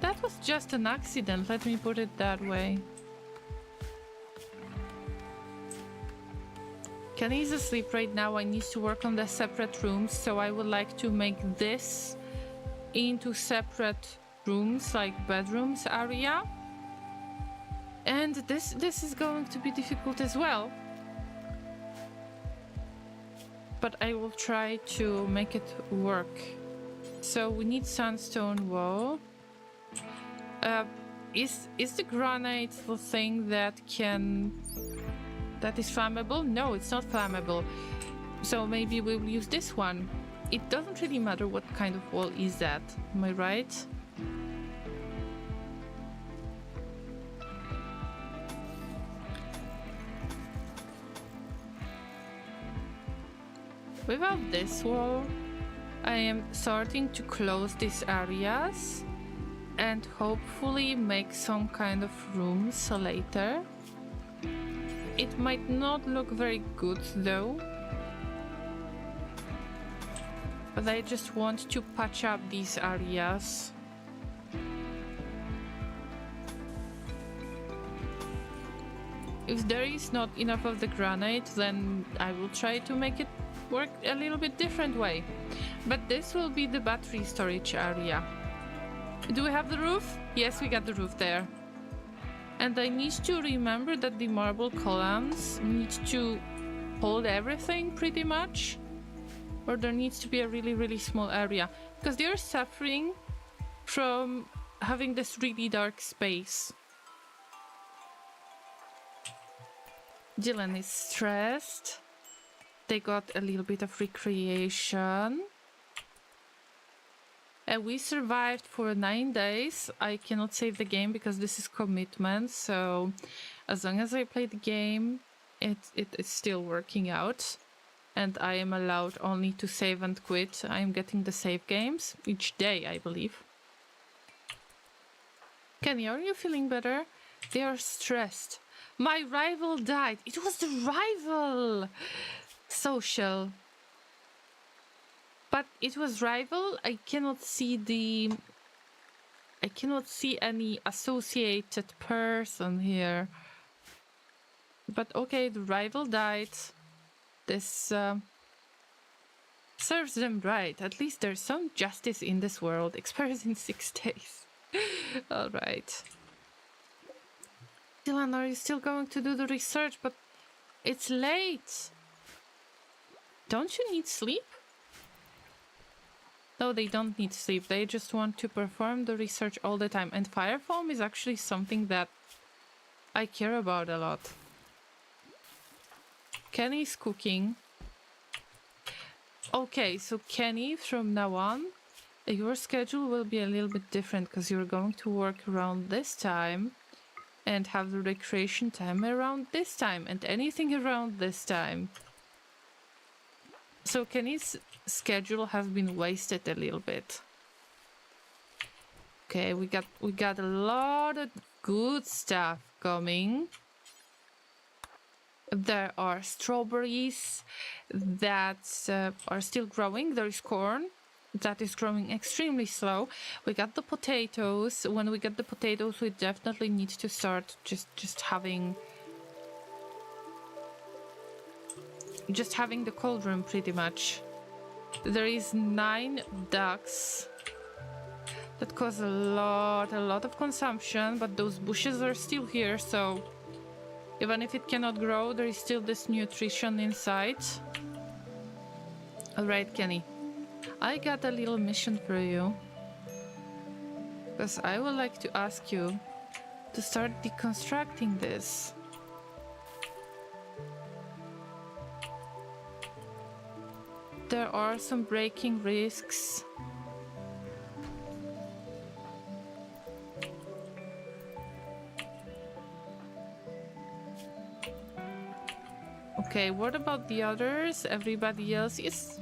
That was just an accident, let me put it that way. Kenny's asleep right now. I need to work on the separate rooms, so I would like to make this into separate rooms, like bedrooms area. And this is going to be difficult as well. But I will try to make it work. So we need sandstone wall. Is the granite the thing that is flammable? No, it's not flammable. So maybe we'll use this one. It doesn't really matter what kind of wall is that. Am I right? Without this wall, I am starting to close these areas and hopefully make some kind of rooms later. It might not look very good though, but I just want to patch up these areas. If there is not enough of the granite, then I will try to make it work a little bit different way. But this will be the battery storage area. Do we have the roof? Yes, we got the roof there. And I need to remember that the marble columns need to hold everything pretty much. Or there needs to be a really, really small area. Because they're suffering from having this really dark space. Dylan is stressed. They got a little bit of recreation. And we survived for 9 days. I cannot save the game because this is commitment. So as long as I play the game, it is still working out. And I am allowed only to save and quit. I am getting the save games each day, I believe. Kenny, are you feeling better? They are stressed. My rival died. It was the rival. Social. But it was rival. I cannot see any associated person here. But okay, the rival died. This serves them right. At least there's some justice in this world. Expires in 6 days. All right. Dylan, are you still going to do the research? But it's late. Don't you need sleep? No, they don't need sleep. They just want to perform the research all the time. And fire foam is actually something that I care about a lot. Kenny's cooking. Okay, so Kenny, from now on, your schedule will be a little bit different because you're going to work around this time and have the recreation time around this time and anything around this time. So Kenny's schedule has been wasted a little bit. Okay, we got a lot of good stuff coming. There are strawberries that are still growing. There is corn that is growing extremely slow. We got the potatoes. When we get the potatoes, we definitely need to start just having the cold room pretty much. There is 9 ducks. That cause a lot of consumption, but those bushes are still here, so even if it cannot grow, there is still this nutrition inside. Alright, Kenny. I got a little mission for you. Because I would like to ask you to start deconstructing this. There are some breaking risks. Okay, what about the others? Everybody else is...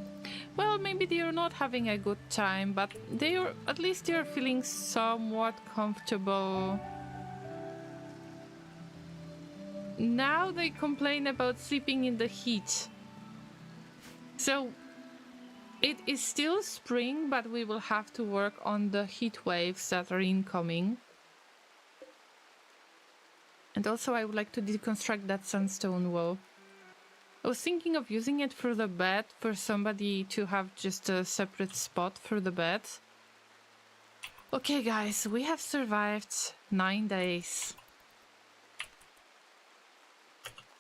Well, maybe they are not having a good time, but they are, at least they are feeling somewhat comfortable. now they complain about sleeping in the heat. So it is still spring, but we will have to work on the heat waves that are incoming. And also I would like to deconstruct that sandstone wall. I was thinking of using it for the bed, for somebody to have just a separate spot for the bed. Okay guys, we have survived 9 days.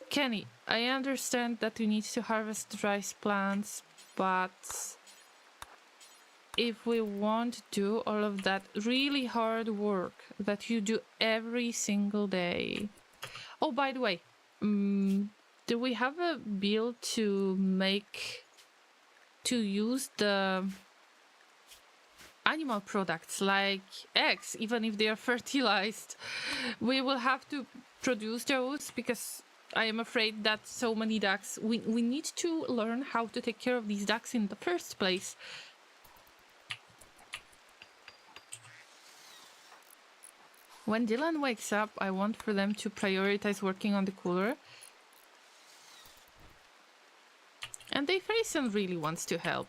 Kenny, I understand that you need to harvest the rice plants, but if we want to do all of that really hard work that you do every single day... Oh, by the way, do we have a bill to use the animal products like eggs, even if they are fertilized? We will have to produce those because I am afraid that so many ducks... We need to learn how to take care of these ducks in the first place. When Dylan wakes up, I want for them to prioritize working on the cooler. And Dave Rayson really wants to help.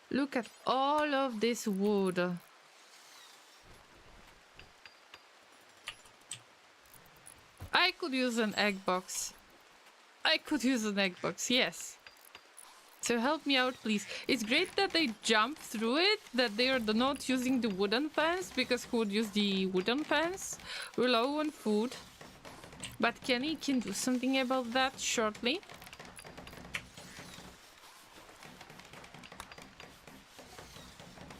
Look at all of this wood. I could use an egg box. I could use an egg box, yes. So help me out, please. It's great that they jump through it, that they are not using the wooden fence, because who would use the wooden fence? We're low on food. But Kenny can do something about that shortly.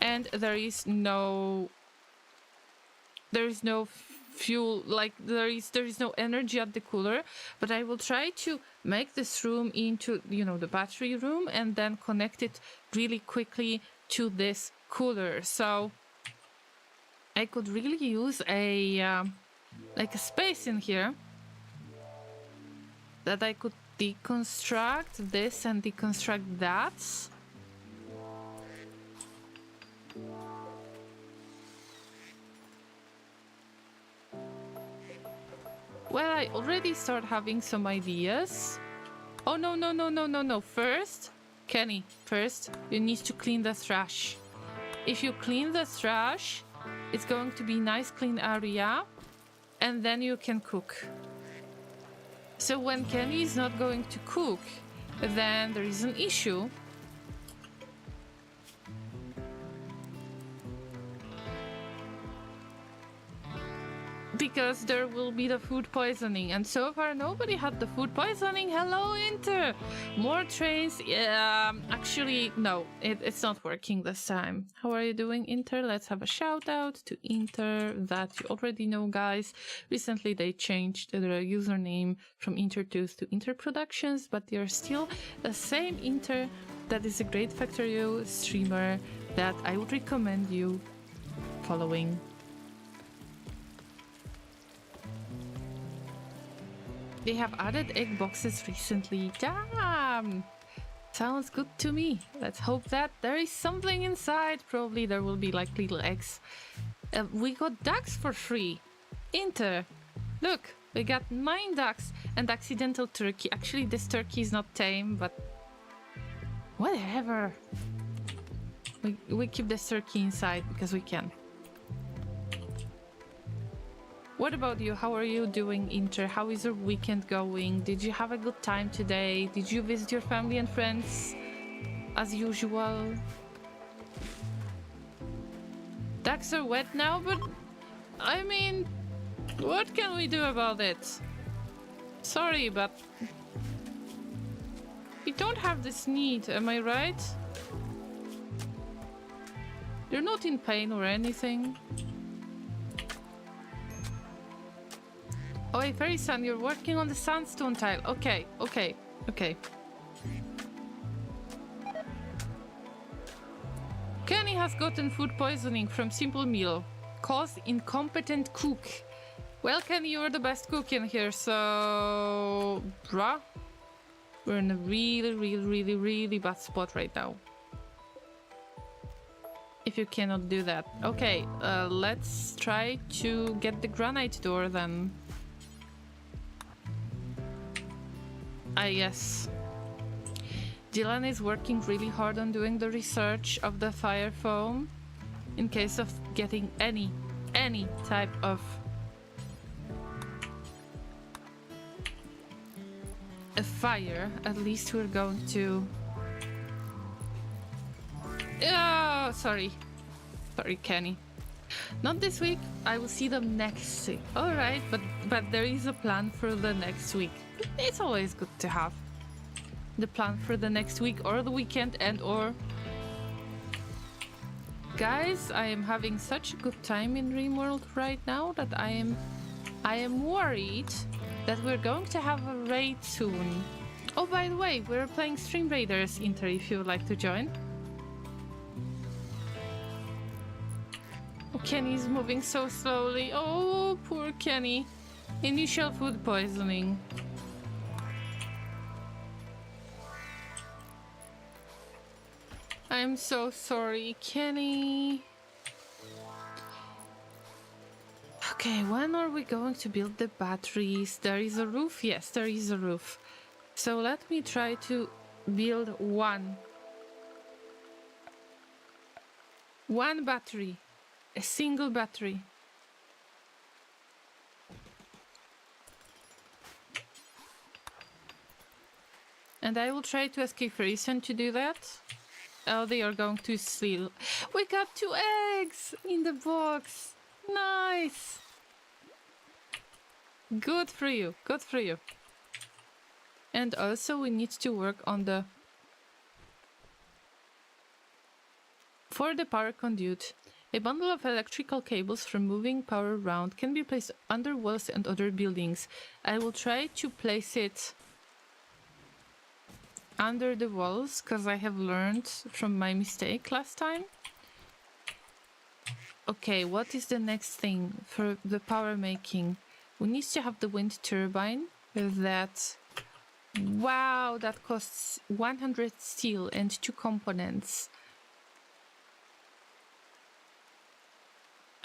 And there is no fuel, like there is no energy at the cooler, but I will try to make this room into, you know, the battery room and then connect it really quickly to this cooler. So I could really use a like a space in here that I could deconstruct this and deconstruct that. Well, I already start having some ideas. Oh, no. First, Kenny, you need to clean the trash. If you clean the trash, it's going to be nice clean area, and then you can cook. So when Kenny is not going to cook, then there is an issue. Because there will be the food poisoning, and so far nobody had the food poisoning. Hello, Inter! More trains. Actually, no, it's not working this time. How are you doing, Inter? Let's have a shout out to Inter that you already know, guys. Recently they changed their username from Intertooth to Inter Productions, but they are still the same Inter. That is a great Factorio streamer that I would recommend you following. They have added egg boxes recently. Damn! Sounds good to me. Let's hope that there is something inside. Probably there will be like little eggs. We got ducks for free. Inter. Look, we got 9 ducks and accidental turkey. Actually, this turkey is not tame, but whatever. We keep this turkey inside because we can. What about you? How are you doing, Inter? How is your weekend going? Did you have a good time today? Did you visit your family and friends as usual? Ducks are wet now, but I mean, what can we do about it? Sorry, but we don't have this need, am I right? They're not in pain or anything. Oh, hey, Fairy Son, you're working on the sandstone tile. Okay. Kenny has gotten food poisoning from simple meal. Cause incompetent cook. Well, Kenny, you're the best cook in here, so... Bruh. We're in a really bad spot right now. if you cannot do that. Okay, let's try to get the granite door then. Yes. Dylan is working really hard on doing the research of the fire foam in case of getting any type of a fire. At least we're going to... Oh, sorry, Kenny. Not this week. I will see them next week. All right, but there is a plan for the next week. It's always good to have the plan for the next week or the weekend and or... Guys, I am having such a good time in Rimworld right now that I am worried that we're going to have a raid soon. Oh, by the way, we're playing Stream Raiders, Inter, if you would like to join. Oh, Kenny's moving so slowly. Oh, poor Kenny. Initial food poisoning. I'm so sorry, Kenny. Okay, when are we going to build the batteries? There is a roof? Yes, there is a roof. So let me try to build one battery. A single battery. And I will try to escape reason to do that. Oh, they are going to steal. We got 2 eggs in the box. Nice. Good for you. Good for you. And also we need to work on the... For the power conduit. A bundle of electrical cables for moving power around can be placed under walls and other buildings. I will try to place it under the walls, because I have learned from my mistake last time. Okay, what is the next thing for the power making? We need to have the wind turbine that... Wow, that costs 100 steel and 2 components.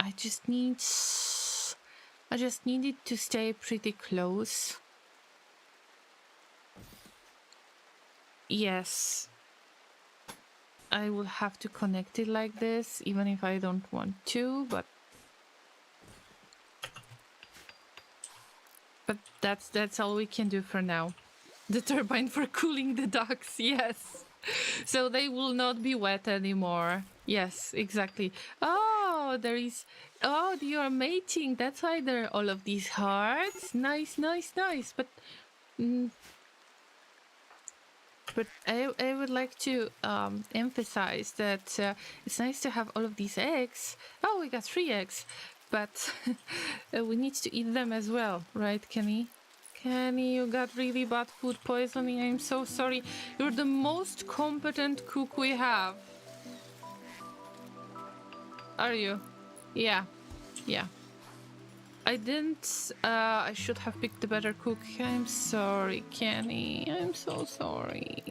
I just need it to stay pretty close. Yes. I will have to connect it like this, even if I don't want to, but that's all we can do for now. The turbine for cooling the ducks, yes. So they will not be wet anymore. Yes, exactly. Oh, there is... Oh, they are mating. That's why there are all of these hearts. Nice, nice, nice. But... But I would like to emphasize that it's nice to have all of these eggs. Oh, we got 3 eggs. But we need to eat them as well, right, Kenny? Kenny, you got really bad food poisoning. I'm so sorry. You're the most competent cook we have. Are you? Yeah. Yeah. I didn't... I should have picked a better cook. I'm sorry, Kenny. I'm so sorry.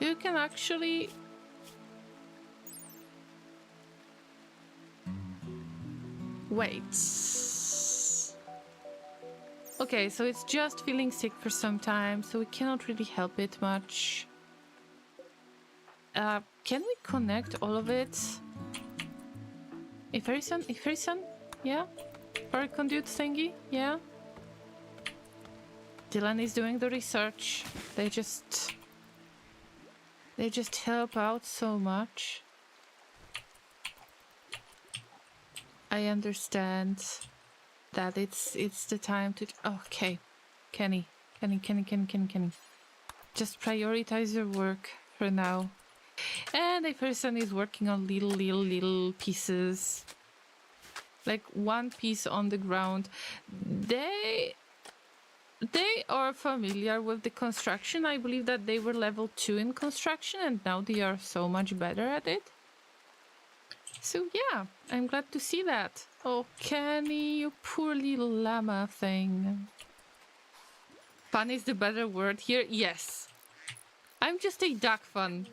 You can actually... Wait. Okay, so it's just feeling sick for some time, so we cannot really help it much. Can we connect all of it? Ifrison? Yeah? Power conduit thingy? Yeah? Dylan is doing the research. They just help out so much. I understand that it's the time to... Okay. Kenny. Just prioritize your work for now. And a person is working on little pieces. Like 1 piece on the ground. They are familiar with the construction. I believe that they were level 2 in construction and now they are so much better at it. So yeah, I'm glad to see that. Oh, Kenny, you poor little llama thing. Fun is the better word here? Yes. I'm just a duck fan.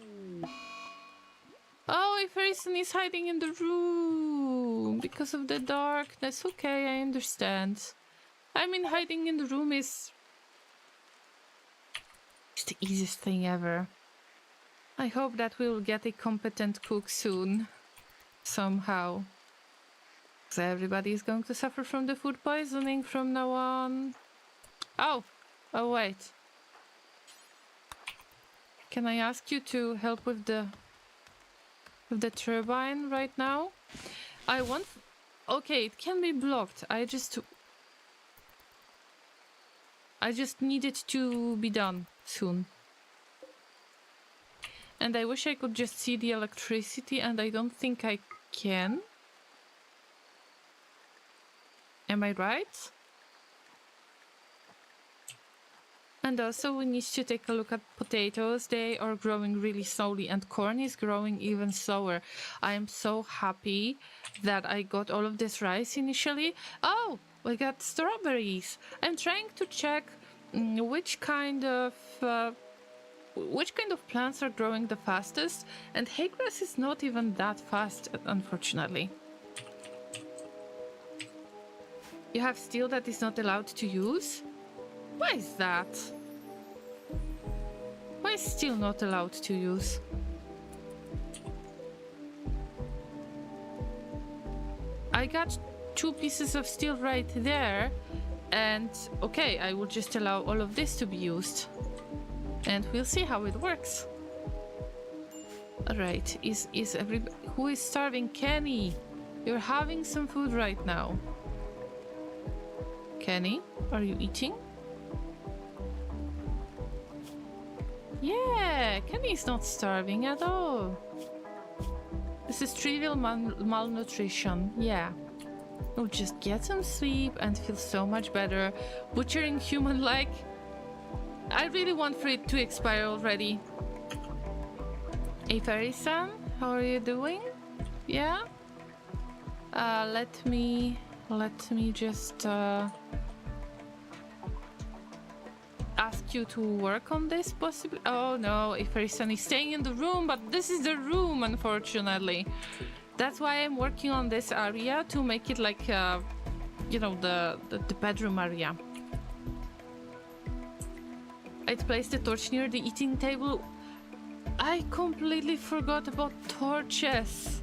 Oh, if Harrison is hiding in the room because of the darkness. Okay, I understand. I mean, hiding in the room is the easiest thing ever. I hope that we'll get a competent cook soon. Somehow. So everybody is going to suffer from the food poisoning from now on. Oh! Oh, wait. Can I ask you to help with the turbine right now? I want... Okay, it can be blocked. I just need it to be done soon. And I wish I could just see the electricity, and I don't think I can. Am I right? And also we need to take a look at potatoes. They are growing really slowly, and corn is growing even slower. I am so happy that I got all of this rice initially. Oh, we got strawberries. I'm trying to check which kind of plants are growing the fastest, and hay grass is not even that fast, unfortunately. You have steel that is not allowed to use? Why is that? Why is steel not allowed to use? I got 2 pieces of steel right there, and okay, I will just allow all of this to be used. And we'll see how it works. Alright, is everybody... Who is starving? Kenny! You're having some food right now. Kenny, are you eating? Yeah, Kenny's not starving at all. This is trivial malnutrition, yeah. We'll just get some sleep and feel so much better. Butchering human-like. I really want for it to expire already. Hey, Fairy-san, how are you doing? Yeah? Let me just ask you to work on this, possibly. Oh no, if Fairy-san is staying in the room, but this is the room, unfortunately. That's why I'm working on this area to make it like, you know, the bedroom area. I'd place the torch near the eating table. I completely forgot about torches.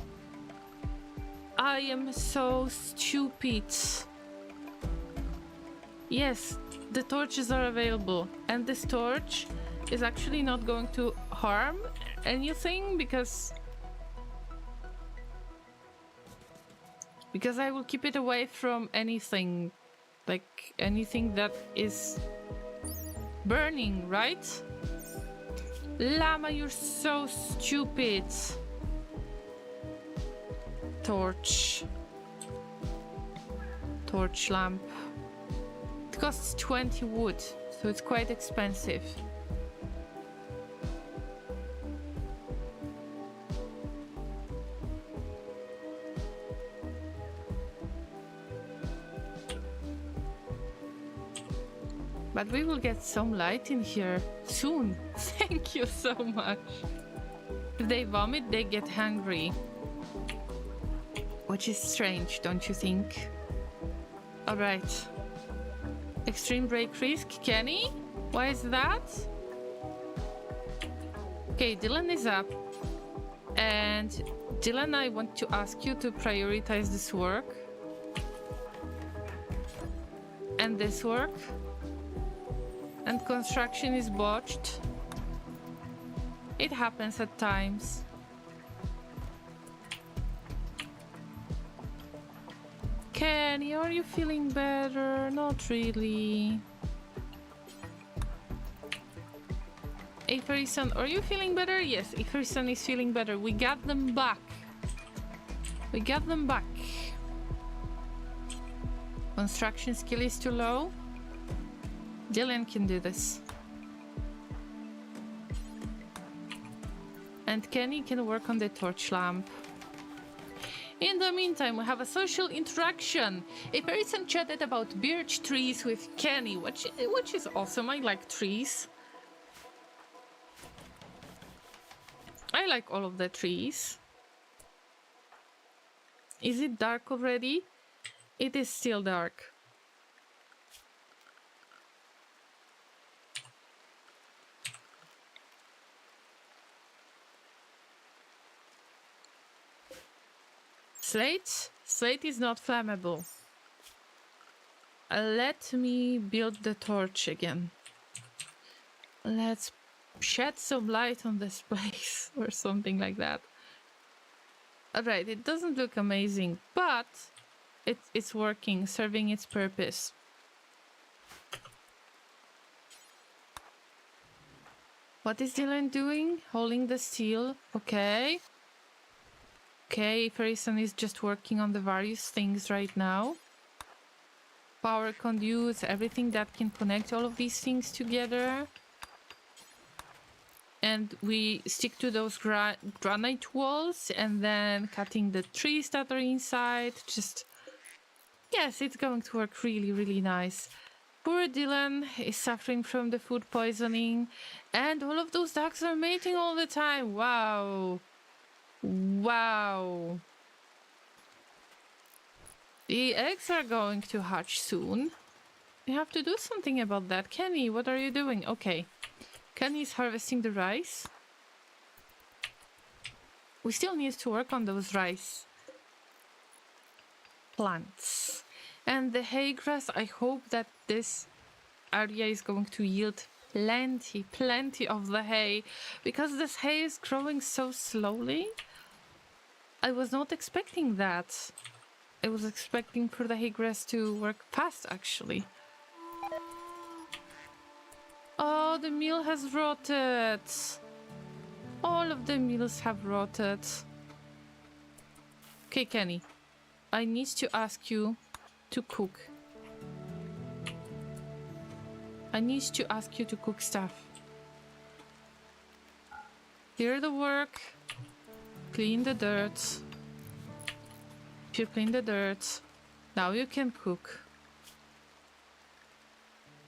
I am so stupid. Yes, the torches are available, and this torch is actually not going to harm anything because I will keep it away from anything, like anything that is burning, right? Llama, you're so stupid. Torch lamp. It costs 20 wood, so it's quite expensive. But we will get some light in here soon. Thank you so much. If they vomit, they get hungry. Which is strange, don't you think? Alright. Extreme break risk. Kenny? Why is that? Okay, Dylan is up. And Dylan, I want to ask you to prioritize this work. And this work. And construction is botched. It happens at times. Kenny, are you feeling better? Not really. Aferison, are you feeling better? Yes, Aferison is feeling better. We got them back. We got them back. Construction skill is too low. Dylan can do this. And Kenny can work on the torch lamp. In the meantime, we have a social interaction. A person chatted about birch trees with Kenny, which is awesome. I like trees. I like all of the trees. Is it dark already? It is still dark. Slate? Slate is not flammable. Let me build the torch again. Let's shed some light on this place or something like that. Alright, it doesn't look amazing, but it's working, serving its purpose. What is Dylan doing? Holding the steel. Okay. Okay, Ferguson is just working on the various things right now. Power conduits, everything that can connect all of these things together. And we stick to those granite walls and then cutting the trees that are inside. Just, yes, it's going to work really, really nice. Poor Dylan is suffering from the food poisoning. And all of those ducks are mating all the time. Wow. Wow. The eggs are going to hatch soon. We have to do something about that. Kenny, what are you doing? Okay. Kenny is harvesting the rice. We still need to work on those rice plants. And the hay grass, I hope that this area is going to yield plenty of the hay. Because this hay is growing so slowly. I was not expecting that. I was expecting for the hay grass to work fast, actually. Oh, the meal has rotted. All of the meals have rotted. Okay, Kenny. I need to ask you to cook. I need to ask you to cook stuff. Clear the work. Clean the dirt. If you clean the dirt, now you can cook.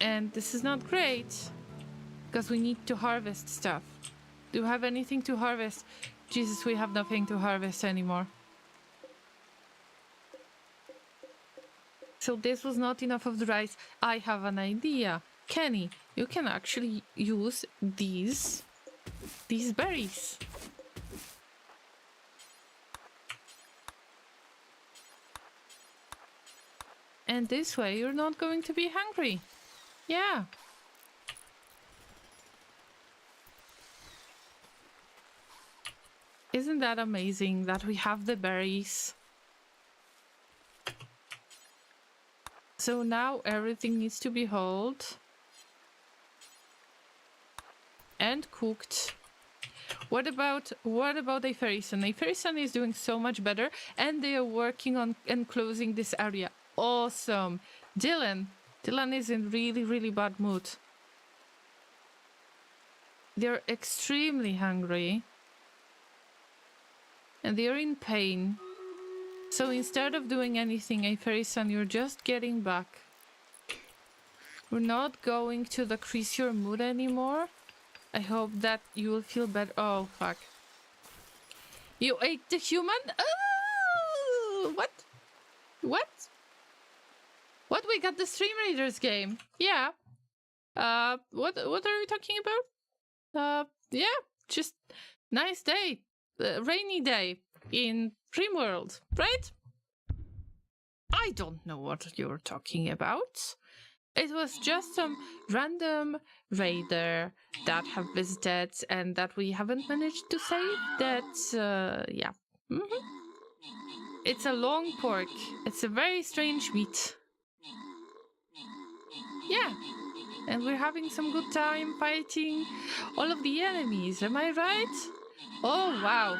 And this is not great, because we need to harvest stuff. Do you have anything to harvest? Jesus, we have nothing to harvest anymore. So this was not enough of the rice. I have an idea. Kenny, you can actually use these berries. And this way you're not going to be hungry. Yeah. Isn't that amazing that we have the berries? So now everything needs to be hauled and cooked. What about Aferison? Aferison is doing so much better, and they are working on enclosing this area. Awesome. Dylan is in really bad mood. They're extremely hungry. And they're in pain. So instead of doing anything, Aferison, you're just getting back. We're not going to decrease your mood anymore. I hope that you will feel better. Oh, fuck. You ate the human? Oh, what? What? What? We got the Stream Raiders game. Yeah. What are we talking about? Yeah, just nice day. Rainy day in Rimworld, right? I don't know what you're talking about. It was just some random raider that have visited and that we haven't managed to save. That, yeah. It's a long pork. It's a very strange meat. Yeah. And we're having some good time fighting all of the enemies. Am I right? Oh, wow.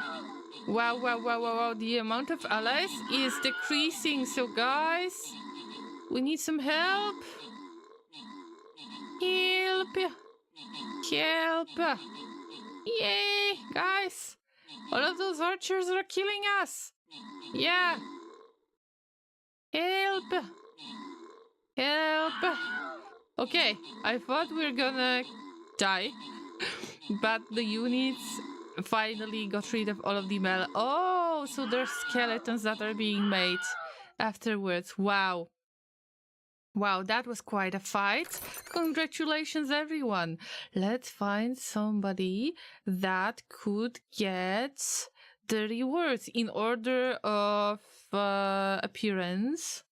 Wow. The amount of allies is decreasing. So, guys, we need some help. Help. Yay, guys. All of those archers are killing us. Yeah. Help. Okay, I thought we were gonna die, but the units finally got rid of all of the melee. Oh, Oh, so there's skeletons that are being made afterwards. Wow. Wow, that was quite a fight. Congratulations, everyone. Let's find somebody that could get the rewards in order of appearance.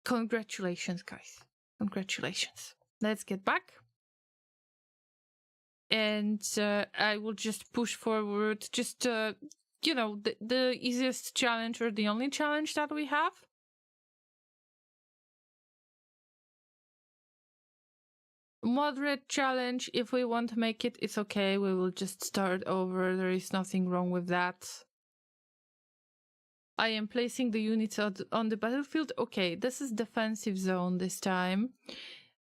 Congratulations, guys. Congratulations. Let's get back. And I will just push forward just you know, the easiest challenge or the only challenge that we have. Moderate challenge. If we want to make it, it's okay. We will just start over. There is nothing wrong with that. I am placing the units on the battlefield. Okay, this is defensive zone this time.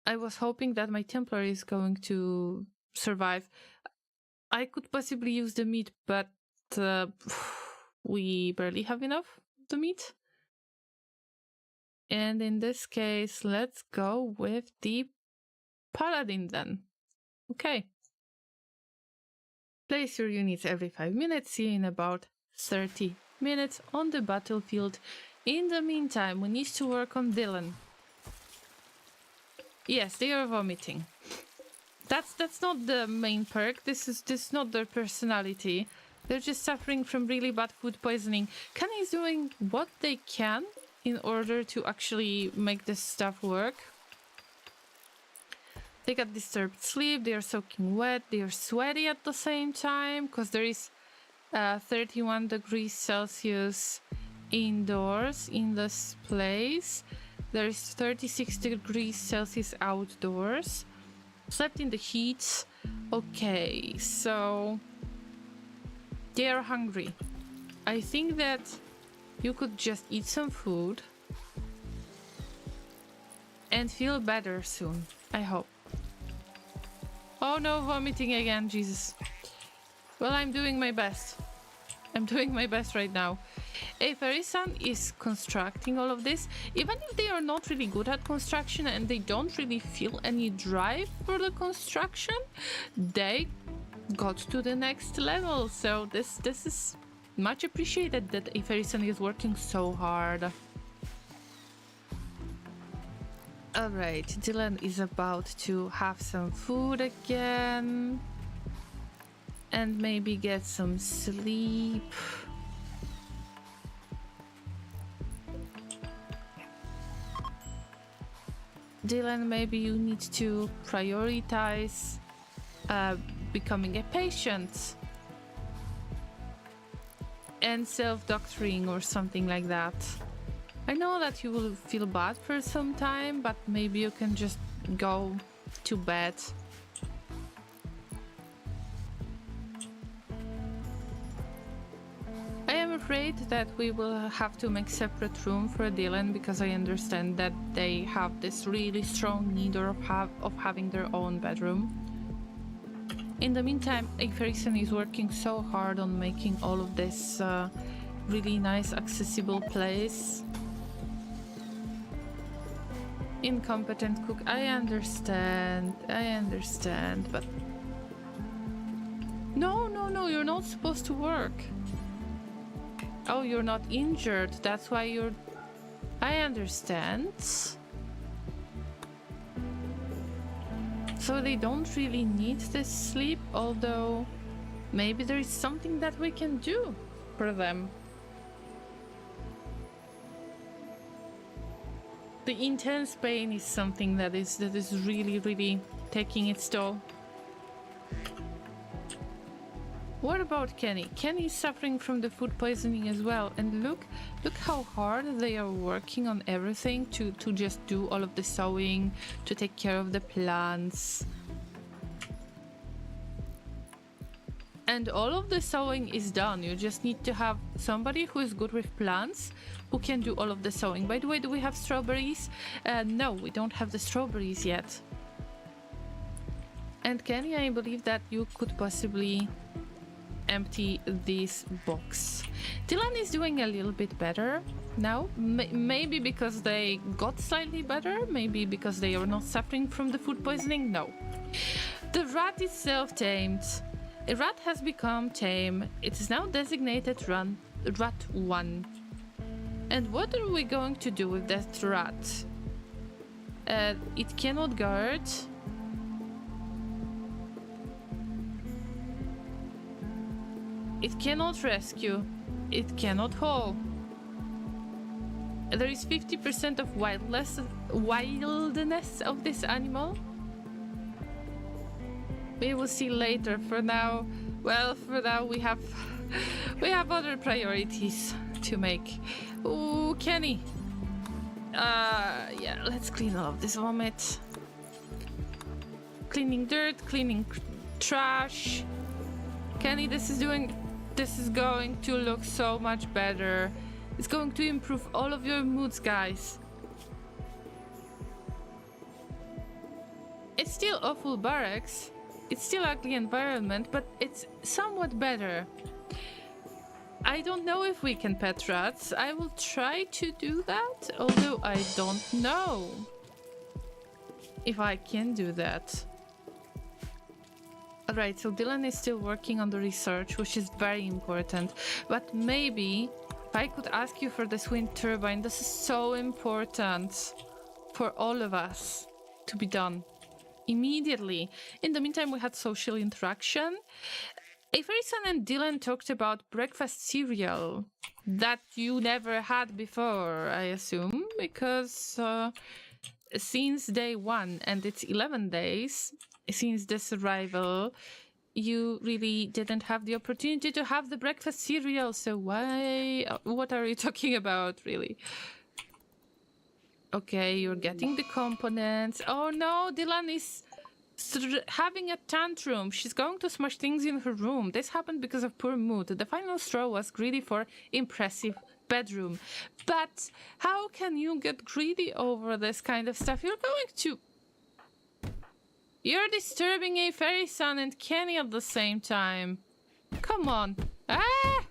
I was hoping that my Templar is going to survive. I could possibly use the meat, but we barely have enough of the meat. And in this case, let's go with the Paladin then. Okay. Place your units every 5 minutes, see you in about 30 minutes on the battlefield. In the meantime, we need to work on Dylan. Yes, they are vomiting. That's not the main perk. This is not their personality. They're just suffering from really bad food poisoning. Kenny is doing what they can in order to actually make this stuff work. They got disturbed sleep, they are soaking wet, they are sweaty at the same time because there is 31 degrees Celsius indoors in this place. There is 36 degrees Celsius outdoors. Slept in the heat. Okay, so they are hungry. I think that you could just eat some food and feel better soon. I hope. Oh no, vomiting again, Jesus. Well, I'm doing my best. I'm doing my best right now. Fairy-san is constructing all of this. Even if they are not really good at construction and they don't really feel any drive for the construction, they got to the next level. So this is much appreciated that Fairy-san is working so hard. Alright, Dylan is about to have some food again. And maybe get some sleep. Dylan, maybe you need to prioritize becoming a patient and self-doctoring or something like that. I know that you will feel bad for some time, but maybe you can just go to bed. I am afraid that we will have to make separate room for Dylan because I understand that they have this really strong need of having their own bedroom. In the meantime, Fairy-san is working so hard on making all of this really nice, accessible place. Incompetent cook, I understand, but... No, you're not supposed to work. Oh, you're not injured, that's why you're... I understand. So they don't really need this sleep, although maybe there is something that we can do for them. The intense pain is something that is really taking its toll. What about Kenny? Kenny is suffering from the food poisoning as well, and look how hard they are working on everything to just do all of the sewing, to take care of the plants. And all of the sewing is done. You just need to have somebody who is good with plants who can do all of the sewing. By the way, do we have strawberries? No, we don't have the strawberries yet. And Kenny, I believe that you could possibly empty this box. Dylan is doing a little bit better now. Maybe because they got slightly better. Maybe because they are not suffering from the food poisoning. No. The rat is self-tamed. A rat has become tame. It is now designated Rat 1. And what are we going to do with that rat? It cannot guard. It cannot rescue. It cannot haul. There is 50% of wildness of this animal. We will see later. For now, well, we have other priorities to make. Ooh, Kenny. Yeah, let's clean all of this vomit. Cleaning dirt, cleaning trash. Kenny, this is going to look so much better. It's going to improve all of your moods, guys. It's still awful barracks. It's still ugly environment, but it's somewhat better. I don't know if we can pet rats. I will try to do that, although I don't know if I can do that. Alright, so Dylan is still working on the research, which is very important. But maybe if I could ask you for this wind turbine, this is so important for all of us to be done immediately. In the meantime, we had social interaction. Averison and Dylan talked about breakfast cereal that you never had before, I assume, because since day 1, and it's 11 days since this arrival, you really didn't have the opportunity to have the breakfast cereal, so why? What are you talking about, really? Okay, you're getting the components. Oh no, Dylan is having a tantrum. She's going to smash things in her room. This happened because of poor mood. The final straw was greedy for impressive bedroom. But how can you get greedy over this kind of stuff? You're disturbing a fairy son and Kenny at the same time. Come on. Ah!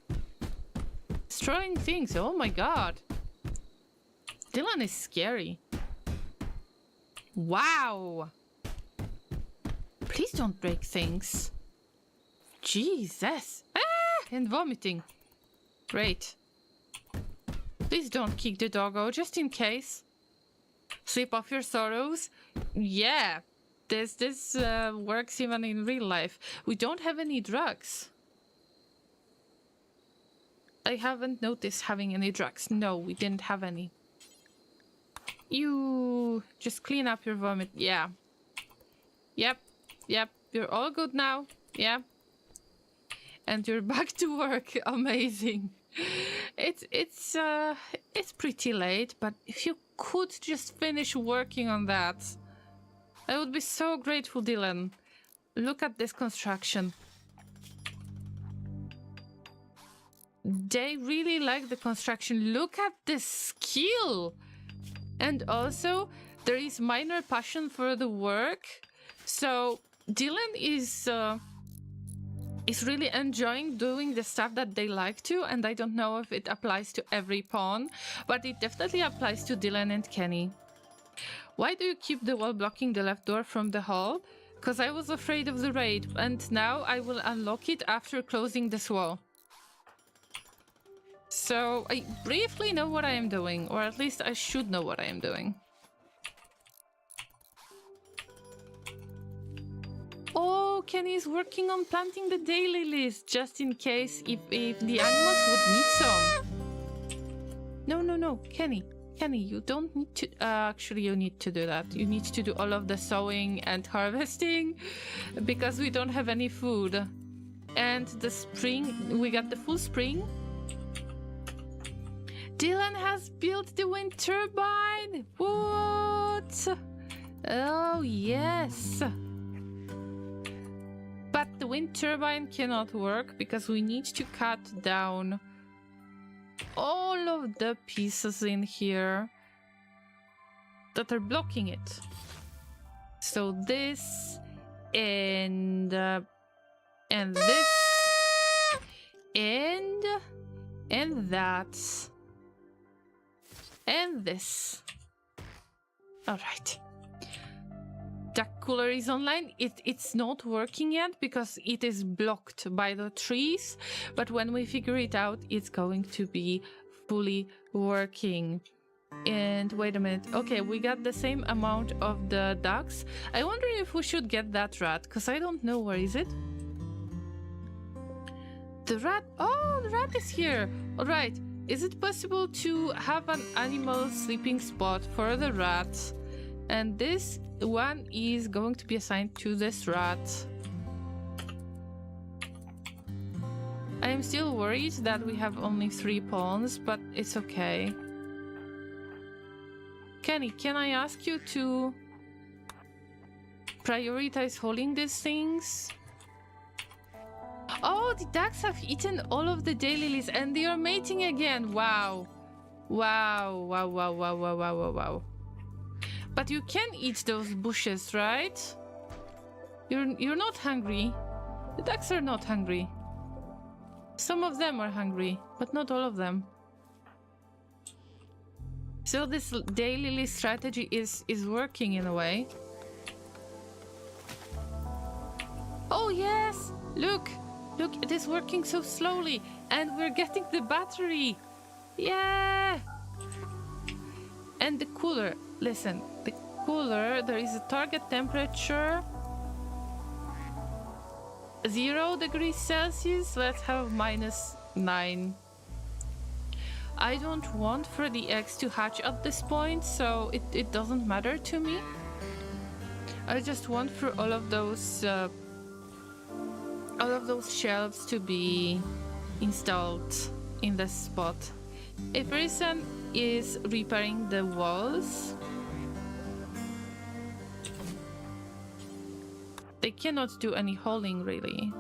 Destroying things. Oh my god. Dylan is scary. Wow. Please don't break things. Jesus. Ah! And vomiting. Great. Please don't kick the doggo, just in case. Sleep off your sorrows. Yeah. This works even in real life. We don't have any drugs. I haven't noticed having any drugs. No, we didn't have any. You just clean up your vomit. Yeah. Yep. You're all good now. Yeah. And you're back to work. Amazing. It's pretty late, but if you could just finish working on that, I would be so grateful, Dylan. Look at this construction. They really like the construction. Look at the skill. And also, there is minor passion for the work. So Dylan is really enjoying doing the stuff that they like to, and I don't know if it applies to every pawn, but it definitely applies to Dylan and Kenny. Why do you keep the wall blocking the left door from the hall? Because I was afraid of the raid, and now I will unlock it after closing this wall. So I briefly know what I am doing, or at least I should know what I am doing. Oh, Kenny's working on planting the daily list, just in case if the animals would need some. No, Kenny, you don't need to... actually, you need to do that. You need to do all of the sowing and harvesting, because we don't have any food. And the spring, we got the full spring. Dylan has built the wind turbine! What? Oh, yes. But the wind turbine cannot work because we need to cut down all of the pieces in here that are blocking it. So this and this and that and this. All right. duck cooler is online. It's not working yet because it is blocked by the trees, but when we figure it out, it's going to be fully working. And wait a minute. Okay, we got the same amount of the ducks. I wonder if we should get that rat, because I don't know. Where is it? The rat. Oh, the rat is here. All right. Is it possible to have an animal sleeping spot for the rat? And this one is going to be assigned to this rat. I am still worried that we have only 3 pawns, but it's okay. Kenny, can I ask you to prioritize holding these things? Oh, the ducks have eaten all of the daylilies and they are mating again. Wow. Wow, wow, wow, wow, wow, wow, wow, wow. But you can eat those bushes, right? You're not hungry. The ducks are not hungry. Some of them are hungry, but not all of them. So this daylily strategy is working in a way. Oh yes! Look! Look, it is working so slowly and we're getting the battery! Yeah! And the cooler, listen, the cooler, there is a target temperature 0 degrees Celsius. Let's have -9. I don't want for the eggs to hatch at this point, so it doesn't matter to me. I just want for all of those shelves to be installed in this spot. A person is repairing the walls. They cannot do any hauling really.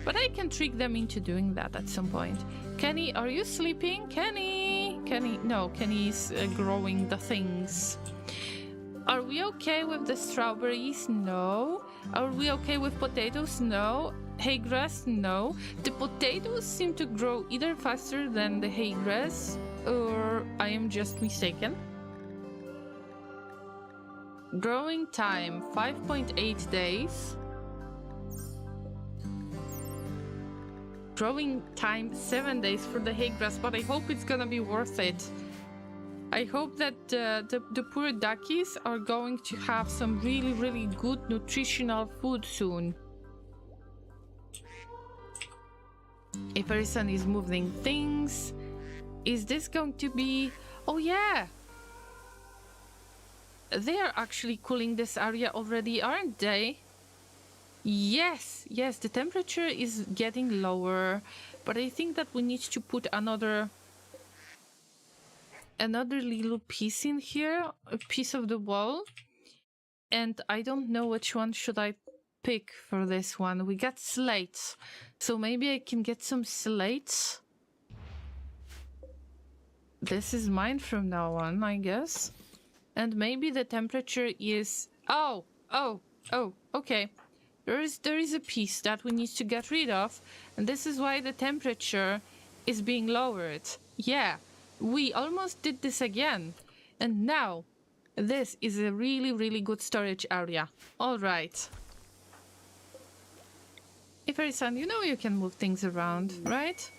But I can trick them into doing that at some point. Kenny, are you sleeping? Kenny! Kenny, no, Kenny is growing the things. Are we okay with the strawberries? No. Are we okay with potatoes? No. Hay grass? No. The potatoes seem to grow either faster than the hay grass, or I am just mistaken. Growing time, 5.8 days. Growing time, 7 days for the hay grass, but I hope it's gonna be worth it. I hope that the poor duckies are going to have some really, really good nutritional food soon. A person is moving things. Is this going to be... Oh yeah! They are actually cooling this area already, aren't they? Yes, yes, the temperature is getting lower, but I think that we need to put another little piece in here, a piece of the wall, and I don't know which one should I pick for this one. We got slates, so maybe I can get some slates. This is mine from now on, I guess. And maybe the temperature is... Oh, okay. There is a piece that we need to get rid of, and this is why the temperature is being lowered. Yeah, we almost did this again. And now, this is a really, really good storage area. All right. Ifery-san, you know you can move things around, right?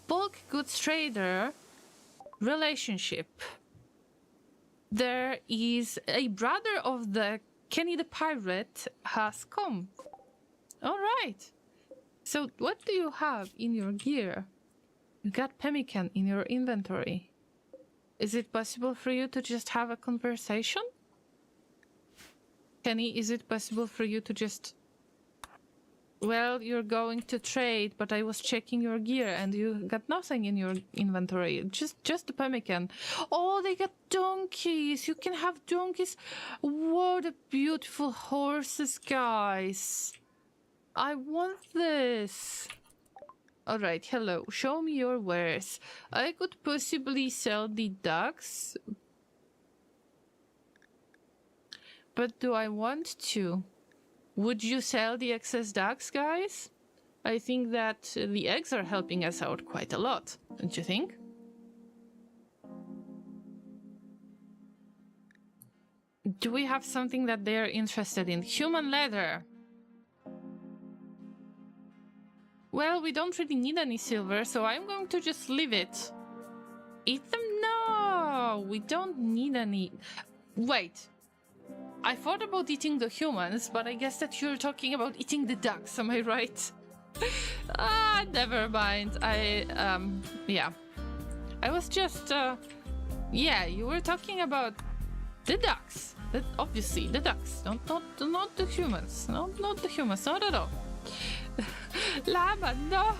Bulk goods trader relationship. There is a brother of the Kenny the Pirate has come. All right. So what do you have in your gear? You got pemmican in your inventory. Is it possible for you to just have a conversation? Kenny, is it possible for you to just... Well, you're going to trade, but I was checking your gear and you got nothing in your inventory. Just the pemmican. Oh, they got donkeys. You can have donkeys. What a beautiful horses, guys. I want this. All right, hello. Show me your wares. I could possibly sell the ducks. But do I want to? Would you sell the excess ducks, guys? I think that the eggs are helping us out quite a lot, don't you think? Do we have something that they're interested in? Human leather. Well, we don't really need any silver, so I'm going to just leave it. Eat them? No, we don't need any. Wait. I thought about eating the humans, but I guess that you're talking about eating the ducks, am I right? Never mind. Yeah. I was just, yeah, you were talking about the ducks. Obviously, the ducks. Not the humans. No, not the humans. Not at all. Llama, no!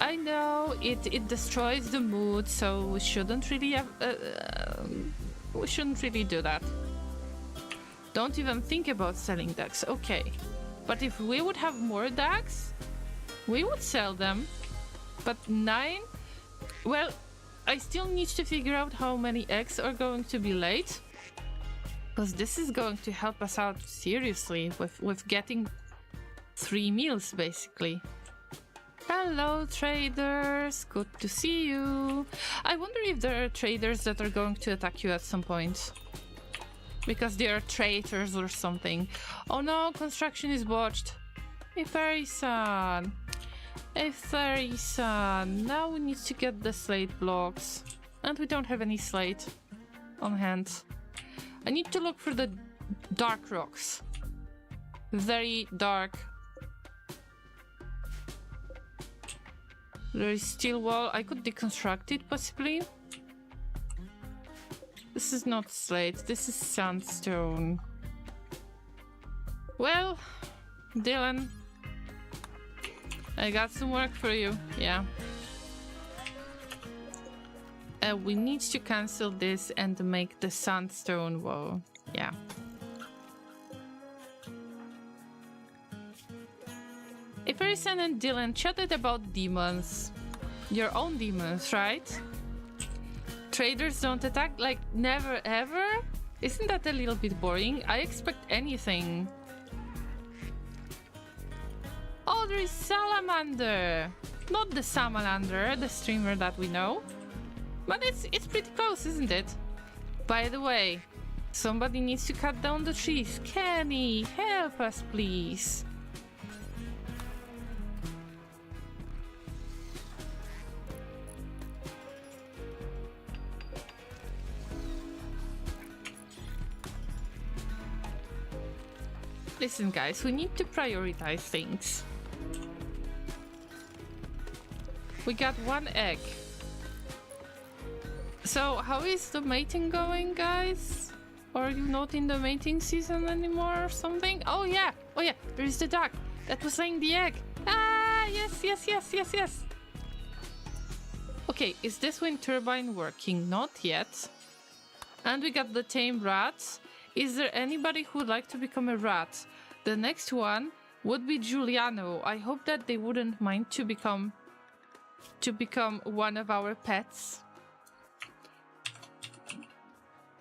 I know it destroys the mood, so we shouldn't really have, we shouldn't really do that. Don't even think about selling ducks. Okay, but if we would have more ducks, we would sell them. But 9? Well, I still need to figure out how many eggs are going to be laid, because this is going to help us out seriously with getting 3 meals, basically. Hello, traders. Good to see you. I wonder if there are traders that are going to attack you at some point. Because they are traitors or something. Oh no, construction is botched. Hey, Fairy-san. Hey, Fairy-san. Now we need to get the slate blocks. And we don't have any slate on hand. I need to look for the dark rocks. Very dark. There is steel wall. I could deconstruct it, possibly. This is not slate. This is sandstone. Well, Dylan, I got some work for you. Yeah. We need to cancel this and make the sandstone wall. Yeah. Iverson and Dylan chatted about demons. Your own demons, right? Traders don't attack? Like, never ever? Isn't that a little bit boring? I expect anything. Oh, there is Salamander! Not the Salamander, the streamer that we know. But it's pretty close, isn't it? By the way, somebody needs to cut down the trees. Kenny, help us, please. Listen, guys, we need to prioritize things. We got 1 egg. So, how is the mating going, guys? Are you not in the mating season anymore or something? Oh yeah, there is the duck that was laying the egg. Ah, yes. Okay, is this wind turbine working? Not yet. And we got the tame rats. Is there anybody who would like to become a rat? The next one would be Giuliano. I hope that they wouldn't mind to become one of our pets.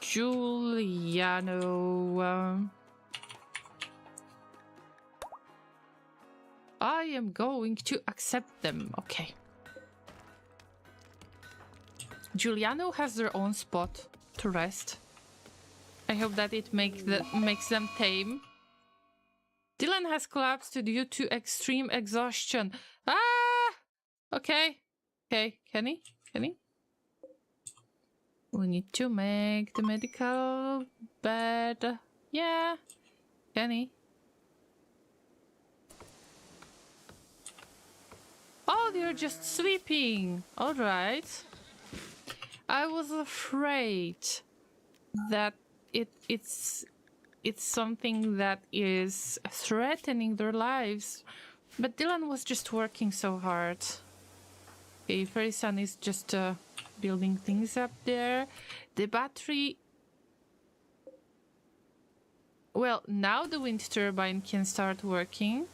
Giuliano. I am going to accept them. Okay. Giuliano has their own spot to rest. I hope that it makes them tame. Dylan has collapsed due to extreme exhaustion. Ah! Okay. Kenny? We need to make the medical bed. Yeah. Kenny. Oh, they're just sleeping. All right. I was afraid that it's something that is threatening their lives. But Dylan was just working so hard. Okay, Fairy-san is just building things up there. The battery... Well, now the wind turbine can start working.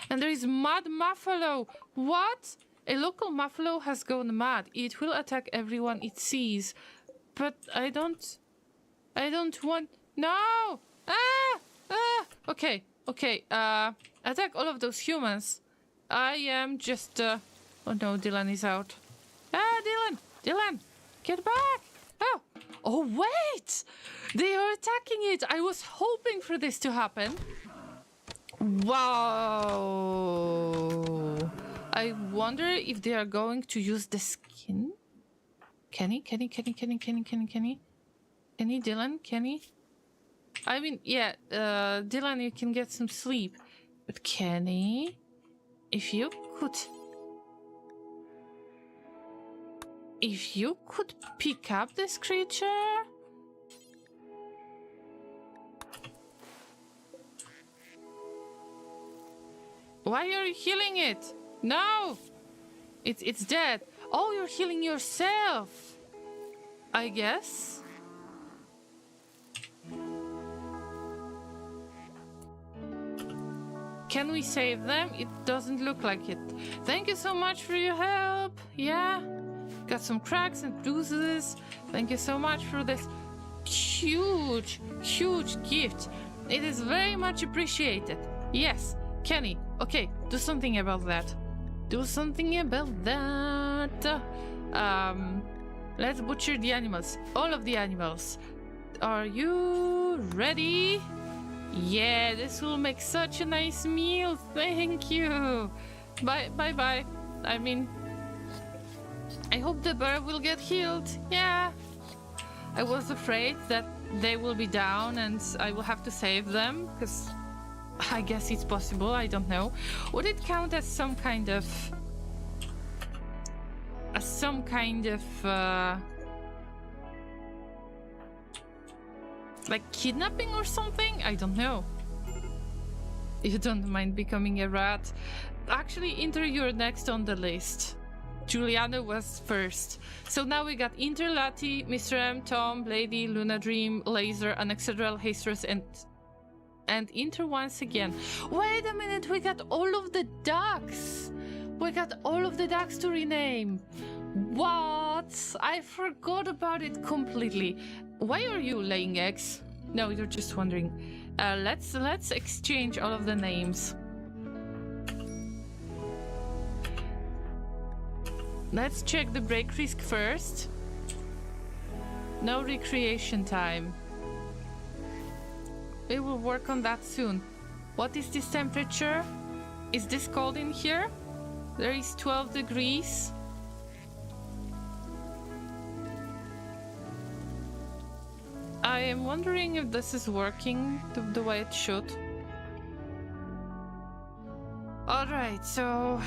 And there is Mad Muffalo! What? A local Muffalo has gone mad. It will attack everyone it sees. But I don't want... No! Okay. Attack all of those humans. I am just... Oh no, Dylan is out. Dylan! Get back! Oh, wait! They are attacking it! I was hoping for this to happen. Wow! I wonder if they are going to use the skin? Kenny, Dylan, Kenny? I mean, yeah, Dylan, you can get some sleep. But Kenny, if you could pick up this creature. Why are you healing it? No! It's dead. Oh, you're healing yourself. I guess. Can we save them? It doesn't look like it. Thank you so much for your help. Yeah. Got some cracks and bruises. Thank you so much for this huge gift. It is very much appreciated. Yes, Kenny. Okay, do something about that. Do something about that. Let's butcher the animals. All of the animals. Are you ready? Yeah, this will make such a nice meal. Thank you. Bye. I mean, I hope the bear will get healed. Yeah. I was afraid that they will be down and I will have to save them, because I guess it's possible. I don't know. Would it count as some kind of like kidnapping or something? I don't know. You don't mind becoming a rat? Actually, Inter, you're next on the list. Juliana was first. So now we got Inter, Lati, Mr. M, Tom, Lady, Luna Dream, Laser, Anexadral, Hastress, and Inter once again. Wait a minute, we got all of the ducks! We got all of the ducks to rename. What? I forgot about it completely. Why are you laying eggs? No, you're just wondering. Let's exchange all of the names. Let's check the break risk first. No recreation time. We will work on that soon. What is this temperature? Is this cold in here? There is 12 degrees. I am wondering if this is working the way it should. Alright, so...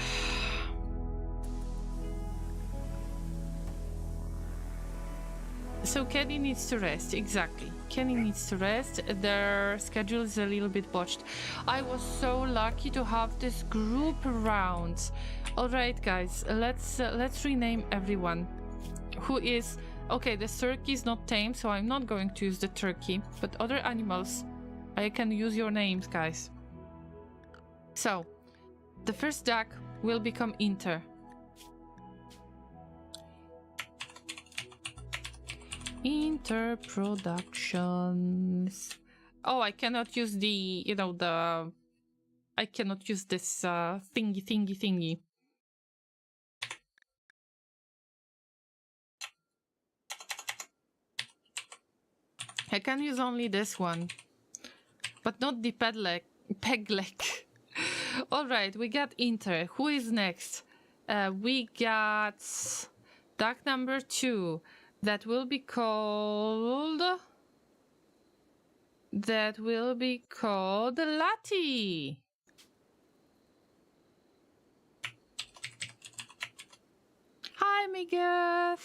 So Kenny needs to rest, exactly. Kenny needs to rest. Their schedule is a little bit botched. I was so lucky to have this group around. Alright guys, let's rename everyone. Who is... Okay, the turkey is not tame, so I'm not going to use the turkey. But other animals, I can use your names, guys. So, the first duck will become Inter. Inter Productions. Oh, I cannot use the, I cannot use this thingy. I can use only this one, but not the peg leg. Alright, we got Inter. Who is next? We got duck number 2. That will be called Lati. Hi, Miguel.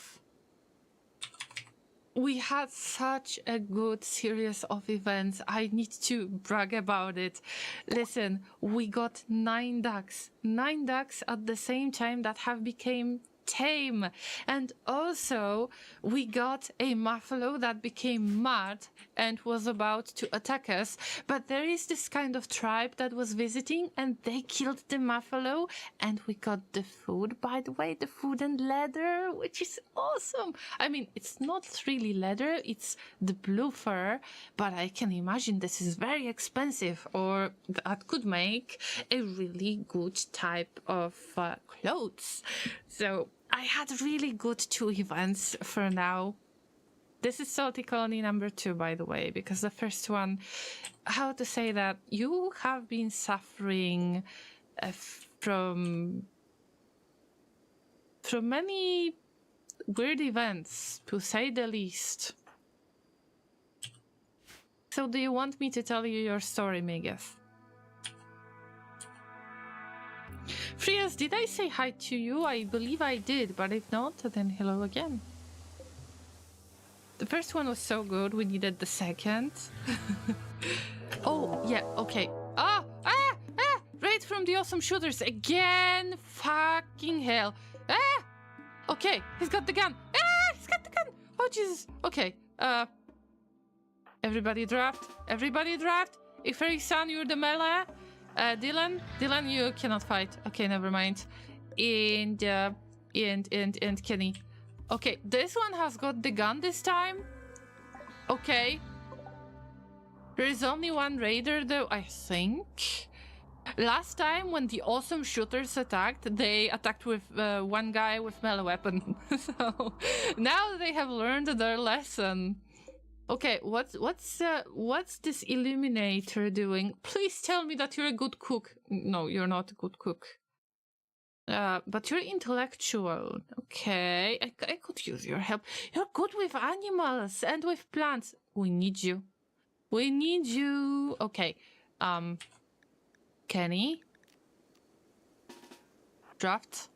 We had such a good series of events. I need to brag about it. Listen, we got 9 ducks. 9 ducks at the same time that have become tame. And also, we got a muffalo that became mad and was about to attack us. But there is this kind of tribe that was visiting and they killed the muffalo. And we got the food, by the way, the food and leather, which is awesome. I mean, it's not really leather, it's the blue fur. But I can imagine this is very expensive, or that could make a really good type of clothes. So I had really good 2 events for now. This is salty colony number 2, by the way, because the first one, how to say that, you have been suffering from many weird events, to say the least. So do you want me to tell you your story, Megas? Frias, did I say hi to you? I believe I did, but if not, then hello again. The first one was so good, we needed the second. Oh, yeah, okay. Right from the awesome shooters again! Fucking hell. Okay, he's got the gun. He's got the gun! Oh, Jesus. Okay, everybody draft. Everybody draft. Iferi-san, you're the melee. Dylan, you cannot fight. Okay, never mind. And Kenny. Okay, this one has got the gun this time. Okay. There is only one raider though, I think. Last time when the awesome shooters attacked, they attacked with one guy with melee weapon. So now they have learned their lesson. Okay, what's this illuminator doing? Please tell me that you're a good cook. No, you're not a good cook. But you're intellectual. Okay, I could use your help. You're good with animals and with plants. We need you. We need you. Okay, Kenny. Draft.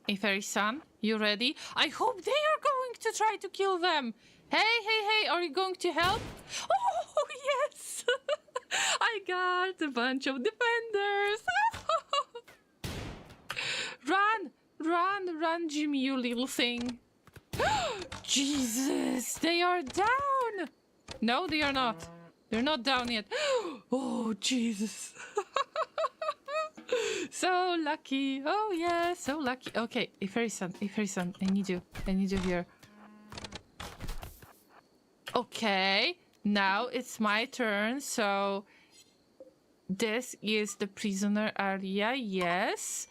Iferi-san, you ready? I hope they are going to try to kill them. Hey, are you going to help? Oh, yes! I got a bunch of defenders. Run, Jimmy, you little thing. Jesus, they are down. No, they are not. They're not down yet. Oh, Jesus. So lucky. Oh, yeah, so lucky. Okay, Iferi-san, I need you here. Okay, now it's my turn, so this is the prisoner area, yes.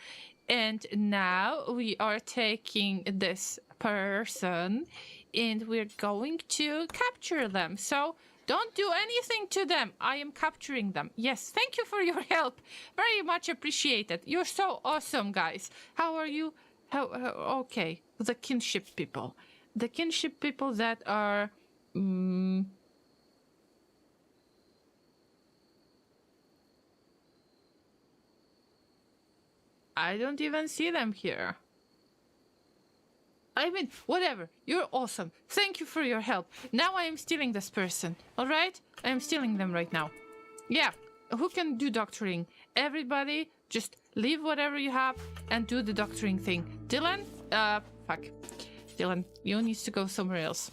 And now we are taking this person and we're going to capture them. So don't do anything to them. I am capturing them. Yes, thank you for your help. Very much appreciated. You're so awesome, guys. How are you? Okay, the kinship people. The kinship people that are... I don't even see them here. I mean, whatever. You're awesome. Thank you for your help. Now I am stealing this person. Alright? I am stealing them right now. Yeah. Who can do doctoring? Everybody, just leave whatever you have and do the doctoring thing. Dylan? Fuck. Dylan, you need to go somewhere else.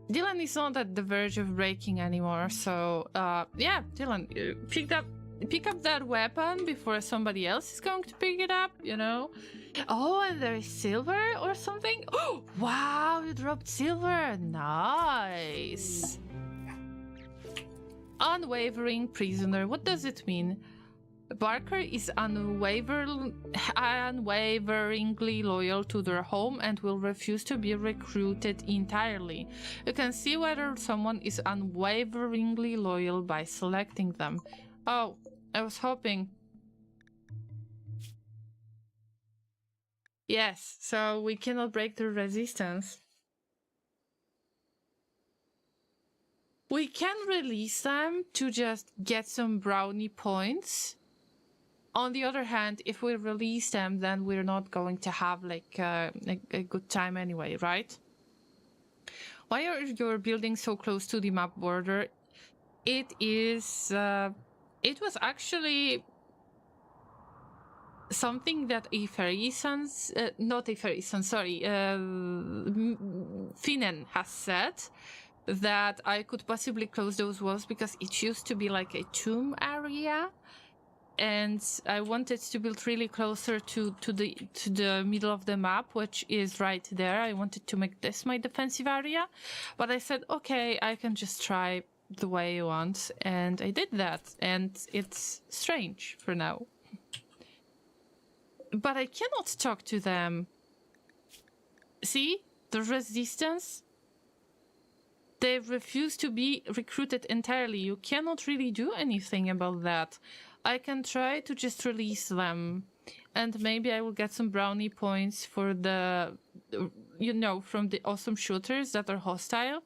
Dylan is not at the verge of breaking anymore, so, yeah, Dylan, pick up that weapon before somebody else is going to pick it up, you know? Oh, and there is silver or something? Oh, wow, you dropped silver. Nice. Unwavering prisoner. What does it mean? Barker is unwaveringly loyal to their home and will refuse to be recruited entirely. You can see whether someone is unwaveringly loyal by selecting them. Oh, I was hoping. Yes, so we cannot break the resistance. We can release them to just get some brownie points. On the other hand, if we release them, then we're not going to have like a good time anyway, right? Why are your buildings so close to the map border? It is... it was actually something that Finnen has said, that I could possibly close those walls because it used to be like a tomb area, and I wanted to build really closer to the middle of the map, which is right there. I wanted to make this my defensive area, but I said, okay, I can just try the way you want, and I did that, and it's strange for now. But I cannot talk to them. See? The resistance? They refuse to be recruited entirely. You cannot really do anything about that. I can try to just release them. And maybe I will get some brownie points for the, you know, from the awesome shooters that are hostile.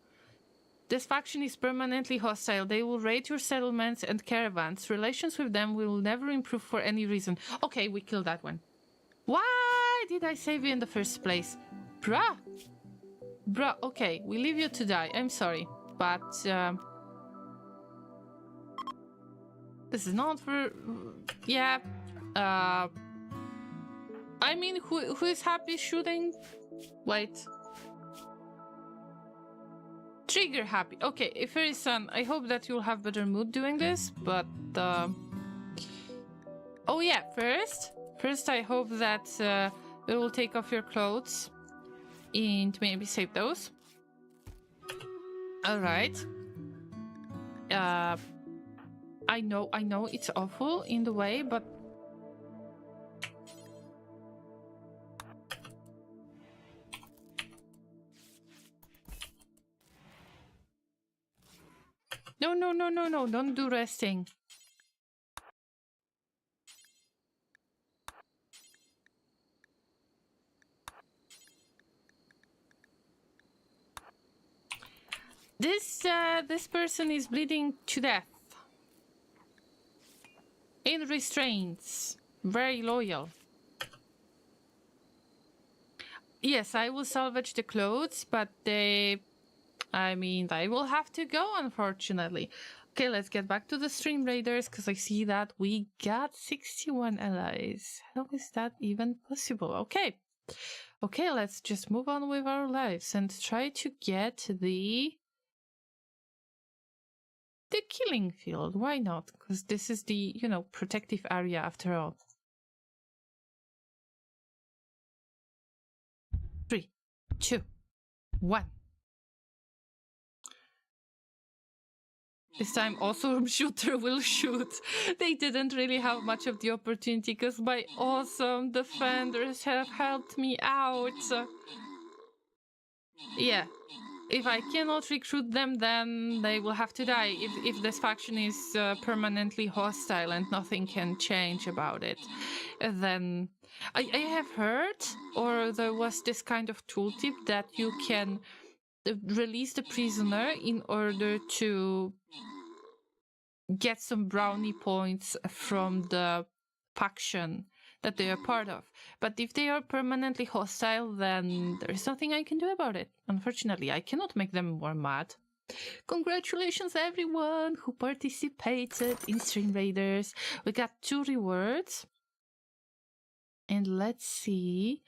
This faction is permanently hostile. They will raid your settlements and caravans. Relations with them will never improve for any reason. Okay, we killed that one. Why did I save you in the first place? Bruh. Bruh, okay, we leave you to die. I'm sorry, but this is not for... Yeah. I mean, who is happy shooting? Wait. Trigger happy. Okay, Fairy Sun, I hope that you'll have better mood doing this, but... Oh yeah, First I hope that it will take off your clothes and maybe save those. Alright. I know it's awful in the way, but... No, don't do resting. This person is bleeding to death. In restraints. Very loyal. Yes, I will salvage the clothes, but they will have to go, unfortunately. Okay, let's get back to the stream raiders, because I see that we got 61 allies. How is that even possible? Okay. Okay, let's just move on with our lives and try to get the killing field. Why not? Because this is the, you know, protective area after all. 3, 2, 1. This time also shooter will shoot. They didn't really have much of the opportunity because my awesome defenders have helped me out. Yeah. If I cannot recruit them, then they will have to die. If this faction is permanently hostile and nothing can change about it, then I have heard, or there was this kind of tooltip that you can release the prisoner in order to get some brownie points from the faction that they are part of. But if they are permanently hostile, then there's nothing I can do about it. Unfortunately, I cannot make them more mad. Congratulations everyone who participated in Stream Raiders. We got 2 rewards. And let's see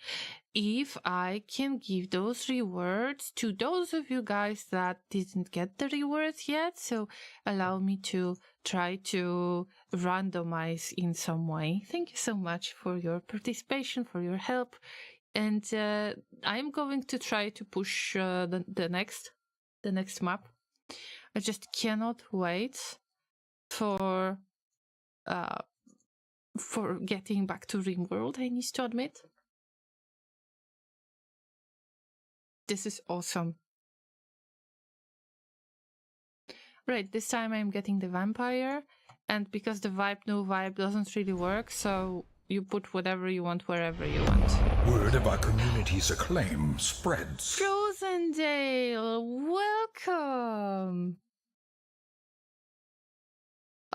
if I can give those rewards to those of you guys that didn't get the rewards yet. So allow me to try to randomize in some way. Thank you so much for your participation, for your help. And I'm going to try to push the next map. I just cannot wait for getting back to Rimworld, I need to admit. This is awesome. Right, this time I'm getting the vampire, and because the vibe no vibe doesn't really work, so you put whatever you want wherever you want. Word of our community's acclaim spreads. Frozendale, welcome!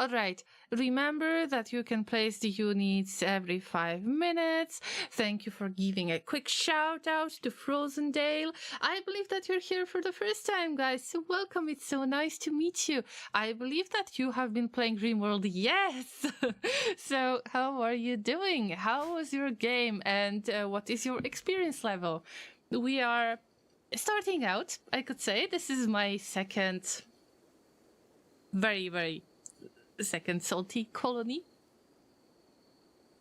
Alright, remember that you can place the units every 5 minutes. Thank you for giving a quick shout out to Frozendale. I believe that you're here for the first time, guys, so welcome, it's so nice to meet you. I believe that you have been playing Rimworld, yes! So, how are you doing? How was your game, and what is your experience level? We are starting out, I could say. This is my second second salty colony.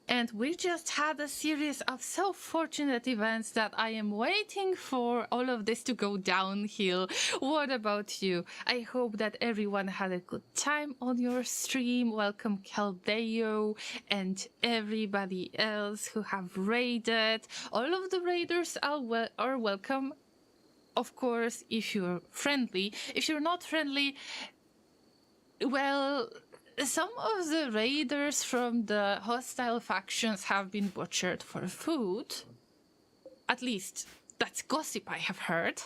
And we just had a series of so fortunate events that I am waiting for all of this to go downhill. What about you? I hope that everyone had a good time on your stream. Welcome Caldeo and everybody else who have raided. All of the raiders are welcome. Of course, if you're friendly. If you're not friendly, well, some of the raiders from the hostile factions have been butchered for food. At least, that's gossip I have heard.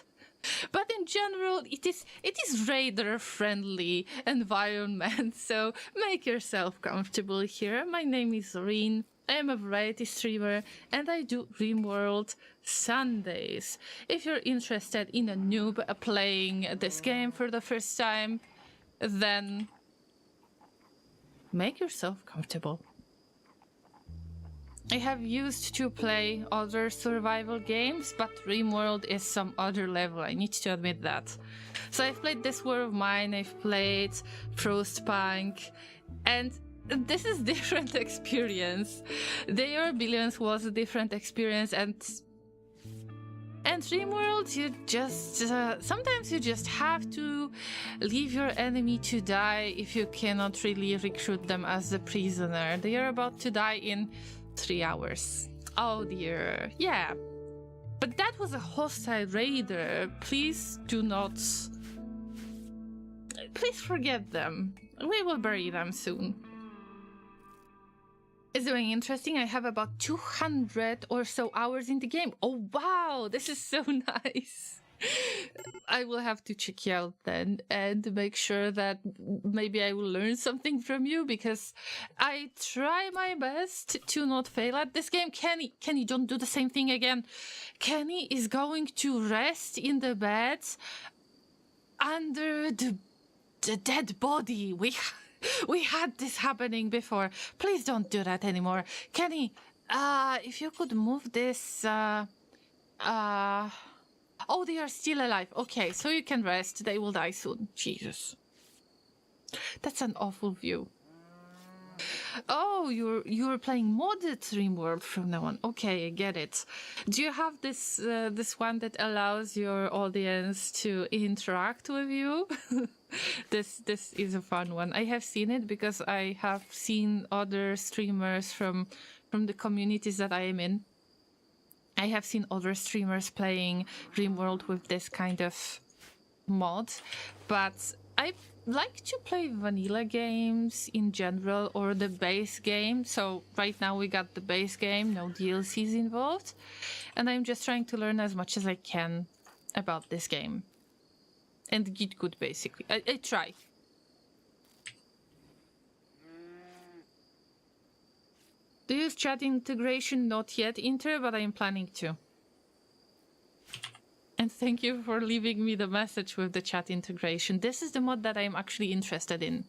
But in general, it is raider-friendly environment, so make yourself comfortable here. My name is Rin. I am a variety streamer, and I do Rimworld Sundays. If you're interested in a noob playing this game for the first time, then make yourself comfortable. I have used to play other survival games, but Rimworld is some other level, I need to admit that. So I've played This War of Mine, I've played Frostpunk, and this is different experience. Their Billions was a different experience, and Rimworld, you just sometimes you just have to leave your enemy to die if you cannot really recruit them as a prisoner. They are about to die in 3 hours. Oh dear. Yeah. But that was a hostile raider. Please do not... Please forget them. We will bury them soon. It's doing interesting. I have about 200 or so hours in the game. Oh wow, this is so nice. I will have to check you out then and make sure that maybe I will learn something from you, because I try my best to not fail at this game. Kenny, don't do the same thing again. Kenny is going to rest in the bed under the dead body. We had this happening before. Please don't do that anymore. Kenny, if you could move this, Oh, they are still alive. Okay, so you can rest. They will die soon. Jesus. That's an awful view. Oh, you're playing modded Rimworld from now on. Okay, I get it. Do you have this this one that allows your audience to interact with you? This is a fun one. I have seen it because I have seen other streamers from the communities that I am in. I have seen other streamers playing Rimworld with this kind of mod, but I like to play vanilla games in general, or the base game. So right now we got the base game, no DLCs involved, and I'm just trying to learn as much as I can about this game and get good, basically. I try. Do you use chat integration? Not yet, Inter, but I am planning to. And thank you for leaving me the message with the chat integration. This is the mod that I am actually interested in.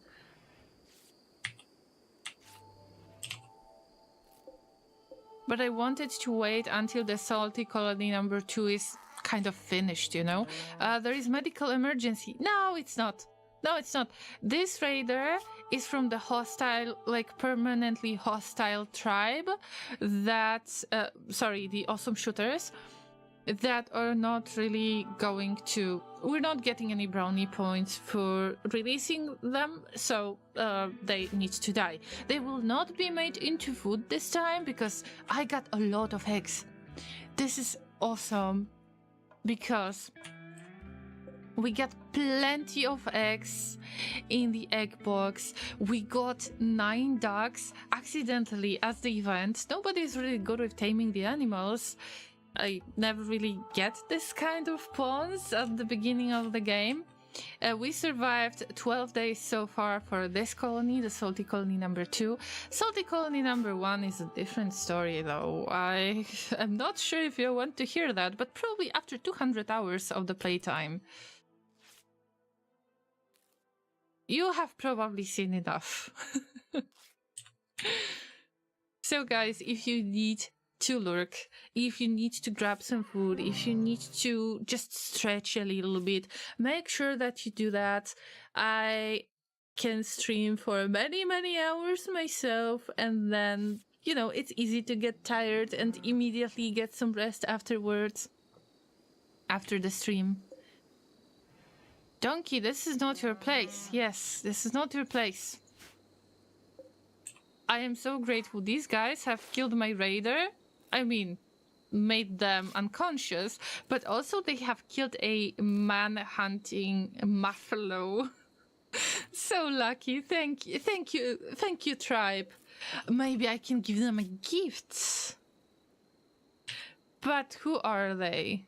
But I wanted to wait until the salty colony number 2 is kind of finished, you know? There is medical emergency. No, it's not. No, it's not. This raider is from the hostile, like permanently hostile tribe that, sorry, the awesome shooters that are not really going to, we're not getting any brownie points for releasing them, so they need to die. They will not be made into food this time because I got a lot of eggs. This is awesome because we got plenty of eggs in the egg box. We got 9 ducks accidentally as the event. Nobody's really good with taming the animals. I never really get this kind of pawns at the beginning of the game. We survived 12 days so far for this colony, the salty colony number 2. Salty colony number 1 is a different story though. I am not sure if you want to hear that, but probably after 200 hours of the playtime. You have probably seen enough. So guys, if you need to lurk, if you need to grab some food, if you need to just stretch a little bit, make sure that you do that. I can stream for many hours myself and then you know, it's easy to get tired and immediately get some rest afterwards. After the stream. Donkey, this is not your place. Yes, this is not your place. I am so grateful these guys have killed my raider. I mean, made them unconscious, but also they have killed a man-hunting buffalo. So lucky. Thank you, tribe. Maybe I can give them a gift. But who are they?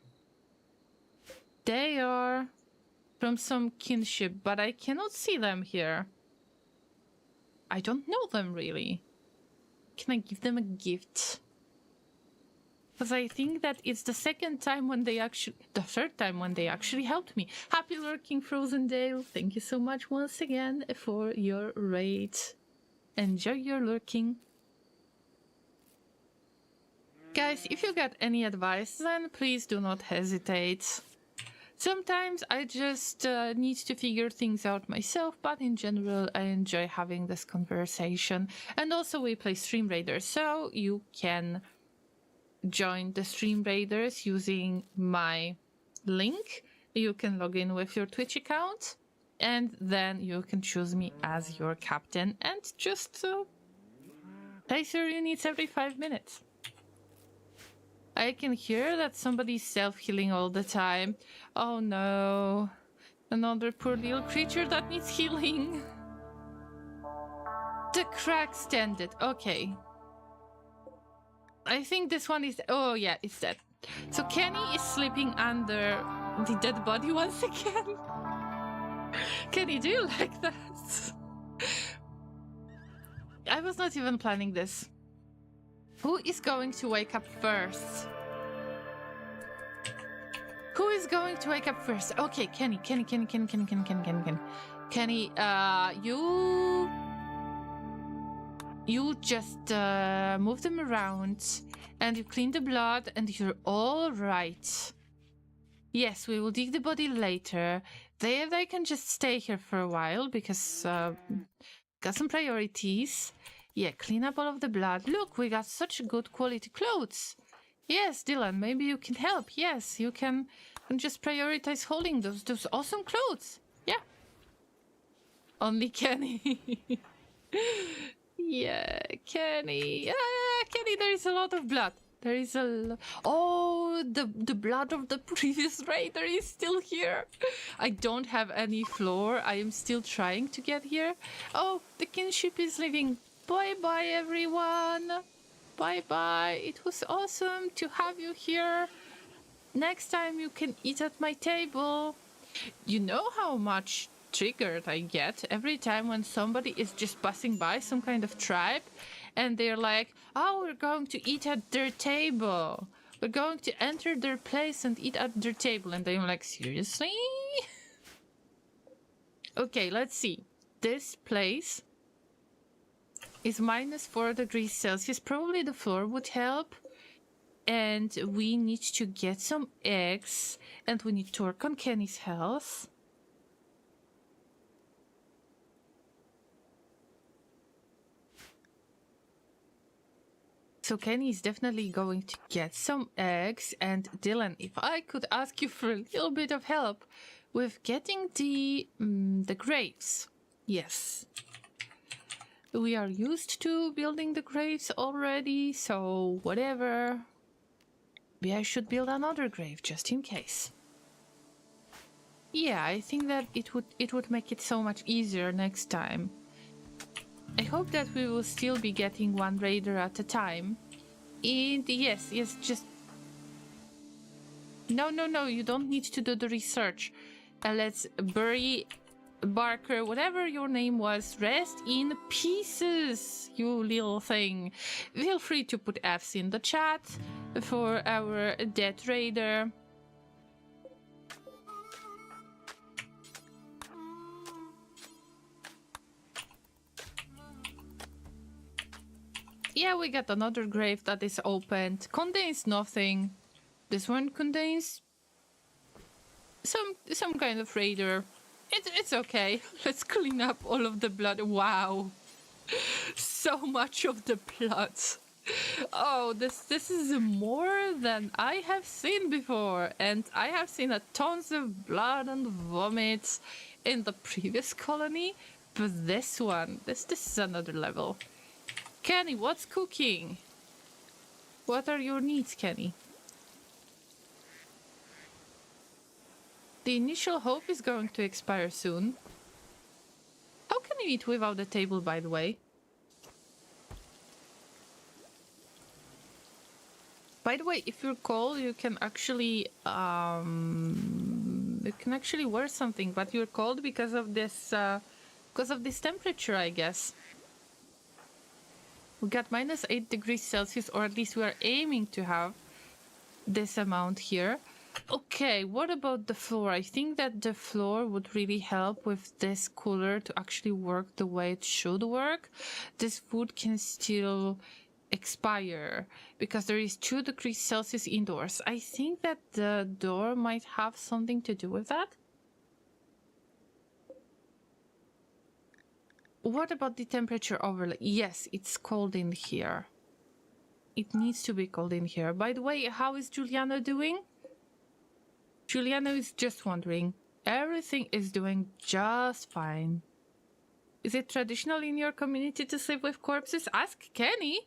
They are from some kinship, but I cannot see them here. I don't know them really. Can I give them a gift? Because I think that it's the third time when they actually helped me. Happy lurking, Frozen Dale. Thank you so much once again for your raid. Enjoy your lurking. Guys, if you got any advice, then please do not hesitate. Sometimes I just need to figure things out myself, but in general I enjoy having this conversation. And also we play Stream Raiders, so you can join the Stream Raiders using my link. You can log in with your Twitch account, and then you can choose me as your captain and just place your units every 5 minutes. I can hear that somebody's self-healing all the time. Oh no. Another poor little creature that needs healing. The Crashlanded. Okay. I think this one is... Oh yeah, it's dead. So Kenny is sleeping under the dead body once again. Kenny, do you like that? I was not even planning this. Who is going to wake up first? Who is going to wake up first? Okay, Kenny, you just move them around and you clean the blood and you're all right. Yes, we will dig the body later. They can just stay here for a while because got some priorities. Yeah, clean up all of the blood. Look, we got such good quality clothes. Yes, Dylan, maybe you can help. Yes, you can just prioritize holding those awesome clothes. Yeah. Only Kenny. Yeah, Kenny. Kenny, there is a lot of blood. There is a Oh, the blood of the previous raider is still here. I don't have any floor. I am still trying to get here. Oh, the kinship is leaving. Bye-bye, everyone. Bye-bye. It was awesome to have you here. Next time you can eat at my table. You know how much triggered I get every time when somebody is just passing by some kind of tribe and they're like, oh, we're going to eat at their table. We're going to enter their place and eat at their table. And I'm like, seriously? Okay, let's see. This place is -4 degrees Celsius. Probably the floor would help. And we need to get some eggs. And we need to work on Kenny's health. So Kenny is definitely going to get some eggs. And Dylan, if I could ask you for a little bit of help with getting the graves. Yes. We are used to building the graves already, so whatever. Maybe I should build another grave just in case. Yeah, I think that it would make it so much easier next time. I hope that we will still be getting one raider at a time. And yes, just... No, you don't need to do the research. Let's bury Barker, whatever your name was, rest in pieces, you little thing. Feel free to put F's in the chat for our dead raider. Yeah, we got another grave that is opened. Contains nothing. This one contains some kind of raider. It's okay. Let's clean up all of the blood. Wow. So much of the blood. Oh, this is more than I have seen before, and I have seen a tons of blood and vomit in the previous colony, but this one, this is another level. Kenny, what's cooking? What are your needs, Kenny? The initial hope is going to expire soon. How can you eat without a table, by the way? By the way, if you're cold, you can actually wear something, but you're cold because of this temperature, I guess. We got -8 degrees Celsius, or at least we are aiming to have this amount here. Okay, what about the floor? I think that the floor would really help with this cooler to actually work the way it should work. This food can still expire because there is 2 degrees Celsius indoors. I think that the door might have something to do with that. What about the temperature overlay? Yes, it's cold in here. It needs to be cold in here. By the way, how is Juliana doing? Juliana is just wondering. Everything is doing just fine. Is it traditional in your community to sleep with corpses? Ask Kenny.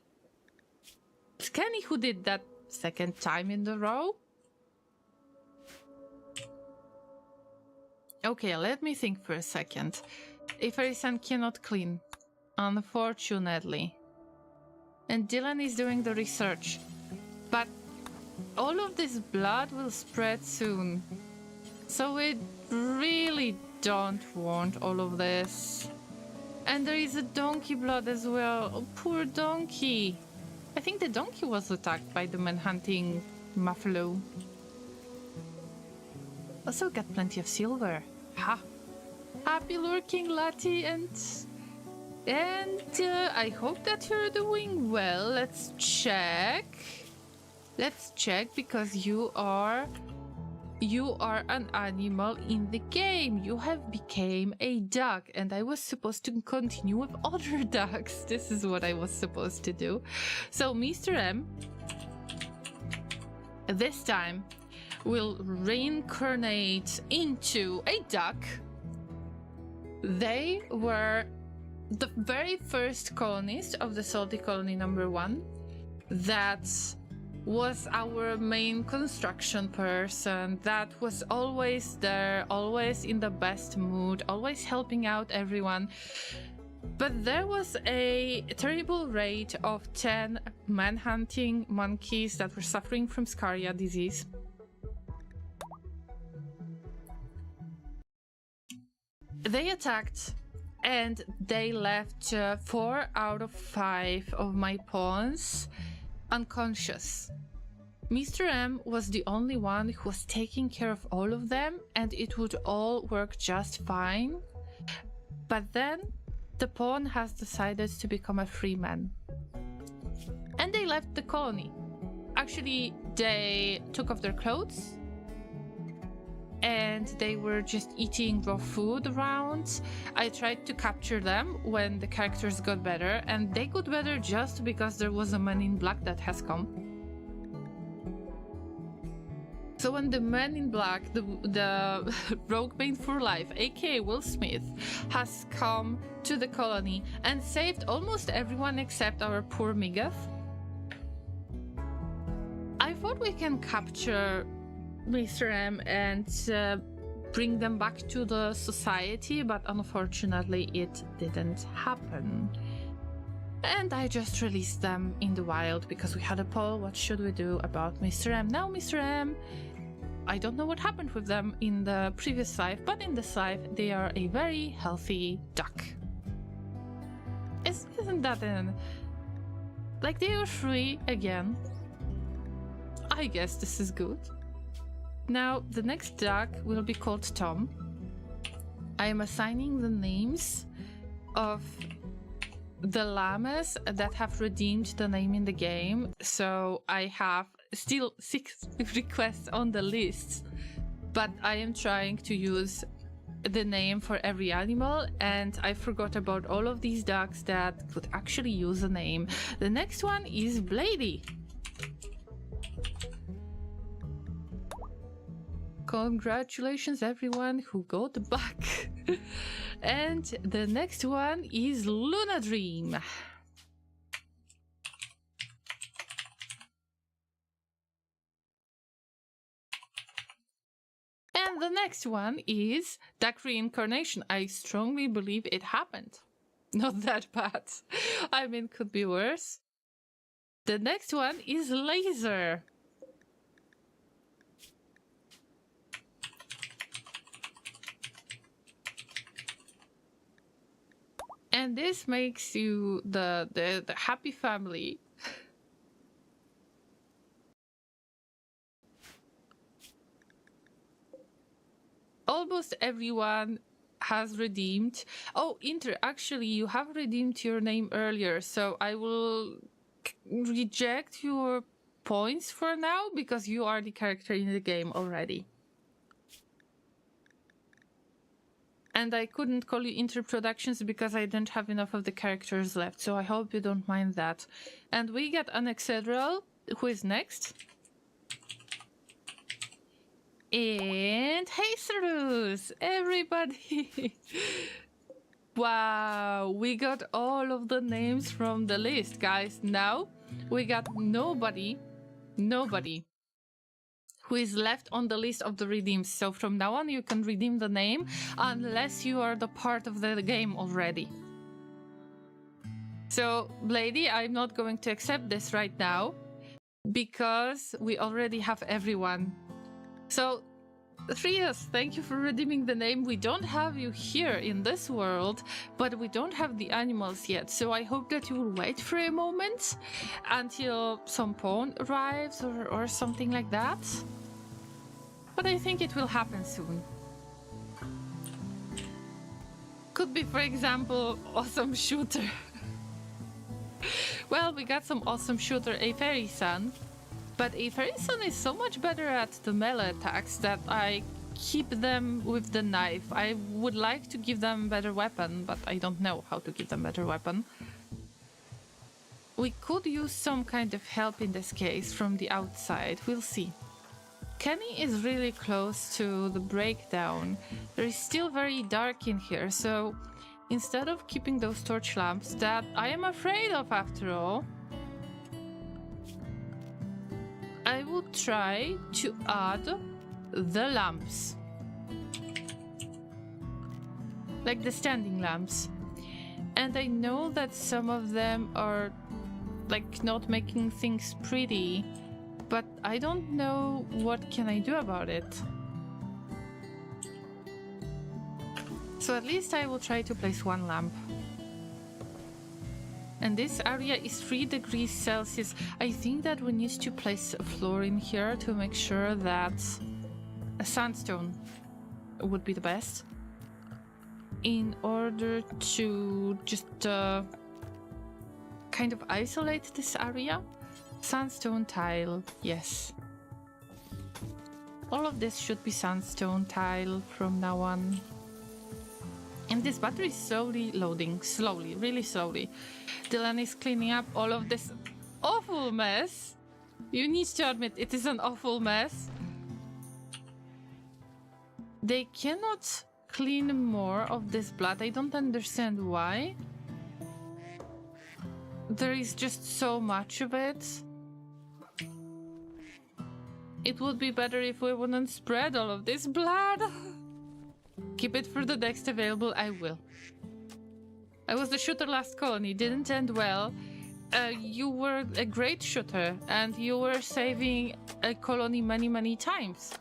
It's Kenny who did that 2nd time in the row. Okay, let me think for a second. Iferisan cannot clean, unfortunately. And Dylan is doing the research. But all of this blood will spread soon. So we really don't want all of this. And there is a donkey blood as well. Oh, poor donkey. I think the donkey was attacked by the man-hunting buffalo. Also got plenty of silver. Ha! Happy lurking, Lati, and I hope that you're doing well. Let's check. Let's check, because you are an animal in the game. You have become a duck, and I was supposed to continue with other ducks. This is what I was supposed to do. So Mr. M this time will reincarnate into a duck. They were the very first colonists of the Salty Colony #1. That was our main construction person. That was always there, always in the best mood, always helping out everyone. But there was a terrible rate of 10 man-hunting monkeys that were suffering from Scaria disease. They attacked and they left 4 out of 5 of my pawns unconscious. Mr. M was the only one who was taking care of all of them, and it would all work just fine. But then the pawn has decided to become a free man. And they left the colony. Actually, they took off their clothes and they were just eating raw food around. I tried to capture them when the characters got better, and they got better just because there was a man in black that has come. So when the man in black, the rogue Bane for life, aka Will Smith, has come to the colony and saved almost everyone except our poor Miguel, I thought we can capture Mr. M and bring them back to the society, but unfortunately it didn't happen. And I just released them in the wild because we had a poll, what should we do about Mr. M? Now Mr. M, I don't know what happened with them in the previous life, but in this life they are a very healthy duck. Isn't that an... like, they are free again. I guess this is good. Now, the next duck will be called Tom. I am assigning the names of the llamas that have redeemed the name in the game. So I have still 6 requests on the list, but I am trying to use the name for every animal, and I forgot about all of these dogs that could actually use a name. The next one is Blady. Congratulations everyone who got back. And the next one is Luna Dream. And the next one is Duck Reincarnation. I strongly believe it happened. Not that bad. I mean, could be worse. The next one is Laser. And this makes you the happy family. Almost everyone has redeemed. Oh, Inter, actually, you have redeemed your name earlier, so I will reject your points for now because you are the character in the game already. And I couldn't call you Inter Productions because I don't have enough of the characters left, so I hope you don't mind that. And we got Anexedral, who is next. And Jesus, everybody! Wow, we got all of the names from the list, guys. Now we got nobody who is left on the list of the redeems. So from now on, you can redeem the name unless you are the part of the game already. So, Blady, I'm not going to accept this right now because we already have everyone. So, Trias, thank you for redeeming the name. We don't have you here in this world, but we don't have the animals yet. So I hope that you will wait for a moment until some pawn arrives or something like that. But I think it will happen soon. Could be, for example, awesome shooter. Well, we got some awesome shooter, a fairy son. But a fairy son is so much better at the melee attacks that I keep them with the knife. I would like to give them a better weapon, but I don't know how to give them a better weapon. We could use some kind of help in this case from the outside. We'll see. Kenny is really close to the breakdown. There is still very dark in here, so instead of keeping those torch lamps that I am afraid of after all, I will try to add the lamps. Like the standing lamps. And I know that some of them are like not making things pretty, but I don't know what can I do about it. So at least I will try to place one lamp. And this area is 3 degrees Celsius. I think that we need to place a floor in here to make sure that a sandstone would be the best. In order to just kind of isolate this area. Sandstone tile, yes. All of this should be sandstone tile from now on. And this battery is slowly loading, slowly, really slowly. Dylan is cleaning up all of this awful mess. You need to admit it is an awful mess. They cannot clean more of this blood. I don't understand why. There is just so much of it. It would be better if we wouldn't spread all of this blood. Keep it for the next available, I will. I was the shooter last colony, didn't end well. You were a great shooter, and you were saving a colony many times.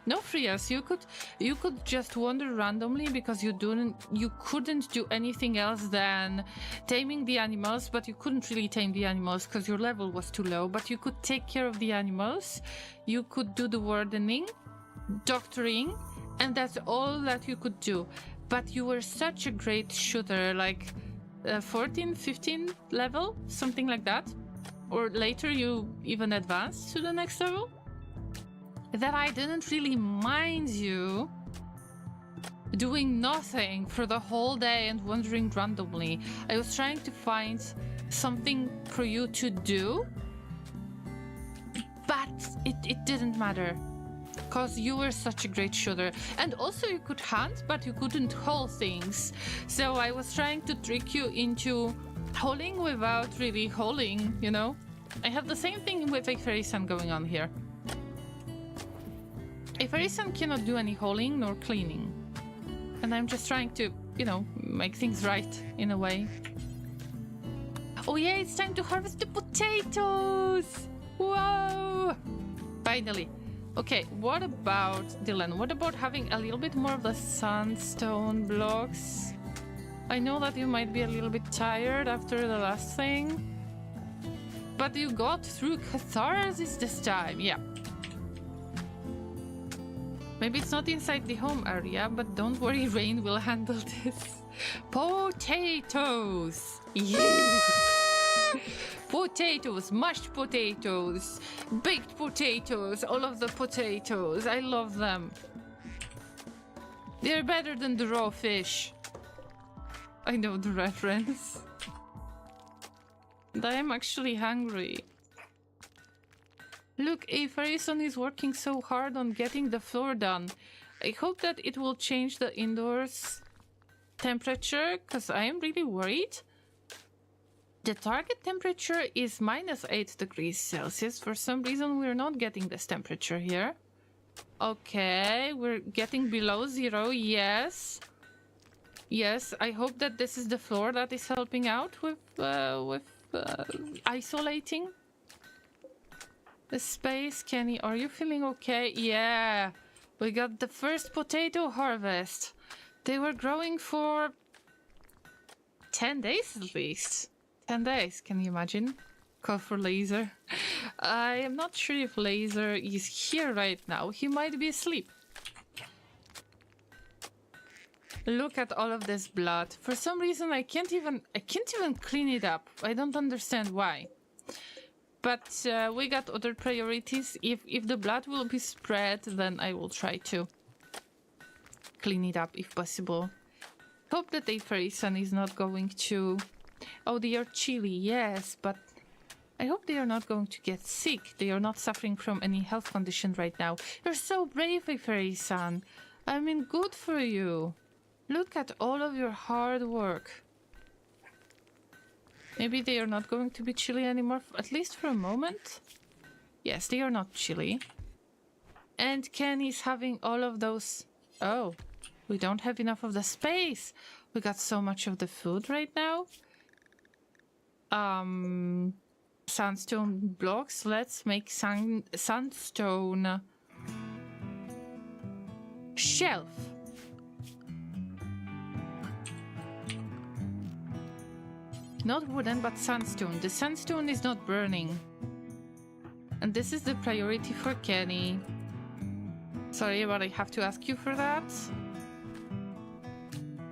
No, Frias, you could just wander randomly because you couldn't do anything else than taming the animals, but you couldn't really tame the animals because your level was too low, but you could take care of the animals, you could do the wardening, doctoring, and that's all that you could do. But you were such a great shooter, like 14, 15 level, something like that. Or later you even advanced to the next level. That I didn't really mind you doing nothing for the whole day and wandering randomly. I was trying to find something for you to do, but it didn't matter. Because you were such a great shooter. And also you could hunt, but you couldn't haul things. So I was trying to trick you into hauling without really hauling, you know? I have the same thing with a fairy son going on here. A fairy son cannot do any hauling nor cleaning. And I'm just trying to, you know, make things right in a way. Oh yeah, it's time to harvest the potatoes! Whoa! Finally. Okay, what about Dylan? What about having a little bit more of the sandstone blocks? I know that you might be a little bit tired after the last thing, but you got through catharsis this time, yeah. Maybe it's not inside the home area, but don't worry, Rain will handle this. Potatoes! Yeah! Potatoes, mashed potatoes, baked potatoes, all of the potatoes. I love them. They're better than the raw fish. I know the reference. And I am actually hungry. Look, a fairy son is working so hard on getting the floor done. I hope that it will change the indoors temperature, because I am really worried. The target temperature is -8 degrees Celsius. For some reason, we're not getting this temperature here. Okay, we're getting below 0, yes. Yes, I hope that this is the floor that is helping out with isolating the space. Kenny, are you feeling okay? Yeah, we got the first potato harvest. They were growing for 10 days at least. 10 days, can you imagine? Call for Laser. I am not sure if Laser is here right now. He might be asleep. Look at all of this blood. For some reason I can't even clean it up. I don't understand why. But we got other priorities. If the blood will be spread, then I will try to clean it up if possible. Hope that a fairy son is not going to... Oh, they are chilly, yes, but I hope they are not going to get sick. They are not suffering from any health condition right now. You're so brave, a fairy son. I mean, good for you. Look at all of your hard work. Maybe they are not going to be chilly anymore, at least for a moment. Yes, they are not chilly. And Kenny's having all of those... Oh, we don't have enough of the space. We got so much of the food right now. Sandstone blocks. Let's make sandstone shelf. Not wooden, but sandstone. The sandstone is not burning. And this is the priority for Kenny. Sorry, but I have to ask you for that.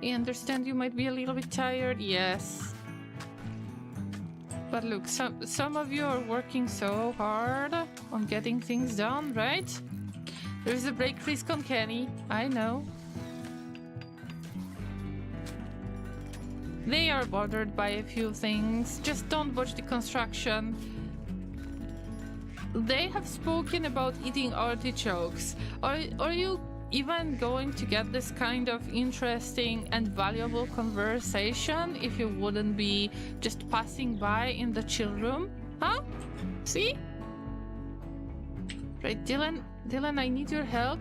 I understand you might be a little bit tired. Yes. But look, some of you are working so hard on getting things done, right? There's a break risk on Kenny. I know. They are bothered by a few things. Just don't watch the construction. They have spoken about eating artichokes. Are you even going to get this kind of interesting and valuable conversation if you wouldn't be just passing by in the chill room? Huh? See? Right, Dylan, I need your help.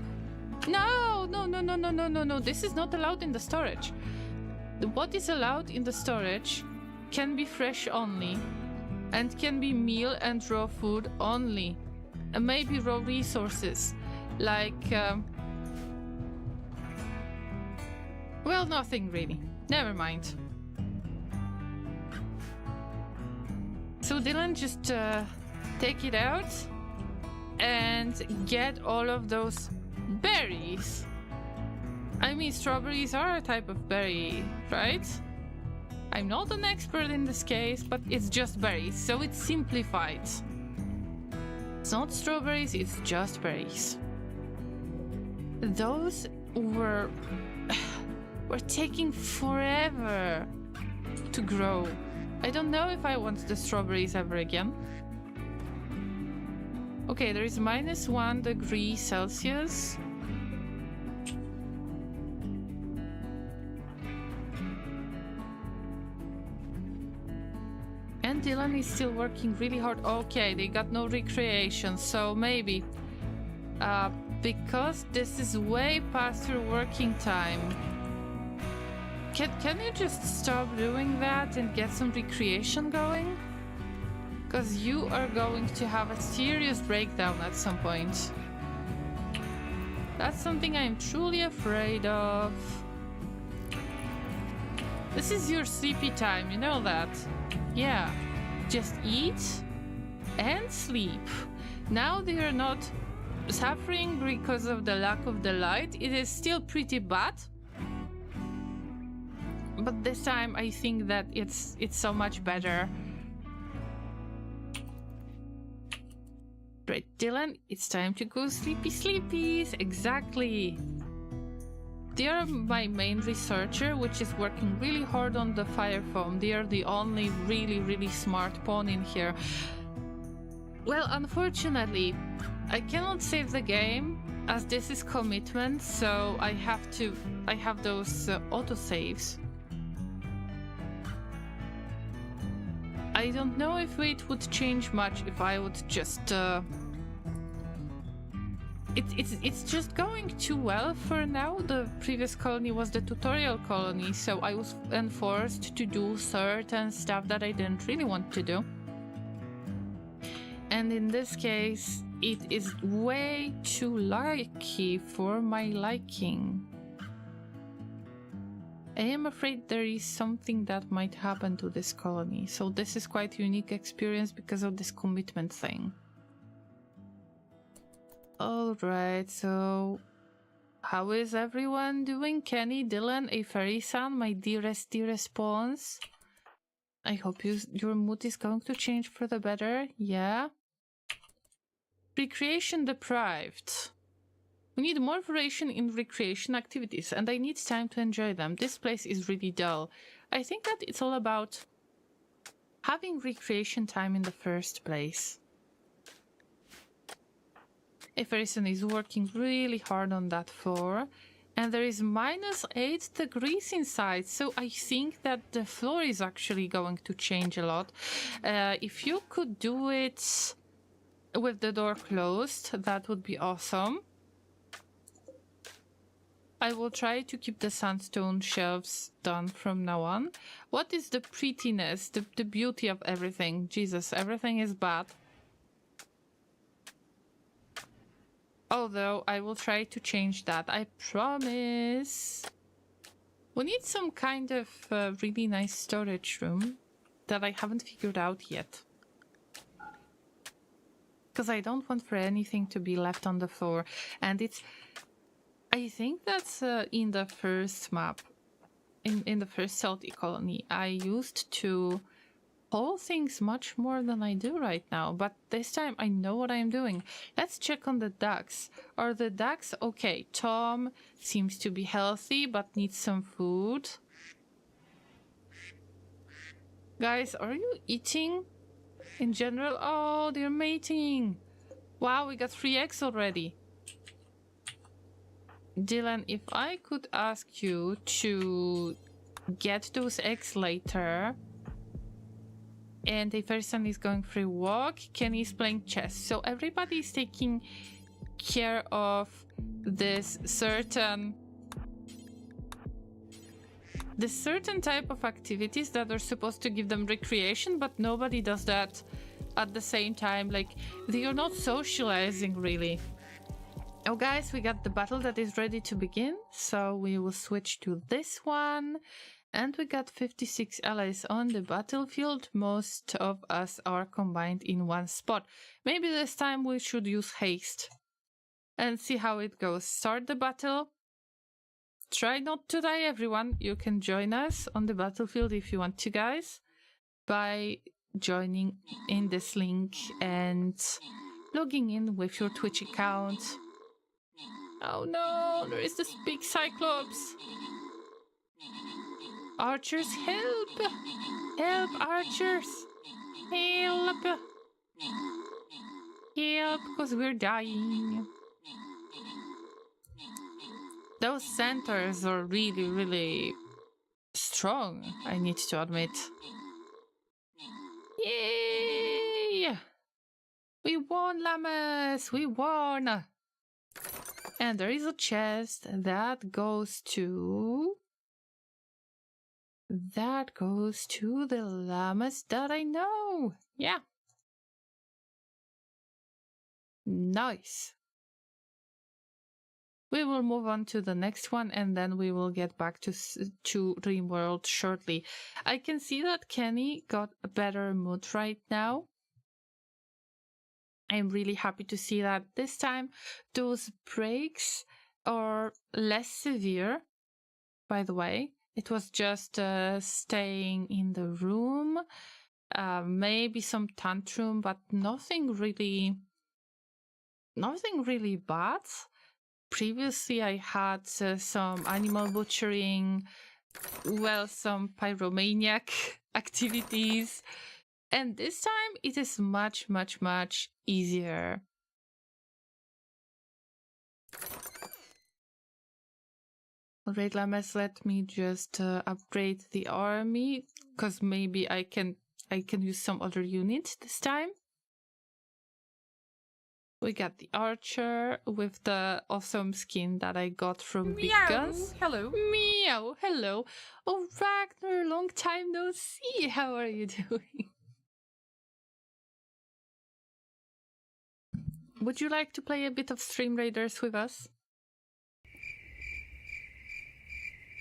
No. This is not allowed in the storage. What is allowed in the storage can be fresh only, and can be meal and raw food only, and maybe raw resources, like... Well, nothing really. Never mind. So Dylan, just take it out and get all of those berries. I mean, strawberries are a type of berry, right? I'm not an expert in this case, but it's just berries, so it's simplified. It's not strawberries, it's just berries. Those were We're taking forever to grow. I don't know if I want the strawberries ever again. Okay, there is -1 degree Celsius. And Dylan is still working really hard. Okay, they got no recreation, so maybe. Because this is way past your working time. Can you just stop doing that and get some recreation going? Because you are going to have a serious breakdown at some point. That's something I'm truly afraid of. This is your sleepy time, you know that? Yeah, just eat and sleep. Now they are not suffering because of the lack of the light. It is still pretty bad. But this time I think that it's so much better. Right, Dylan, it's time to go sleepy sleepies. Exactly. They are my main researcher, which is working really hard on the fire foam. They are the only really smart pawn in here. Well, unfortunately, I cannot save the game as this is commitment, so I have those autosaves. I don't know if it would change much if I would just It's just going too well for now. The previous colony was the tutorial colony, so I was enforced to do certain stuff that I didn't really want to do. And in this case, it is way too lucky for my liking. I am afraid there is something that might happen to this colony, so this is quite a unique experience because of this commitment thing. Alright, so how is everyone doing? Kenny, Dylan, a fairy son, my dearest pawns. I hope your mood is going to change for the better, yeah? Recreation deprived. We need more variation in recreation activities, and I need time to enjoy them. This place is really dull. I think that it's all about having recreation time in the first place. A person is working really hard on that floor, and there is -8 degrees inside, so I think that the floor is actually going to change a lot. If you could do it with the door closed, that would be awesome. I will try to keep the sandstone shelves done from now on. What is the prettiness, the beauty of everything? Jesus, everything is bad. Although I will try to change that, I promise. We need some kind of really nice storage room that I haven't figured out yet. Because I don't want for anything to be left on the floor. And it's... I think that's in the first map. In the first salty colony, I used to haul things much more than I do right now. But this time I know what I'm doing. Let's check on the ducks. Are the ducks okay? Tom seems to be healthy but needs some food. Guys, are you eating? In general, oh, they're mating. Wow, we got 3 eggs already. Dylan, if I could ask you to get those eggs later, and a person is going for a walk, Kenny's playing chess. So everybody is taking care of this certain type of activities that are supposed to give them recreation, but nobody does that at the same time. Like, they are not socializing really. Oh guys, we got the battle that is ready to begin, so we will switch to this one. And we got 56 allies on the battlefield. Most of us are combined in one spot. Maybe this time we should use haste and see how it goes. Start the battle. Try not to die, everyone. You can join us on the battlefield if you want to, guys, by joining in this link and logging in with your Twitch account. Oh no, there is this big cyclops. Archers, help! Help, archers! Help! Help, because we're dying. Those centaurs are really, really strong, I need to admit. Yay! We won, Llamas! We won! And there is a chest that goes to... That goes to the llamas that I know. Yeah. Nice. We will move on to the next one and then we will get back to Rimworld shortly. I can see that Kenny got a better mood right now. I'm really happy to see that this time those breaks are less severe, by the way. It was just staying in the room, maybe some tantrum, but nothing really bad. Previously, I had some animal butchering, well, some pyromaniac activities, and this time it is much, much, much easier. Alright, Llamas, let me just upgrade the army, because maybe I can use some other unit this time. We got the archer with the awesome skin that I got from Big Guns. Hello. Meow, hello. Oh, Ragnar, long time no see. How are you doing? Would you like to play a bit of Stream Raiders with us?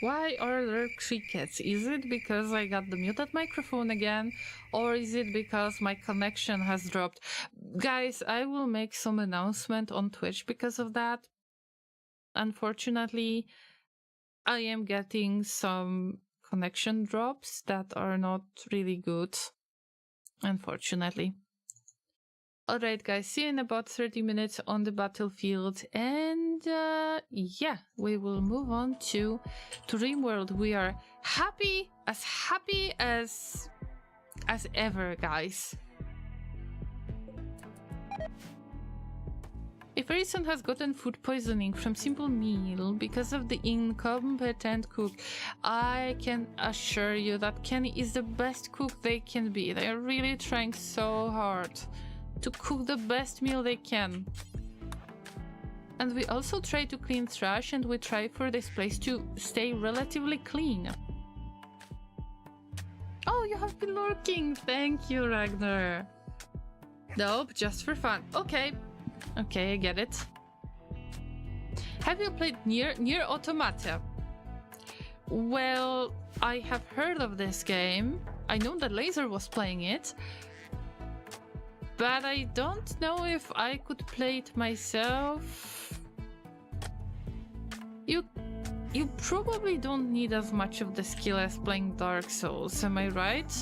Why are there crickets? Is it because I got the muted microphone again? Or is it because my connection has dropped? Guys, I will make some announcement on Twitch because of that. Unfortunately, I am getting some connection drops that are not really good. Unfortunately. Alright guys, see you in about 30 minutes on the battlefield, and yeah, we will move on to Rimworld. We are happy as ever, guys. If a person has gotten food poisoning from simple meal because of the incompetent cook, I can assure you that Kenny is the best cook they can be. They are really trying so hard to cook the best meal they can. And we also try to clean trash, and we try for this place to stay relatively clean. Oh, you have been lurking! Thank you, Ragnar. Nope, just for fun. Okay. Okay, I get it. Have you played Nier Automata? Well, I have heard of this game. I know that Laser was playing it. But I don't know if I could play it myself. You probably don't need as much of the skill as playing Dark Souls, am I right?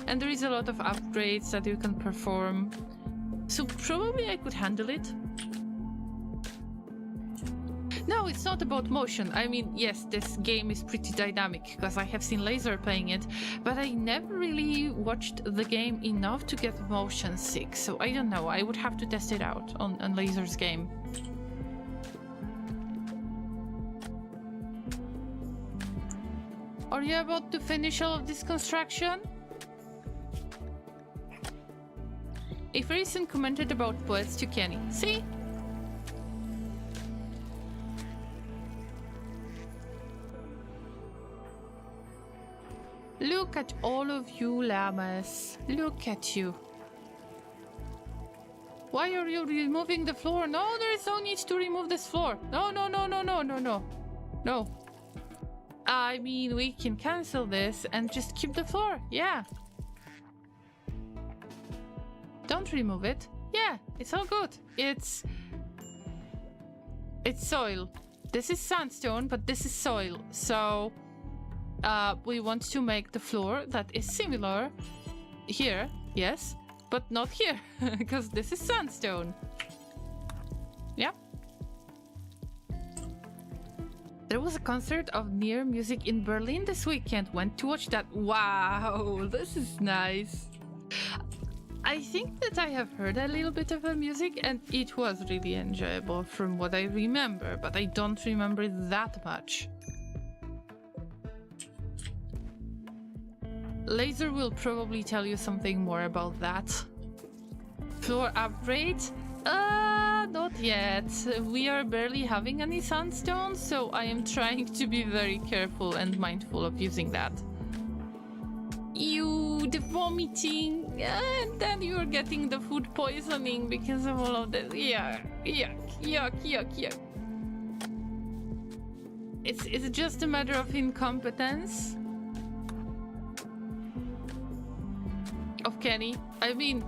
And there is a lot of upgrades that you can perform. So probably I could handle it. No, it's not about motion. I mean, yes, this game is pretty dynamic because I have seen Laser playing it, but I never really watched the game enough to get motion sick. So I don't know. I would have to test it out on Laser's game. Are you about to finish all of this construction? A recent commented about poets to Kenny. See? Look at all of you, Llamas. Look at you. Why are you removing the floor? No, there is no need to remove this floor. No, no, no, no, no, no, no. No. I mean, we can cancel this and just keep the floor. Yeah. Don't remove it. Yeah, it's all good. It's soil. This is sandstone, but this is soil. So we want to make the floor that is similar here, yes, but not here, because this is sandstone. Yeah. There was a concert of Near Music in Berlin this weekend. Went to watch that. Wow, this is nice. I think that I have heard a little bit of the music and it was really enjoyable from what I remember, but I don't remember it that much. Laser will probably tell you something more about that. Floor upgrade? Not yet. We are barely having any sandstone, so I am trying to be very careful and mindful of using that. The vomiting, and then you're getting the food poisoning because of all of that. Yuck, yuck. It's just a matter of incompetence. Of Kenny. I mean,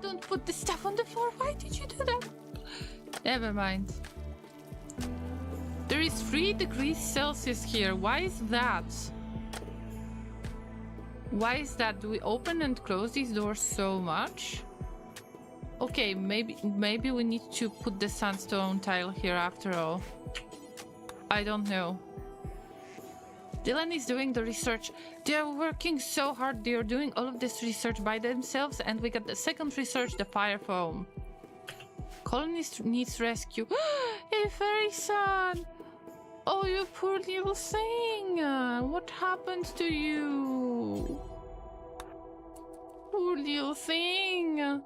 don't put the stuff on the floor. Why did you do that? Never mind. There is 3 degrees Celsius here. Why is that? Why is that? Do we open and close these doors so much? Okay, maybe we need to put the sandstone tile here after all. I don't know. Dylan is doing the research. They are working so hard. They are doing all of this research by themselves, and we got the second research, the fire foam. Colonies needs rescue. Hey, fairy son! Oh, you poor little thing! What happened to you? Poor little thing!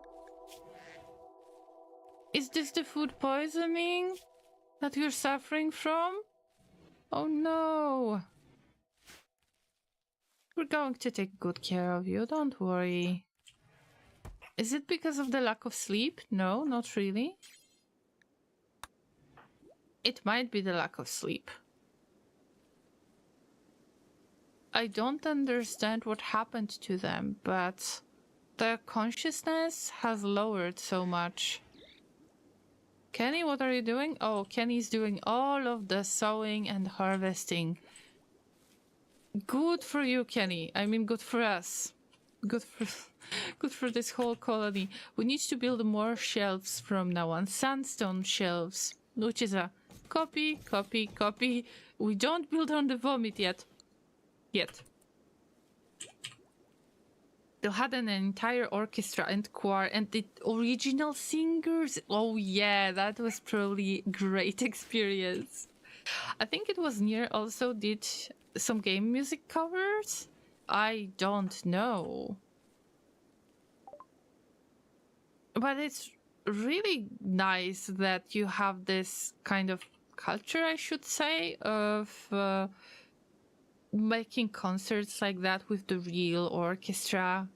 Is this the food poisoning that you're suffering from? Oh no! We're going to take good care of you, don't worry. Is it because of the lack of sleep? No, not really. It might be the lack of sleep. I don't understand what happened to them, but their consciousness has lowered so much. Kenny, what are you doing? Oh, Kenny's doing all of the sowing and harvesting. Good for you, Kenny. I mean, good for us. Good for this whole colony. We need to build more shelves from now on. Sandstone shelves, which is a copy. We don't build on the vomit yet. They had an entire orchestra and choir and the original singers. Oh yeah, that was probably a great experience. I think it was Near also did some game music covers. I don't know. But it's really nice that you have this kind of culture, I should say, of making concerts like that with the real orchestra.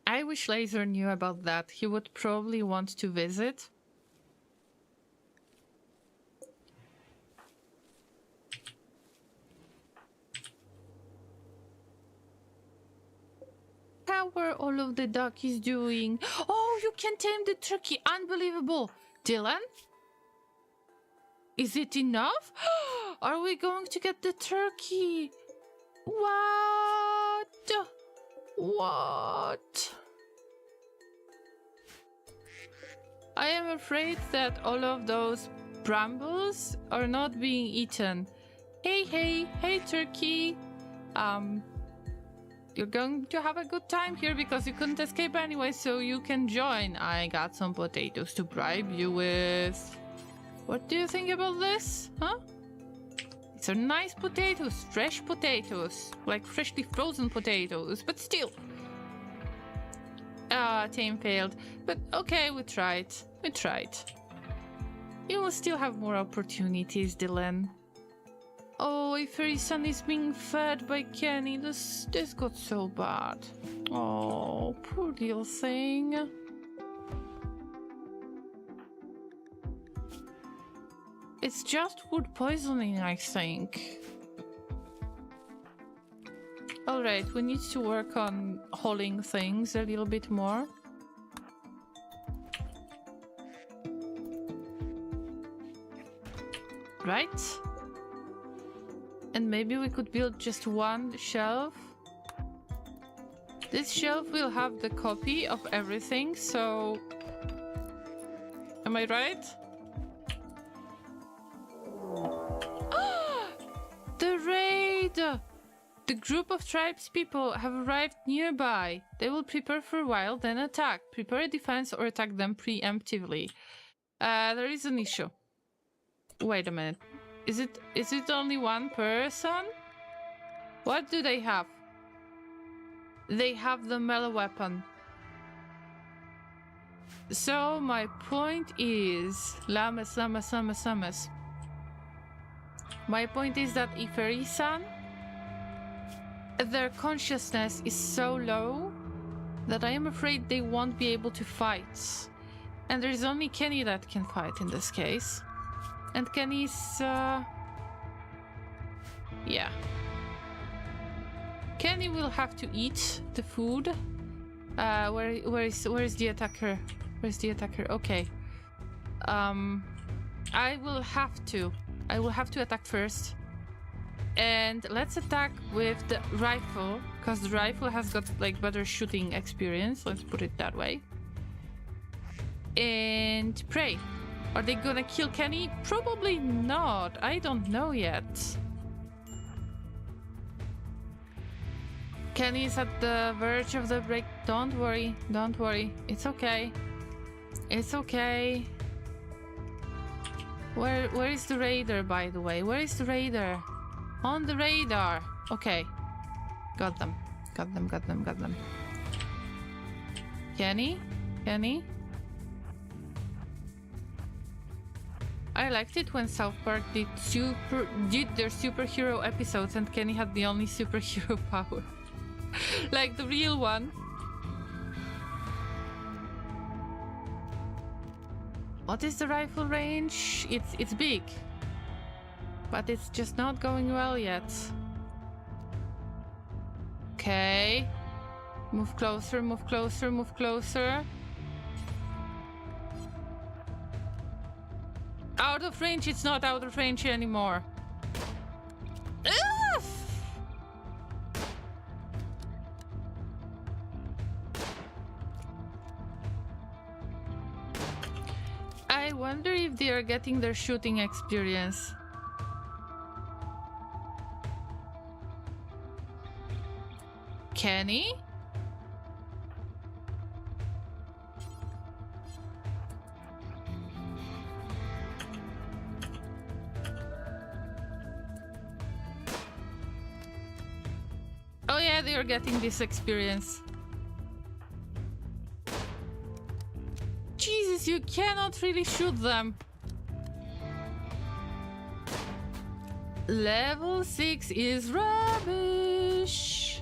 I wish Laser knew about that. He would probably want to visit. How were all of the duckies doing? Oh, you can tame the turkey. Unbelievable. Dylan? Is it enough? Are we going to get the turkey? What? What? I am afraid that all of those brambles are not being eaten. Hey, turkey. You're going to have a good time here because you couldn't escape anyway, so you can join. I got some potatoes to bribe you with. What do you think about this? Huh? These are nice potatoes, fresh potatoes, like freshly frozen potatoes, but still. Tame failed. But okay, we tried. You will still have more opportunities, Dylan. Oh, if her son is being fed by Kenny, this got so bad. Oh, poor little thing. It's just food poisoning, I think. Alright, we need to work on hauling things a little bit more. Right? And maybe we could build just one shelf. This shelf will have the copy of everything, so... Am I right? The raid! The group of tribespeople have arrived nearby. They will prepare for a while, then attack. Prepare a defense or attack them preemptively. There is an issue. Wait a minute. Is it only one person? What do they have? They have the melee weapon. So my point is... Llamas. My point is that if Erisan, their consciousness is so low that I am afraid they won't be able to fight. And there is only Kenny that can fight in this case. And Kenny's... yeah. Kenny will have to eat the food. Where is the attacker? Where's the attacker? Okay. I will have to attack first. And let's attack with the rifle, because the rifle has got like better shooting experience. Let's put it that way. And pray. Are they gonna kill Kenny? Probably not. I don't know yet. Kenny's at the verge of the break. Don't worry. Don't worry. It's okay. It's okay. Where is the raider, by the way? Where is the raider? On the radar. Okay. Got them. Got them. Kenny? I liked it when South Park did their superhero episodes and Kenny had the only superhero power. Like the real one. What is the rifle range? It's big. But it's just not going well yet. Okay. Move closer. Out of range, it's not out of range anymore. Ugh! I wonder if they are getting their shooting experience. Kenny? Oh yeah, they are getting this experience. Jesus, you cannot really shoot them. Level 6 is rubbish.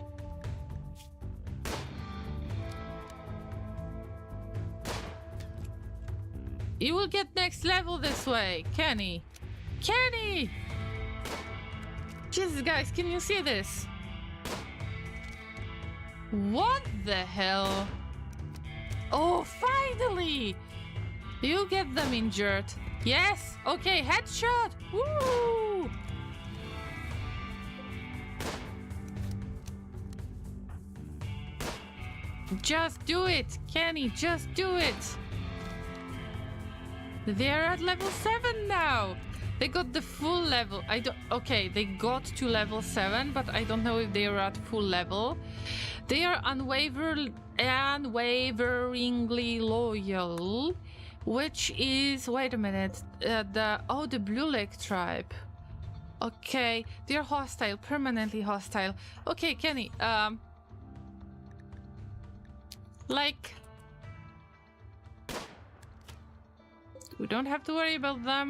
You will get next level this way, Kenny. Kenny! Jesus, guys, can you see this? What the hell? Oh, finally! You get them injured. Yes! Okay, headshot! Woo! Just do it, Kenny, just do it! They're at level 7 now! They got the full level. Okay, they got to level 7, but I don't know if they are at full level. They are unwaveringly loyal, which is... Wait a minute. The Blue Lake tribe. Okay, they're hostile, permanently hostile. Okay, Kenny, like... We don't have to worry about them.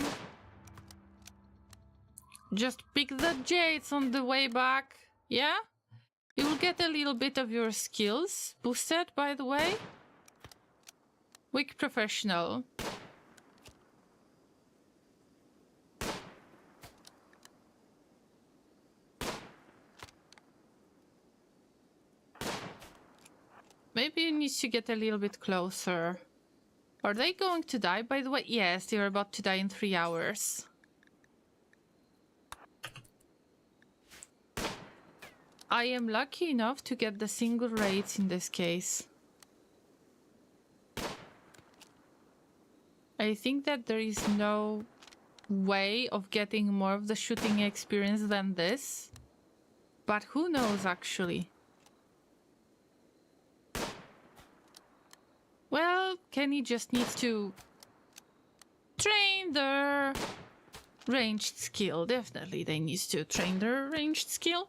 Just pick the jades on the way back. Yeah? You will get a little bit of your skills boosted, by the way. Weak professional. Maybe you need to get a little bit closer. Are they going to die, by the way? Yes, they are about to die in 3 hours. I am lucky enough to get the single raids in this case. I think that there is no way of getting more of the shooting experience than this. But who knows, actually. Well, Kenny just needs to train their ranged skill. Definitely they need to train their ranged skill.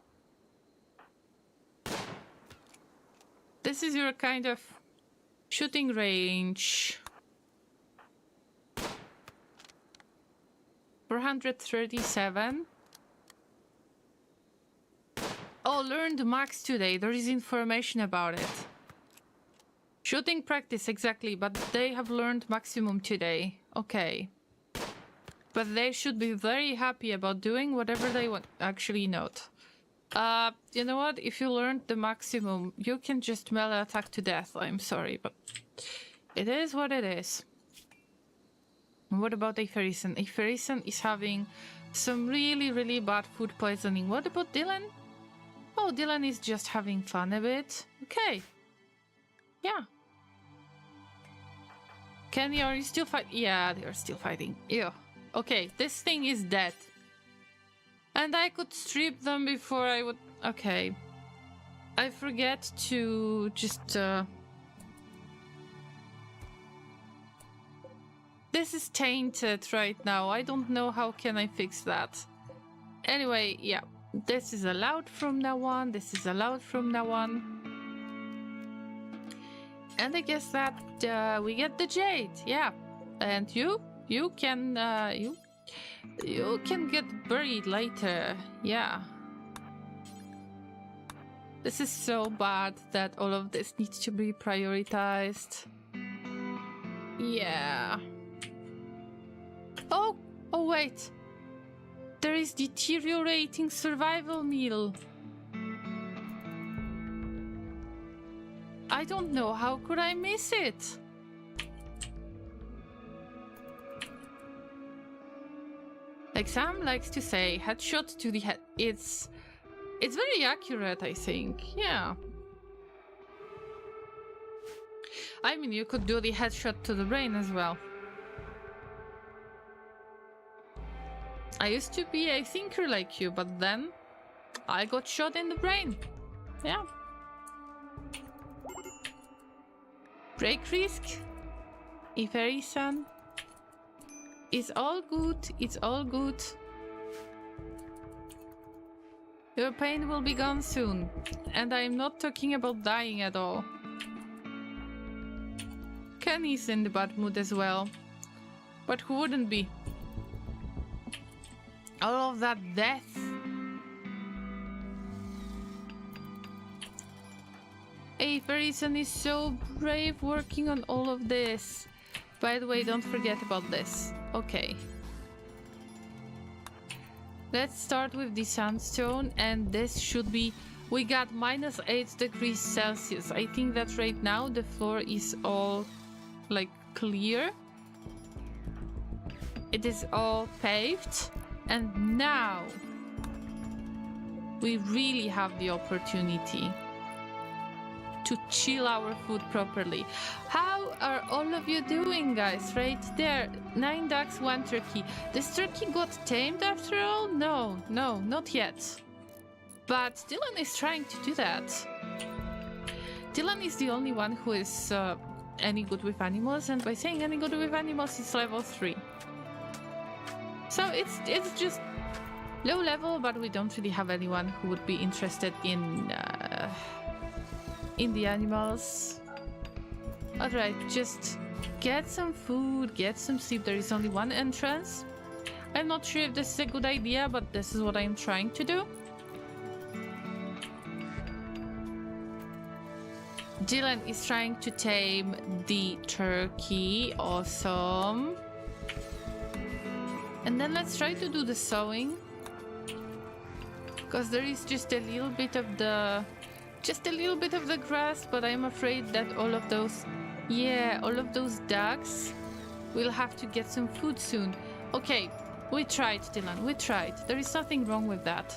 This is your kind of shooting range. 437. Oh, learned max today. There is information about it. Shooting practice, exactly, but they have learned maximum today. Okay. But they should be very happy about doing whatever they want. Actually, not. You know what? If you learned the maximum, you can just melee attack to death. I'm sorry, but it is what it is. What about Aferison? Aferison is having some really, really bad food poisoning. What about Dylan? Oh, Dylan is just having fun a bit. Okay. Yeah. Kenny, are you still fighting? Yeah, they are still fighting. Ew. Okay, this thing is dead. And I could strip them before I would... Okay. I forget to just... This is tainted right now. I don't know how can I fix that. Anyway, yeah. This is allowed from now on. This is allowed from now on. And I guess that we get the jade. Yeah. And you can you can get buried later. Yeah. This is so bad that all of this needs to be prioritized. Yeah. Oh wait. There is deteriorating survival meal. I don't know, how could I miss it? Like Sam likes to say, headshot to the head. It's very accurate, I think. Yeah. I mean, you could do the headshot to the brain as well. I used to be a thinker like you, but then I got shot in the brain. Yeah. Break risk. Iferison. It's all good. It's all good. Your pain will be gone soon. And I'm not talking about dying at all. Kenny's in the bad mood as well. But who wouldn't be? All of that death. Aferison is so brave working on all of this. By the way, don't forget about this. Okay. Let's start with the sandstone, and this should be... We got -8 degrees Celsius. I think that right now the floor is all, like, clear. It is all paved. And now we really have the opportunity to chill our food properly. How are all of you doing, guys? Right there, 9 ducks, 1 turkey. This turkey got tamed after all? No, not yet. But Dylan is trying to do that. Dylan is the only one who is any good with animals, and by saying any good with animals, it's level 3. So it's just low level, but we don't really have anyone who would be interested in the animals. Alright, just get some food, get some sleep. There is only one entrance. I'm not sure if this is a good idea, but this is what I'm trying to do. Dylan is trying to tame the turkey. Awesome. And then let's try to do the sowing. Because there is just a little bit of the... grass, but I'm afraid that all of those... Yeah, all of those ducks will have to get some food soon. Okay, we tried, Dylan, we tried. There is nothing wrong with that.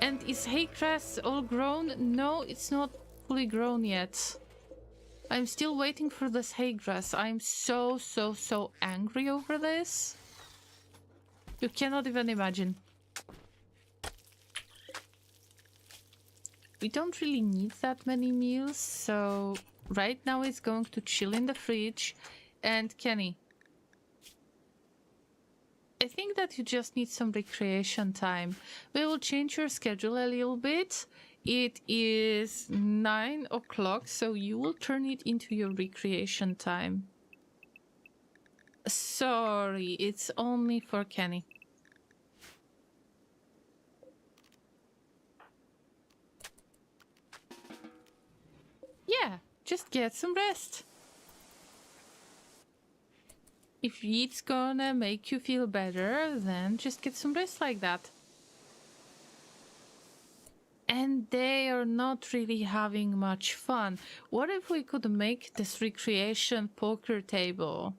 And is hay grass all grown? No, it's not fully grown yet. I'm still waiting for this hay grass. I'm so angry over this. You cannot even imagine. We don't really need that many meals, so right now it's going to chill in the fridge. And Kenny, I think that you just need some recreation time. We will change your schedule a little bit. It is 9 o'clock, so you will turn it into your recreation time. Sorry, it's only for Kenny. Yeah, just get some rest. If it's gonna make you feel better, then just get some rest like that. And they are not really having much fun. What if we could make this recreation poker table?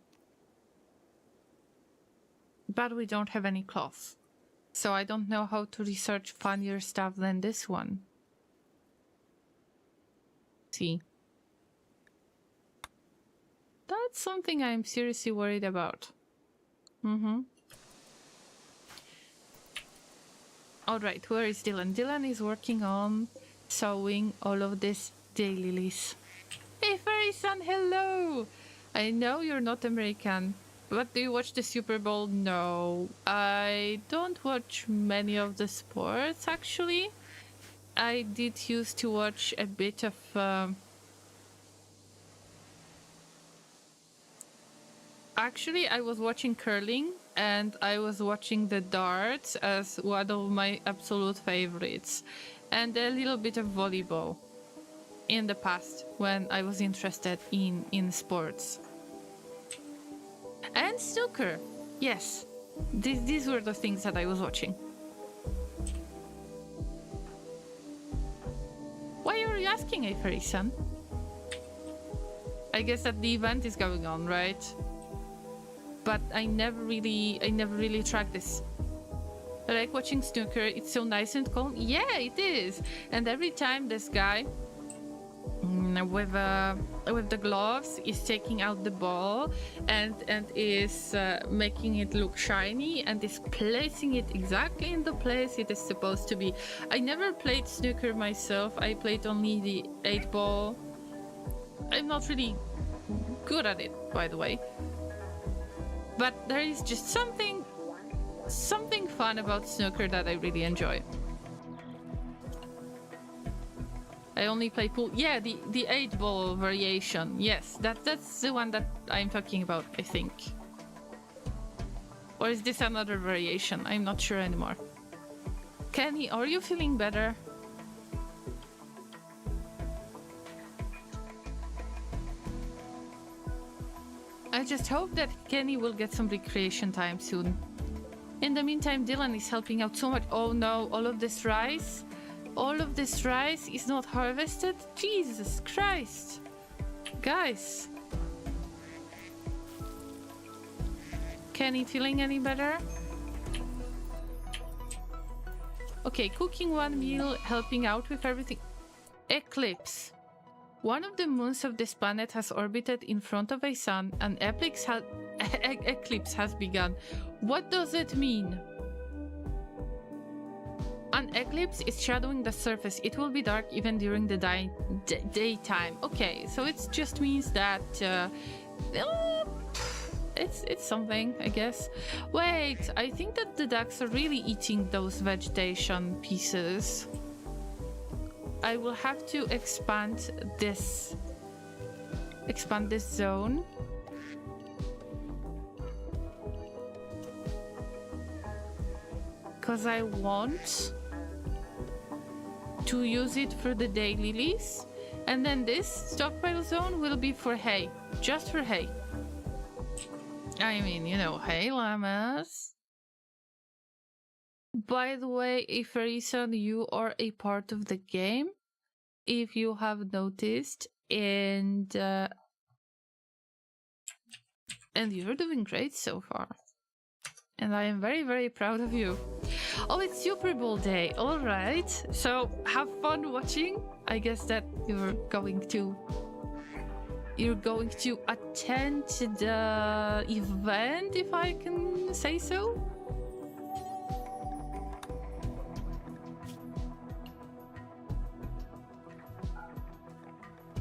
But we don't have any cloth. So I don't know how to research funnier stuff than this one. See. That's something I'm seriously worried about. Alright, where is Dylan? Dylan is working on sewing all of these daylilies. Hey fairy son, hello! I know you're not American, but do you watch the Super Bowl? No. I don't watch many of the sports, actually. I did used to watch a bit of... Actually, I was watching curling and I was watching the darts as one of my absolute favorites. And a little bit of volleyball in the past when I was interested in sports. And snooker. Yes, these were the things that I was watching. Why are you asking, Fairy-san? I guess that the event is going on, right? But I never really tracked this. I like watching snooker. It's so nice and calm. Yeah, it is. And every time this guy with the gloves is taking out the ball and is making it look shiny and is placing it exactly in the place it is supposed to be. I never played snooker myself. I played only the 8-ball. I'm not really good at it, by the way. But there is just something fun about snooker that I really enjoy. I only play pool. Yeah, the 8-ball variation. Yes, that's the one that I'm talking about, I think. Or is this another variation? I'm not sure anymore. Kenny, are you feeling better? I just hope that Kenny will get some recreation time soon. In the meantime, Dylan is helping out so much. Oh no, all of this rice is not harvested? Jesus Christ. Guys. Kenny feeling any better? Okay, cooking one meal, helping out with everything. Eclipse. One of the moons of this planet has orbited in front of a sun. An eclipse has begun. What does it mean? An eclipse is shadowing the surface. It will be dark even during the daytime. Okay, so it just means that it's something, I guess. Wait, I think that the ducks are really eating those vegetation pieces. I will have to expand this zone. Because I want to use it for the daylilies. And then this stockpile zone will be for hay. Just for hay. I mean, you know, hey llamas. By the way, Iferison, you are a part of the game, if you have noticed, and you're doing great so far. And I am very, very proud of you. Oh, it's Super Bowl day. All right. So have fun watching. I guess that you're going to attend the event, if I can say so.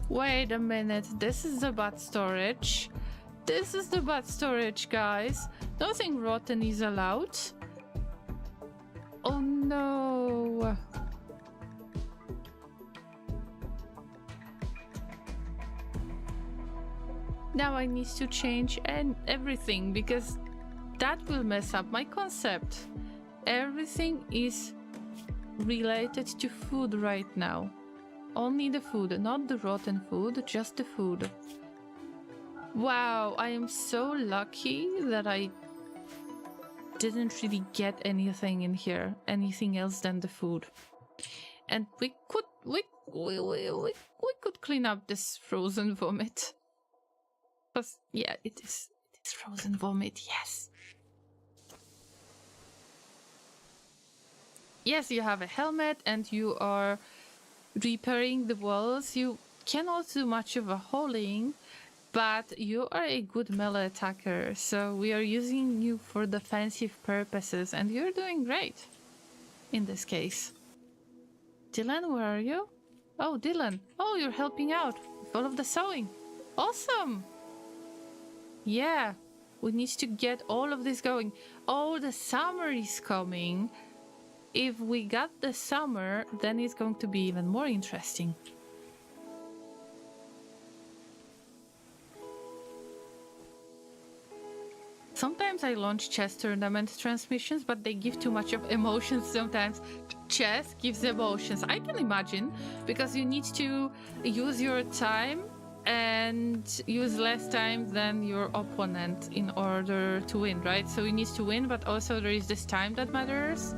Wait a minute. This is the bot storage. This is the bot storage, guys. Nothing rotten is allowed. Oh no. Now I need to change everything because that will mess up my concept. Everything is related to food right now. Only the food, not the rotten food, just the food. Wow, I am so lucky that I didn't really get anything in here, anything else than the food. And we could clean up this frozen vomit. Because yeah, it is frozen vomit, yes. Yes, you have a helmet and you are repairing the walls. You cannot do much of a hauling, but you are a good melee attacker, so we are using you for defensive purposes, and you're doing great in this case. Dylan, where are you? Oh, Dylan. Oh, you're helping out with all of the sewing. Awesome! Yeah, we need to get all of this going. Oh, the summer is coming. If we got the summer, then it's going to be even more interesting. Sometimes I launch chess tournament transmissions, but they give too much of emotions sometimes. Chess gives emotions, I can imagine, because you need to use your time and use less time than your opponent in order to win, right? So you need to win, but also there is this time that matters.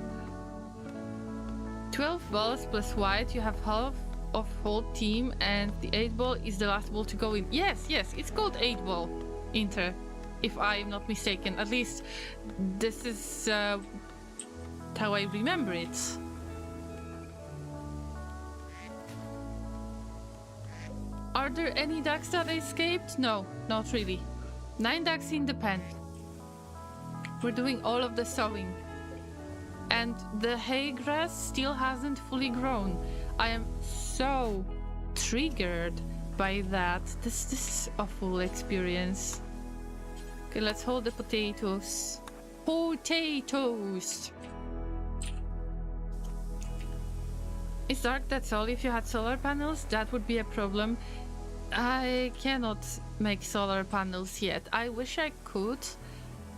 12 balls plus white, you have half of whole team, and the 8 ball is the last ball to go in. Yes, it's called 8 ball Inter, if I am not mistaken. At least this is how I remember it. Are there any ducks that escaped? No, not really. 9 ducks in the pen. We're doing all of the sowing. And the hay grass still hasn't fully grown. I am so triggered by that. This is a full experience. Okay, let's hold the potatoes. Potatoes! It's dark, that's all. If you had solar panels, that would be a problem. I cannot make solar panels yet. I wish I could,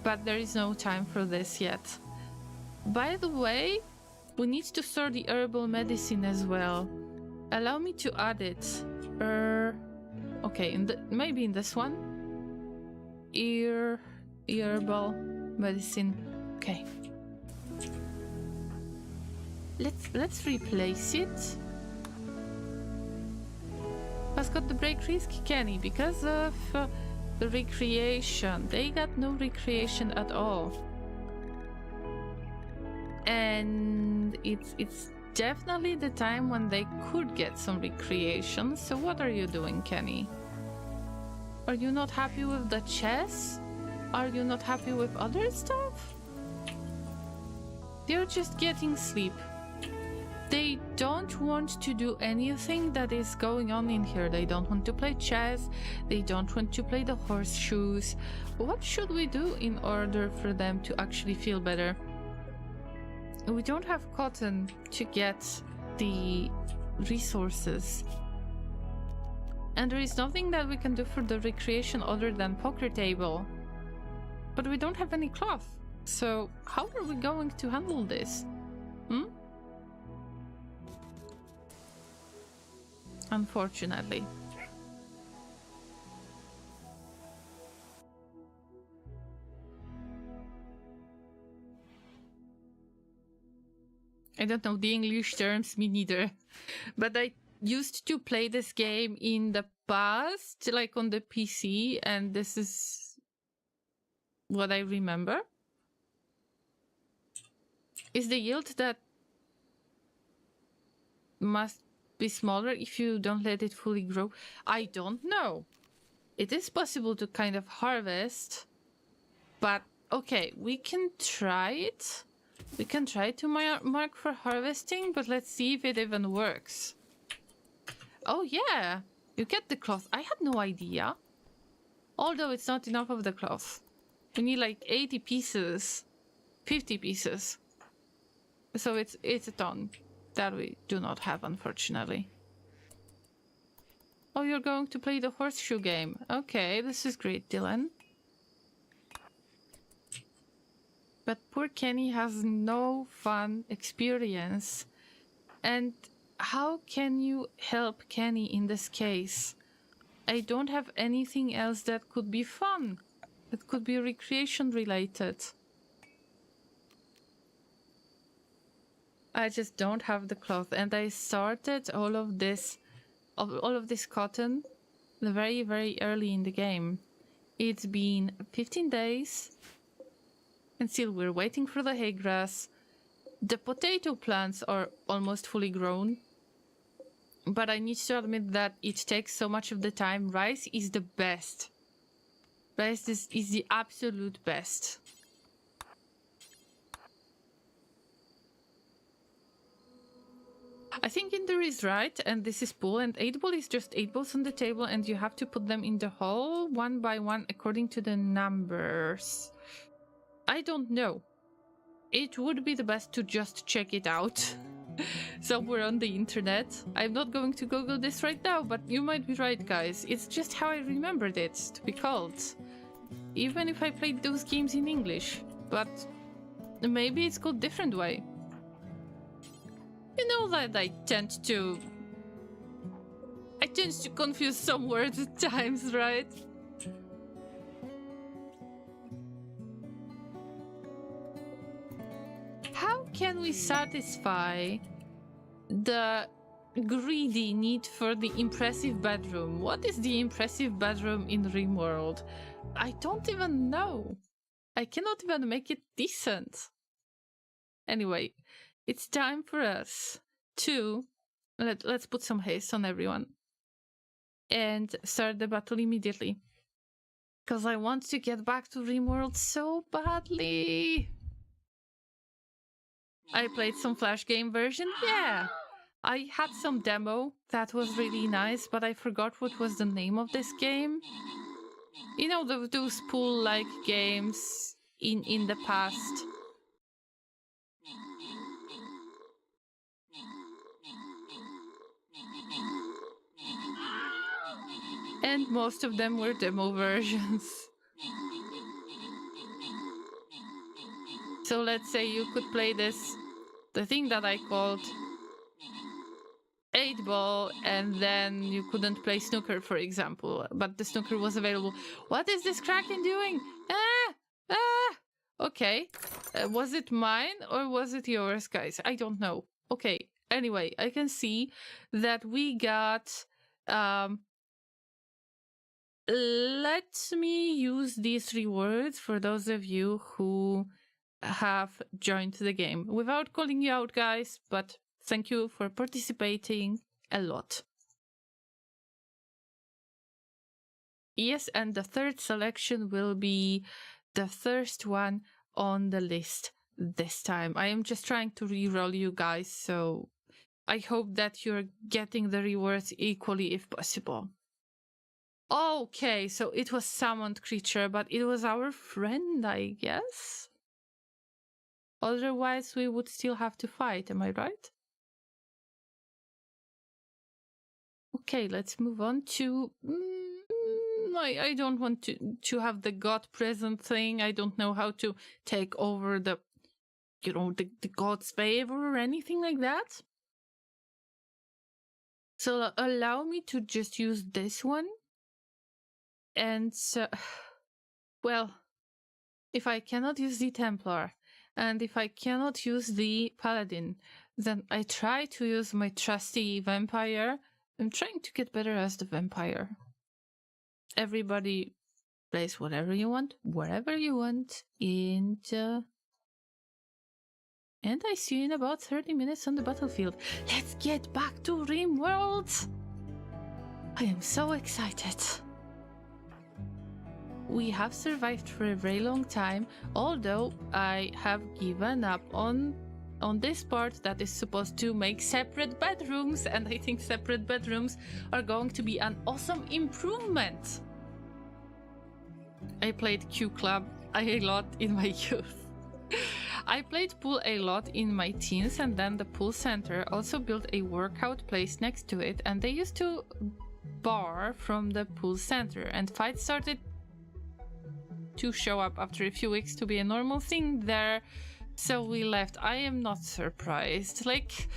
but there is no time for this yet. By the way, we need to store the herbal medicine as well. Allow me to add it. Okay, maybe in this one. Herbal medicine. Okay. Let's replace it. Has got the break risk, Kenny, because of the recreation. They got no recreation at all. And it's definitely the time when they could get some recreation. So what are you doing, Kenny? Are you not happy with the chess? Are you not happy with other stuff? They're just getting sleep. They don't want to do anything that is going on in here. They don't want to play chess. They don't want to play the horseshoes. What should we do in order for them to actually feel better? We don't have cotton to get the resources. And there is nothing that we can do for the recreation other than poker table. But we don't have any cloth. So how are we going to handle this? Unfortunately. I don't know the English terms, me neither. But I used to play this game in the past, like on the PC, and this is what I remember. Is the yield that must be smaller if you don't let it fully grow? I don't know. It is possible to kind of harvest, but okay, we can try it. We can try to mark for harvesting, but let's see if it even works. Oh yeah, you get the cloth. I had no idea. Although it's not enough of the cloth. We need like 80 pieces, 50 pieces. So it's a ton that we do not have, unfortunately. Oh, you're going to play the horseshoe game. Okay, this is great, Dylan. But poor Kenny has no fun experience. And how can you help Kenny in this case? I don't have anything else that could be fun. That could be recreation related. I just don't have the cloth, and I started all of this cotton very, very early in the game. It's been 15 days, and still we're waiting for the hay grass. The potato plants are almost fully grown, but I need to admit that it takes so much of the time. Rice is the best. Rice is the absolute best. I think Inder is right, and this is pool, and 8 ball is just 8 balls on the table, and you have to put them in the hole one by one according to the numbers. I don't know. It would be the best to just check it out somewhere on the internet. I'm not going to Google this right now, but you might be right, guys. It's just how I remembered it to be called. Even if I played those games in English, but maybe it's called different way. You know that I tend to confuse some words at times, right? How can we satisfy the greedy need for the impressive bedroom? What is the impressive bedroom in Rimworld? I don't even know. I cannot even make it decent. Anyway, it's time for us to let's put some haste on everyone and start the battle immediately, because I want to get back to Rimworld so badly. I played some flash game version. Yeah, I had some demo that was really nice, but I forgot what was the name of this game. You know, those pool-like games in the past. And most of them were demo versions. So let's say you could play this, the thing that I called 8 ball, and then you couldn't play snooker, for example, but the snooker was available. What is this Kraken doing? Okay. Was it mine or was it yours, guys? I don't know. Okay. Anyway, I can see that we got let me use these rewards for those of you who have joined the game. Without calling you out, guys, but thank you for participating a lot. Yes, and the third selection will be the first one on the list this time. I am just trying to reroll you guys, so I hope that you're getting the rewards equally if possible. Okay, so it was summoned creature, but it was our friend, I guess? Otherwise, we would still have to fight, am I right? Okay, let's move on to... I don't want to have the god present thing. I don't know how to take over the, you know, the god's favor or anything like that. So allow me to just use this one. And, well, if I cannot use the Templar, and if I cannot use the Paladin, then I try to use my trusty Vampire. I'm trying to get better as the Vampire. Everybody plays whatever you want, wherever you want, and And I see you in about 30 minutes on the battlefield. Let's get back to Rimworld! I am so excited. We have survived for a very long time, although I have given up on this part that is supposed to make separate bedrooms, and I think separate bedrooms are going to be an awesome improvement. I played Q Club a lot in my youth. I played pool a lot in my teens, and then the pool center also built a workout place next to it, and they used to bar from the pool center, and fights started to show up after a few weeks to be a normal thing there, so we left. I am not surprised. Like,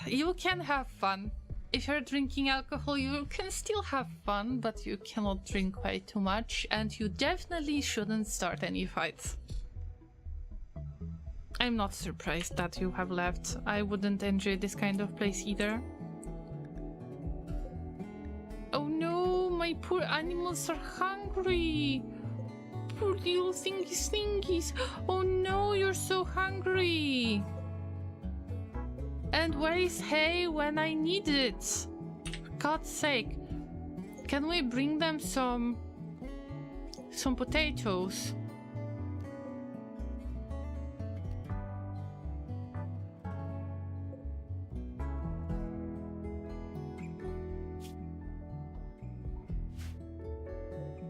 you can have fun. If you're drinking alcohol, you can still have fun, but you cannot drink way too much, and you definitely shouldn't start any fights. I'm not surprised that you have left. I wouldn't enjoy this kind of place either. Oh no, my poor animals are hungry. Poor little thingies. Oh no, you're so hungry. And where is hay when I need it? For God's sake. Can we bring them some potatoes?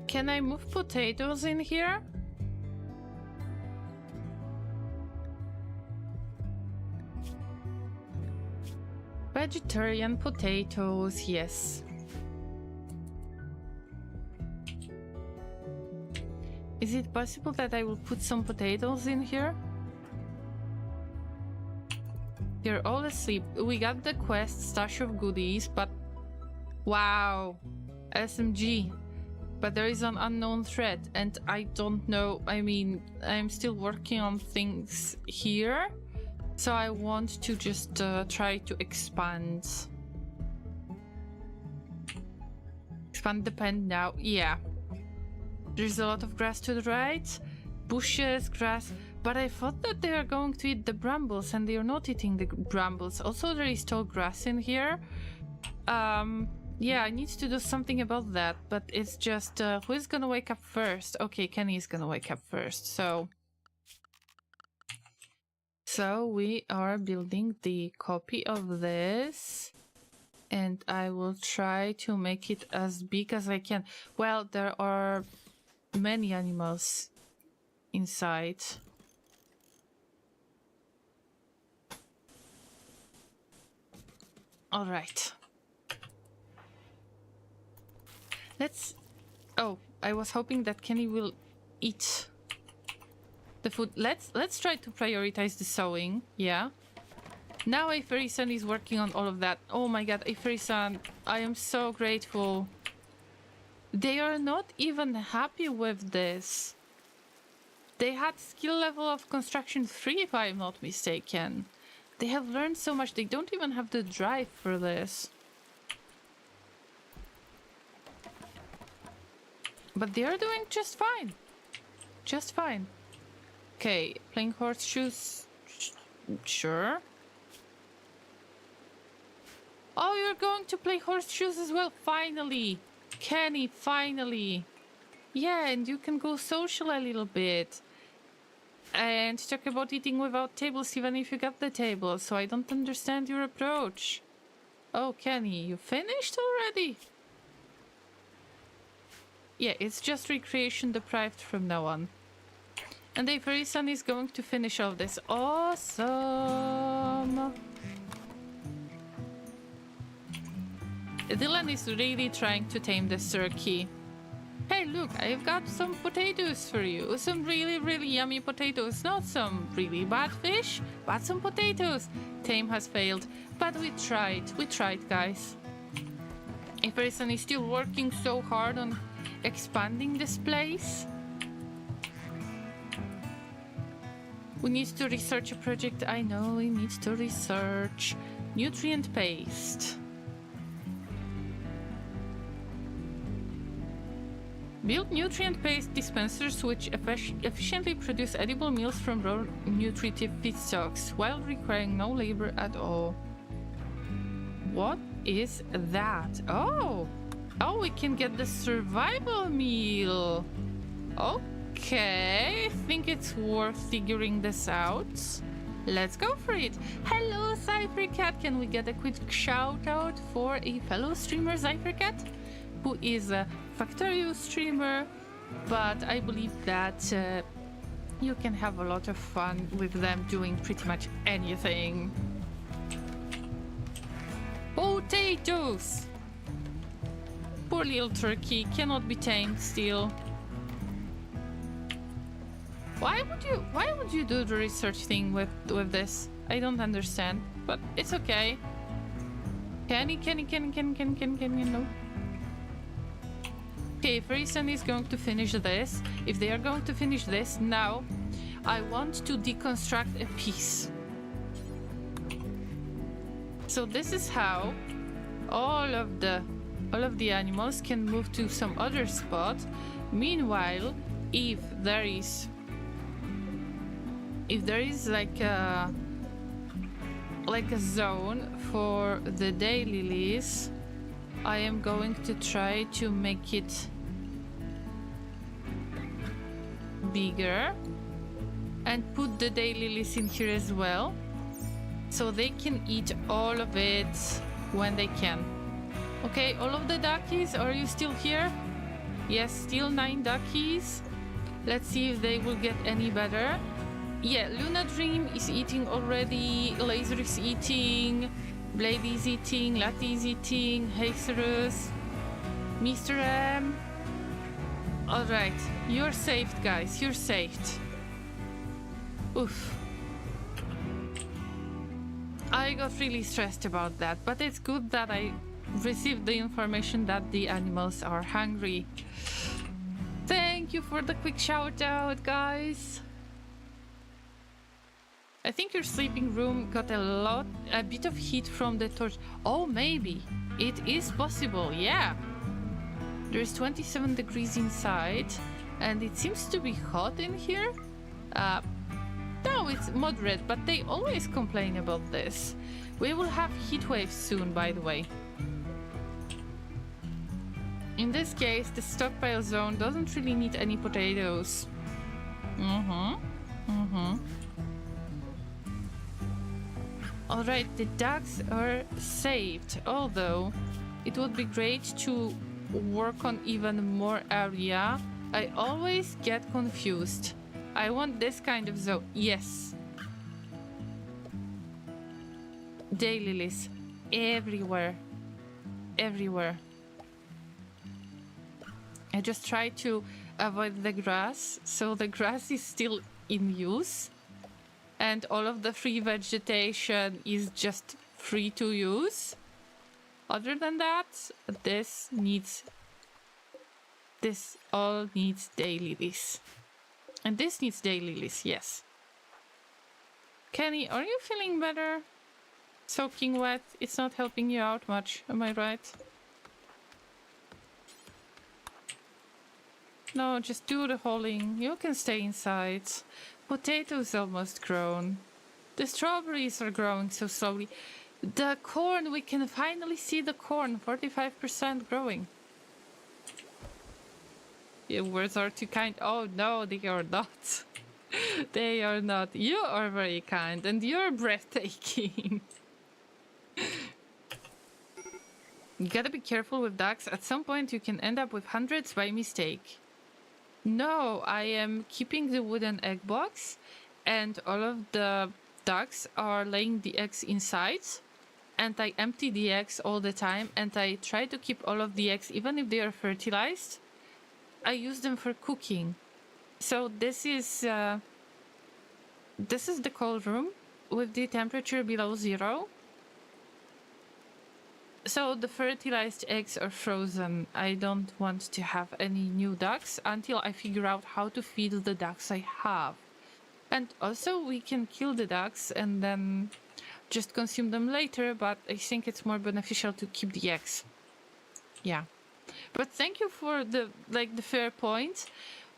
Can I move potatoes in here? Vegetarian potatoes, yes. Is it possible that I will put some potatoes in here? You're all asleep. We got the quest, stash of goodies, but... Wow! SMG. But there is an unknown threat, and I don't know. I mean, I'm still working on things here, so I want to just try to expand. Expand the pen now. Yeah. There's a lot of grass to the right, bushes, grass, but I thought that they are going to eat the brambles, and they are not eating the brambles. Also, there is tall grass in here. Yeah, I need to do something about that, but it's just, who is gonna wake up first? Okay, Kenny is gonna wake up first, so we are building the copy of this, and I will try to make it as big as I can. Well, there are many animals inside. All right. Let's... Oh, I was hoping that Kenny will eat the food. Let's try to prioritize the sewing. Yeah. Now Afery-san is working on all of that. Oh my god, Afery-san, I am so grateful. They are not even happy with this. They had skill level of construction 3, if I'm not mistaken. They have learned so much, they don't even have the drive for this. But they are doing just fine. Just fine. Okay, playing horseshoes. Sure. Oh, you're going to play horseshoes as well? Finally. Kenny, finally. Yeah, and you can go social a little bit. And talk about eating without tables even if you got the table. So I don't understand your approach. Oh, Kenny, you finished already? Yeah, it's just recreation deprived from now on. And Afery-san is going to finish all this. Awesome! Dylan is really trying to tame the turkey. Hey, look, I've got some potatoes for you. Some really, really yummy potatoes. Not some really bad fish, but some potatoes. Tame has failed, but we tried. We tried, guys. Afery-san is still working so hard on expanding this place. We need to research a project. I know we need to research nutrient paste. Build nutrient-based dispensers which efficiently produce edible meals from raw nutritive feedstocks while requiring no labor at all. What is that? Oh! Oh, we can get the survival meal! Okay, I think it's worth figuring this out. Let's go for it! Hello, Cyphercat! Can we get a quick shout out for a fellow streamer, Cyphercat, who is a Factorio streamer, but I believe that you can have a lot of fun with them doing pretty much anything. Potatoes! Poor little turkey, cannot be tamed still. Why would you do the research thing with this? I don't understand, but it's okay. Can you know? Okay, Freeson is going to finish this. If they are going to finish this now, I want to deconstruct a piece. So this is how all of the animals can move to some other spot. Meanwhile, if there is like a zone for the daylilies, I am going to try to make it bigger and put the daylilies in here as well, so they can eat all of it when they can. Okay, all of the duckies, are you still here? Yes, still 9 duckies. Let's see if they will get any better. Yeah, Luna Dream is eating already, Laser is eating, Blade is eating, Lati is eating, Hacerus, Mr. M. Alright, you're saved, guys, you're saved. Oof. I got really stressed about that, but it's good that I received the information that the animals are hungry. Thank you for the quick shout out, guys. I think your sleeping room got a bit of heat from the torch. Oh, maybe. It is possible, yeah. There's 27 degrees inside, and it seems to be hot in here. No, it's moderate, but they always complain about this. We will have heat waves soon, by the way. In this case, the stockpile zone doesn't really need any potatoes. Alright, the ducks are saved, although it would be great to work on even more area. I always get confused. I want this kind of zone. Yes. Daylilies. Everywhere. Everywhere. I just try to avoid the grass, so the grass is still in use. And all of the free vegetation is just free to use. Other than that, this all needs daylilies. And this needs daylilies, yes. Kenny, are you feeling better? Soaking wet, it's not helping you out much, am I right? No, just do the hauling. You can stay inside. Potatoes almost grown. The strawberries are growing so slowly. The corn, we can finally see the corn. 45% growing. Your words are too kind. Oh no, they are not. They are not. You are very kind and you're breathtaking. You gotta be careful with ducks. At some point you can end up with hundreds by mistake. No, I am keeping the wooden egg box and all of the ducks are laying the eggs inside, and I empty the eggs all the time and I try to keep all of the eggs, even if they are fertilized. I use them for cooking. So this is the cold room with the temperature below 0. So the fertilized eggs are frozen. I don't want to have any new ducks until I figure out how to feed the ducks I have. And also we can kill the ducks and then just consume them later, but I think it's more beneficial to keep the eggs. Yeah. But thank you for the fair point.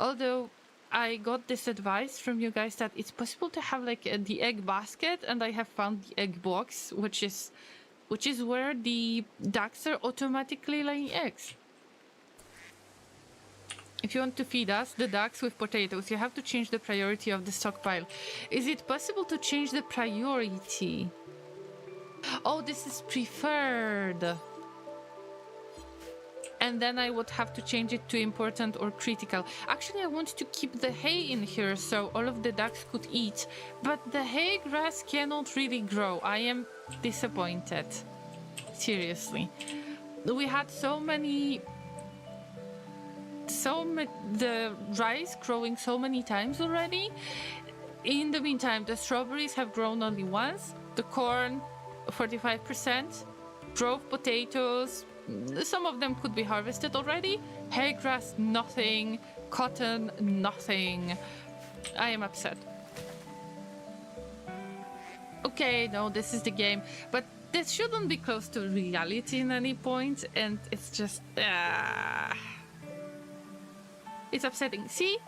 Although I got this advice from you guys that it's possible to have the egg basket, and I have found the egg box, which is where the ducks are automatically laying eggs. If you want to feed us, the ducks, with potatoes, you have to change the priority of the stockpile. Is it possible to change the priority? Oh, this is preferred. And then I would have to change it to important or critical. Actually, I want to keep the hay in here so all of the ducks could eat. But the hay grass cannot really grow. I am disappointed. Seriously. We had the rice growing so many times already. In the meantime, the strawberries have grown only once. The corn, 45%. Drove potatoes. Some of them could be harvested already. Hay grass, nothing. Cotton, nothing. I am upset. Okay, no, this is the game. But this shouldn't be close to reality in any point. And it's just... it's upsetting. See?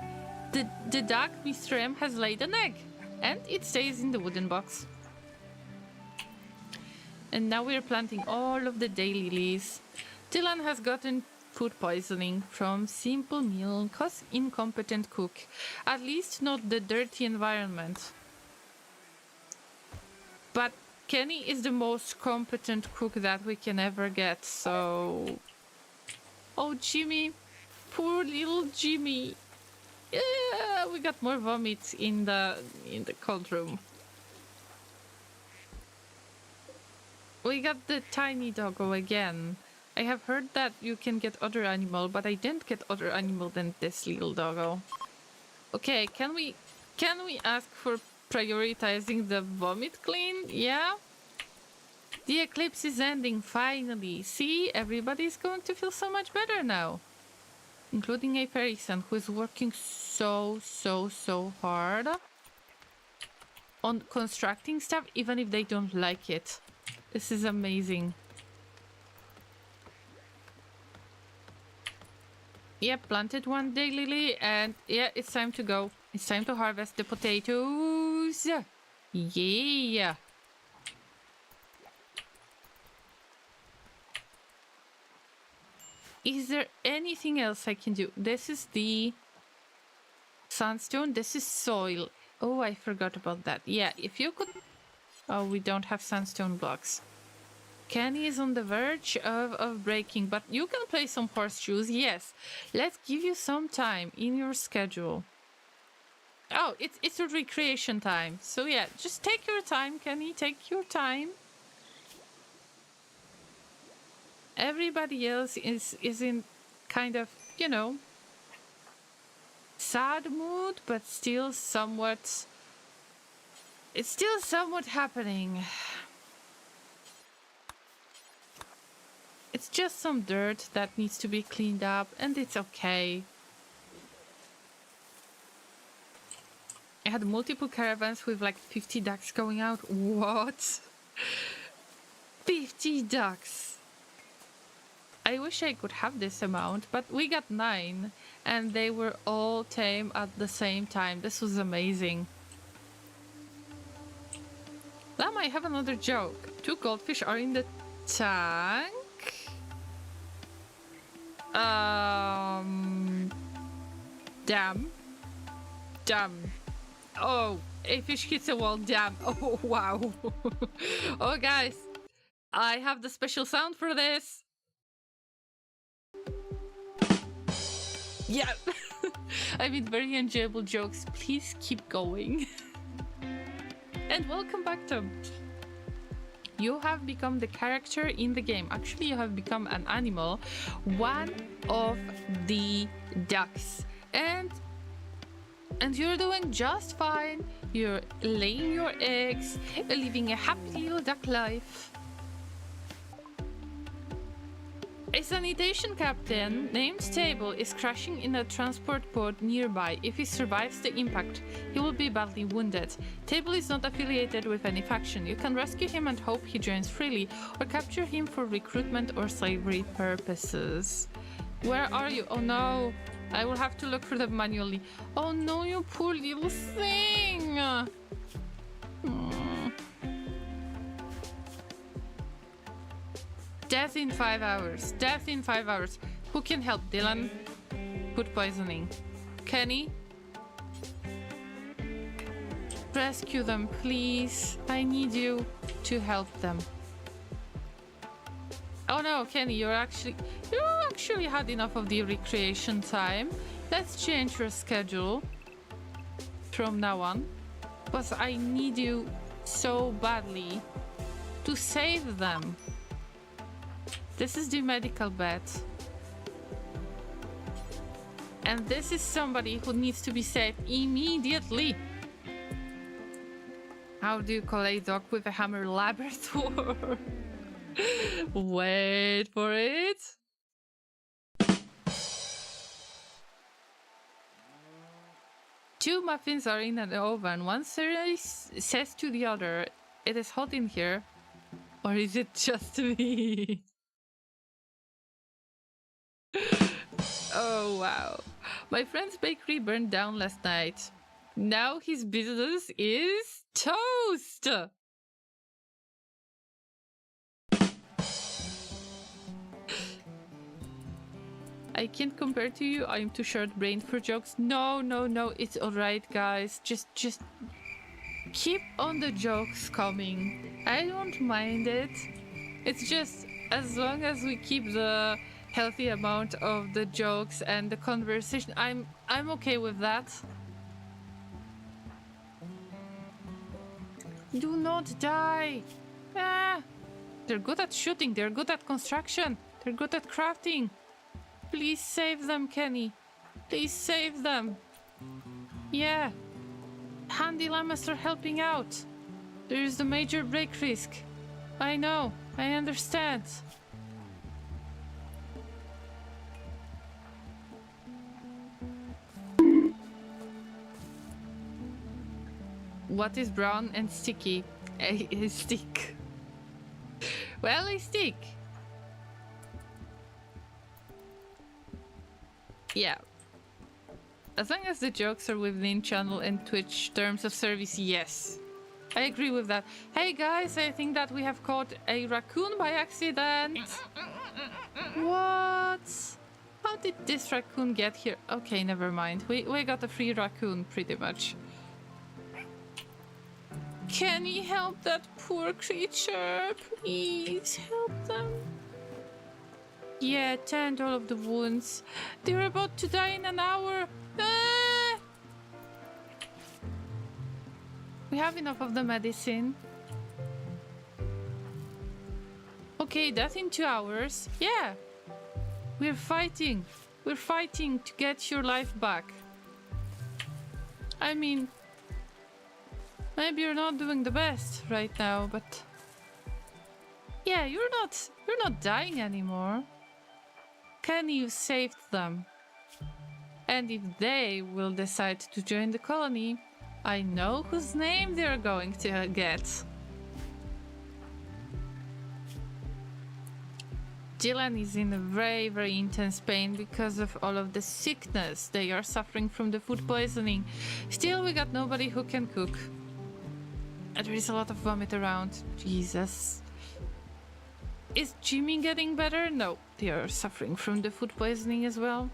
The duck, Mr. M, has laid an egg. And it stays in the wooden box. And now we're planting all of the daylilies. Dylan has gotten food poisoning from simple meal cause incompetent cook. At least not the dirty environment. But Kenny is the most competent cook that we can ever get, so... Oh, Jimmy. Poor little Jimmy. Yeah, we got more vomit in the cold room. We got the tiny doggo again. I have heard that you can get other animal, but I didn't get other animal than this little doggo. Okay, can we ask for prioritizing the vomit clean? Yeah? The eclipse is ending, finally. See, everybody's going to feel so much better now. Including a person who is working so hard on constructing stuff, even if they don't like it. This is amazing. Yeah, planted one daylily, and yeah, it's time to go. It's time to harvest the potatoes. Yeah. Is there anything else I can do? This is the sandstone. This is soil. Oh, I forgot about that. Yeah, if you could... Oh, we don't have sandstone blocks. Kenny is on the verge of breaking, but you can play some horseshoes. Yes, let's give you some time in your schedule. Oh, it's a recreation time. So yeah, just take your time, Kenny. Take your time. Everybody else is in kind of, you know, sad mood, but still somewhat... It's still somewhat happening. It's just some dirt that needs to be cleaned up, and it's okay. I had multiple caravans with like 50 ducks going out. What? 50 ducks! I wish I could have this amount, but we got 9, and they were all tame at the same time. This was amazing. Llama, I have another joke. 2 goldfish are in the tank. Damn. Oh, a fish hits a wall. Damn. Oh, wow. Oh, guys, I have the special sound for this. Yeah. I mean, very enjoyable jokes. Please keep going. And welcome back, Tom. You have become the character in the game. Actually, you have become an animal. One of the ducks. And you're doing just fine. You're laying your eggs, living a happy little duck life. A sanitation captain named Table is crashing in a transport pod nearby. If he survives the impact, he will be badly wounded. Table is not affiliated with any faction. You can rescue him and hope he joins freely, or capture him for recruitment or slavery purposes. Where are you? Oh no. I will have to look for them manually. Oh no, you poor little thing. Hmm. Death in 5 hours. Death in 5 hours. Who can help? Dylan? Food poisoning. Kenny? Rescue them, please. I need you to help them. Oh no, Kenny, you actually had enough of the recreation time. Let's change your schedule from now on. Because I need you so badly to save them. This is the medical bed. And this is somebody who needs to be saved immediately. How do you call a dog with a hammer? Labrador. Wait for it. Two muffins are in an oven. One says to the other, "It is hot in here." Or is it just me? Oh wow. My friend's bakery burned down last night. Now his business is toast. I can't compare to you. I'm too short-brained for jokes. No, it's alright, guys. Just keep on the jokes coming. I don't mind it. It's just as long as we keep the healthy amount of the jokes and the conversation, I'm okay with that. Do not die. Ah, they're good at shooting. They're good at construction. They're good at crafting. Please save them, Kenny. Please save them. Yeah. Handy Llamas are helping out. There is the major break risk. I know. I understand. What is brown and sticky? A stick. Well, a stick. Yeah. As long as the jokes are within channel and Twitch terms of service, yes. I agree with that. Hey guys, I think that we have caught a raccoon by accident. What? How did this raccoon get here? Okay, never mind. We got a free raccoon, pretty much. Can you help that poor creature? Please help them. Yeah, tend all of the wounds. They're about to die in an hour. Ah! We have enough of the medicine. Okay, death in 2 hours. Yeah. We're fighting. We're fighting to get your life back. I mean, maybe you're not doing the best right now, but yeah, you're not dying anymore. Kenny, you saved them. And if they will decide to join the colony, I know whose name they're going to get. Dylan is in very, very intense pain because of all of the sickness. They are suffering from the food poisoning. Still, we got nobody who can cook. And there is a lot of vomit around. Jesus. Is Jimmy getting better? No, they are suffering from the food poisoning as well.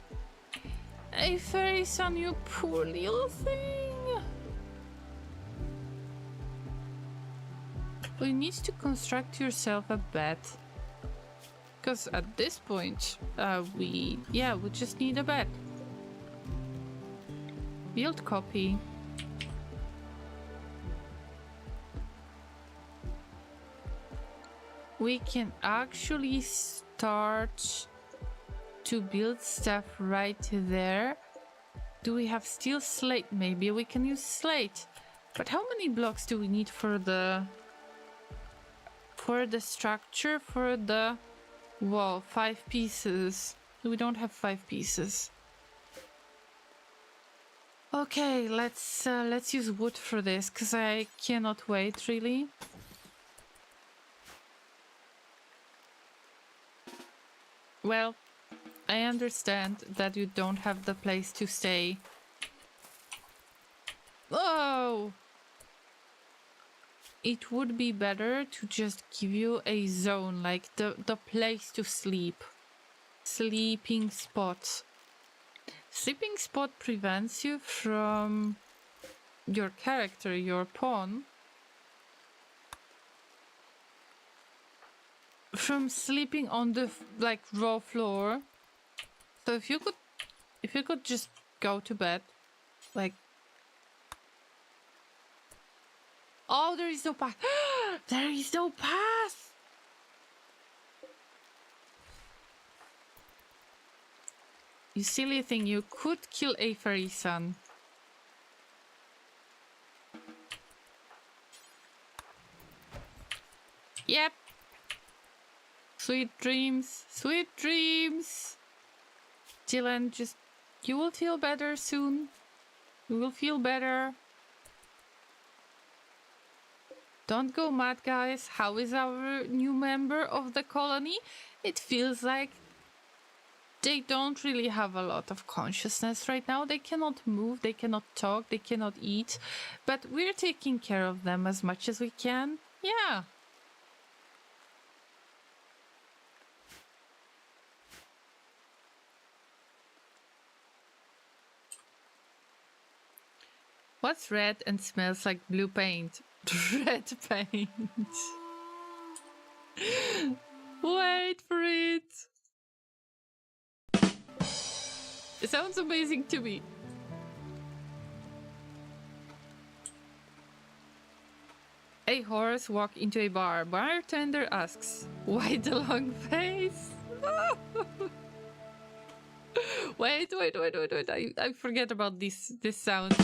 A fairy son, you poor little thing. You need to construct yourself a bed. Because at this point, we just need a bed. Build copy. We can actually start to build stuff right there. Do we have steel slate? Maybe we can use slate. But how many blocks do we need for the structure, for the wall? 5 pieces. We don't have 5 pieces. Okay, let's use wood for this, because I cannot wait, really. Well, I understand that you don't have the place to stay. Oh! It would be better to just give you a zone, like the place to sleep. Sleeping spot. Sleeping spot prevents you from your character, your pawn, from sleeping on the like raw floor. So if you could just go to bed, like. Oh, there is no path. There is no path. You silly thing, you could kill a fairy son. Yep. Sweet dreams. Sweet dreams. Dylan, just... You will feel better soon. You will feel better. Don't go mad, guys. How is our new member of the colony? It feels like they don't really have a lot of consciousness right now. They cannot move, they cannot talk, they cannot eat. But we're taking care of them as much as we can. Yeah. What's red and smells like blue paint? Red paint. Wait for it. It sounds amazing to me. A horse walks into a bar. Bartender asks, "Why the long face?" Wait. I forget about this sound.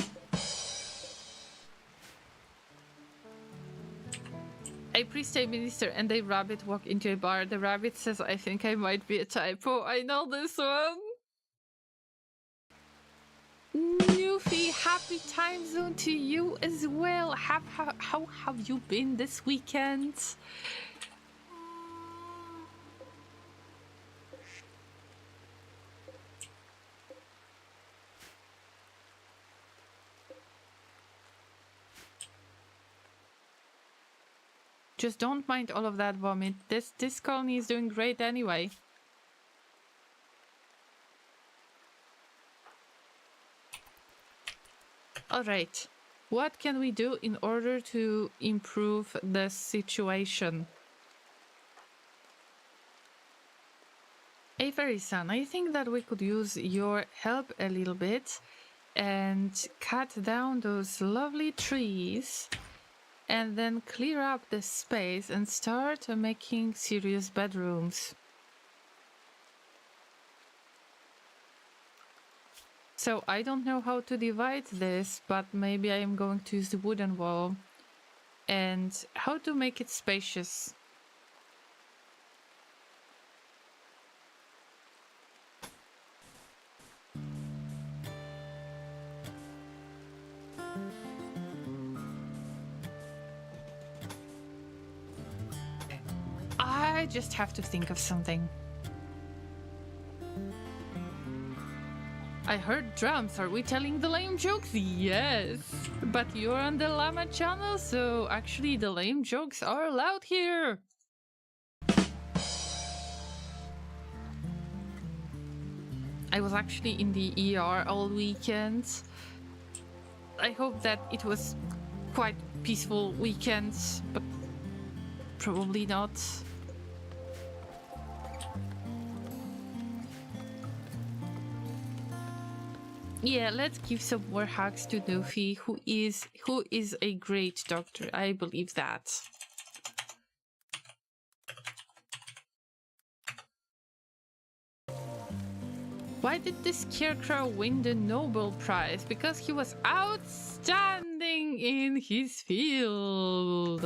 A priest, a minister, and a rabbit walk into a bar. The rabbit says, "I think I might be a typo." I know this one. Newfie, happy time zone to you as well. How have you been this weekend? Just don't mind all of that vomit. This colony is doing great anyway. Alright, what can we do in order to improve the situation? Avery son, I think that we could use your help a little bit and cut down those lovely trees and then clear up the space and start making serious bedrooms. So I don't know how to divide this, but maybe I am going to use the wooden wall and how to make it spacious. I just have to think of something. I heard drums. Are we telling the lame jokes? Yes. But you're on the Llama channel, so actually the lame jokes are allowed here. I was actually in the ER all weekend. I hope that it was quite peaceful weekend, but probably not. Yeah, let's give some more hugs to Nufi, who is a great doctor. I believe that. Why did the Scarecrow win the Nobel Prize? Because he was outstanding in his field.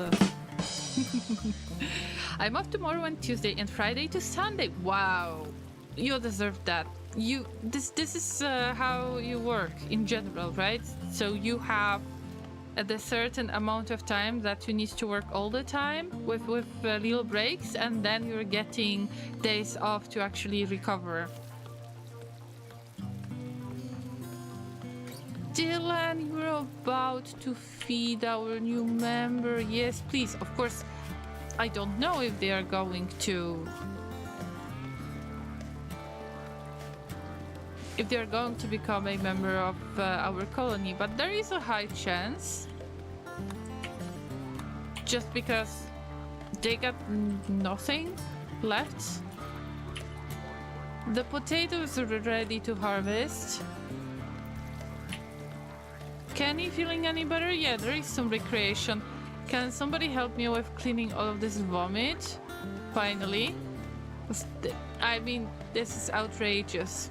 I'm off tomorrow and Tuesday and Friday to Sunday. Wow, you deserve that. This is how you work in general, right? So you have a certain amount of time that you need to work all the time with little breaks, and then you're getting days off to actually recover. Dylan, you're about to feed our new member. Yes, please. Of course, I don't know if they are going to... if they're going to become a member of our colony, but there is a high chance. Just because they got nothing left. The potatoes are ready to harvest. Kenny feeling any better? Yeah, there is some recreation. Can somebody help me with cleaning all of this vomit? Finally. I mean, this is outrageous.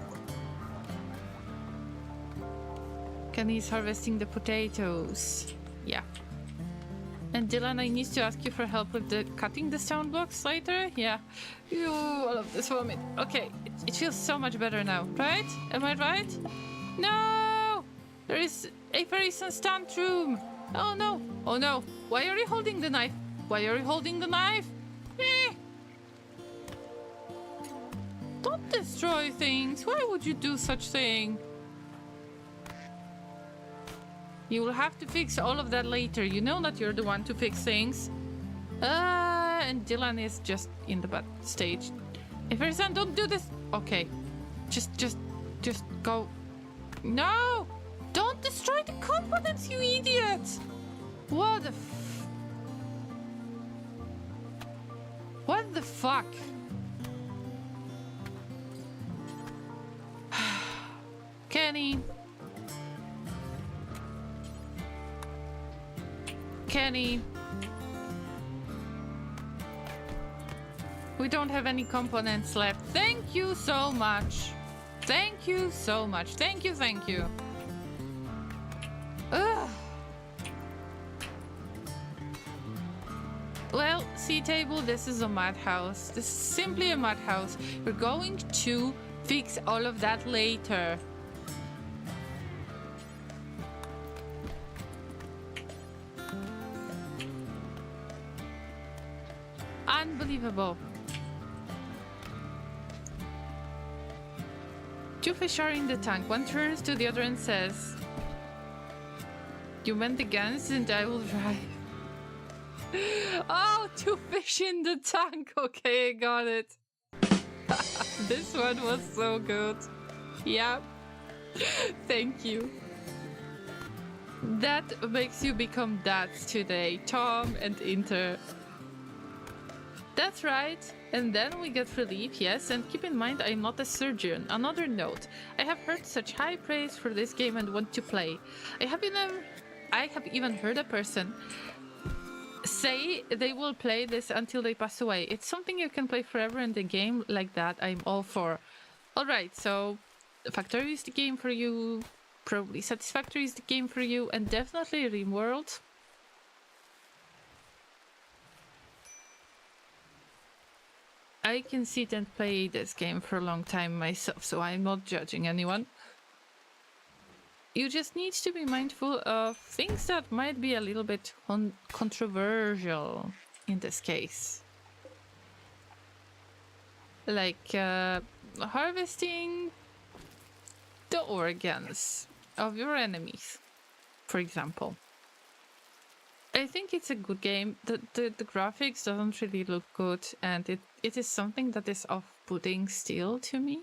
Kenny's harvesting the potatoes. Yeah. And Dylan, I need to ask you for help with the cutting the stone blocks later. Yeah. Ew, all of this vomit. Okay, it feels so much better now, right? Am I right? No! There is a very stunt room. Oh no! Oh no! Why are you holding the knife? Why are you holding the knife? Eh! Don't destroy things. Why would you do such thing? You will have to fix all of that later. You know that you're the one to fix things. And Dylan is just in the bad stage. Everson, don't do this. Okay. Just go. No! Don't destroy the components, you idiot! What the What the fuck? Kenny. Kenny. We don't have any components left. Thank you so much. Thank you so much. Thank you, thank you. Ugh. Well, sea table, this is a madhouse. This is simply a madhouse. We're going to fix all of that later. Unbelievable. Two fish are in the tank. One turns to the other and says, "You meant the guns and I will drive." Oh, two fish in the tank. Okay, I got it. This one was so good. Yeah. Thank you. That makes you become dads today, Tom and Inter. That's right. And then we get relief, yes, and keep in mind I'm not a surgeon. Another note, I have heard such high praise for this game and want to play. I have even heard a person say they will play this until they pass away. It's something you can play forever, and a game like that I'm all for. Alright, so Factory is the game for you, probably Satisfactory is the game for you, and definitely Rimworld. I can sit and play this game for a long time myself, so I'm not judging anyone. You just need to be mindful of things that might be a little bit controversial in this case. Like harvesting the organs of your enemies, for example. I think it's a good game. The graphics doesn't really look good, and it is something that is off-putting still to me.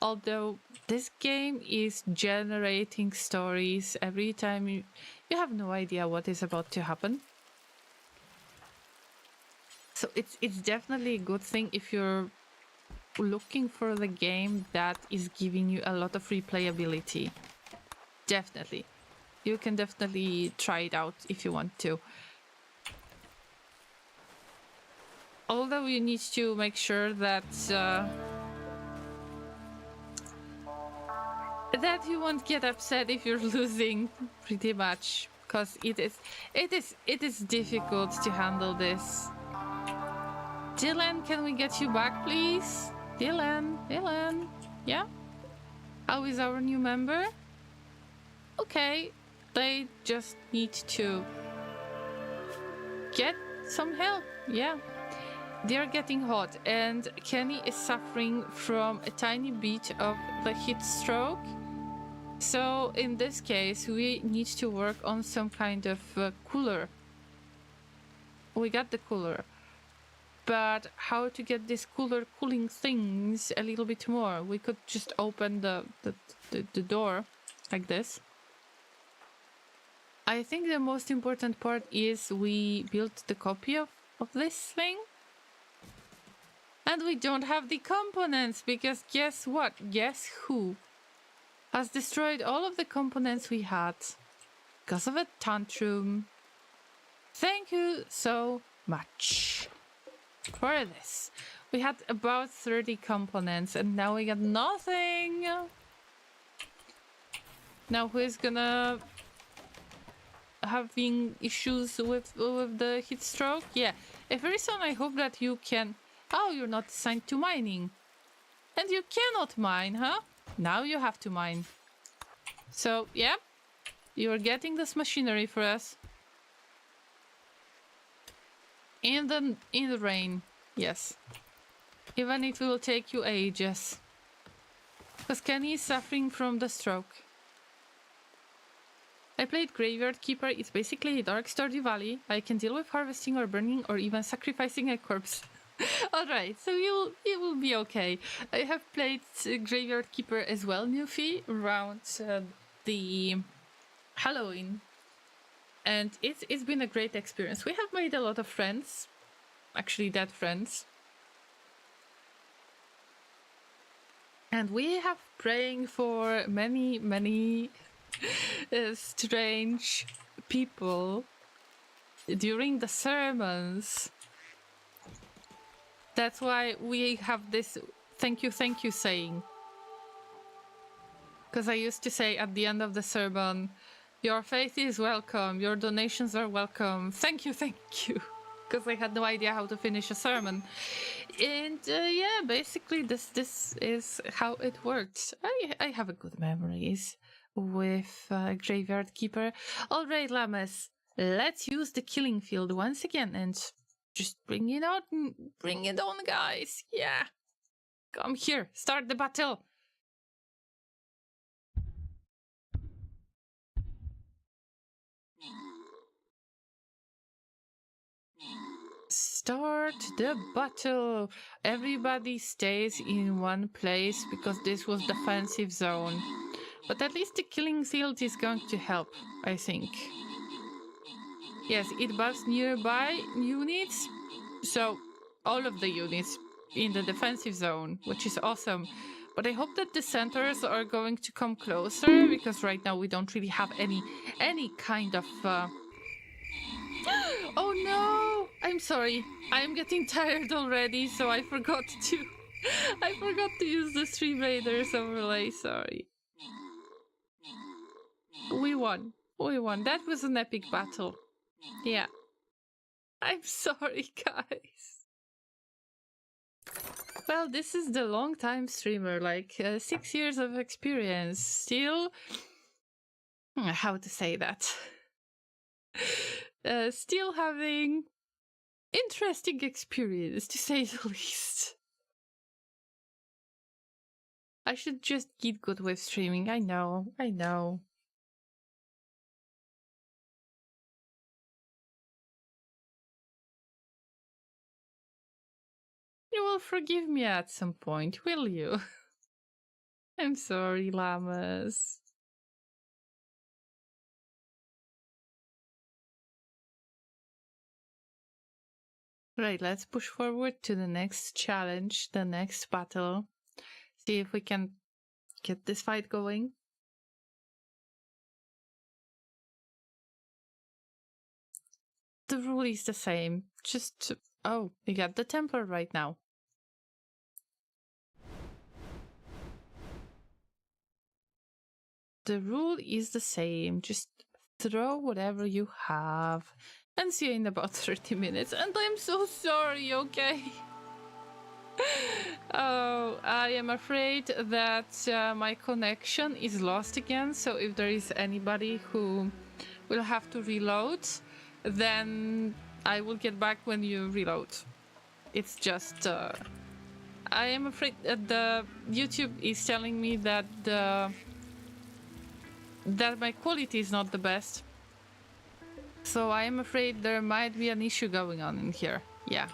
Although this game is generating stories every time you have no idea what is about to happen. So it's definitely a good thing if you're looking for the game that is giving you a lot of replayability. Definitely. You can definitely try it out if you want to. Although you need to make sure that that you won't get upset if you're losing, pretty much, because it is difficult to handle this. Dylan, can we get you back, please? Dylan, yeah? How is our new member? Okay. They just need to get some help. Yeah. They're getting hot, and Kenny is suffering from a tiny bit of the heat stroke. So in this case, we need to work on some kind of cooler. We got the cooler. But how to get this cooler cooling things a little bit more? We could just open the door like this. I think the most important part is we built the copy of this thing. And we don't have the components because guess what? Guess who has destroyed all of the components we had because of a tantrum. Thank you so much for this. We had about 30 components and now we got nothing. Now who is gonna having issues with the heat stroke? Yeah, if very soon I hope that you can... Oh, you're not assigned to mining. And you cannot mine, huh? Now you have to mine. So, yeah, you're getting this machinery for us. In the rain, yes. Even it will take you ages. Because Kenny is suffering from the stroke. I played Graveyard Keeper. It's basically a dark Stardew Valley. I can deal with harvesting or burning or even sacrificing a corpse. Alright, so you will be okay. I have played Graveyard Keeper as well, Newfie, around the Halloween. And it's been a great experience. We have made a lot of friends. Actually, dead friends. And we have praying for many, many strange people during the sermons. That's why we have this thank you saying. Because I used to say at the end of the sermon, your faith is welcome, your donations are welcome, thank you. Because I had no idea how to finish a sermon. And yeah, basically this is how it works. I have a good memories with Graveyard Keeper. Alright, Llamas, let's use the killing field once again and just bring it on, bring it on, guys. Yeah. Come here, start the battle. Start the battle. Everybody stays in one place because this was defensive zone. But at least the killing field is going to help, I think. Yes, it buffs nearby units. So all of the units in the defensive zone, which is awesome. But I hope that the centers are going to come closer because right now we don't really have any kind of... Oh no! I'm sorry. I'm getting tired already, so I forgot to use the Stream Raiders overlay, sorry. We won. That was an epic battle. Yeah. I'm sorry, guys. Well, this is the long time streamer, like 6 years of experience. Still... how to say that? Still having interesting experience, to say the least. I should just get good with streaming, I know. You will forgive me at some point, will you? I'm sorry, Llamas. Right, let's push forward to the next challenge, the next battle. See if we can get this fight going. The rule is the same, just... Oh, we got the Templar right now. The rule is the same, just throw whatever you have. And see you in about 30 minutes. And I'm so sorry, okay? Oh, I am afraid that my connection is lost again. So if there is anybody who will have to reload, then I will get back when you reload. It's just... I am afraid that the YouTube is telling me that the that my quality is not the best. So I am afraid there might be an issue going on in here. Yeah.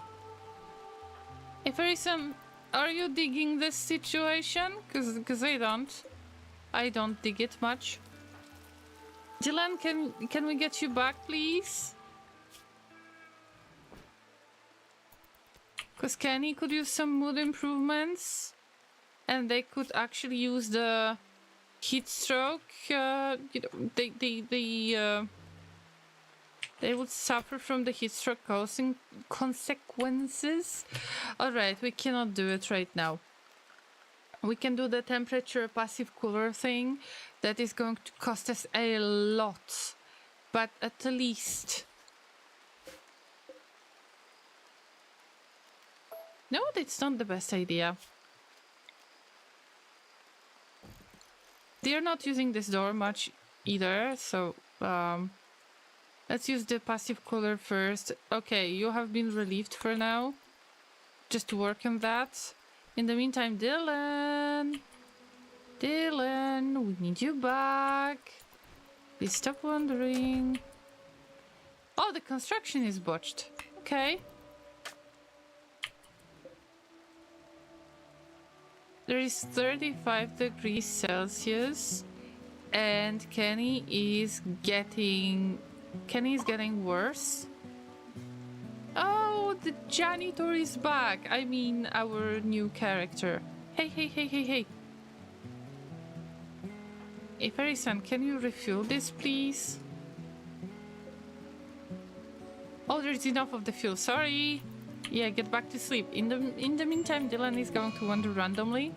If there is some... Are you digging this situation? Because I don't. I don't dig it much. Dylan, can we get you back, please? Because Kenny could use some mood improvements. And they could actually use the heat stroke. You know, they would suffer from the heat stroke causing consequences. Alright, we cannot do it right now. We can do the temperature passive cooler thing. That is going to cost us a lot. But at least... No, that's not the best idea. They're not using this door much either, so... let's use the passive cooler first. Okay, you have been relieved for now. Just to work on that. In the meantime, Dylan, we need you back. Please stop wandering. Oh, the construction is botched. Okay. There is 35 degrees Celsius, and Kenny is getting worse. Oh, the janitor is back. I mean, our new character. Hey. Hey, Fairy-san, can you refuel this, please? Oh, there's enough of the fuel. Sorry. Yeah, get back to sleep. In the meantime, Dylan is going to wander randomly.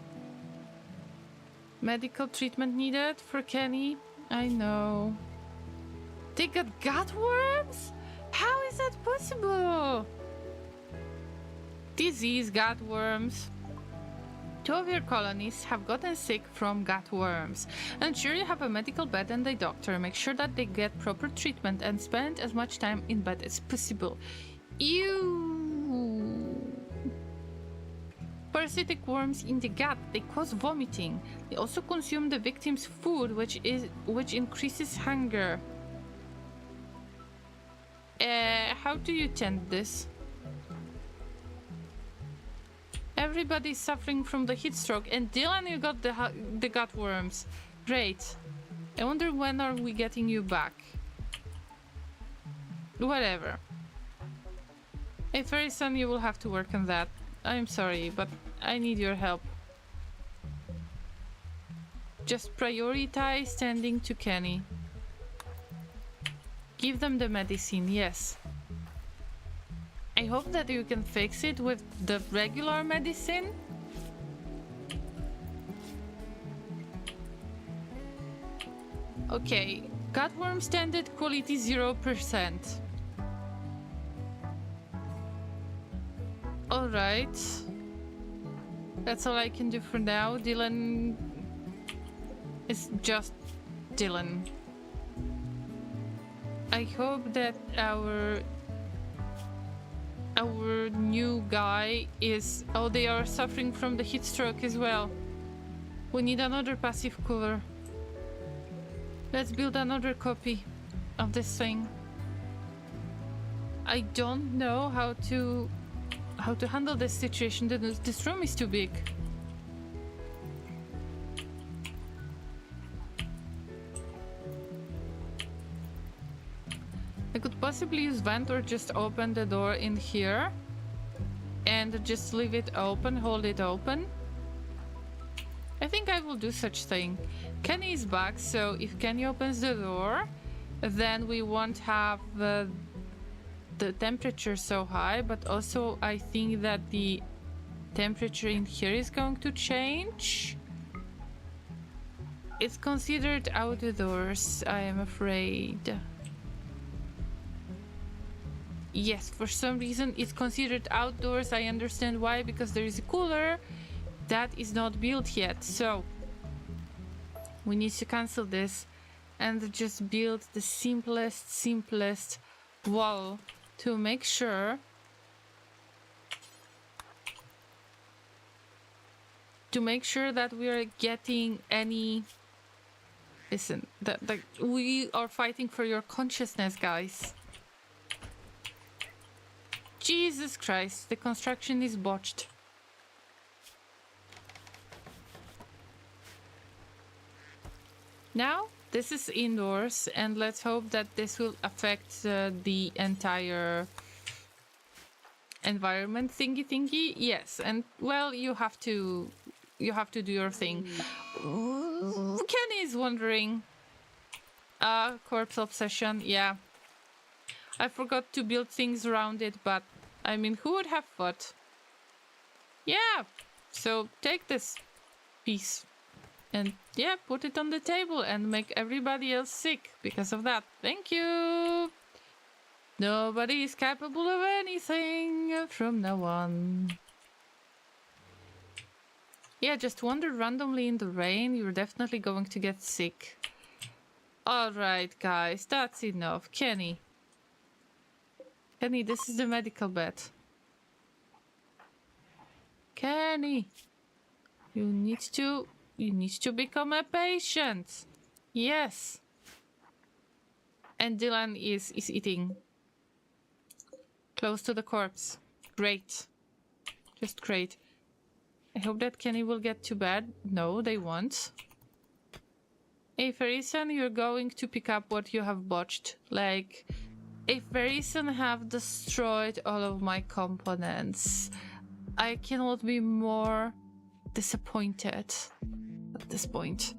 Medical treatment needed for Kenny. I know. They got gut worms? How is that possible? Disease gut worms. 2 of your colonies have gotten sick from gut worms. Ensure you have a medical bed and a doctor. Make sure that they get proper treatment and spend as much time in bed as possible. Ew. Parasitic worms in the gut, they cause vomiting. They also consume the victim's food, which increases hunger. How do you tend this? Everybody's suffering from the heat stroke, and Dylan, you got the gut worms. Great. I wonder when are we getting you back? Whatever. Hey, Fairy-san, you will have to work on that. I'm sorry, but I need your help. Just prioritize tending to Kenny. Give them the medicine, yes. I hope that you can fix it with the regular medicine. Okay, gutworm standard quality 0%. Alright. That's all I can do for now. Dylan is just Dylan. I hope that our new guy is... Oh, they are suffering from the heat stroke as well. We need another passive cooler. Let's build another copy of this thing. I don't know how to handle this situation. This room is too big. I could possibly use vent or just open the door in here and just leave it open, hold it open. I think I will do such thing. Kenny is back, so if Kenny opens the door, then we won't have the temperature so high, but also I think that the temperature in here is going to change. It's considered outdoors, I am afraid. Yes, for some reason it's considered outdoors. I understand why, because there is a cooler that is not built yet. So we need to cancel this and just build the simplest wall to make sure that we are getting any Listen, we are fighting for your consciousness, guys. Jesus Christ, the construction is botched. Now, this is indoors, and let's hope that this will affect the entire environment thingy. Yes, and well, you have to do your thing. Kenny is wondering. Corpse obsession, yeah. I forgot to build things around it, but I mean, who would have thought? Yeah, so take this piece and yeah, put it on the table and make everybody else sick because of that. Thank you. Nobody is capable of anything from now on. Yeah, just wander randomly in the rain. You're definitely going to get sick. Alright, guys, that's enough. Kenny, this is the medical bed. Kenny, you need to become a patient. Yes. And Dylan is eating close to the corpse. Great. Just great. I hope that Kenny will get to bed. No, they won't. Hey, Ferison, you're going to pick up what you have botched. Like, if Ferison have destroyed all of my components, I cannot be more disappointed at this point.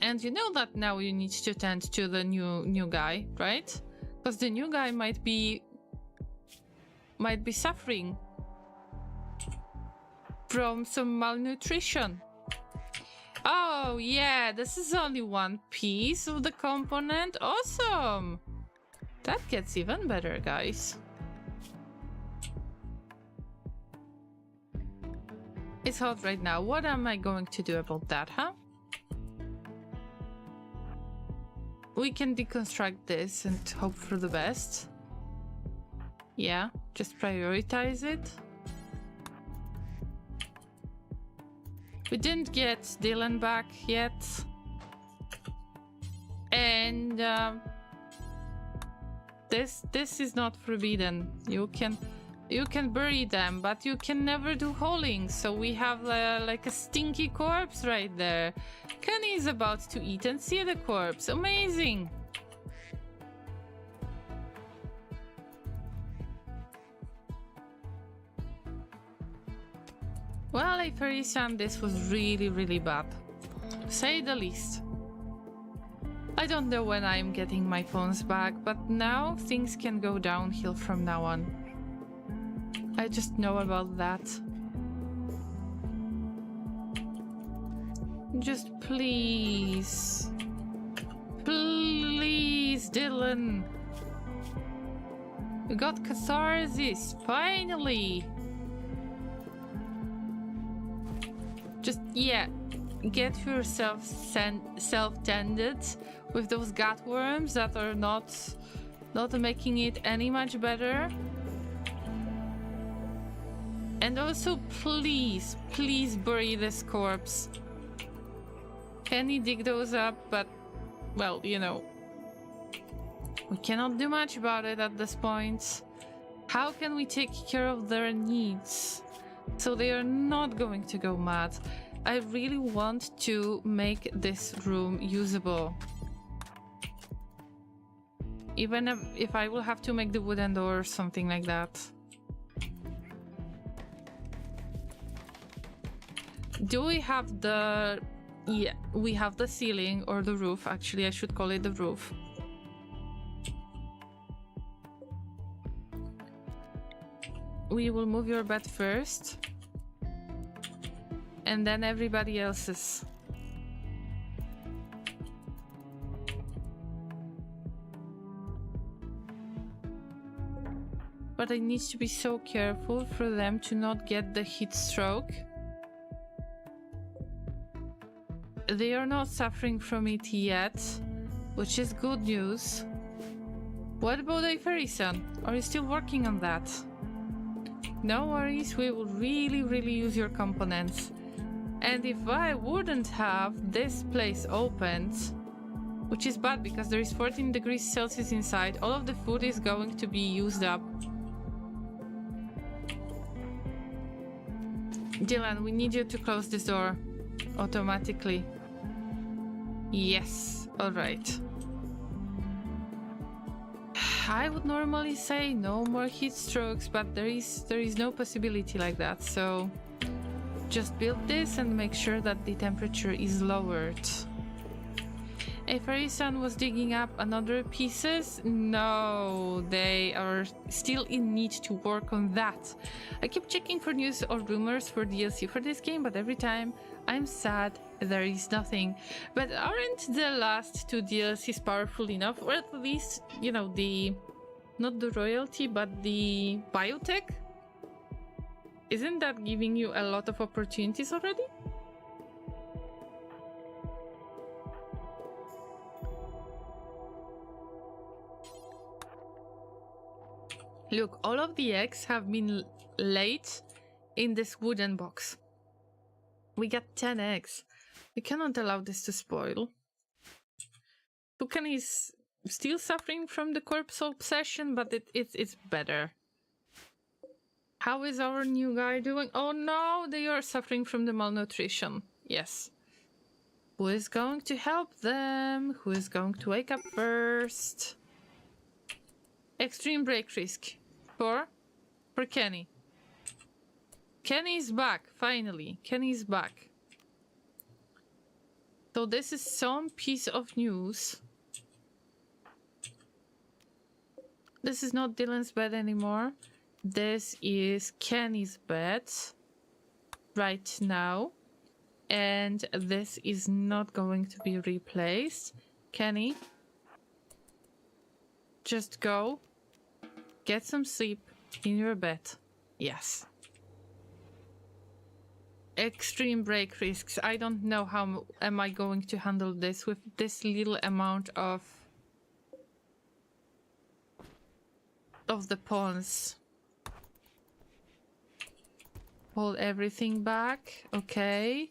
And you know that now you need to tend to the new guy, right? Because the new guy might be suffering from some malnutrition. Oh yeah, this is only one piece of the component. Awesome! That gets even better, guys. It's hot right now. What am I going to do about that, huh? We can deconstruct this and hope for the best. Yeah, just prioritize it. We didn't get Dylan back yet. And this is not forbidden. You can bury them, but you can never do hauling. So we have like a stinky corpse right there. Kenny is about to eat and see the corpse. Amazing. Well, Iferisan, this was really bad, to say the least. I don't know when I'm getting my phones back, but now things can go downhill from now on. I just know about that. Just please. Please, Dylan. We got catharsis, finally. Just, yeah, get yourself self-tended with those gut worms that are not making it any much better. And also, please bury this corpse. Can you dig those up? But, well, you know, we cannot do much about it at this point. How can we take care of their needs so they are not going to go mad? I really want to make this room usable. Even if I will have to make the wooden door or something like that. Do we have the... Yeah, we have the ceiling or the roof. Actually, I should call it the roof. We will move your bed first. And then everybody else's. But I need to be so careful for them to not get the heat stroke. They are not suffering from it yet, which is good news. What about Iferisan? Are you still working on that? No worries, we will really use your components. And if I wouldn't have this place opened, which is bad because there is 14 degrees Celsius inside, all of the food is going to be used up. Dylan, we need you to close this door automatically. Yes, alright. I would normally say no more heat strokes, but there is no possibility like that, so just build this and make sure that the temperature is lowered. Efarisan was digging up another pieces. No, they are still in need to work on that. I keep checking for news or rumors for DLC for this game, but every time I'm sad there is nothing. But aren't the last two DLCs powerful enough? Or at least, you know, not the royalty, but the biotech? Isn't that giving you a lot of opportunities already? Look, all of the eggs have been laid in this wooden box. We got 10 eggs. We cannot allow this to spoil. Tucan is still suffering from the corpse obsession, but it's better. How is our new guy doing? Oh no, they are suffering from the malnutrition. Yes. Who is going to help them? Who is going to wake up first? Extreme break risk. For Kenny. Kenny is back, finally. Kenny is back. So this is some piece of news. This is not Dylan's bed anymore. This is Kenny's bed right now. And this is not going to be replaced. Kenny, just go. Get some sleep in your bed. Yes. Extreme break risks. I don't know how am I going to handle this with this little amount of the pawns. Hold everything back. Okay.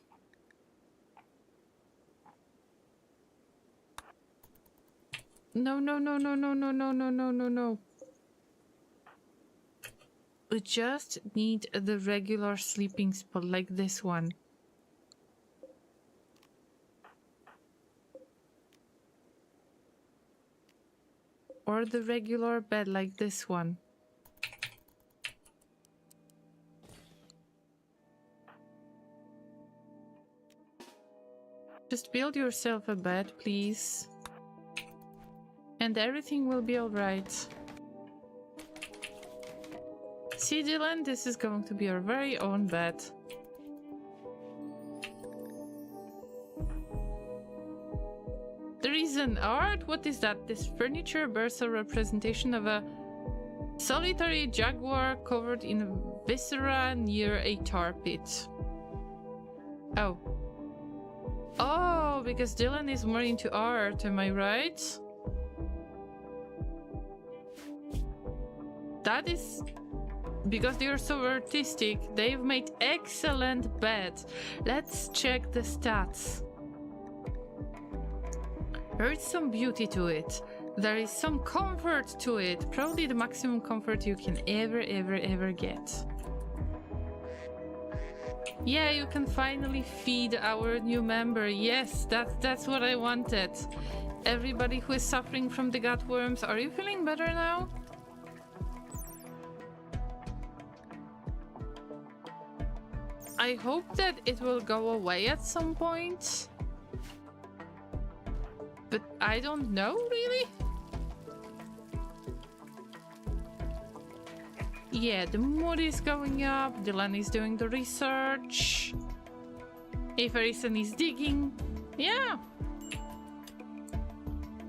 No, no, no, no, no, no, no, no, no, no, no. We just need the regular sleeping spot like this one. Or the regular bed like this one. Just build yourself a bed, please. And everything will be alright. See, Dylan, this is going to be our very own bed. There is an art? What is that? This furniture bears a representation of a solitary jaguar covered in viscera near a tar pit. Oh. Oh, because Dylan is more into art, am I right? That is... Because they are so artistic, they've made excellent beds. Let's check the stats. There is some beauty to it. There is some comfort to it. Probably the maximum comfort you can ever get. Yeah, you can finally feed our new member. Yes, that's what I wanted. Everybody who is suffering from the gut worms, are you feeling better now? I hope that it will go away at some point. But I don't know, really? Yeah, the mood is going up, Dylan is doing the research. Efarisan is digging. Yeah.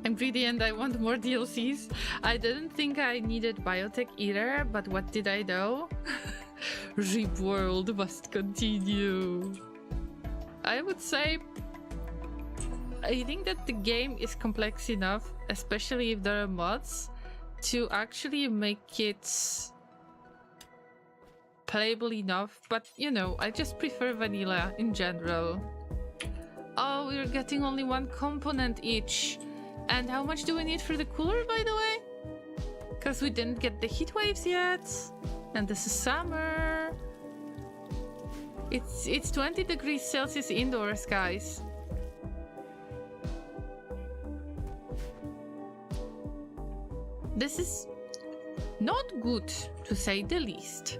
I'm greedy and I want more DLCs. I didn't think I needed biotech either, but what did I know? Rimworld must continue. I would say I think that the game is complex enough, especially if there are mods, to actually make it playable enough, but you know, I just prefer vanilla in general. Oh, we're getting only one component each. And how much do we need for the cooler, by the way? Because we didn't get the heat waves yet. And this is summer. It's 20 degrees Celsius indoors, guys. This is not good, to say the least.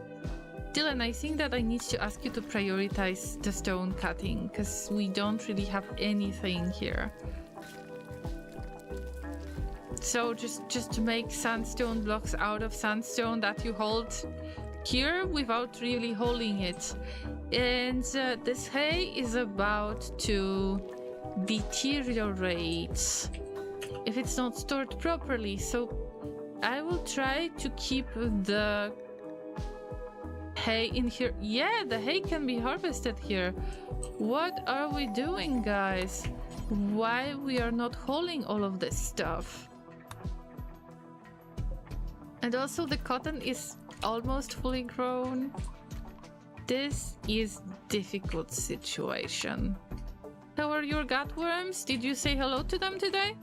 Dylan, I think that I need to ask you to prioritize the stone cutting, because we don't really have anything here. So just to make sandstone blocks out of sandstone that you hold here without really holding it. And this hay is about to deteriorate if it's not stored properly. So I will try to keep the hay in here. Yeah, the hay can be harvested here. What are we doing, guys? Why we are not hauling all of this stuff? And also the cotton is almost fully grown. This is difficult situation. How are your gutworms? Did you say hello to them today?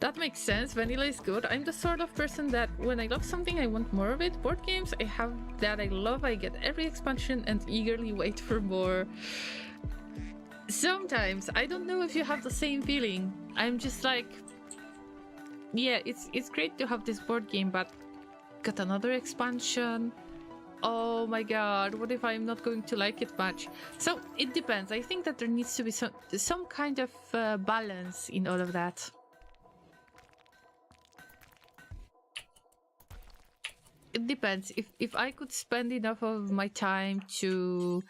That makes sense. Vanilla is good. I'm the sort of person that when I love something, I want more of it. Board games, I have that I love. I get every expansion and eagerly wait for more. Sometimes, I don't know if you have the same feeling. I'm just like, yeah, it's great to have this board game, but got another expansion. Oh my god, what if I'm not going to like it much? So it depends. I think that there needs to be some kind of balance in all of that. It depends. If I could spend enough of my time to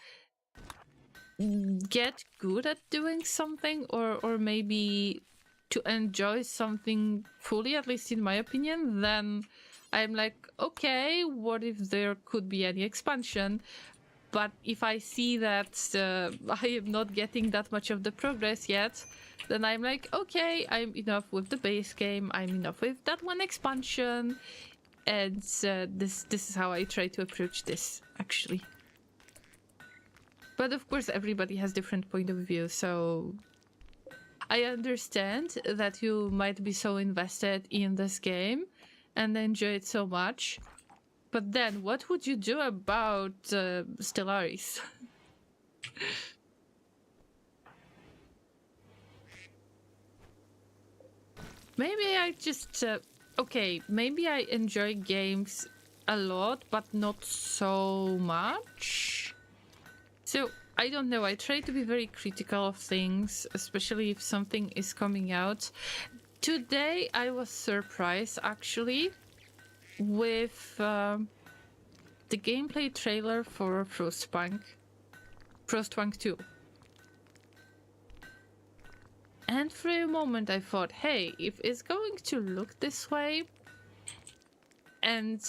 get good at doing something, or maybe to enjoy something fully, at least in my opinion, then I'm like, okay, what if there could be any expansion? But if I see that I am not getting that much of the progress yet, then I'm like, okay, I'm enough with the base game, I'm enough with that one expansion. And this is how I try to approach this, actually. But of course, everybody has different point of view, so I understand that you might be so invested in this game and enjoy it so much. But then, what would you do about Stellaris? Maybe I just... okay, maybe I enjoy games a lot, but not so much. So, I don't know, I try to be very critical of things, especially if something is coming out. Today, I was surprised, actually, with the gameplay trailer for Frostpunk 2. And for a moment I thought, hey, if it's going to look this way, and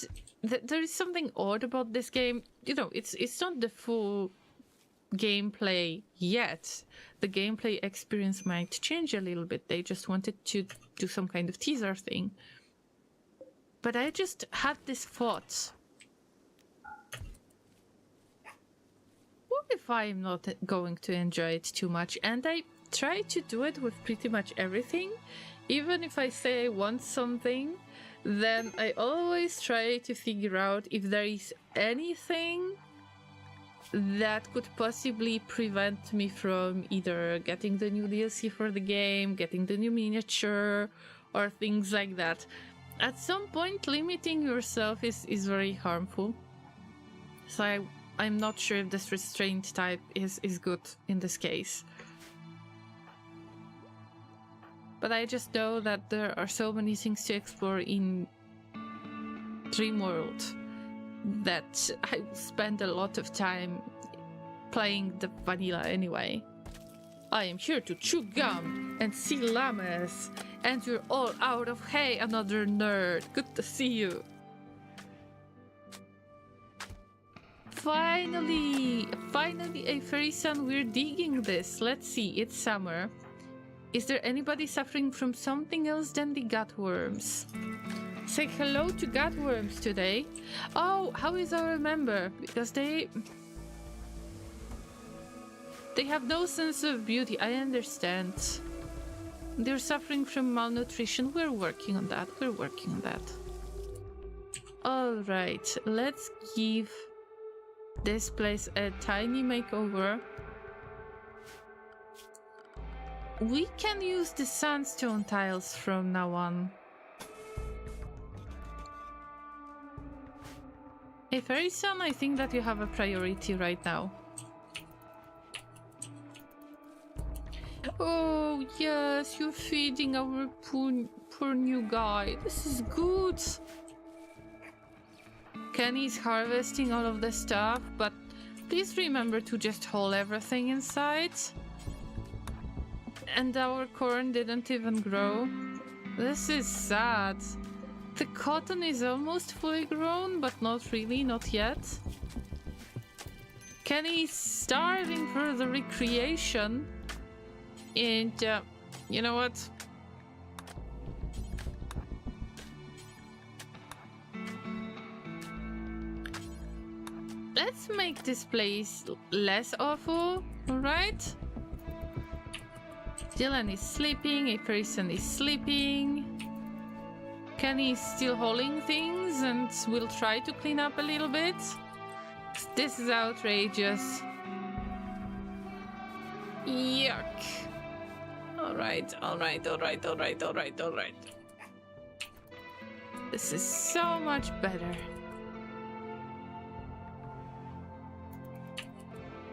there is something odd about this game, you know, it's not the full gameplay yet. The gameplay experience might change a little bit. They just wanted to do some kind of teaser thing. But I just had this thought. What if I'm not going to enjoy it too much? And I try to do it with pretty much everything. Even if I say I want something, then I always try to figure out if there is anything that could possibly prevent me from either getting the new DLC for the game, getting the new miniature, or things like that. At some point, limiting yourself is very harmful. So I'm not sure if this restraint type is good in this case. But I just know that there are so many things to explore in Rimworld that I spend a lot of time playing the vanilla anyway. I am here to chew gum and see llamas, and you're all out of hay, another nerd. Good to see you. Finally a fairy sun. We're digging this. Let's see, it's summer. Is there anybody suffering from something else than the gutworms? say hello to Godworms today. Oh, how is our member? Because they have no sense of beauty. I understand. They're suffering from malnutrition. We're working on that. We're working on that. All right, let's give this place a tiny makeover. We can use the sandstone tiles from now on. Hey, Fairy Son, I think that you have a priority right now. Oh, yes, you're feeding our poor new guy. This is good. Kenny's harvesting all of the stuff, but please remember to just haul everything inside. And our corn didn't even grow. This is sad. The cotton is almost fully grown, but not really, not yet. Kenny's starving for the recreation. And, you know what? Let's make this place less awful, alright? Dylan is sleeping, a person is sleeping. Kenny is still hauling things and will try to clean up a little bit. This is outrageous. Yuck. Alright. This is so much better.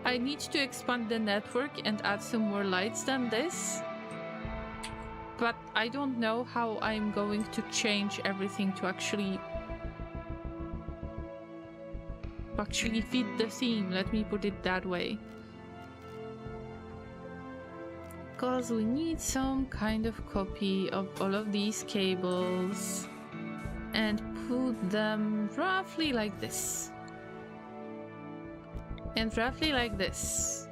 I need to expand the network and add some more lights than this. But I don't know how I'm going to change everything to actually fit the theme, let me put it that way. Because we need some kind of copy of all of these cables and put them roughly like this. And roughly like this.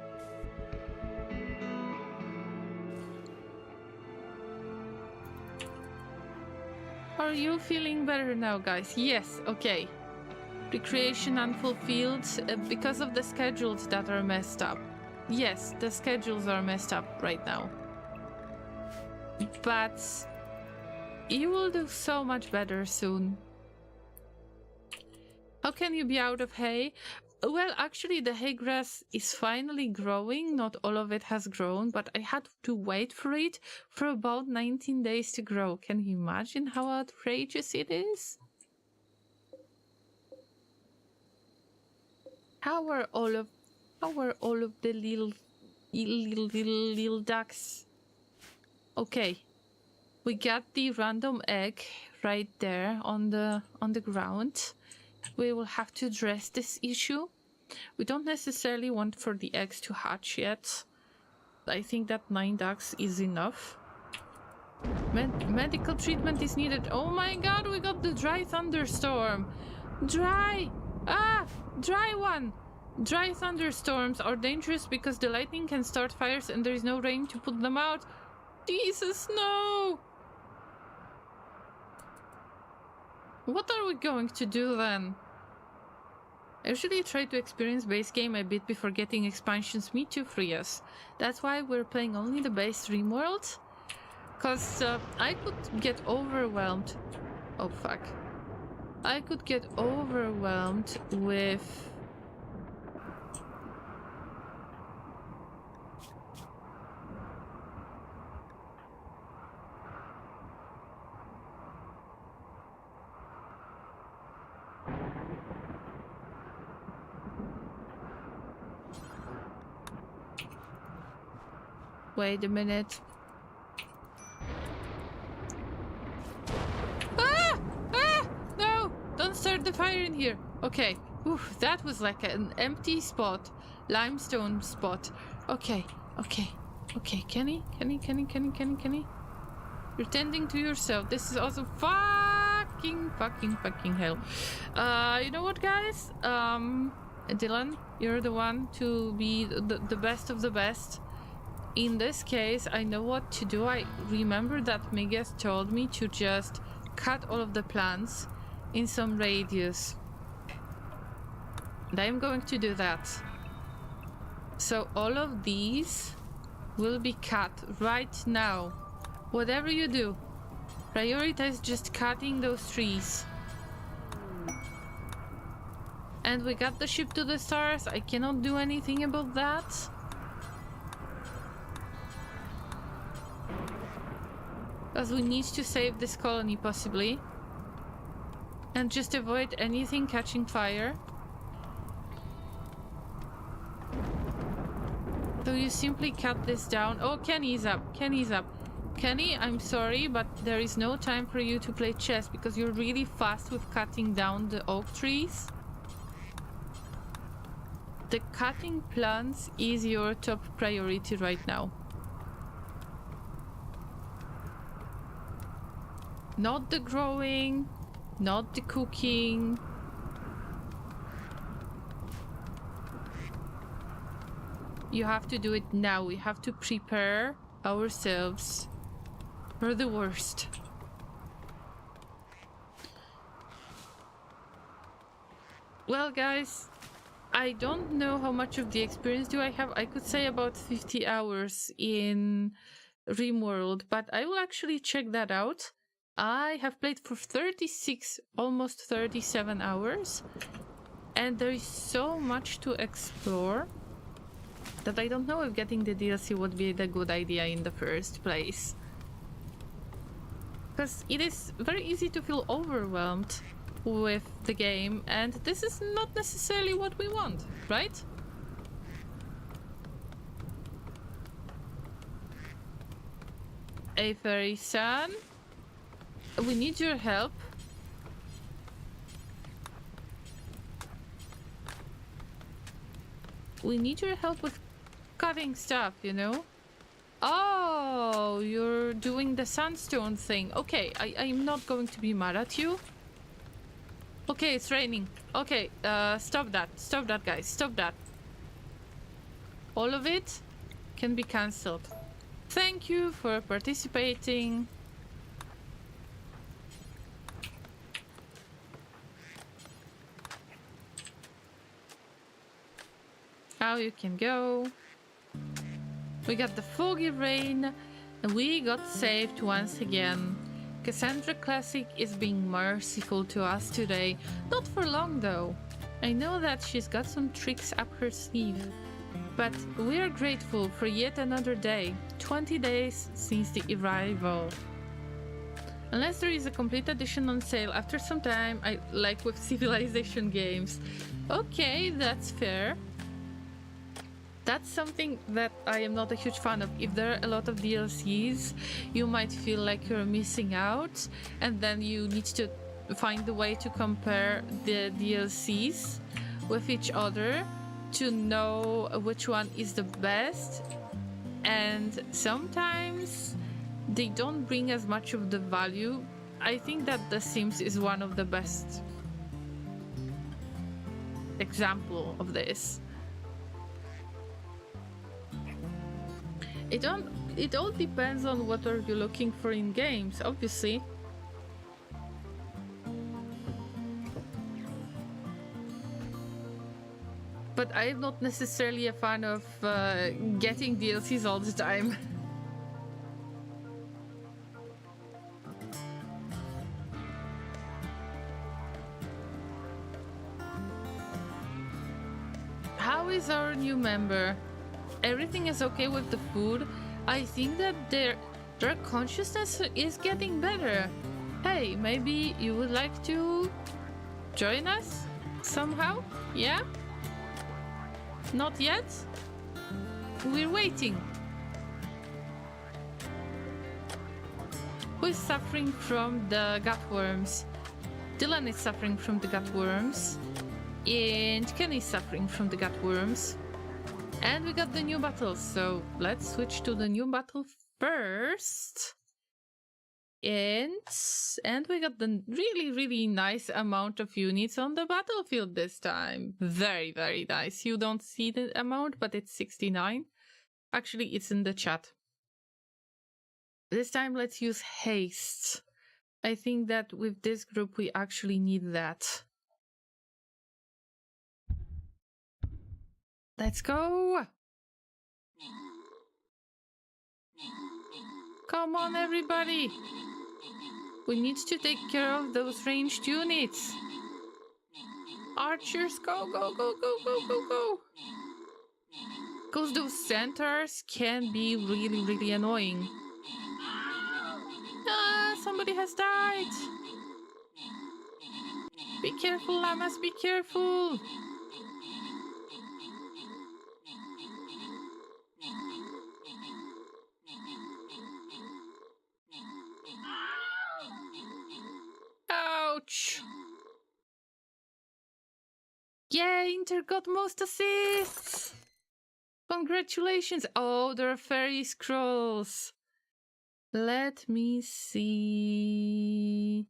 Are you feeling better now, guys? Yes, okay. Recreation unfulfilled because of the schedules that are messed up. Yes, the schedules are messed up right now. But you will do so much better soon. How can you be out of hay? Well, actually, the hay grass is finally growing. Not all of it has grown, but I had to wait for it for about 19 days to grow. Can you imagine how outrageous it is? How are all of the little ducks? Okay, we got the random egg right there on the ground. We will have to address this issue. We don't necessarily want for the eggs to hatch yet. I think that 9 ducks is enough. Medical treatment is needed. Oh my god, we got the dry thunderstorm. Dry one. Dry thunderstorms are dangerous because the lightning can start fires and there is no rain to put them out. Jesus, no! What are we going to do then? I usually try to experience base game a bit before getting expansions. Me too, Frias. That's why we're playing only the base Rimworld. Cause I could get overwhelmed. Oh fuck. I could get overwhelmed with... Wait a minute. No! Don't start the fire in here. Okay. Oof, that was like an empty spot. Limestone spot. Okay. Kenny? You're tending to yourself. This is also fucking hell. You know what, guys? Dylan, you're the one to be the best of the best. In this case, I know what to do. I remember that Migas told me to just cut all of the plants in some radius. And I'm going to do that. So all of these will be cut right now. Whatever you do, prioritize just cutting those trees. And we got the ship to the stars. I cannot do anything about that. Because we need to save this colony, possibly. And just avoid anything catching fire. So you simply cut this down. Oh, Kenny's up. Kenny's up. Kenny, I'm sorry, but there is no time for you to play chess because you're really fast with cutting down the oak trees. The cutting plants is your top priority right now. Not the growing, not the cooking. You have to do it now. We have to prepare ourselves for the worst. Well, guys, I don't know how much of the experience do I have. I could say about 50 hours in Rimworld, but I will actually check that out. I have played for 36, almost 37 hours, and there is so much to explore that I don't know if getting the DLC would be the good idea in the first place. Because it is very easy to feel overwhelmed with the game, and this is not necessarily what we want, right? A fairy-san, we need your help. We need your help with cutting stuff, you know? Oh, you're doing the sandstone thing. Okay, I'm not going to be mad at you. Okay, it's raining. Okay, stop that. Stop that, guys. Stop that. All of it can be cancelled. Thank you for participating. Now you can go. We got the foggy rain, and we got saved once again. Casandra Classic is being merciful to us today. Not for long though. I know that she's got some tricks up her sleeve. But we are grateful for yet another day. 20 days since the arrival. Unless there is a complete edition on sale after some time, like with Civilization games. Okay, that's fair. That's something that I am not a huge fan of. If there are a lot of DLCs, you might feel like you're missing out, and then you need to find a way to compare the DLCs with each other to know which one is the best. And sometimes they don't bring as much of the value. I think that The Sims is one of the best example of this. It all depends on what are you looking for in games, obviously. But I'm not necessarily a fan of getting DLCs all the time. How is our new member? Everything is okay with the food. I think that their consciousness is getting better. Hey, maybe you would like to join us somehow? Yeah? Not yet? We're waiting. Who is suffering from the gutworms? Dylan is suffering from the gutworms. And Kenny is suffering from the gutworms. And we got the new battles, so let's switch to the new battle first. And we got the really nice amount of units on the battlefield this time. Very, very nice. You don't see the amount, but it's 69. Actually, it's in the chat. This time, let's use haste. I think that with this group, we actually need that. Let's go! Come on, everybody! We need to take care of those ranged units. Archers, go, go, go, go, go, go, go! Because those centaurs can be really, really annoying. Ah, somebody has died! Be careful, Llamas, be careful! Ouch! Yay, Inter got most assists! Congratulations! Oh, there are fairy scrolls. Let me see.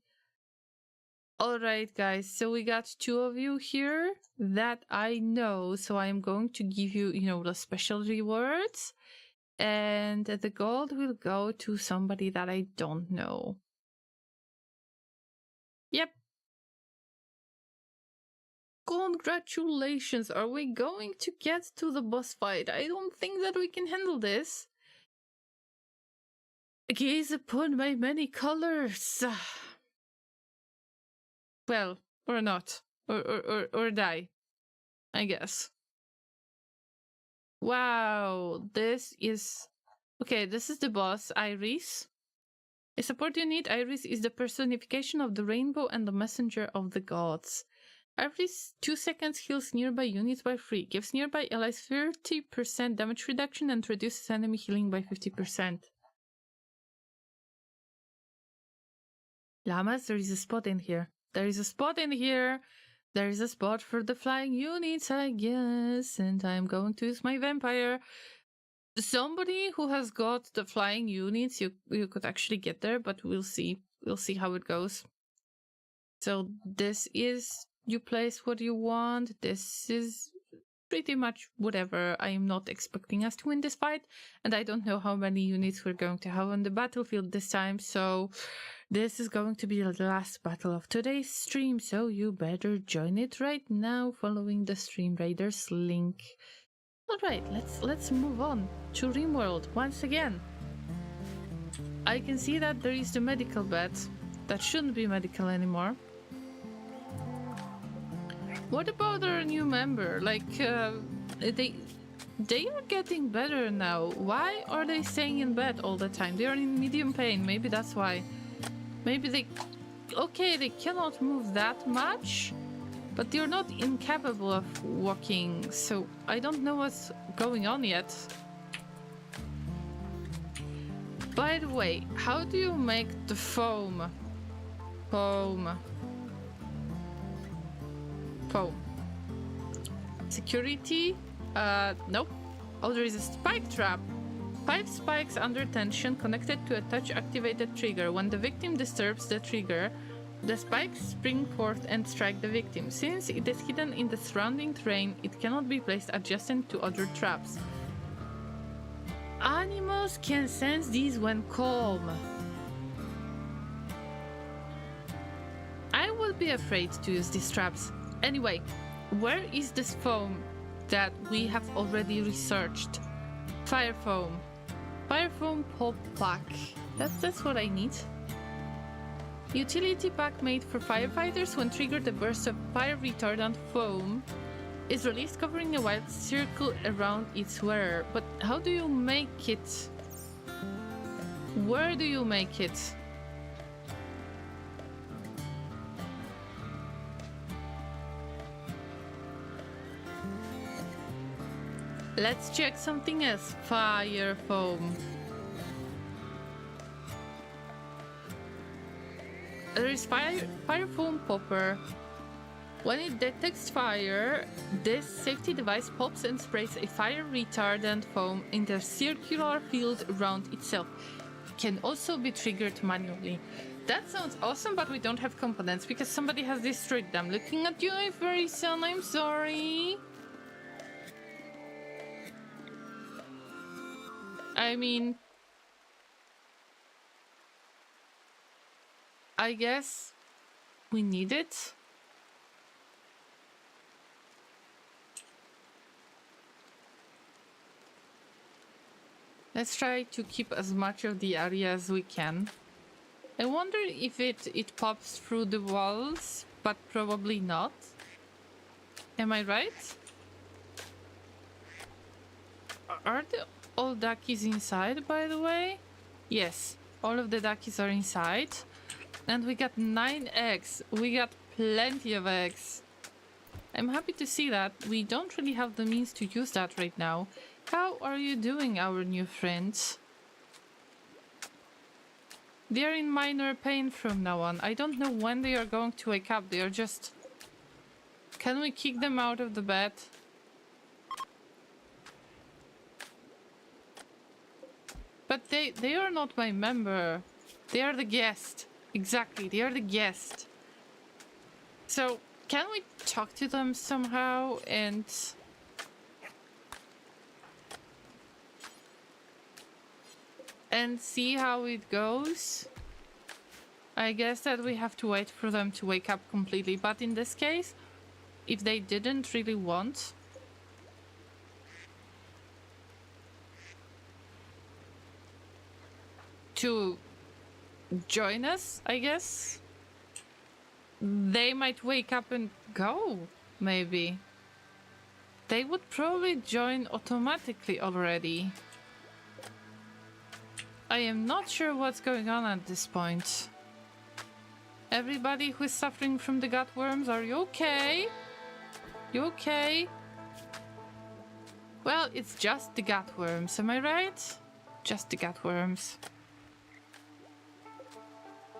Alright, guys, so we got 2 of you here that I know, so I'm going to give you, the special rewards. And the gold will go to somebody that I don't know. Yep. Congratulations! Are we going to get to the boss fight? I don't think that we can handle this. Gaze upon my many colors. Well, or not. Or die. I guess. Wow, this is... Okay, this is the boss, Iris. A support unit, Iris is the personification of the rainbow and the messenger of the gods. Every 2 seconds heals nearby units by 3, gives nearby allies 30% damage reduction and reduces enemy healing by 50%. Llamas, there is a spot in here. There is a spot in here. There is a spot for the flying units, I guess. And I'm going to use my vampire. Somebody who has got the flying units, you could actually get there, but we'll see. We'll see how it goes. So this is... You place what you want. This is pretty much whatever. I am not expecting us to win this fight, and I don't know how many units we're going to have on the battlefield this time, so this is going to be the last battle of today's stream, so you better join it right now following the Stream Raiders link. Alright, let's move on to Rimworld once again. I can see that there is the medical bed. That shouldn't be medical anymore. What about our new member? Like, they are getting better now. Why are they staying in bed all the time? They are in medium pain. Maybe that's why. Maybe they... Okay, they cannot move that much, but they're not incapable of walking, so I don't know what's going on yet. By the way, how do you make the foam? Foam. Security? Nope. Oh, there is a spike trap. 5 spikes under tension connected to a touch-activated trigger. When the victim disturbs the trigger, the spikes spring forth and strike the victim. Since it is hidden in the surrounding terrain, it cannot be placed adjacent to other traps. Animals can sense these when calm. I will be afraid to use these traps. Anyway, where is this foam that we have already researched? Fire foam. Fire foam pop pack. That's what I need. Utility pack made for firefighters. When triggered, a burst of fire retardant foam is released, covering a wide circle around its wearer. But how do you make it? Where do you make it? Let's check something else. Fire foam. There is fire foam popper. When it detects fire, this safety device pops and sprays a fire retardant foam in the circular field around itself. It can also be triggered manually. That sounds awesome, but we don't have components because somebody has destroyed them. Looking at you, very son, I'm sorry. I mean... I guess we need it. Let's try to keep as much of the area as we can. I wonder if it pops through the walls, but probably not. Am I right? Are all duckies inside, by the way? Yes, all of the duckies are inside. And we got 9 eggs. We got plenty of eggs. I'm happy to see that. We don't really have the means to use that right now. How are you doing, our new friends? They are in minor pain from now on. I don't know when they are going to wake up. They are just... Can we kick them out of the bed? But they are not my member. They are the guest. Exactly, they are the guest. So, can we talk to them somehow and... see how it goes? I guess that we have to wait for them to wake up completely, but in this case, if they didn't really want to join us, I guess they might wake up and go, maybe. They would probably join automatically already. I am not sure what's going on at this point. Everybody who is suffering from the gut worms, are you okay? You okay? Well, it's just the gut worms, am I right? Just the gut worms.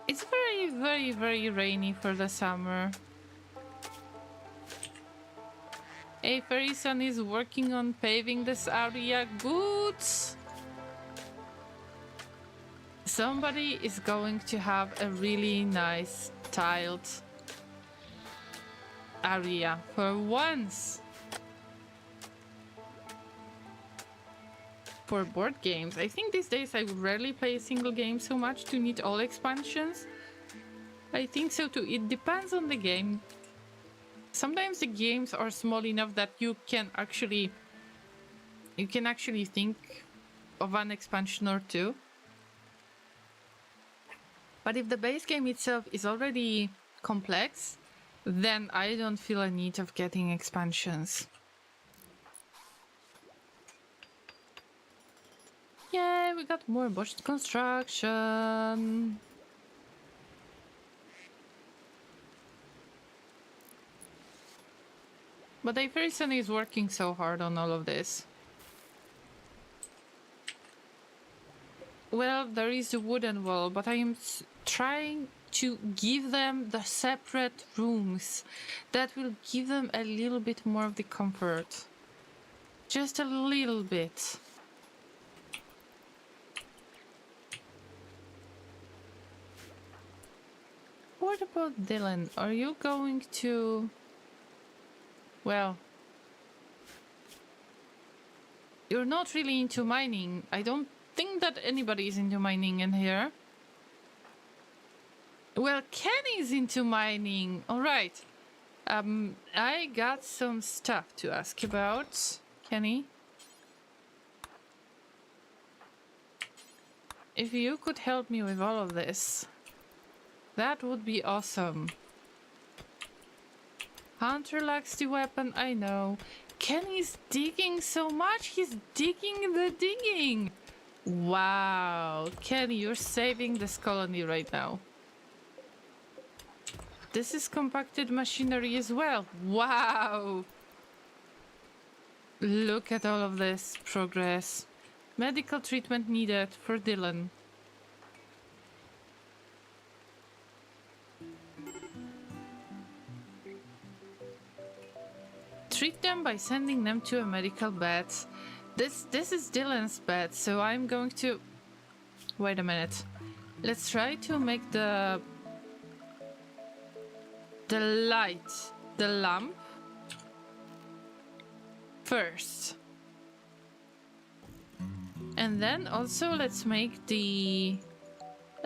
It's very, very, very rainy for the summer. A fairy son is working on paving this area. Good. Somebody is going to have a really nice tiled area for once. For board games, I think these days I rarely play a single game so much to need all expansions. I think so too. It depends on the game. Sometimes the games are small enough that you can actually think of an expansion or two. But if the base game itself is already complex, then I don't feel a need of getting expansions. Yay, we got more botched construction. But the person is working so hard on all of this. Well, there is a wooden wall, but I am trying to give them the separate rooms. That will give them a little bit more of the comfort. Just a little bit. What about Dylan? Are you going to... Well... You're not really into mining. I don't think that anybody is into mining in here. Well, Kenny's into mining. Alright. I got some stuff to ask about. Kenny? If you could help me with all of this, that would be awesome. Hunter lacks the weapon, I know. Kenny's digging so much, he's digging the digging. Wow. Kenny, you're saving this colony right now. This is compacted machinery as well. Wow. Look at all of this progress. Medical treatment needed for Dylan. Treat them by sending them to a medical bed. This is Dylan's bed, so I'm going to... Wait a minute. Let's try to make the light, the lamp, first. And then also let's make the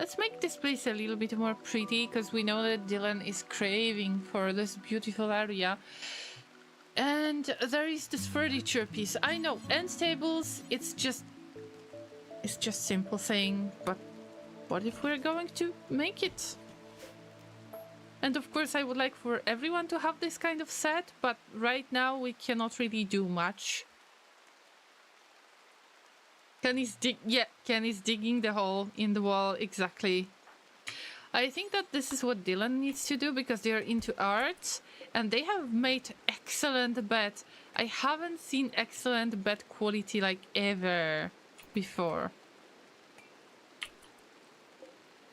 Let's make this place a little bit more pretty, because we know that Dylan is craving for this beautiful area. And there is this furniture piece. I know, end tables, it's just simple thing, but what if we're going to make it? And of course I would like for everyone to have this kind of set, but right now we cannot really do much. Kenny's digging the hole in the wall, exactly. I think that this is what Dylan needs to do, because they are into art and they have made excellent bed. I haven't seen excellent bed quality like ever before.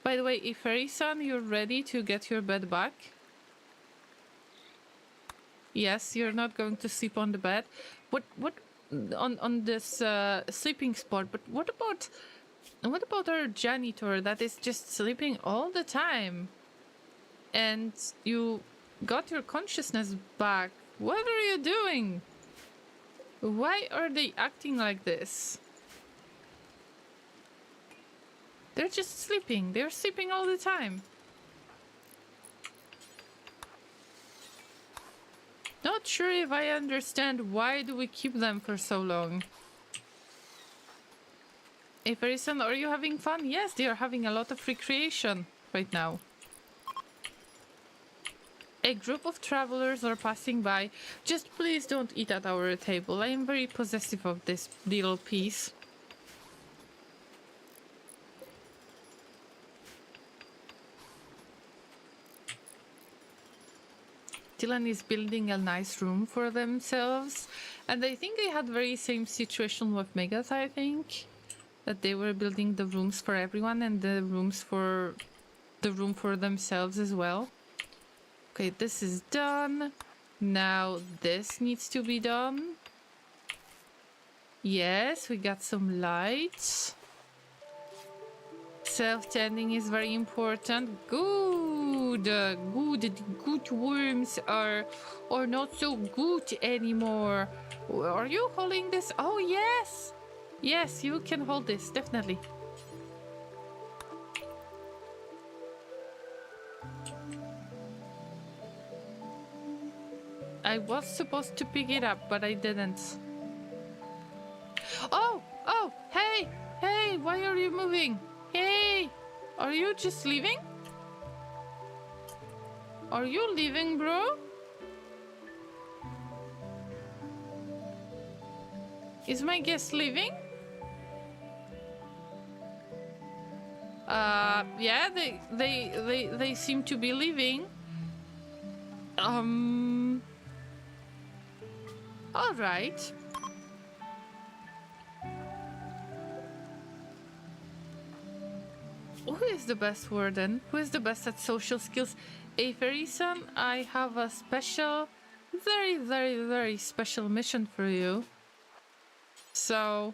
By the way, if Fairy-san, you're ready to get your bed back? Yes, you're not going to sleep on the bed. What on this sleeping spot? But what about our janitor that is just sleeping all the time? And you got your consciousness back. What are you doing? Why are they acting like this? They're just sleeping. They're sleeping all the time. Not sure if I understand why do we keep them for so long. Hey, Fairy-san, are you having fun? Yes, they are having a lot of recreation right now. A group of travelers are passing by. Just please don't eat at our table. I am very possessive of this little piece. Dylan is building a nice room for themselves, and I think they had very same situation with Megas, I think. That they were building the rooms for everyone and the room for themselves as well. Okay, this is done. Now this needs to be done. Yes, we got some lights. Self-tending is very important. Good. Good worms are not so good anymore. Are you holding this? Oh, yes. Yes, you can hold this, definitely. I was supposed to pick it up, but I didn't. Oh, hey, why are you moving? Hey, are you just leaving? Are you leaving, bro? Is my guest leaving? Yeah, they seem to be leaving. All right. Who is the best warden? Who is the best at social skills? A Fairy-san, I have a special, very special mission for you. So,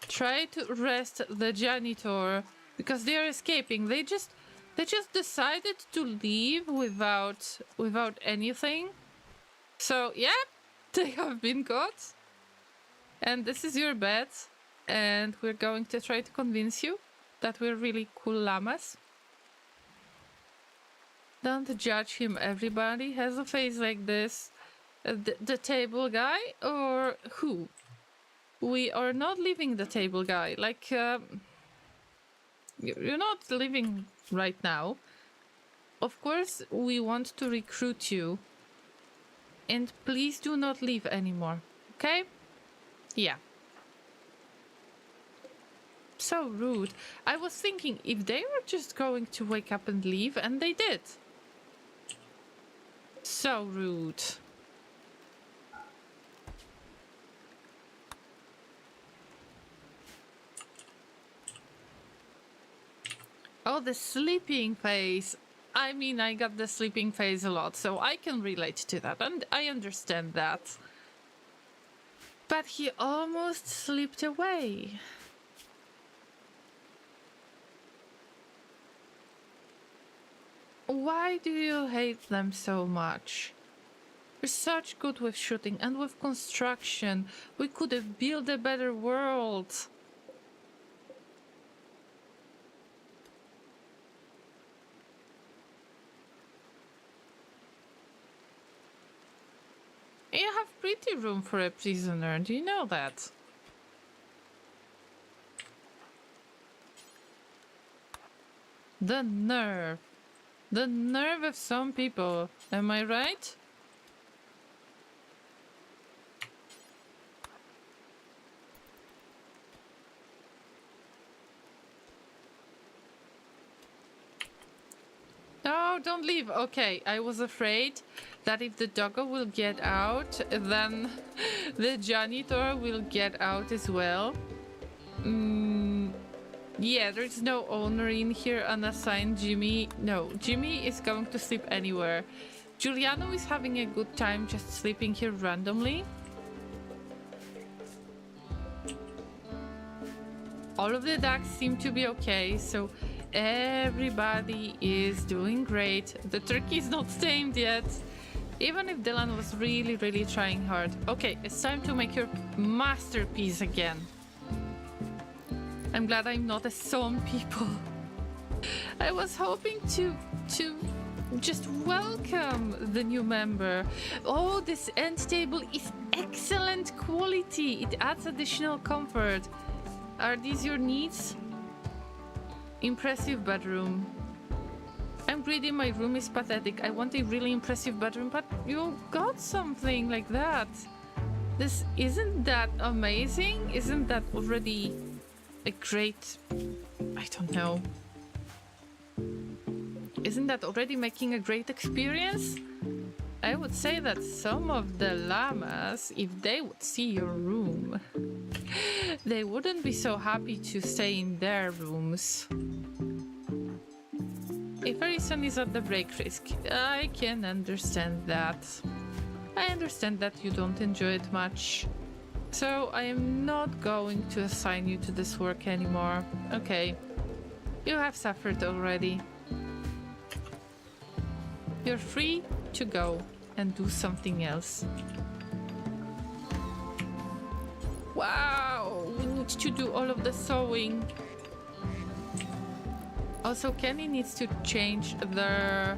try to arrest the janitor, because they are escaping. They just decided to leave without anything. So, yeah, they have been caught. And this is your bed. And we're going to try to convince you that we're really cool llamas. Don't judge him. Everybody has a face like this. The table guy, or who? We are not leaving the table guy. Like, you're not leaving right now. Of course, we want to recruit you. And please do not leave anymore. Okay? Yeah. So rude. I was thinking if they were just going to wake up and leave, and they did. So rude. Oh, the sleeping phase. I mean, I got the sleeping phase a lot, so I can relate to that, and I understand that. But he almost slipped away. Why do you hate them so much? You're such good with shooting and with construction. We could have built a better world. You have pretty room for a prisoner, do you know that? The nerve. The nerve of some people, am I right? No, don't leave. Okay, I was afraid that if the doggo will get out, then the janitor will get out as well. Yeah, there's no owner in here unassigned Jimmy. No, Jimmy is going to sleep anywhere. Giuliano is having a good time just sleeping here randomly. All of the ducks seem to be okay, so everybody is doing great. The turkey is not tamed yet, even if Dylan was really trying hard. Okay, it's time to make your masterpiece again. I'm glad I'm not as some people. I was hoping to just welcome the new member. Oh, this end table is excellent quality. It adds additional comfort. Are these your needs? Impressive bedroom. I'm greedy, my room is pathetic. I want a really impressive bedroom, but you got something like that. This isn't that amazing? Isn't that already a great... I don't know. Isn't that already making a great experience? I would say that some of the llamas, if they would see your room, they wouldn't be so happy to stay in their rooms. A fairy son is at the break risk. I can understand that. I understand that you don't enjoy it much. So I am not going to assign you to this work anymore. Okay. You have suffered already. You're free to go and do something else. Wow! We need to do all of the sewing. Also, Kenny needs to change their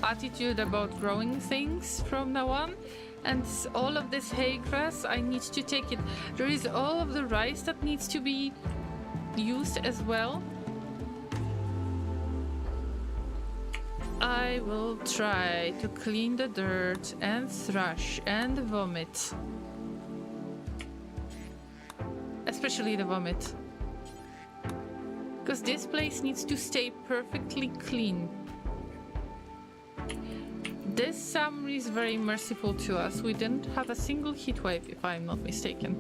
attitude about growing things from now on. And all of this hay grass, I need to take it. There is all of the rice that needs to be used as well. I will try to clean the dirt and thrash and vomit. Especially the vomit. Because this place needs to stay perfectly clean. This summer is very merciful to us. We didn't have a single heat wave, if I'm not mistaken.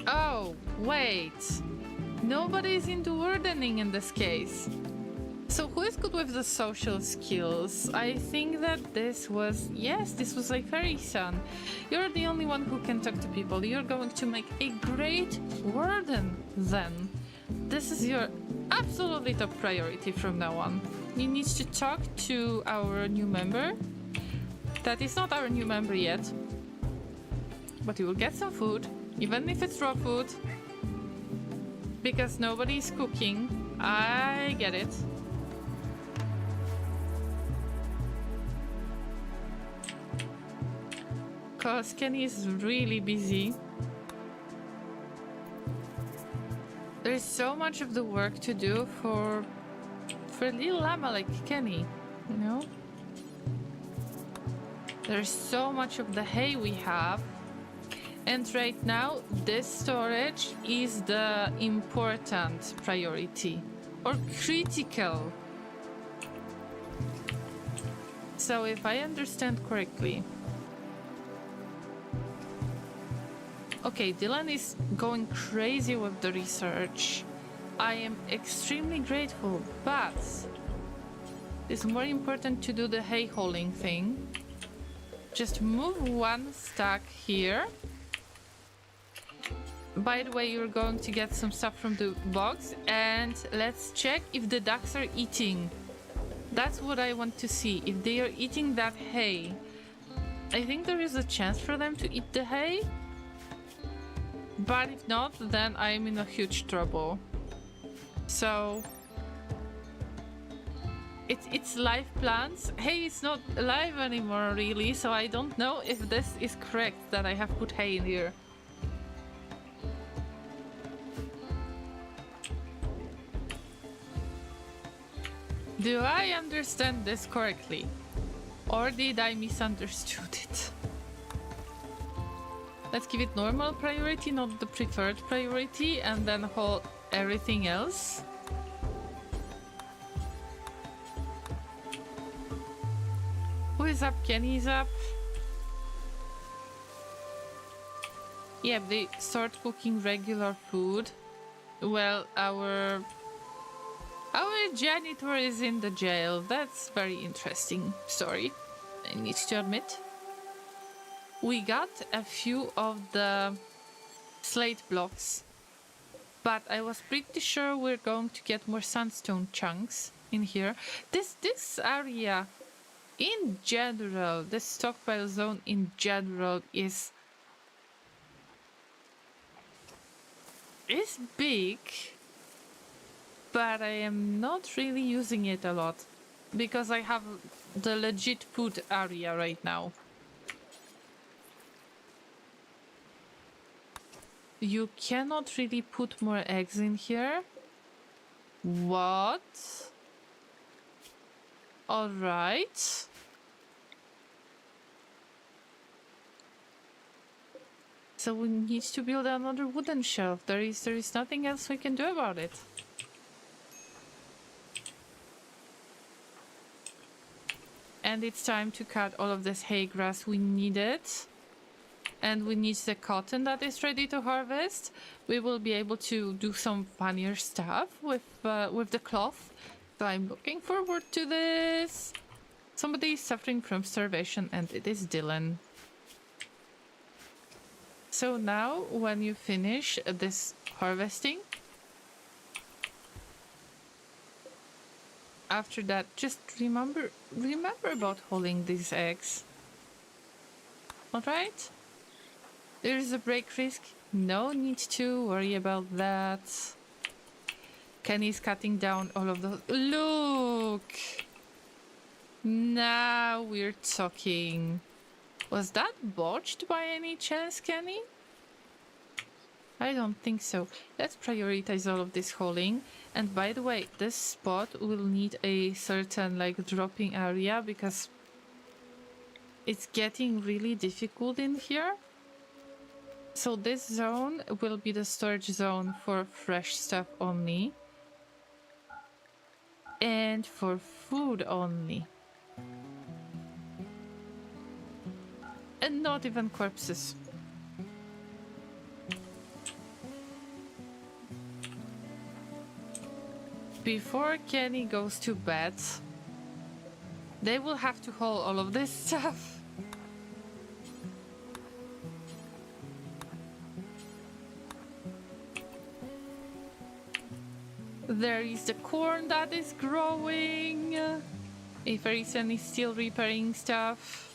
Oh, wait. Nobody's into wardening in this case. So who is good with the social skills? I think that this was... Yes, this was a fairy son. You're the only one who can talk to people. You're going to make a great warden then. This is your absolutely top priority from now on. You need to talk to our new member. That is not our new member yet. But you will get some food, even if it's raw food. Because nobody is cooking. I get it. Because Kenny is really busy. There is so much of the work to do for a little llama like Kenny, you know? There's so much of the hay we have. And right now, this storage is the important priority. Or critical. So if I understand correctly... Okay, Dylan is going crazy with the research. I am extremely grateful, but it's more important to do the hay hauling thing. Just move one stack here. By the way, you're going to get some stuff from the box, and let's check if the ducks are eating. That's what I want to see, if they are eating that hay. I think there is a chance for them to eat the hay. But if not, then I'm in a huge trouble. So... It's live plants. Hay is not alive anymore, really, so I don't know if this is correct that I have put hay in here. Do I understand this correctly? Or did I misunderstood it? Let's give it normal priority, not the preferred priority, and then hold everything else. Who is up? Kenny's up. Yeah, they start cooking regular food. Well, our janitor is in the jail. That's very interesting story, I need to admit. We got a few of the slate blocks, but I was pretty sure we're going to get more sandstone chunks in here. This area in general, this stockpile zone in general is big, but I am not really using it a lot because I have the legit food area right now. You cannot really put more eggs in here. What? All right. So we need to build another wooden shelf. There is nothing else we can do about it. And it's time to cut all of this hay grass. We need it. And we need the cotton that is ready to harvest. We will be able to do some funnier stuff with the cloth. So I'm looking forward to this. Somebody is suffering from starvation, and it is Dylan. So now, when you finish this harvesting, after that, just remember about holding these eggs. All right? There is a break risk. No need to worry about that. Kenny's cutting down all of those. Look! Now we're talking. Was that botched by any chance, Kenny? I don't think so. Let's prioritize all of this hauling. And by the way, this spot will need a certain dropping area because it's getting really difficult in here. So this zone will be the storage zone for fresh stuff only. And for food only. And not even corpses. Before Kenny goes to bed, they will have to haul all of this stuff. There is the corn that is growing. Averison is still repairing stuff.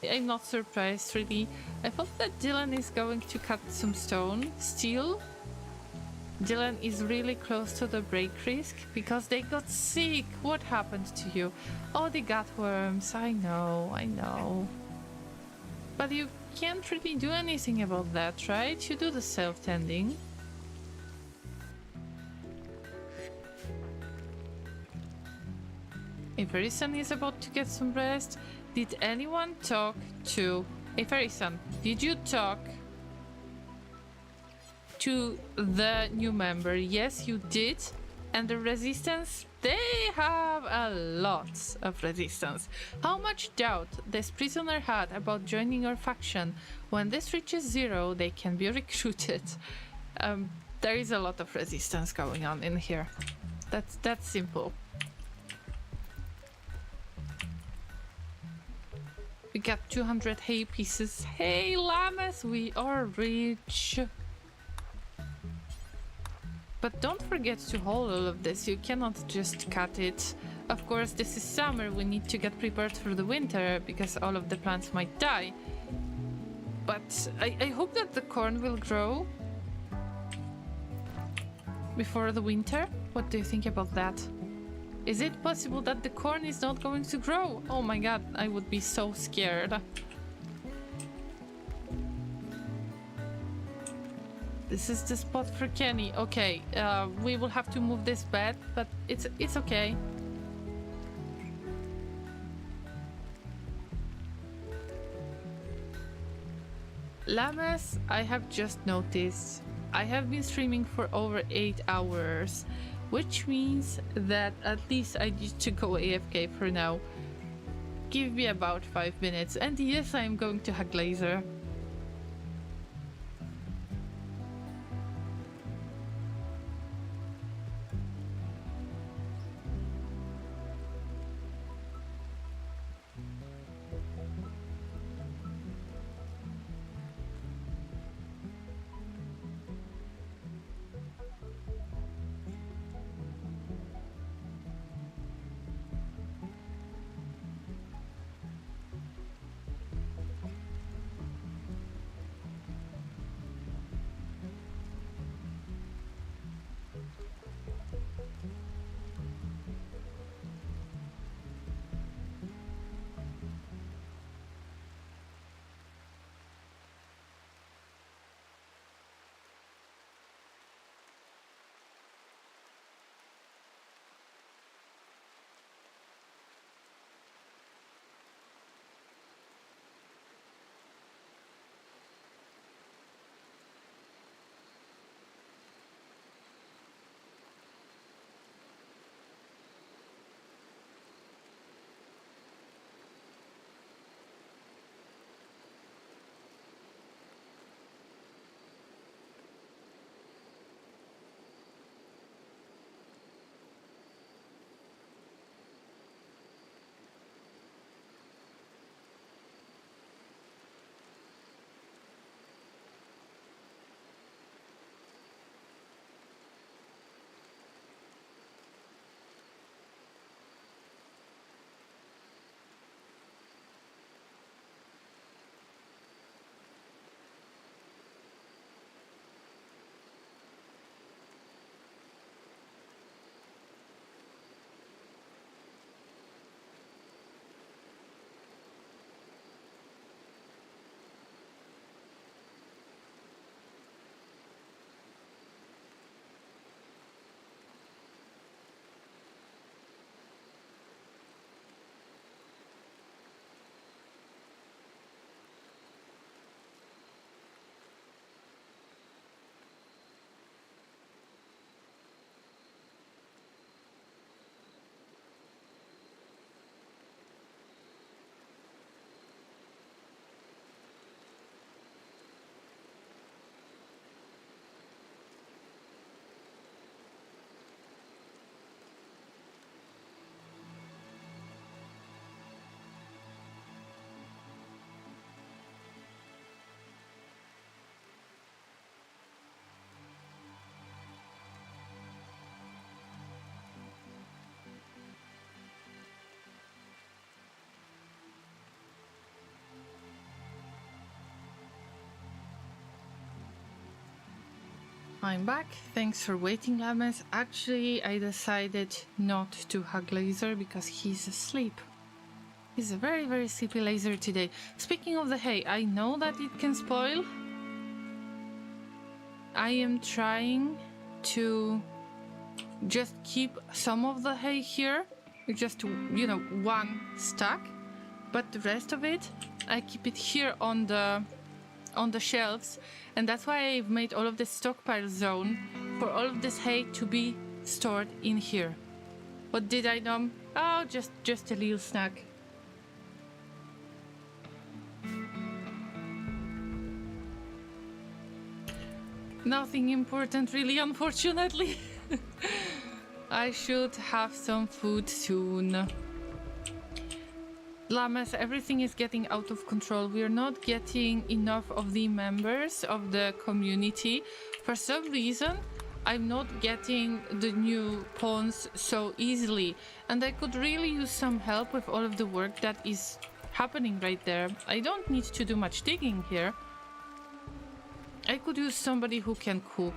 I'm not surprised, really. I thought that Dylan is going to cut some stone. Still, Dylan is really close to the break risk because they got sick. What happened to you? Oh, they got worms. I know. But you can't really do anything about that, right? You do the self-tending. Averison is about to get some rest. Did anyone talk to Averison? Did you talk to the new member? Yes, you did. And the resistance, they have a lot of resistance. How much doubt this prisoner had about joining your faction? When this reaches 0, they can be recruited. There is a lot of resistance going on in here. That's simple. We got 200 hay pieces. Hey, Llamas, we are rich. But don't forget to haul all of this. You cannot just cut it. Of course, this is summer. We need to get prepared for the winter because all of the plants might die. But I hope that the corn will grow before the winter. What do you think about that? Is it possible that the corn is not going to grow? Oh my god, I would be so scared. This is the spot for Kenny. Okay, we will have to move this bed, but it's okay. Llamas, I have just noticed. I have been streaming for over 8 hours, which means that at least I need to go AFK for now. Give me about 5 minutes, and yes, I am going to hug laser. I'm back. Thanks for waiting, Llamas. Actually, I decided not to hug Laser because he's asleep. He's a very, very sleepy Laser today. Speaking of the hay, I know that it can spoil. I am trying to just keep some of the hay here, just, you know, one stack, but the rest of it, I keep it here on the shelves, and that's why I've made all of this stockpile zone for all of this hay to be stored in here. What did I know? Oh, just a little snack. Nothing important really, unfortunately. I should have some food soon. Llamas, everything is getting out of control. We are not getting enough of the members of the community. For some reason, I'm not getting the new pawns so easily. And I could really use some help with all of the work that is happening right there. I don't need to do much digging here. I could use somebody who can cook.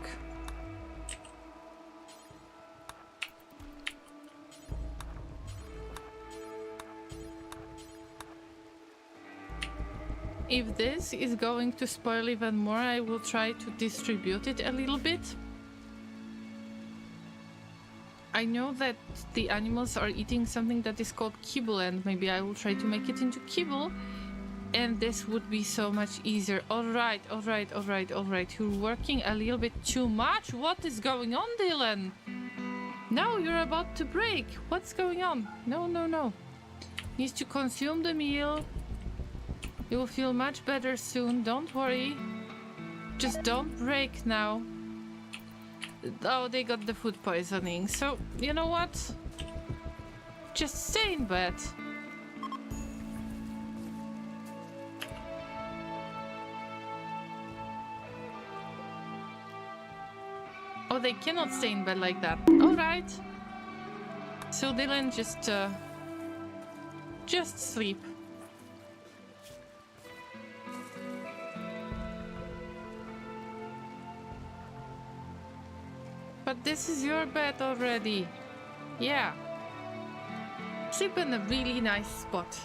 If this is going to spoil even more, I will try to distribute it a little bit. I know that the animals are eating something that is called kibble, and maybe I will try to make it into kibble, and this would be so much easier. Alright. You're working a little bit too much. What is going on, Dylan? No, you're about to break. What's going on? No. Needs to consume the meal. You will feel much better soon. Don't worry. Just don't break now. Oh, they got the food poisoning. So, you know what? Just stay in bed. Oh, they cannot stay in bed like that. Alright. So Dylan, just sleep. But this is your bed already. Yeah. Sleep in a really nice spot.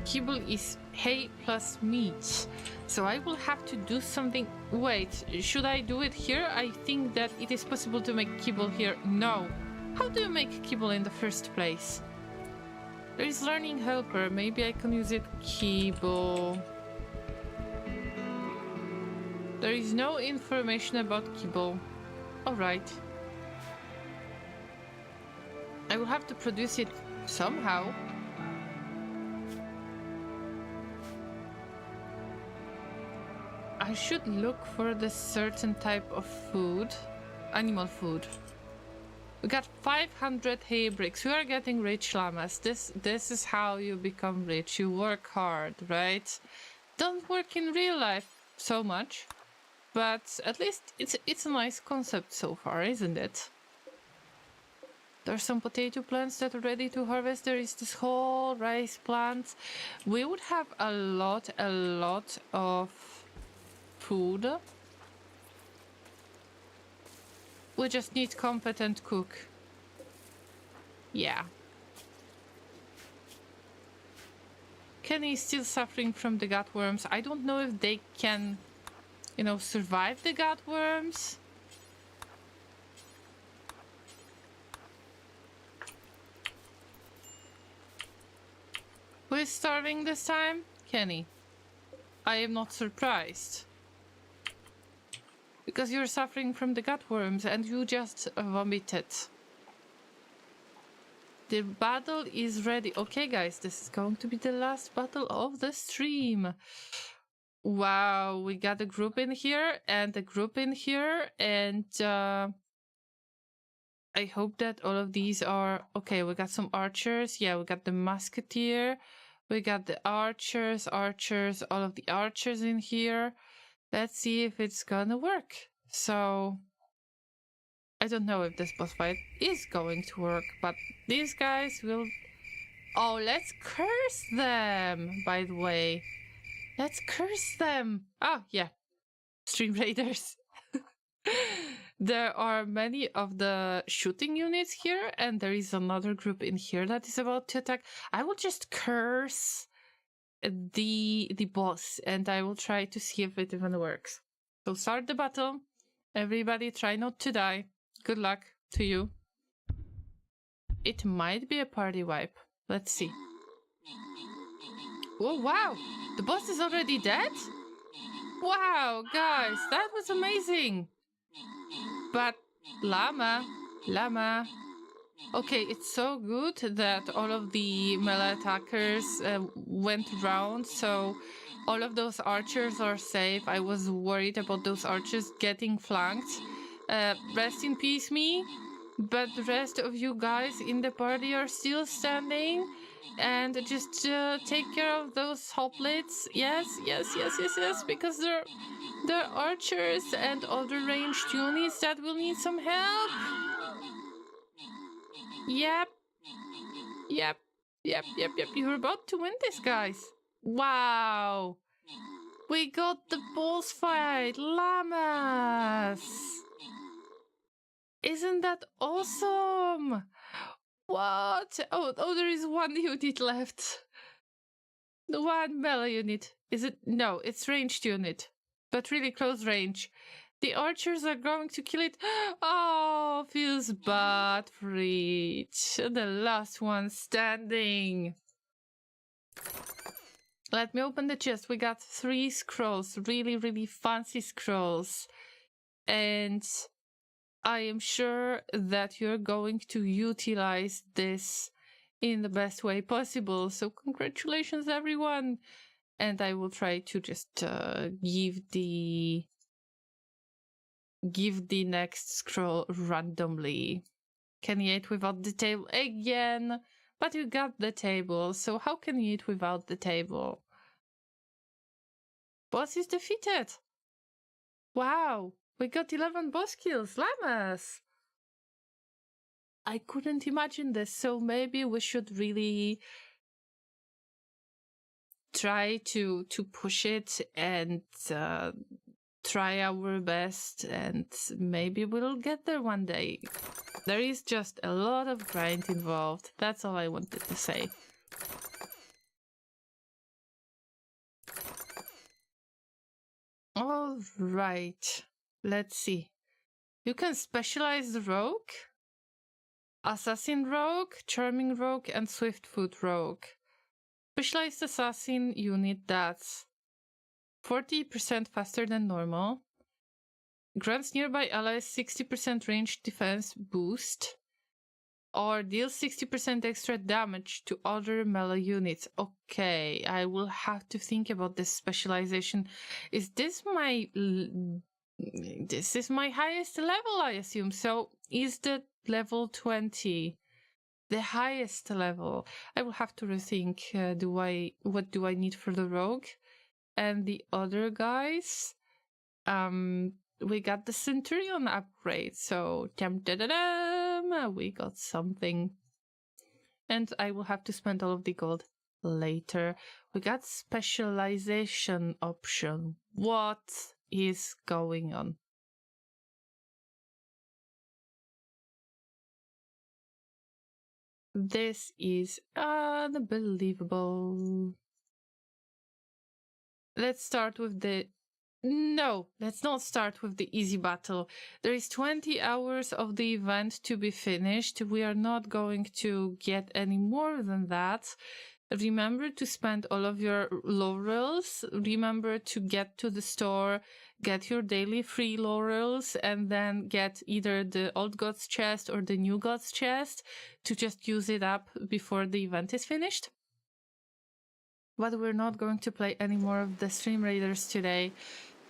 Kibble is hay plus meat. So I will have to do something. Wait, should I do it here? I think that it is possible to make kibble here. No. How do you make kibble in the first place? There is learning helper. Maybe I can use it. Kibble. There is no information about kibble. Alright. I will have to produce it somehow. I should look for the certain type of food. Animal food. We got 500 hay bricks. We are getting rich, Llamas. This is how you become rich. You work hard, right? Don't work in real life so much, but at least it's a nice concept so far, isn't it? There's some potato plants that are ready to harvest. There is this whole rice plant. We would have a lot of food. We just need competent cook. Yeah. Kenny is still suffering from the gutworms. I don't know if they can, you know, survive the gutworms. Who is starving this time? Kenny. I am not surprised. Because you're suffering from the gutworms and you just vomited. The battle is ready. Okay, guys, this is going to be the last battle of the stream. Wow, we got a group in here and a group in here. And I hope that all of these are... Okay, we got some archers. Yeah, we got the musketeer. We got the archers, all of the archers in here. Let's see if it's gonna work. So, I don't know if this boss fight is going to work, but these guys will... Oh, let's curse them, by the way. Let's curse them. Oh, yeah. Stream Raiders. There are many of the shooting units here, and there is another group in here that is about to attack. I will just curse the boss, and I will try to see if it even works. So start the battle. Everybody try not to die. Good luck to you. It might be a party wipe. Let's see. Oh wow, the boss is already dead? Wow, guys, that was amazing. But llama. Okay, it's so good that all of the melee attackers went round, so all of those archers are safe. I was worried about those archers getting flanked. Rest in peace, me. But the rest of you guys in the party are still standing. And just take care of those hoplites. Yes, because they're archers and other ranged units that will need some help. Yep. You're about to win this, guys. Wow. We got the boss fight. Llamas. Isn't that awesome? What? Oh, there is one unit left. The one melee unit. Is it? No, it's ranged unit, but really close range. The archers are going to kill it. Oh, feels bad for it. The last one standing. Let me open the chest. We got 3 scrolls, really fancy scrolls. And I am sure that you're going to utilize this in the best way possible. So congratulations, everyone. And I will try to just give the next scroll randomly. Can you eat without the table again? But you got the table, so how can you eat without the table? Boss is defeated. Wow, we got 11 boss kills. Llamas! I couldn't imagine this, so maybe we should really try to push it and try our best, and maybe we'll get there one day. There is just a lot of grind involved. That's all I wanted to say. All right, let's see. You can specialize the rogue, assassin rogue, charming rogue, and swiftfoot rogue. Specialized assassin unit that's 40% faster than normal, grants nearby allies 60% range defense boost, or deals 60% extra damage to other melee units. Okay, I will have to think about this specialization. Is this my... This is my highest level, I assume. So is the level 20 the highest level? I will have to rethink. What do I need for the rogue? And the other guys, we got the Centurion upgrade, so we got something. And I will have to spend all of the gold later. We got specialization option. What is going on? This is unbelievable. Let's start with the... No, let's not start with the easy battle. There is 20 hours of the event to be finished. We are not going to get any more than that. Remember to spend all of your laurels. Remember to get to the store, get your daily free laurels, and then get either the old gods chest or the new gods chest to just use it up before the event is finished. But we're not going to play any more of the Stream Raiders today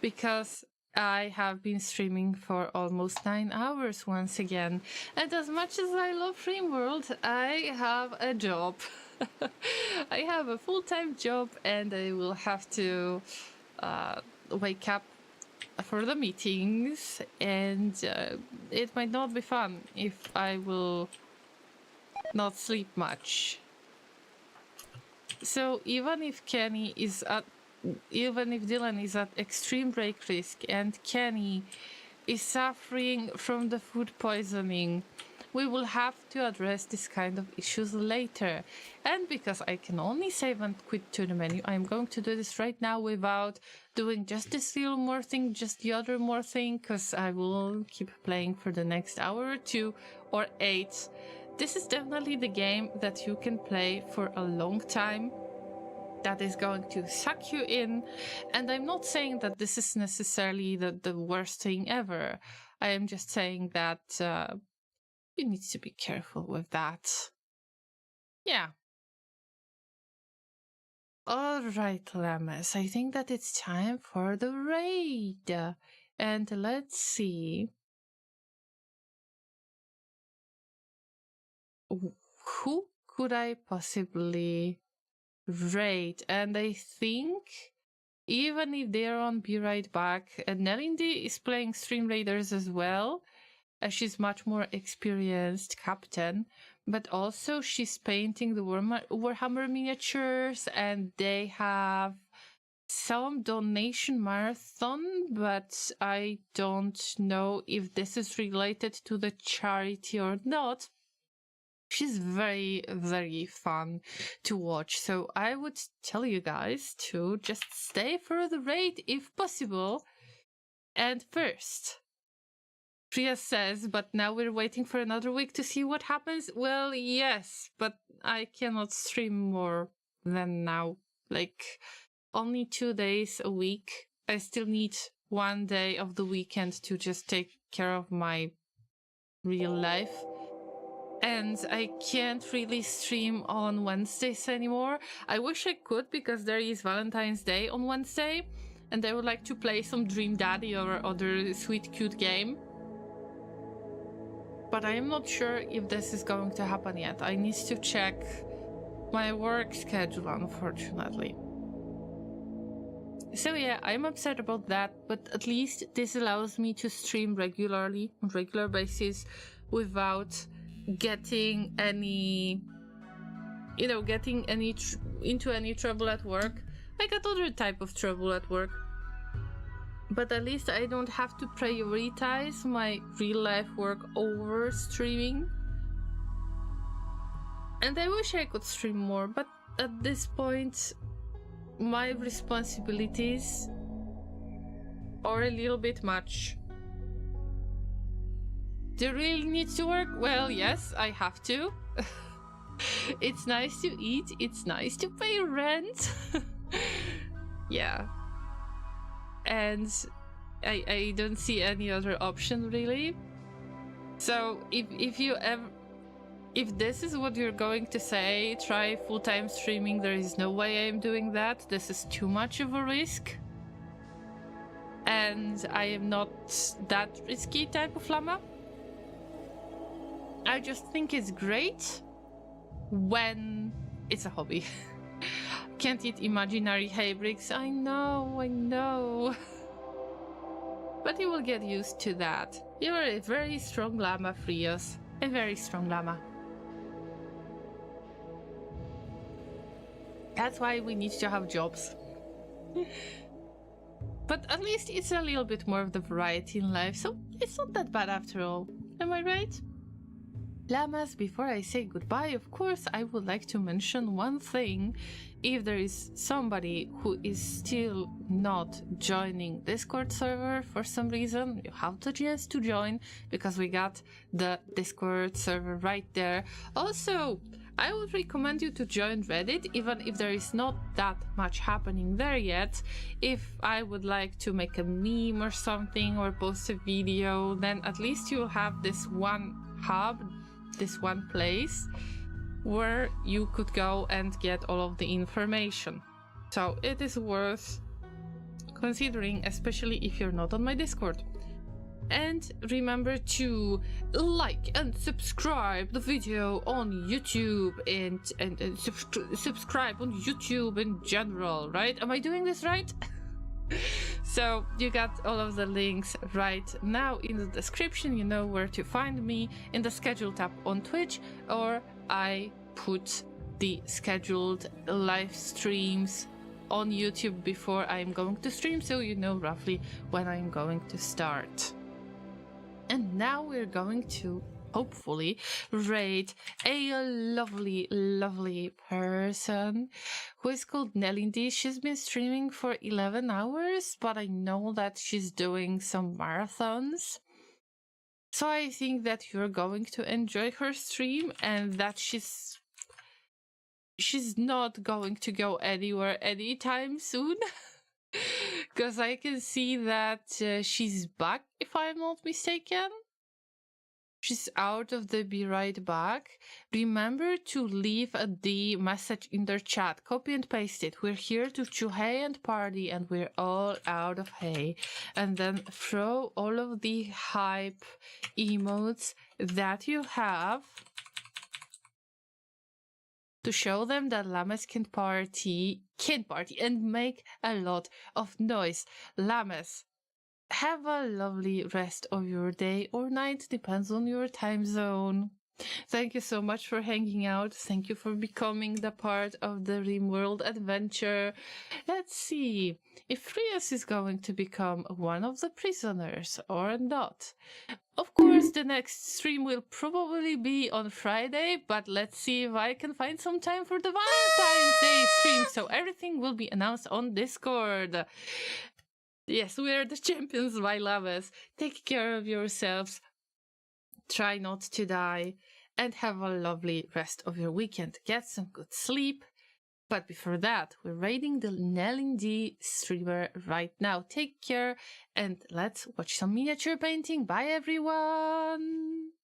because I have been streaming for almost 9 hours once again. And as much as I love Rimworld, I have a job. I have a full-time job and I will have to wake up for the meetings, and it might not be fun if I will not sleep much. So even if Dylan is at extreme break risk and Kenny is suffering from the food poisoning, we will have to address this kind of issues later. And because I can only save and quit to the menu, I'm going to do this right now without doing just this little more thing, just the other more thing, because I will keep playing for the next hour or 2 or 8. This is definitely the game that you can play for a long time, that is going to suck you in. And I'm not saying that this is necessarily the worst thing ever. I am just saying that you need to be careful with that. Yeah. Alright, Llamas, I think that it's time for the raid. And let's see. Who could I possibly raid? And I think even if they're on Be Right Back, Nelindi is playing Stream Raiders as well. She's much more experienced captain, but also she's painting the Warhammer miniatures, and they have some donation marathon, but I don't know if this is related to the charity or not. She's very, very fun to watch, so I would tell you guys to just stay for the raid if possible. And first, Priya says, but now we're waiting for another week to see what happens. Well, yes, but I cannot stream more than now. Like, only 2 days a week. I still need 1 day of the weekend to just take care of my real life. And I can't really stream on Wednesdays anymore. I wish I could, because there is Valentine's Day on Wednesday, and I would like to play some Dream Daddy or other sweet cute game. But I am not sure if this is going to happen yet. I need to check my work schedule, unfortunately. So yeah, I'm upset about that, but at least this allows me to stream regularly, on regular basis, without getting any, into any trouble at work. I got other type of trouble at work. But at least I don't have to prioritize my real life work over streaming. And I wish I could stream more, but at this point, my responsibilities are a little bit much. Do you really need to work? Well, yes, I have to. It's nice to eat, it's nice to pay rent. Yeah. And I don't see any other option, really. So if this is what you're going to say, try full-time streaming, there is no way I'm doing that. This is too much of a risk. And I am not that risky type of llama. I just think it's great when it's a hobby. Can't eat imaginary hay bricks. I know. But you will get used to that. You're a very strong llama, Frios. A very strong llama. That's why we need to have jobs. But at least it's a little bit more of the variety in life, so it's not that bad after all. Am I right? Llamas, before I say goodbye, of course, I would like to mention one thing. If there is somebody who is still not joining Discord server for some reason, you have the chance to join, because we got the Discord server right there. Also, I would recommend you to join Reddit, even if there is not that much happening there yet. If I would like to make a meme or something, or post a video, then at least you'll have this one hub, this one place where you could go and get all of the information. So it is worth considering, especially if you're not on my Discord. And remember to like and subscribe the video on YouTube and subscribe on YouTube in general, right? Am I doing this right? So you got all of the links right now in the description. You know where to find me in the schedule tab on Twitch, or I put the scheduled live streams on YouTube before I'm going to stream, so you know roughly when I'm going to start. And now we're going to hopefully raid a lovely person who is called Nellindy. She's been streaming for 11 hours, but I know that she's doing some marathons. So I think that you're going to enjoy her stream, and that she's not going to go anywhere anytime soon. Because I can see that she's back, if I'm not mistaken. She's out of the be right back. Remember to leave the message in their chat. Copy and paste it. We're here to chew hay and party, and we're all out of hay. And then throw all of the hype emotes that you have to show them that Llamas can party and make a lot of noise. Llamas, have a lovely rest of your day or night, depends on your time zone. Thank you so much for hanging out. Thank you for becoming the part of the Rimworld adventure. Let's see if Frias is going to become one of the prisoners or not. Of course, the next stream will probably be on Friday, but let's see if I can find some time for the Valentine's Day stream. So everything will be announced on Discord. Yes, we are the champions, my lovers. Take care of yourselves. Try not to die, and have a lovely rest of your weekend. Get some good sleep. But before that, we're raiding the Nelly streamer right now. Take care, and let's watch some miniature painting. Bye, everyone!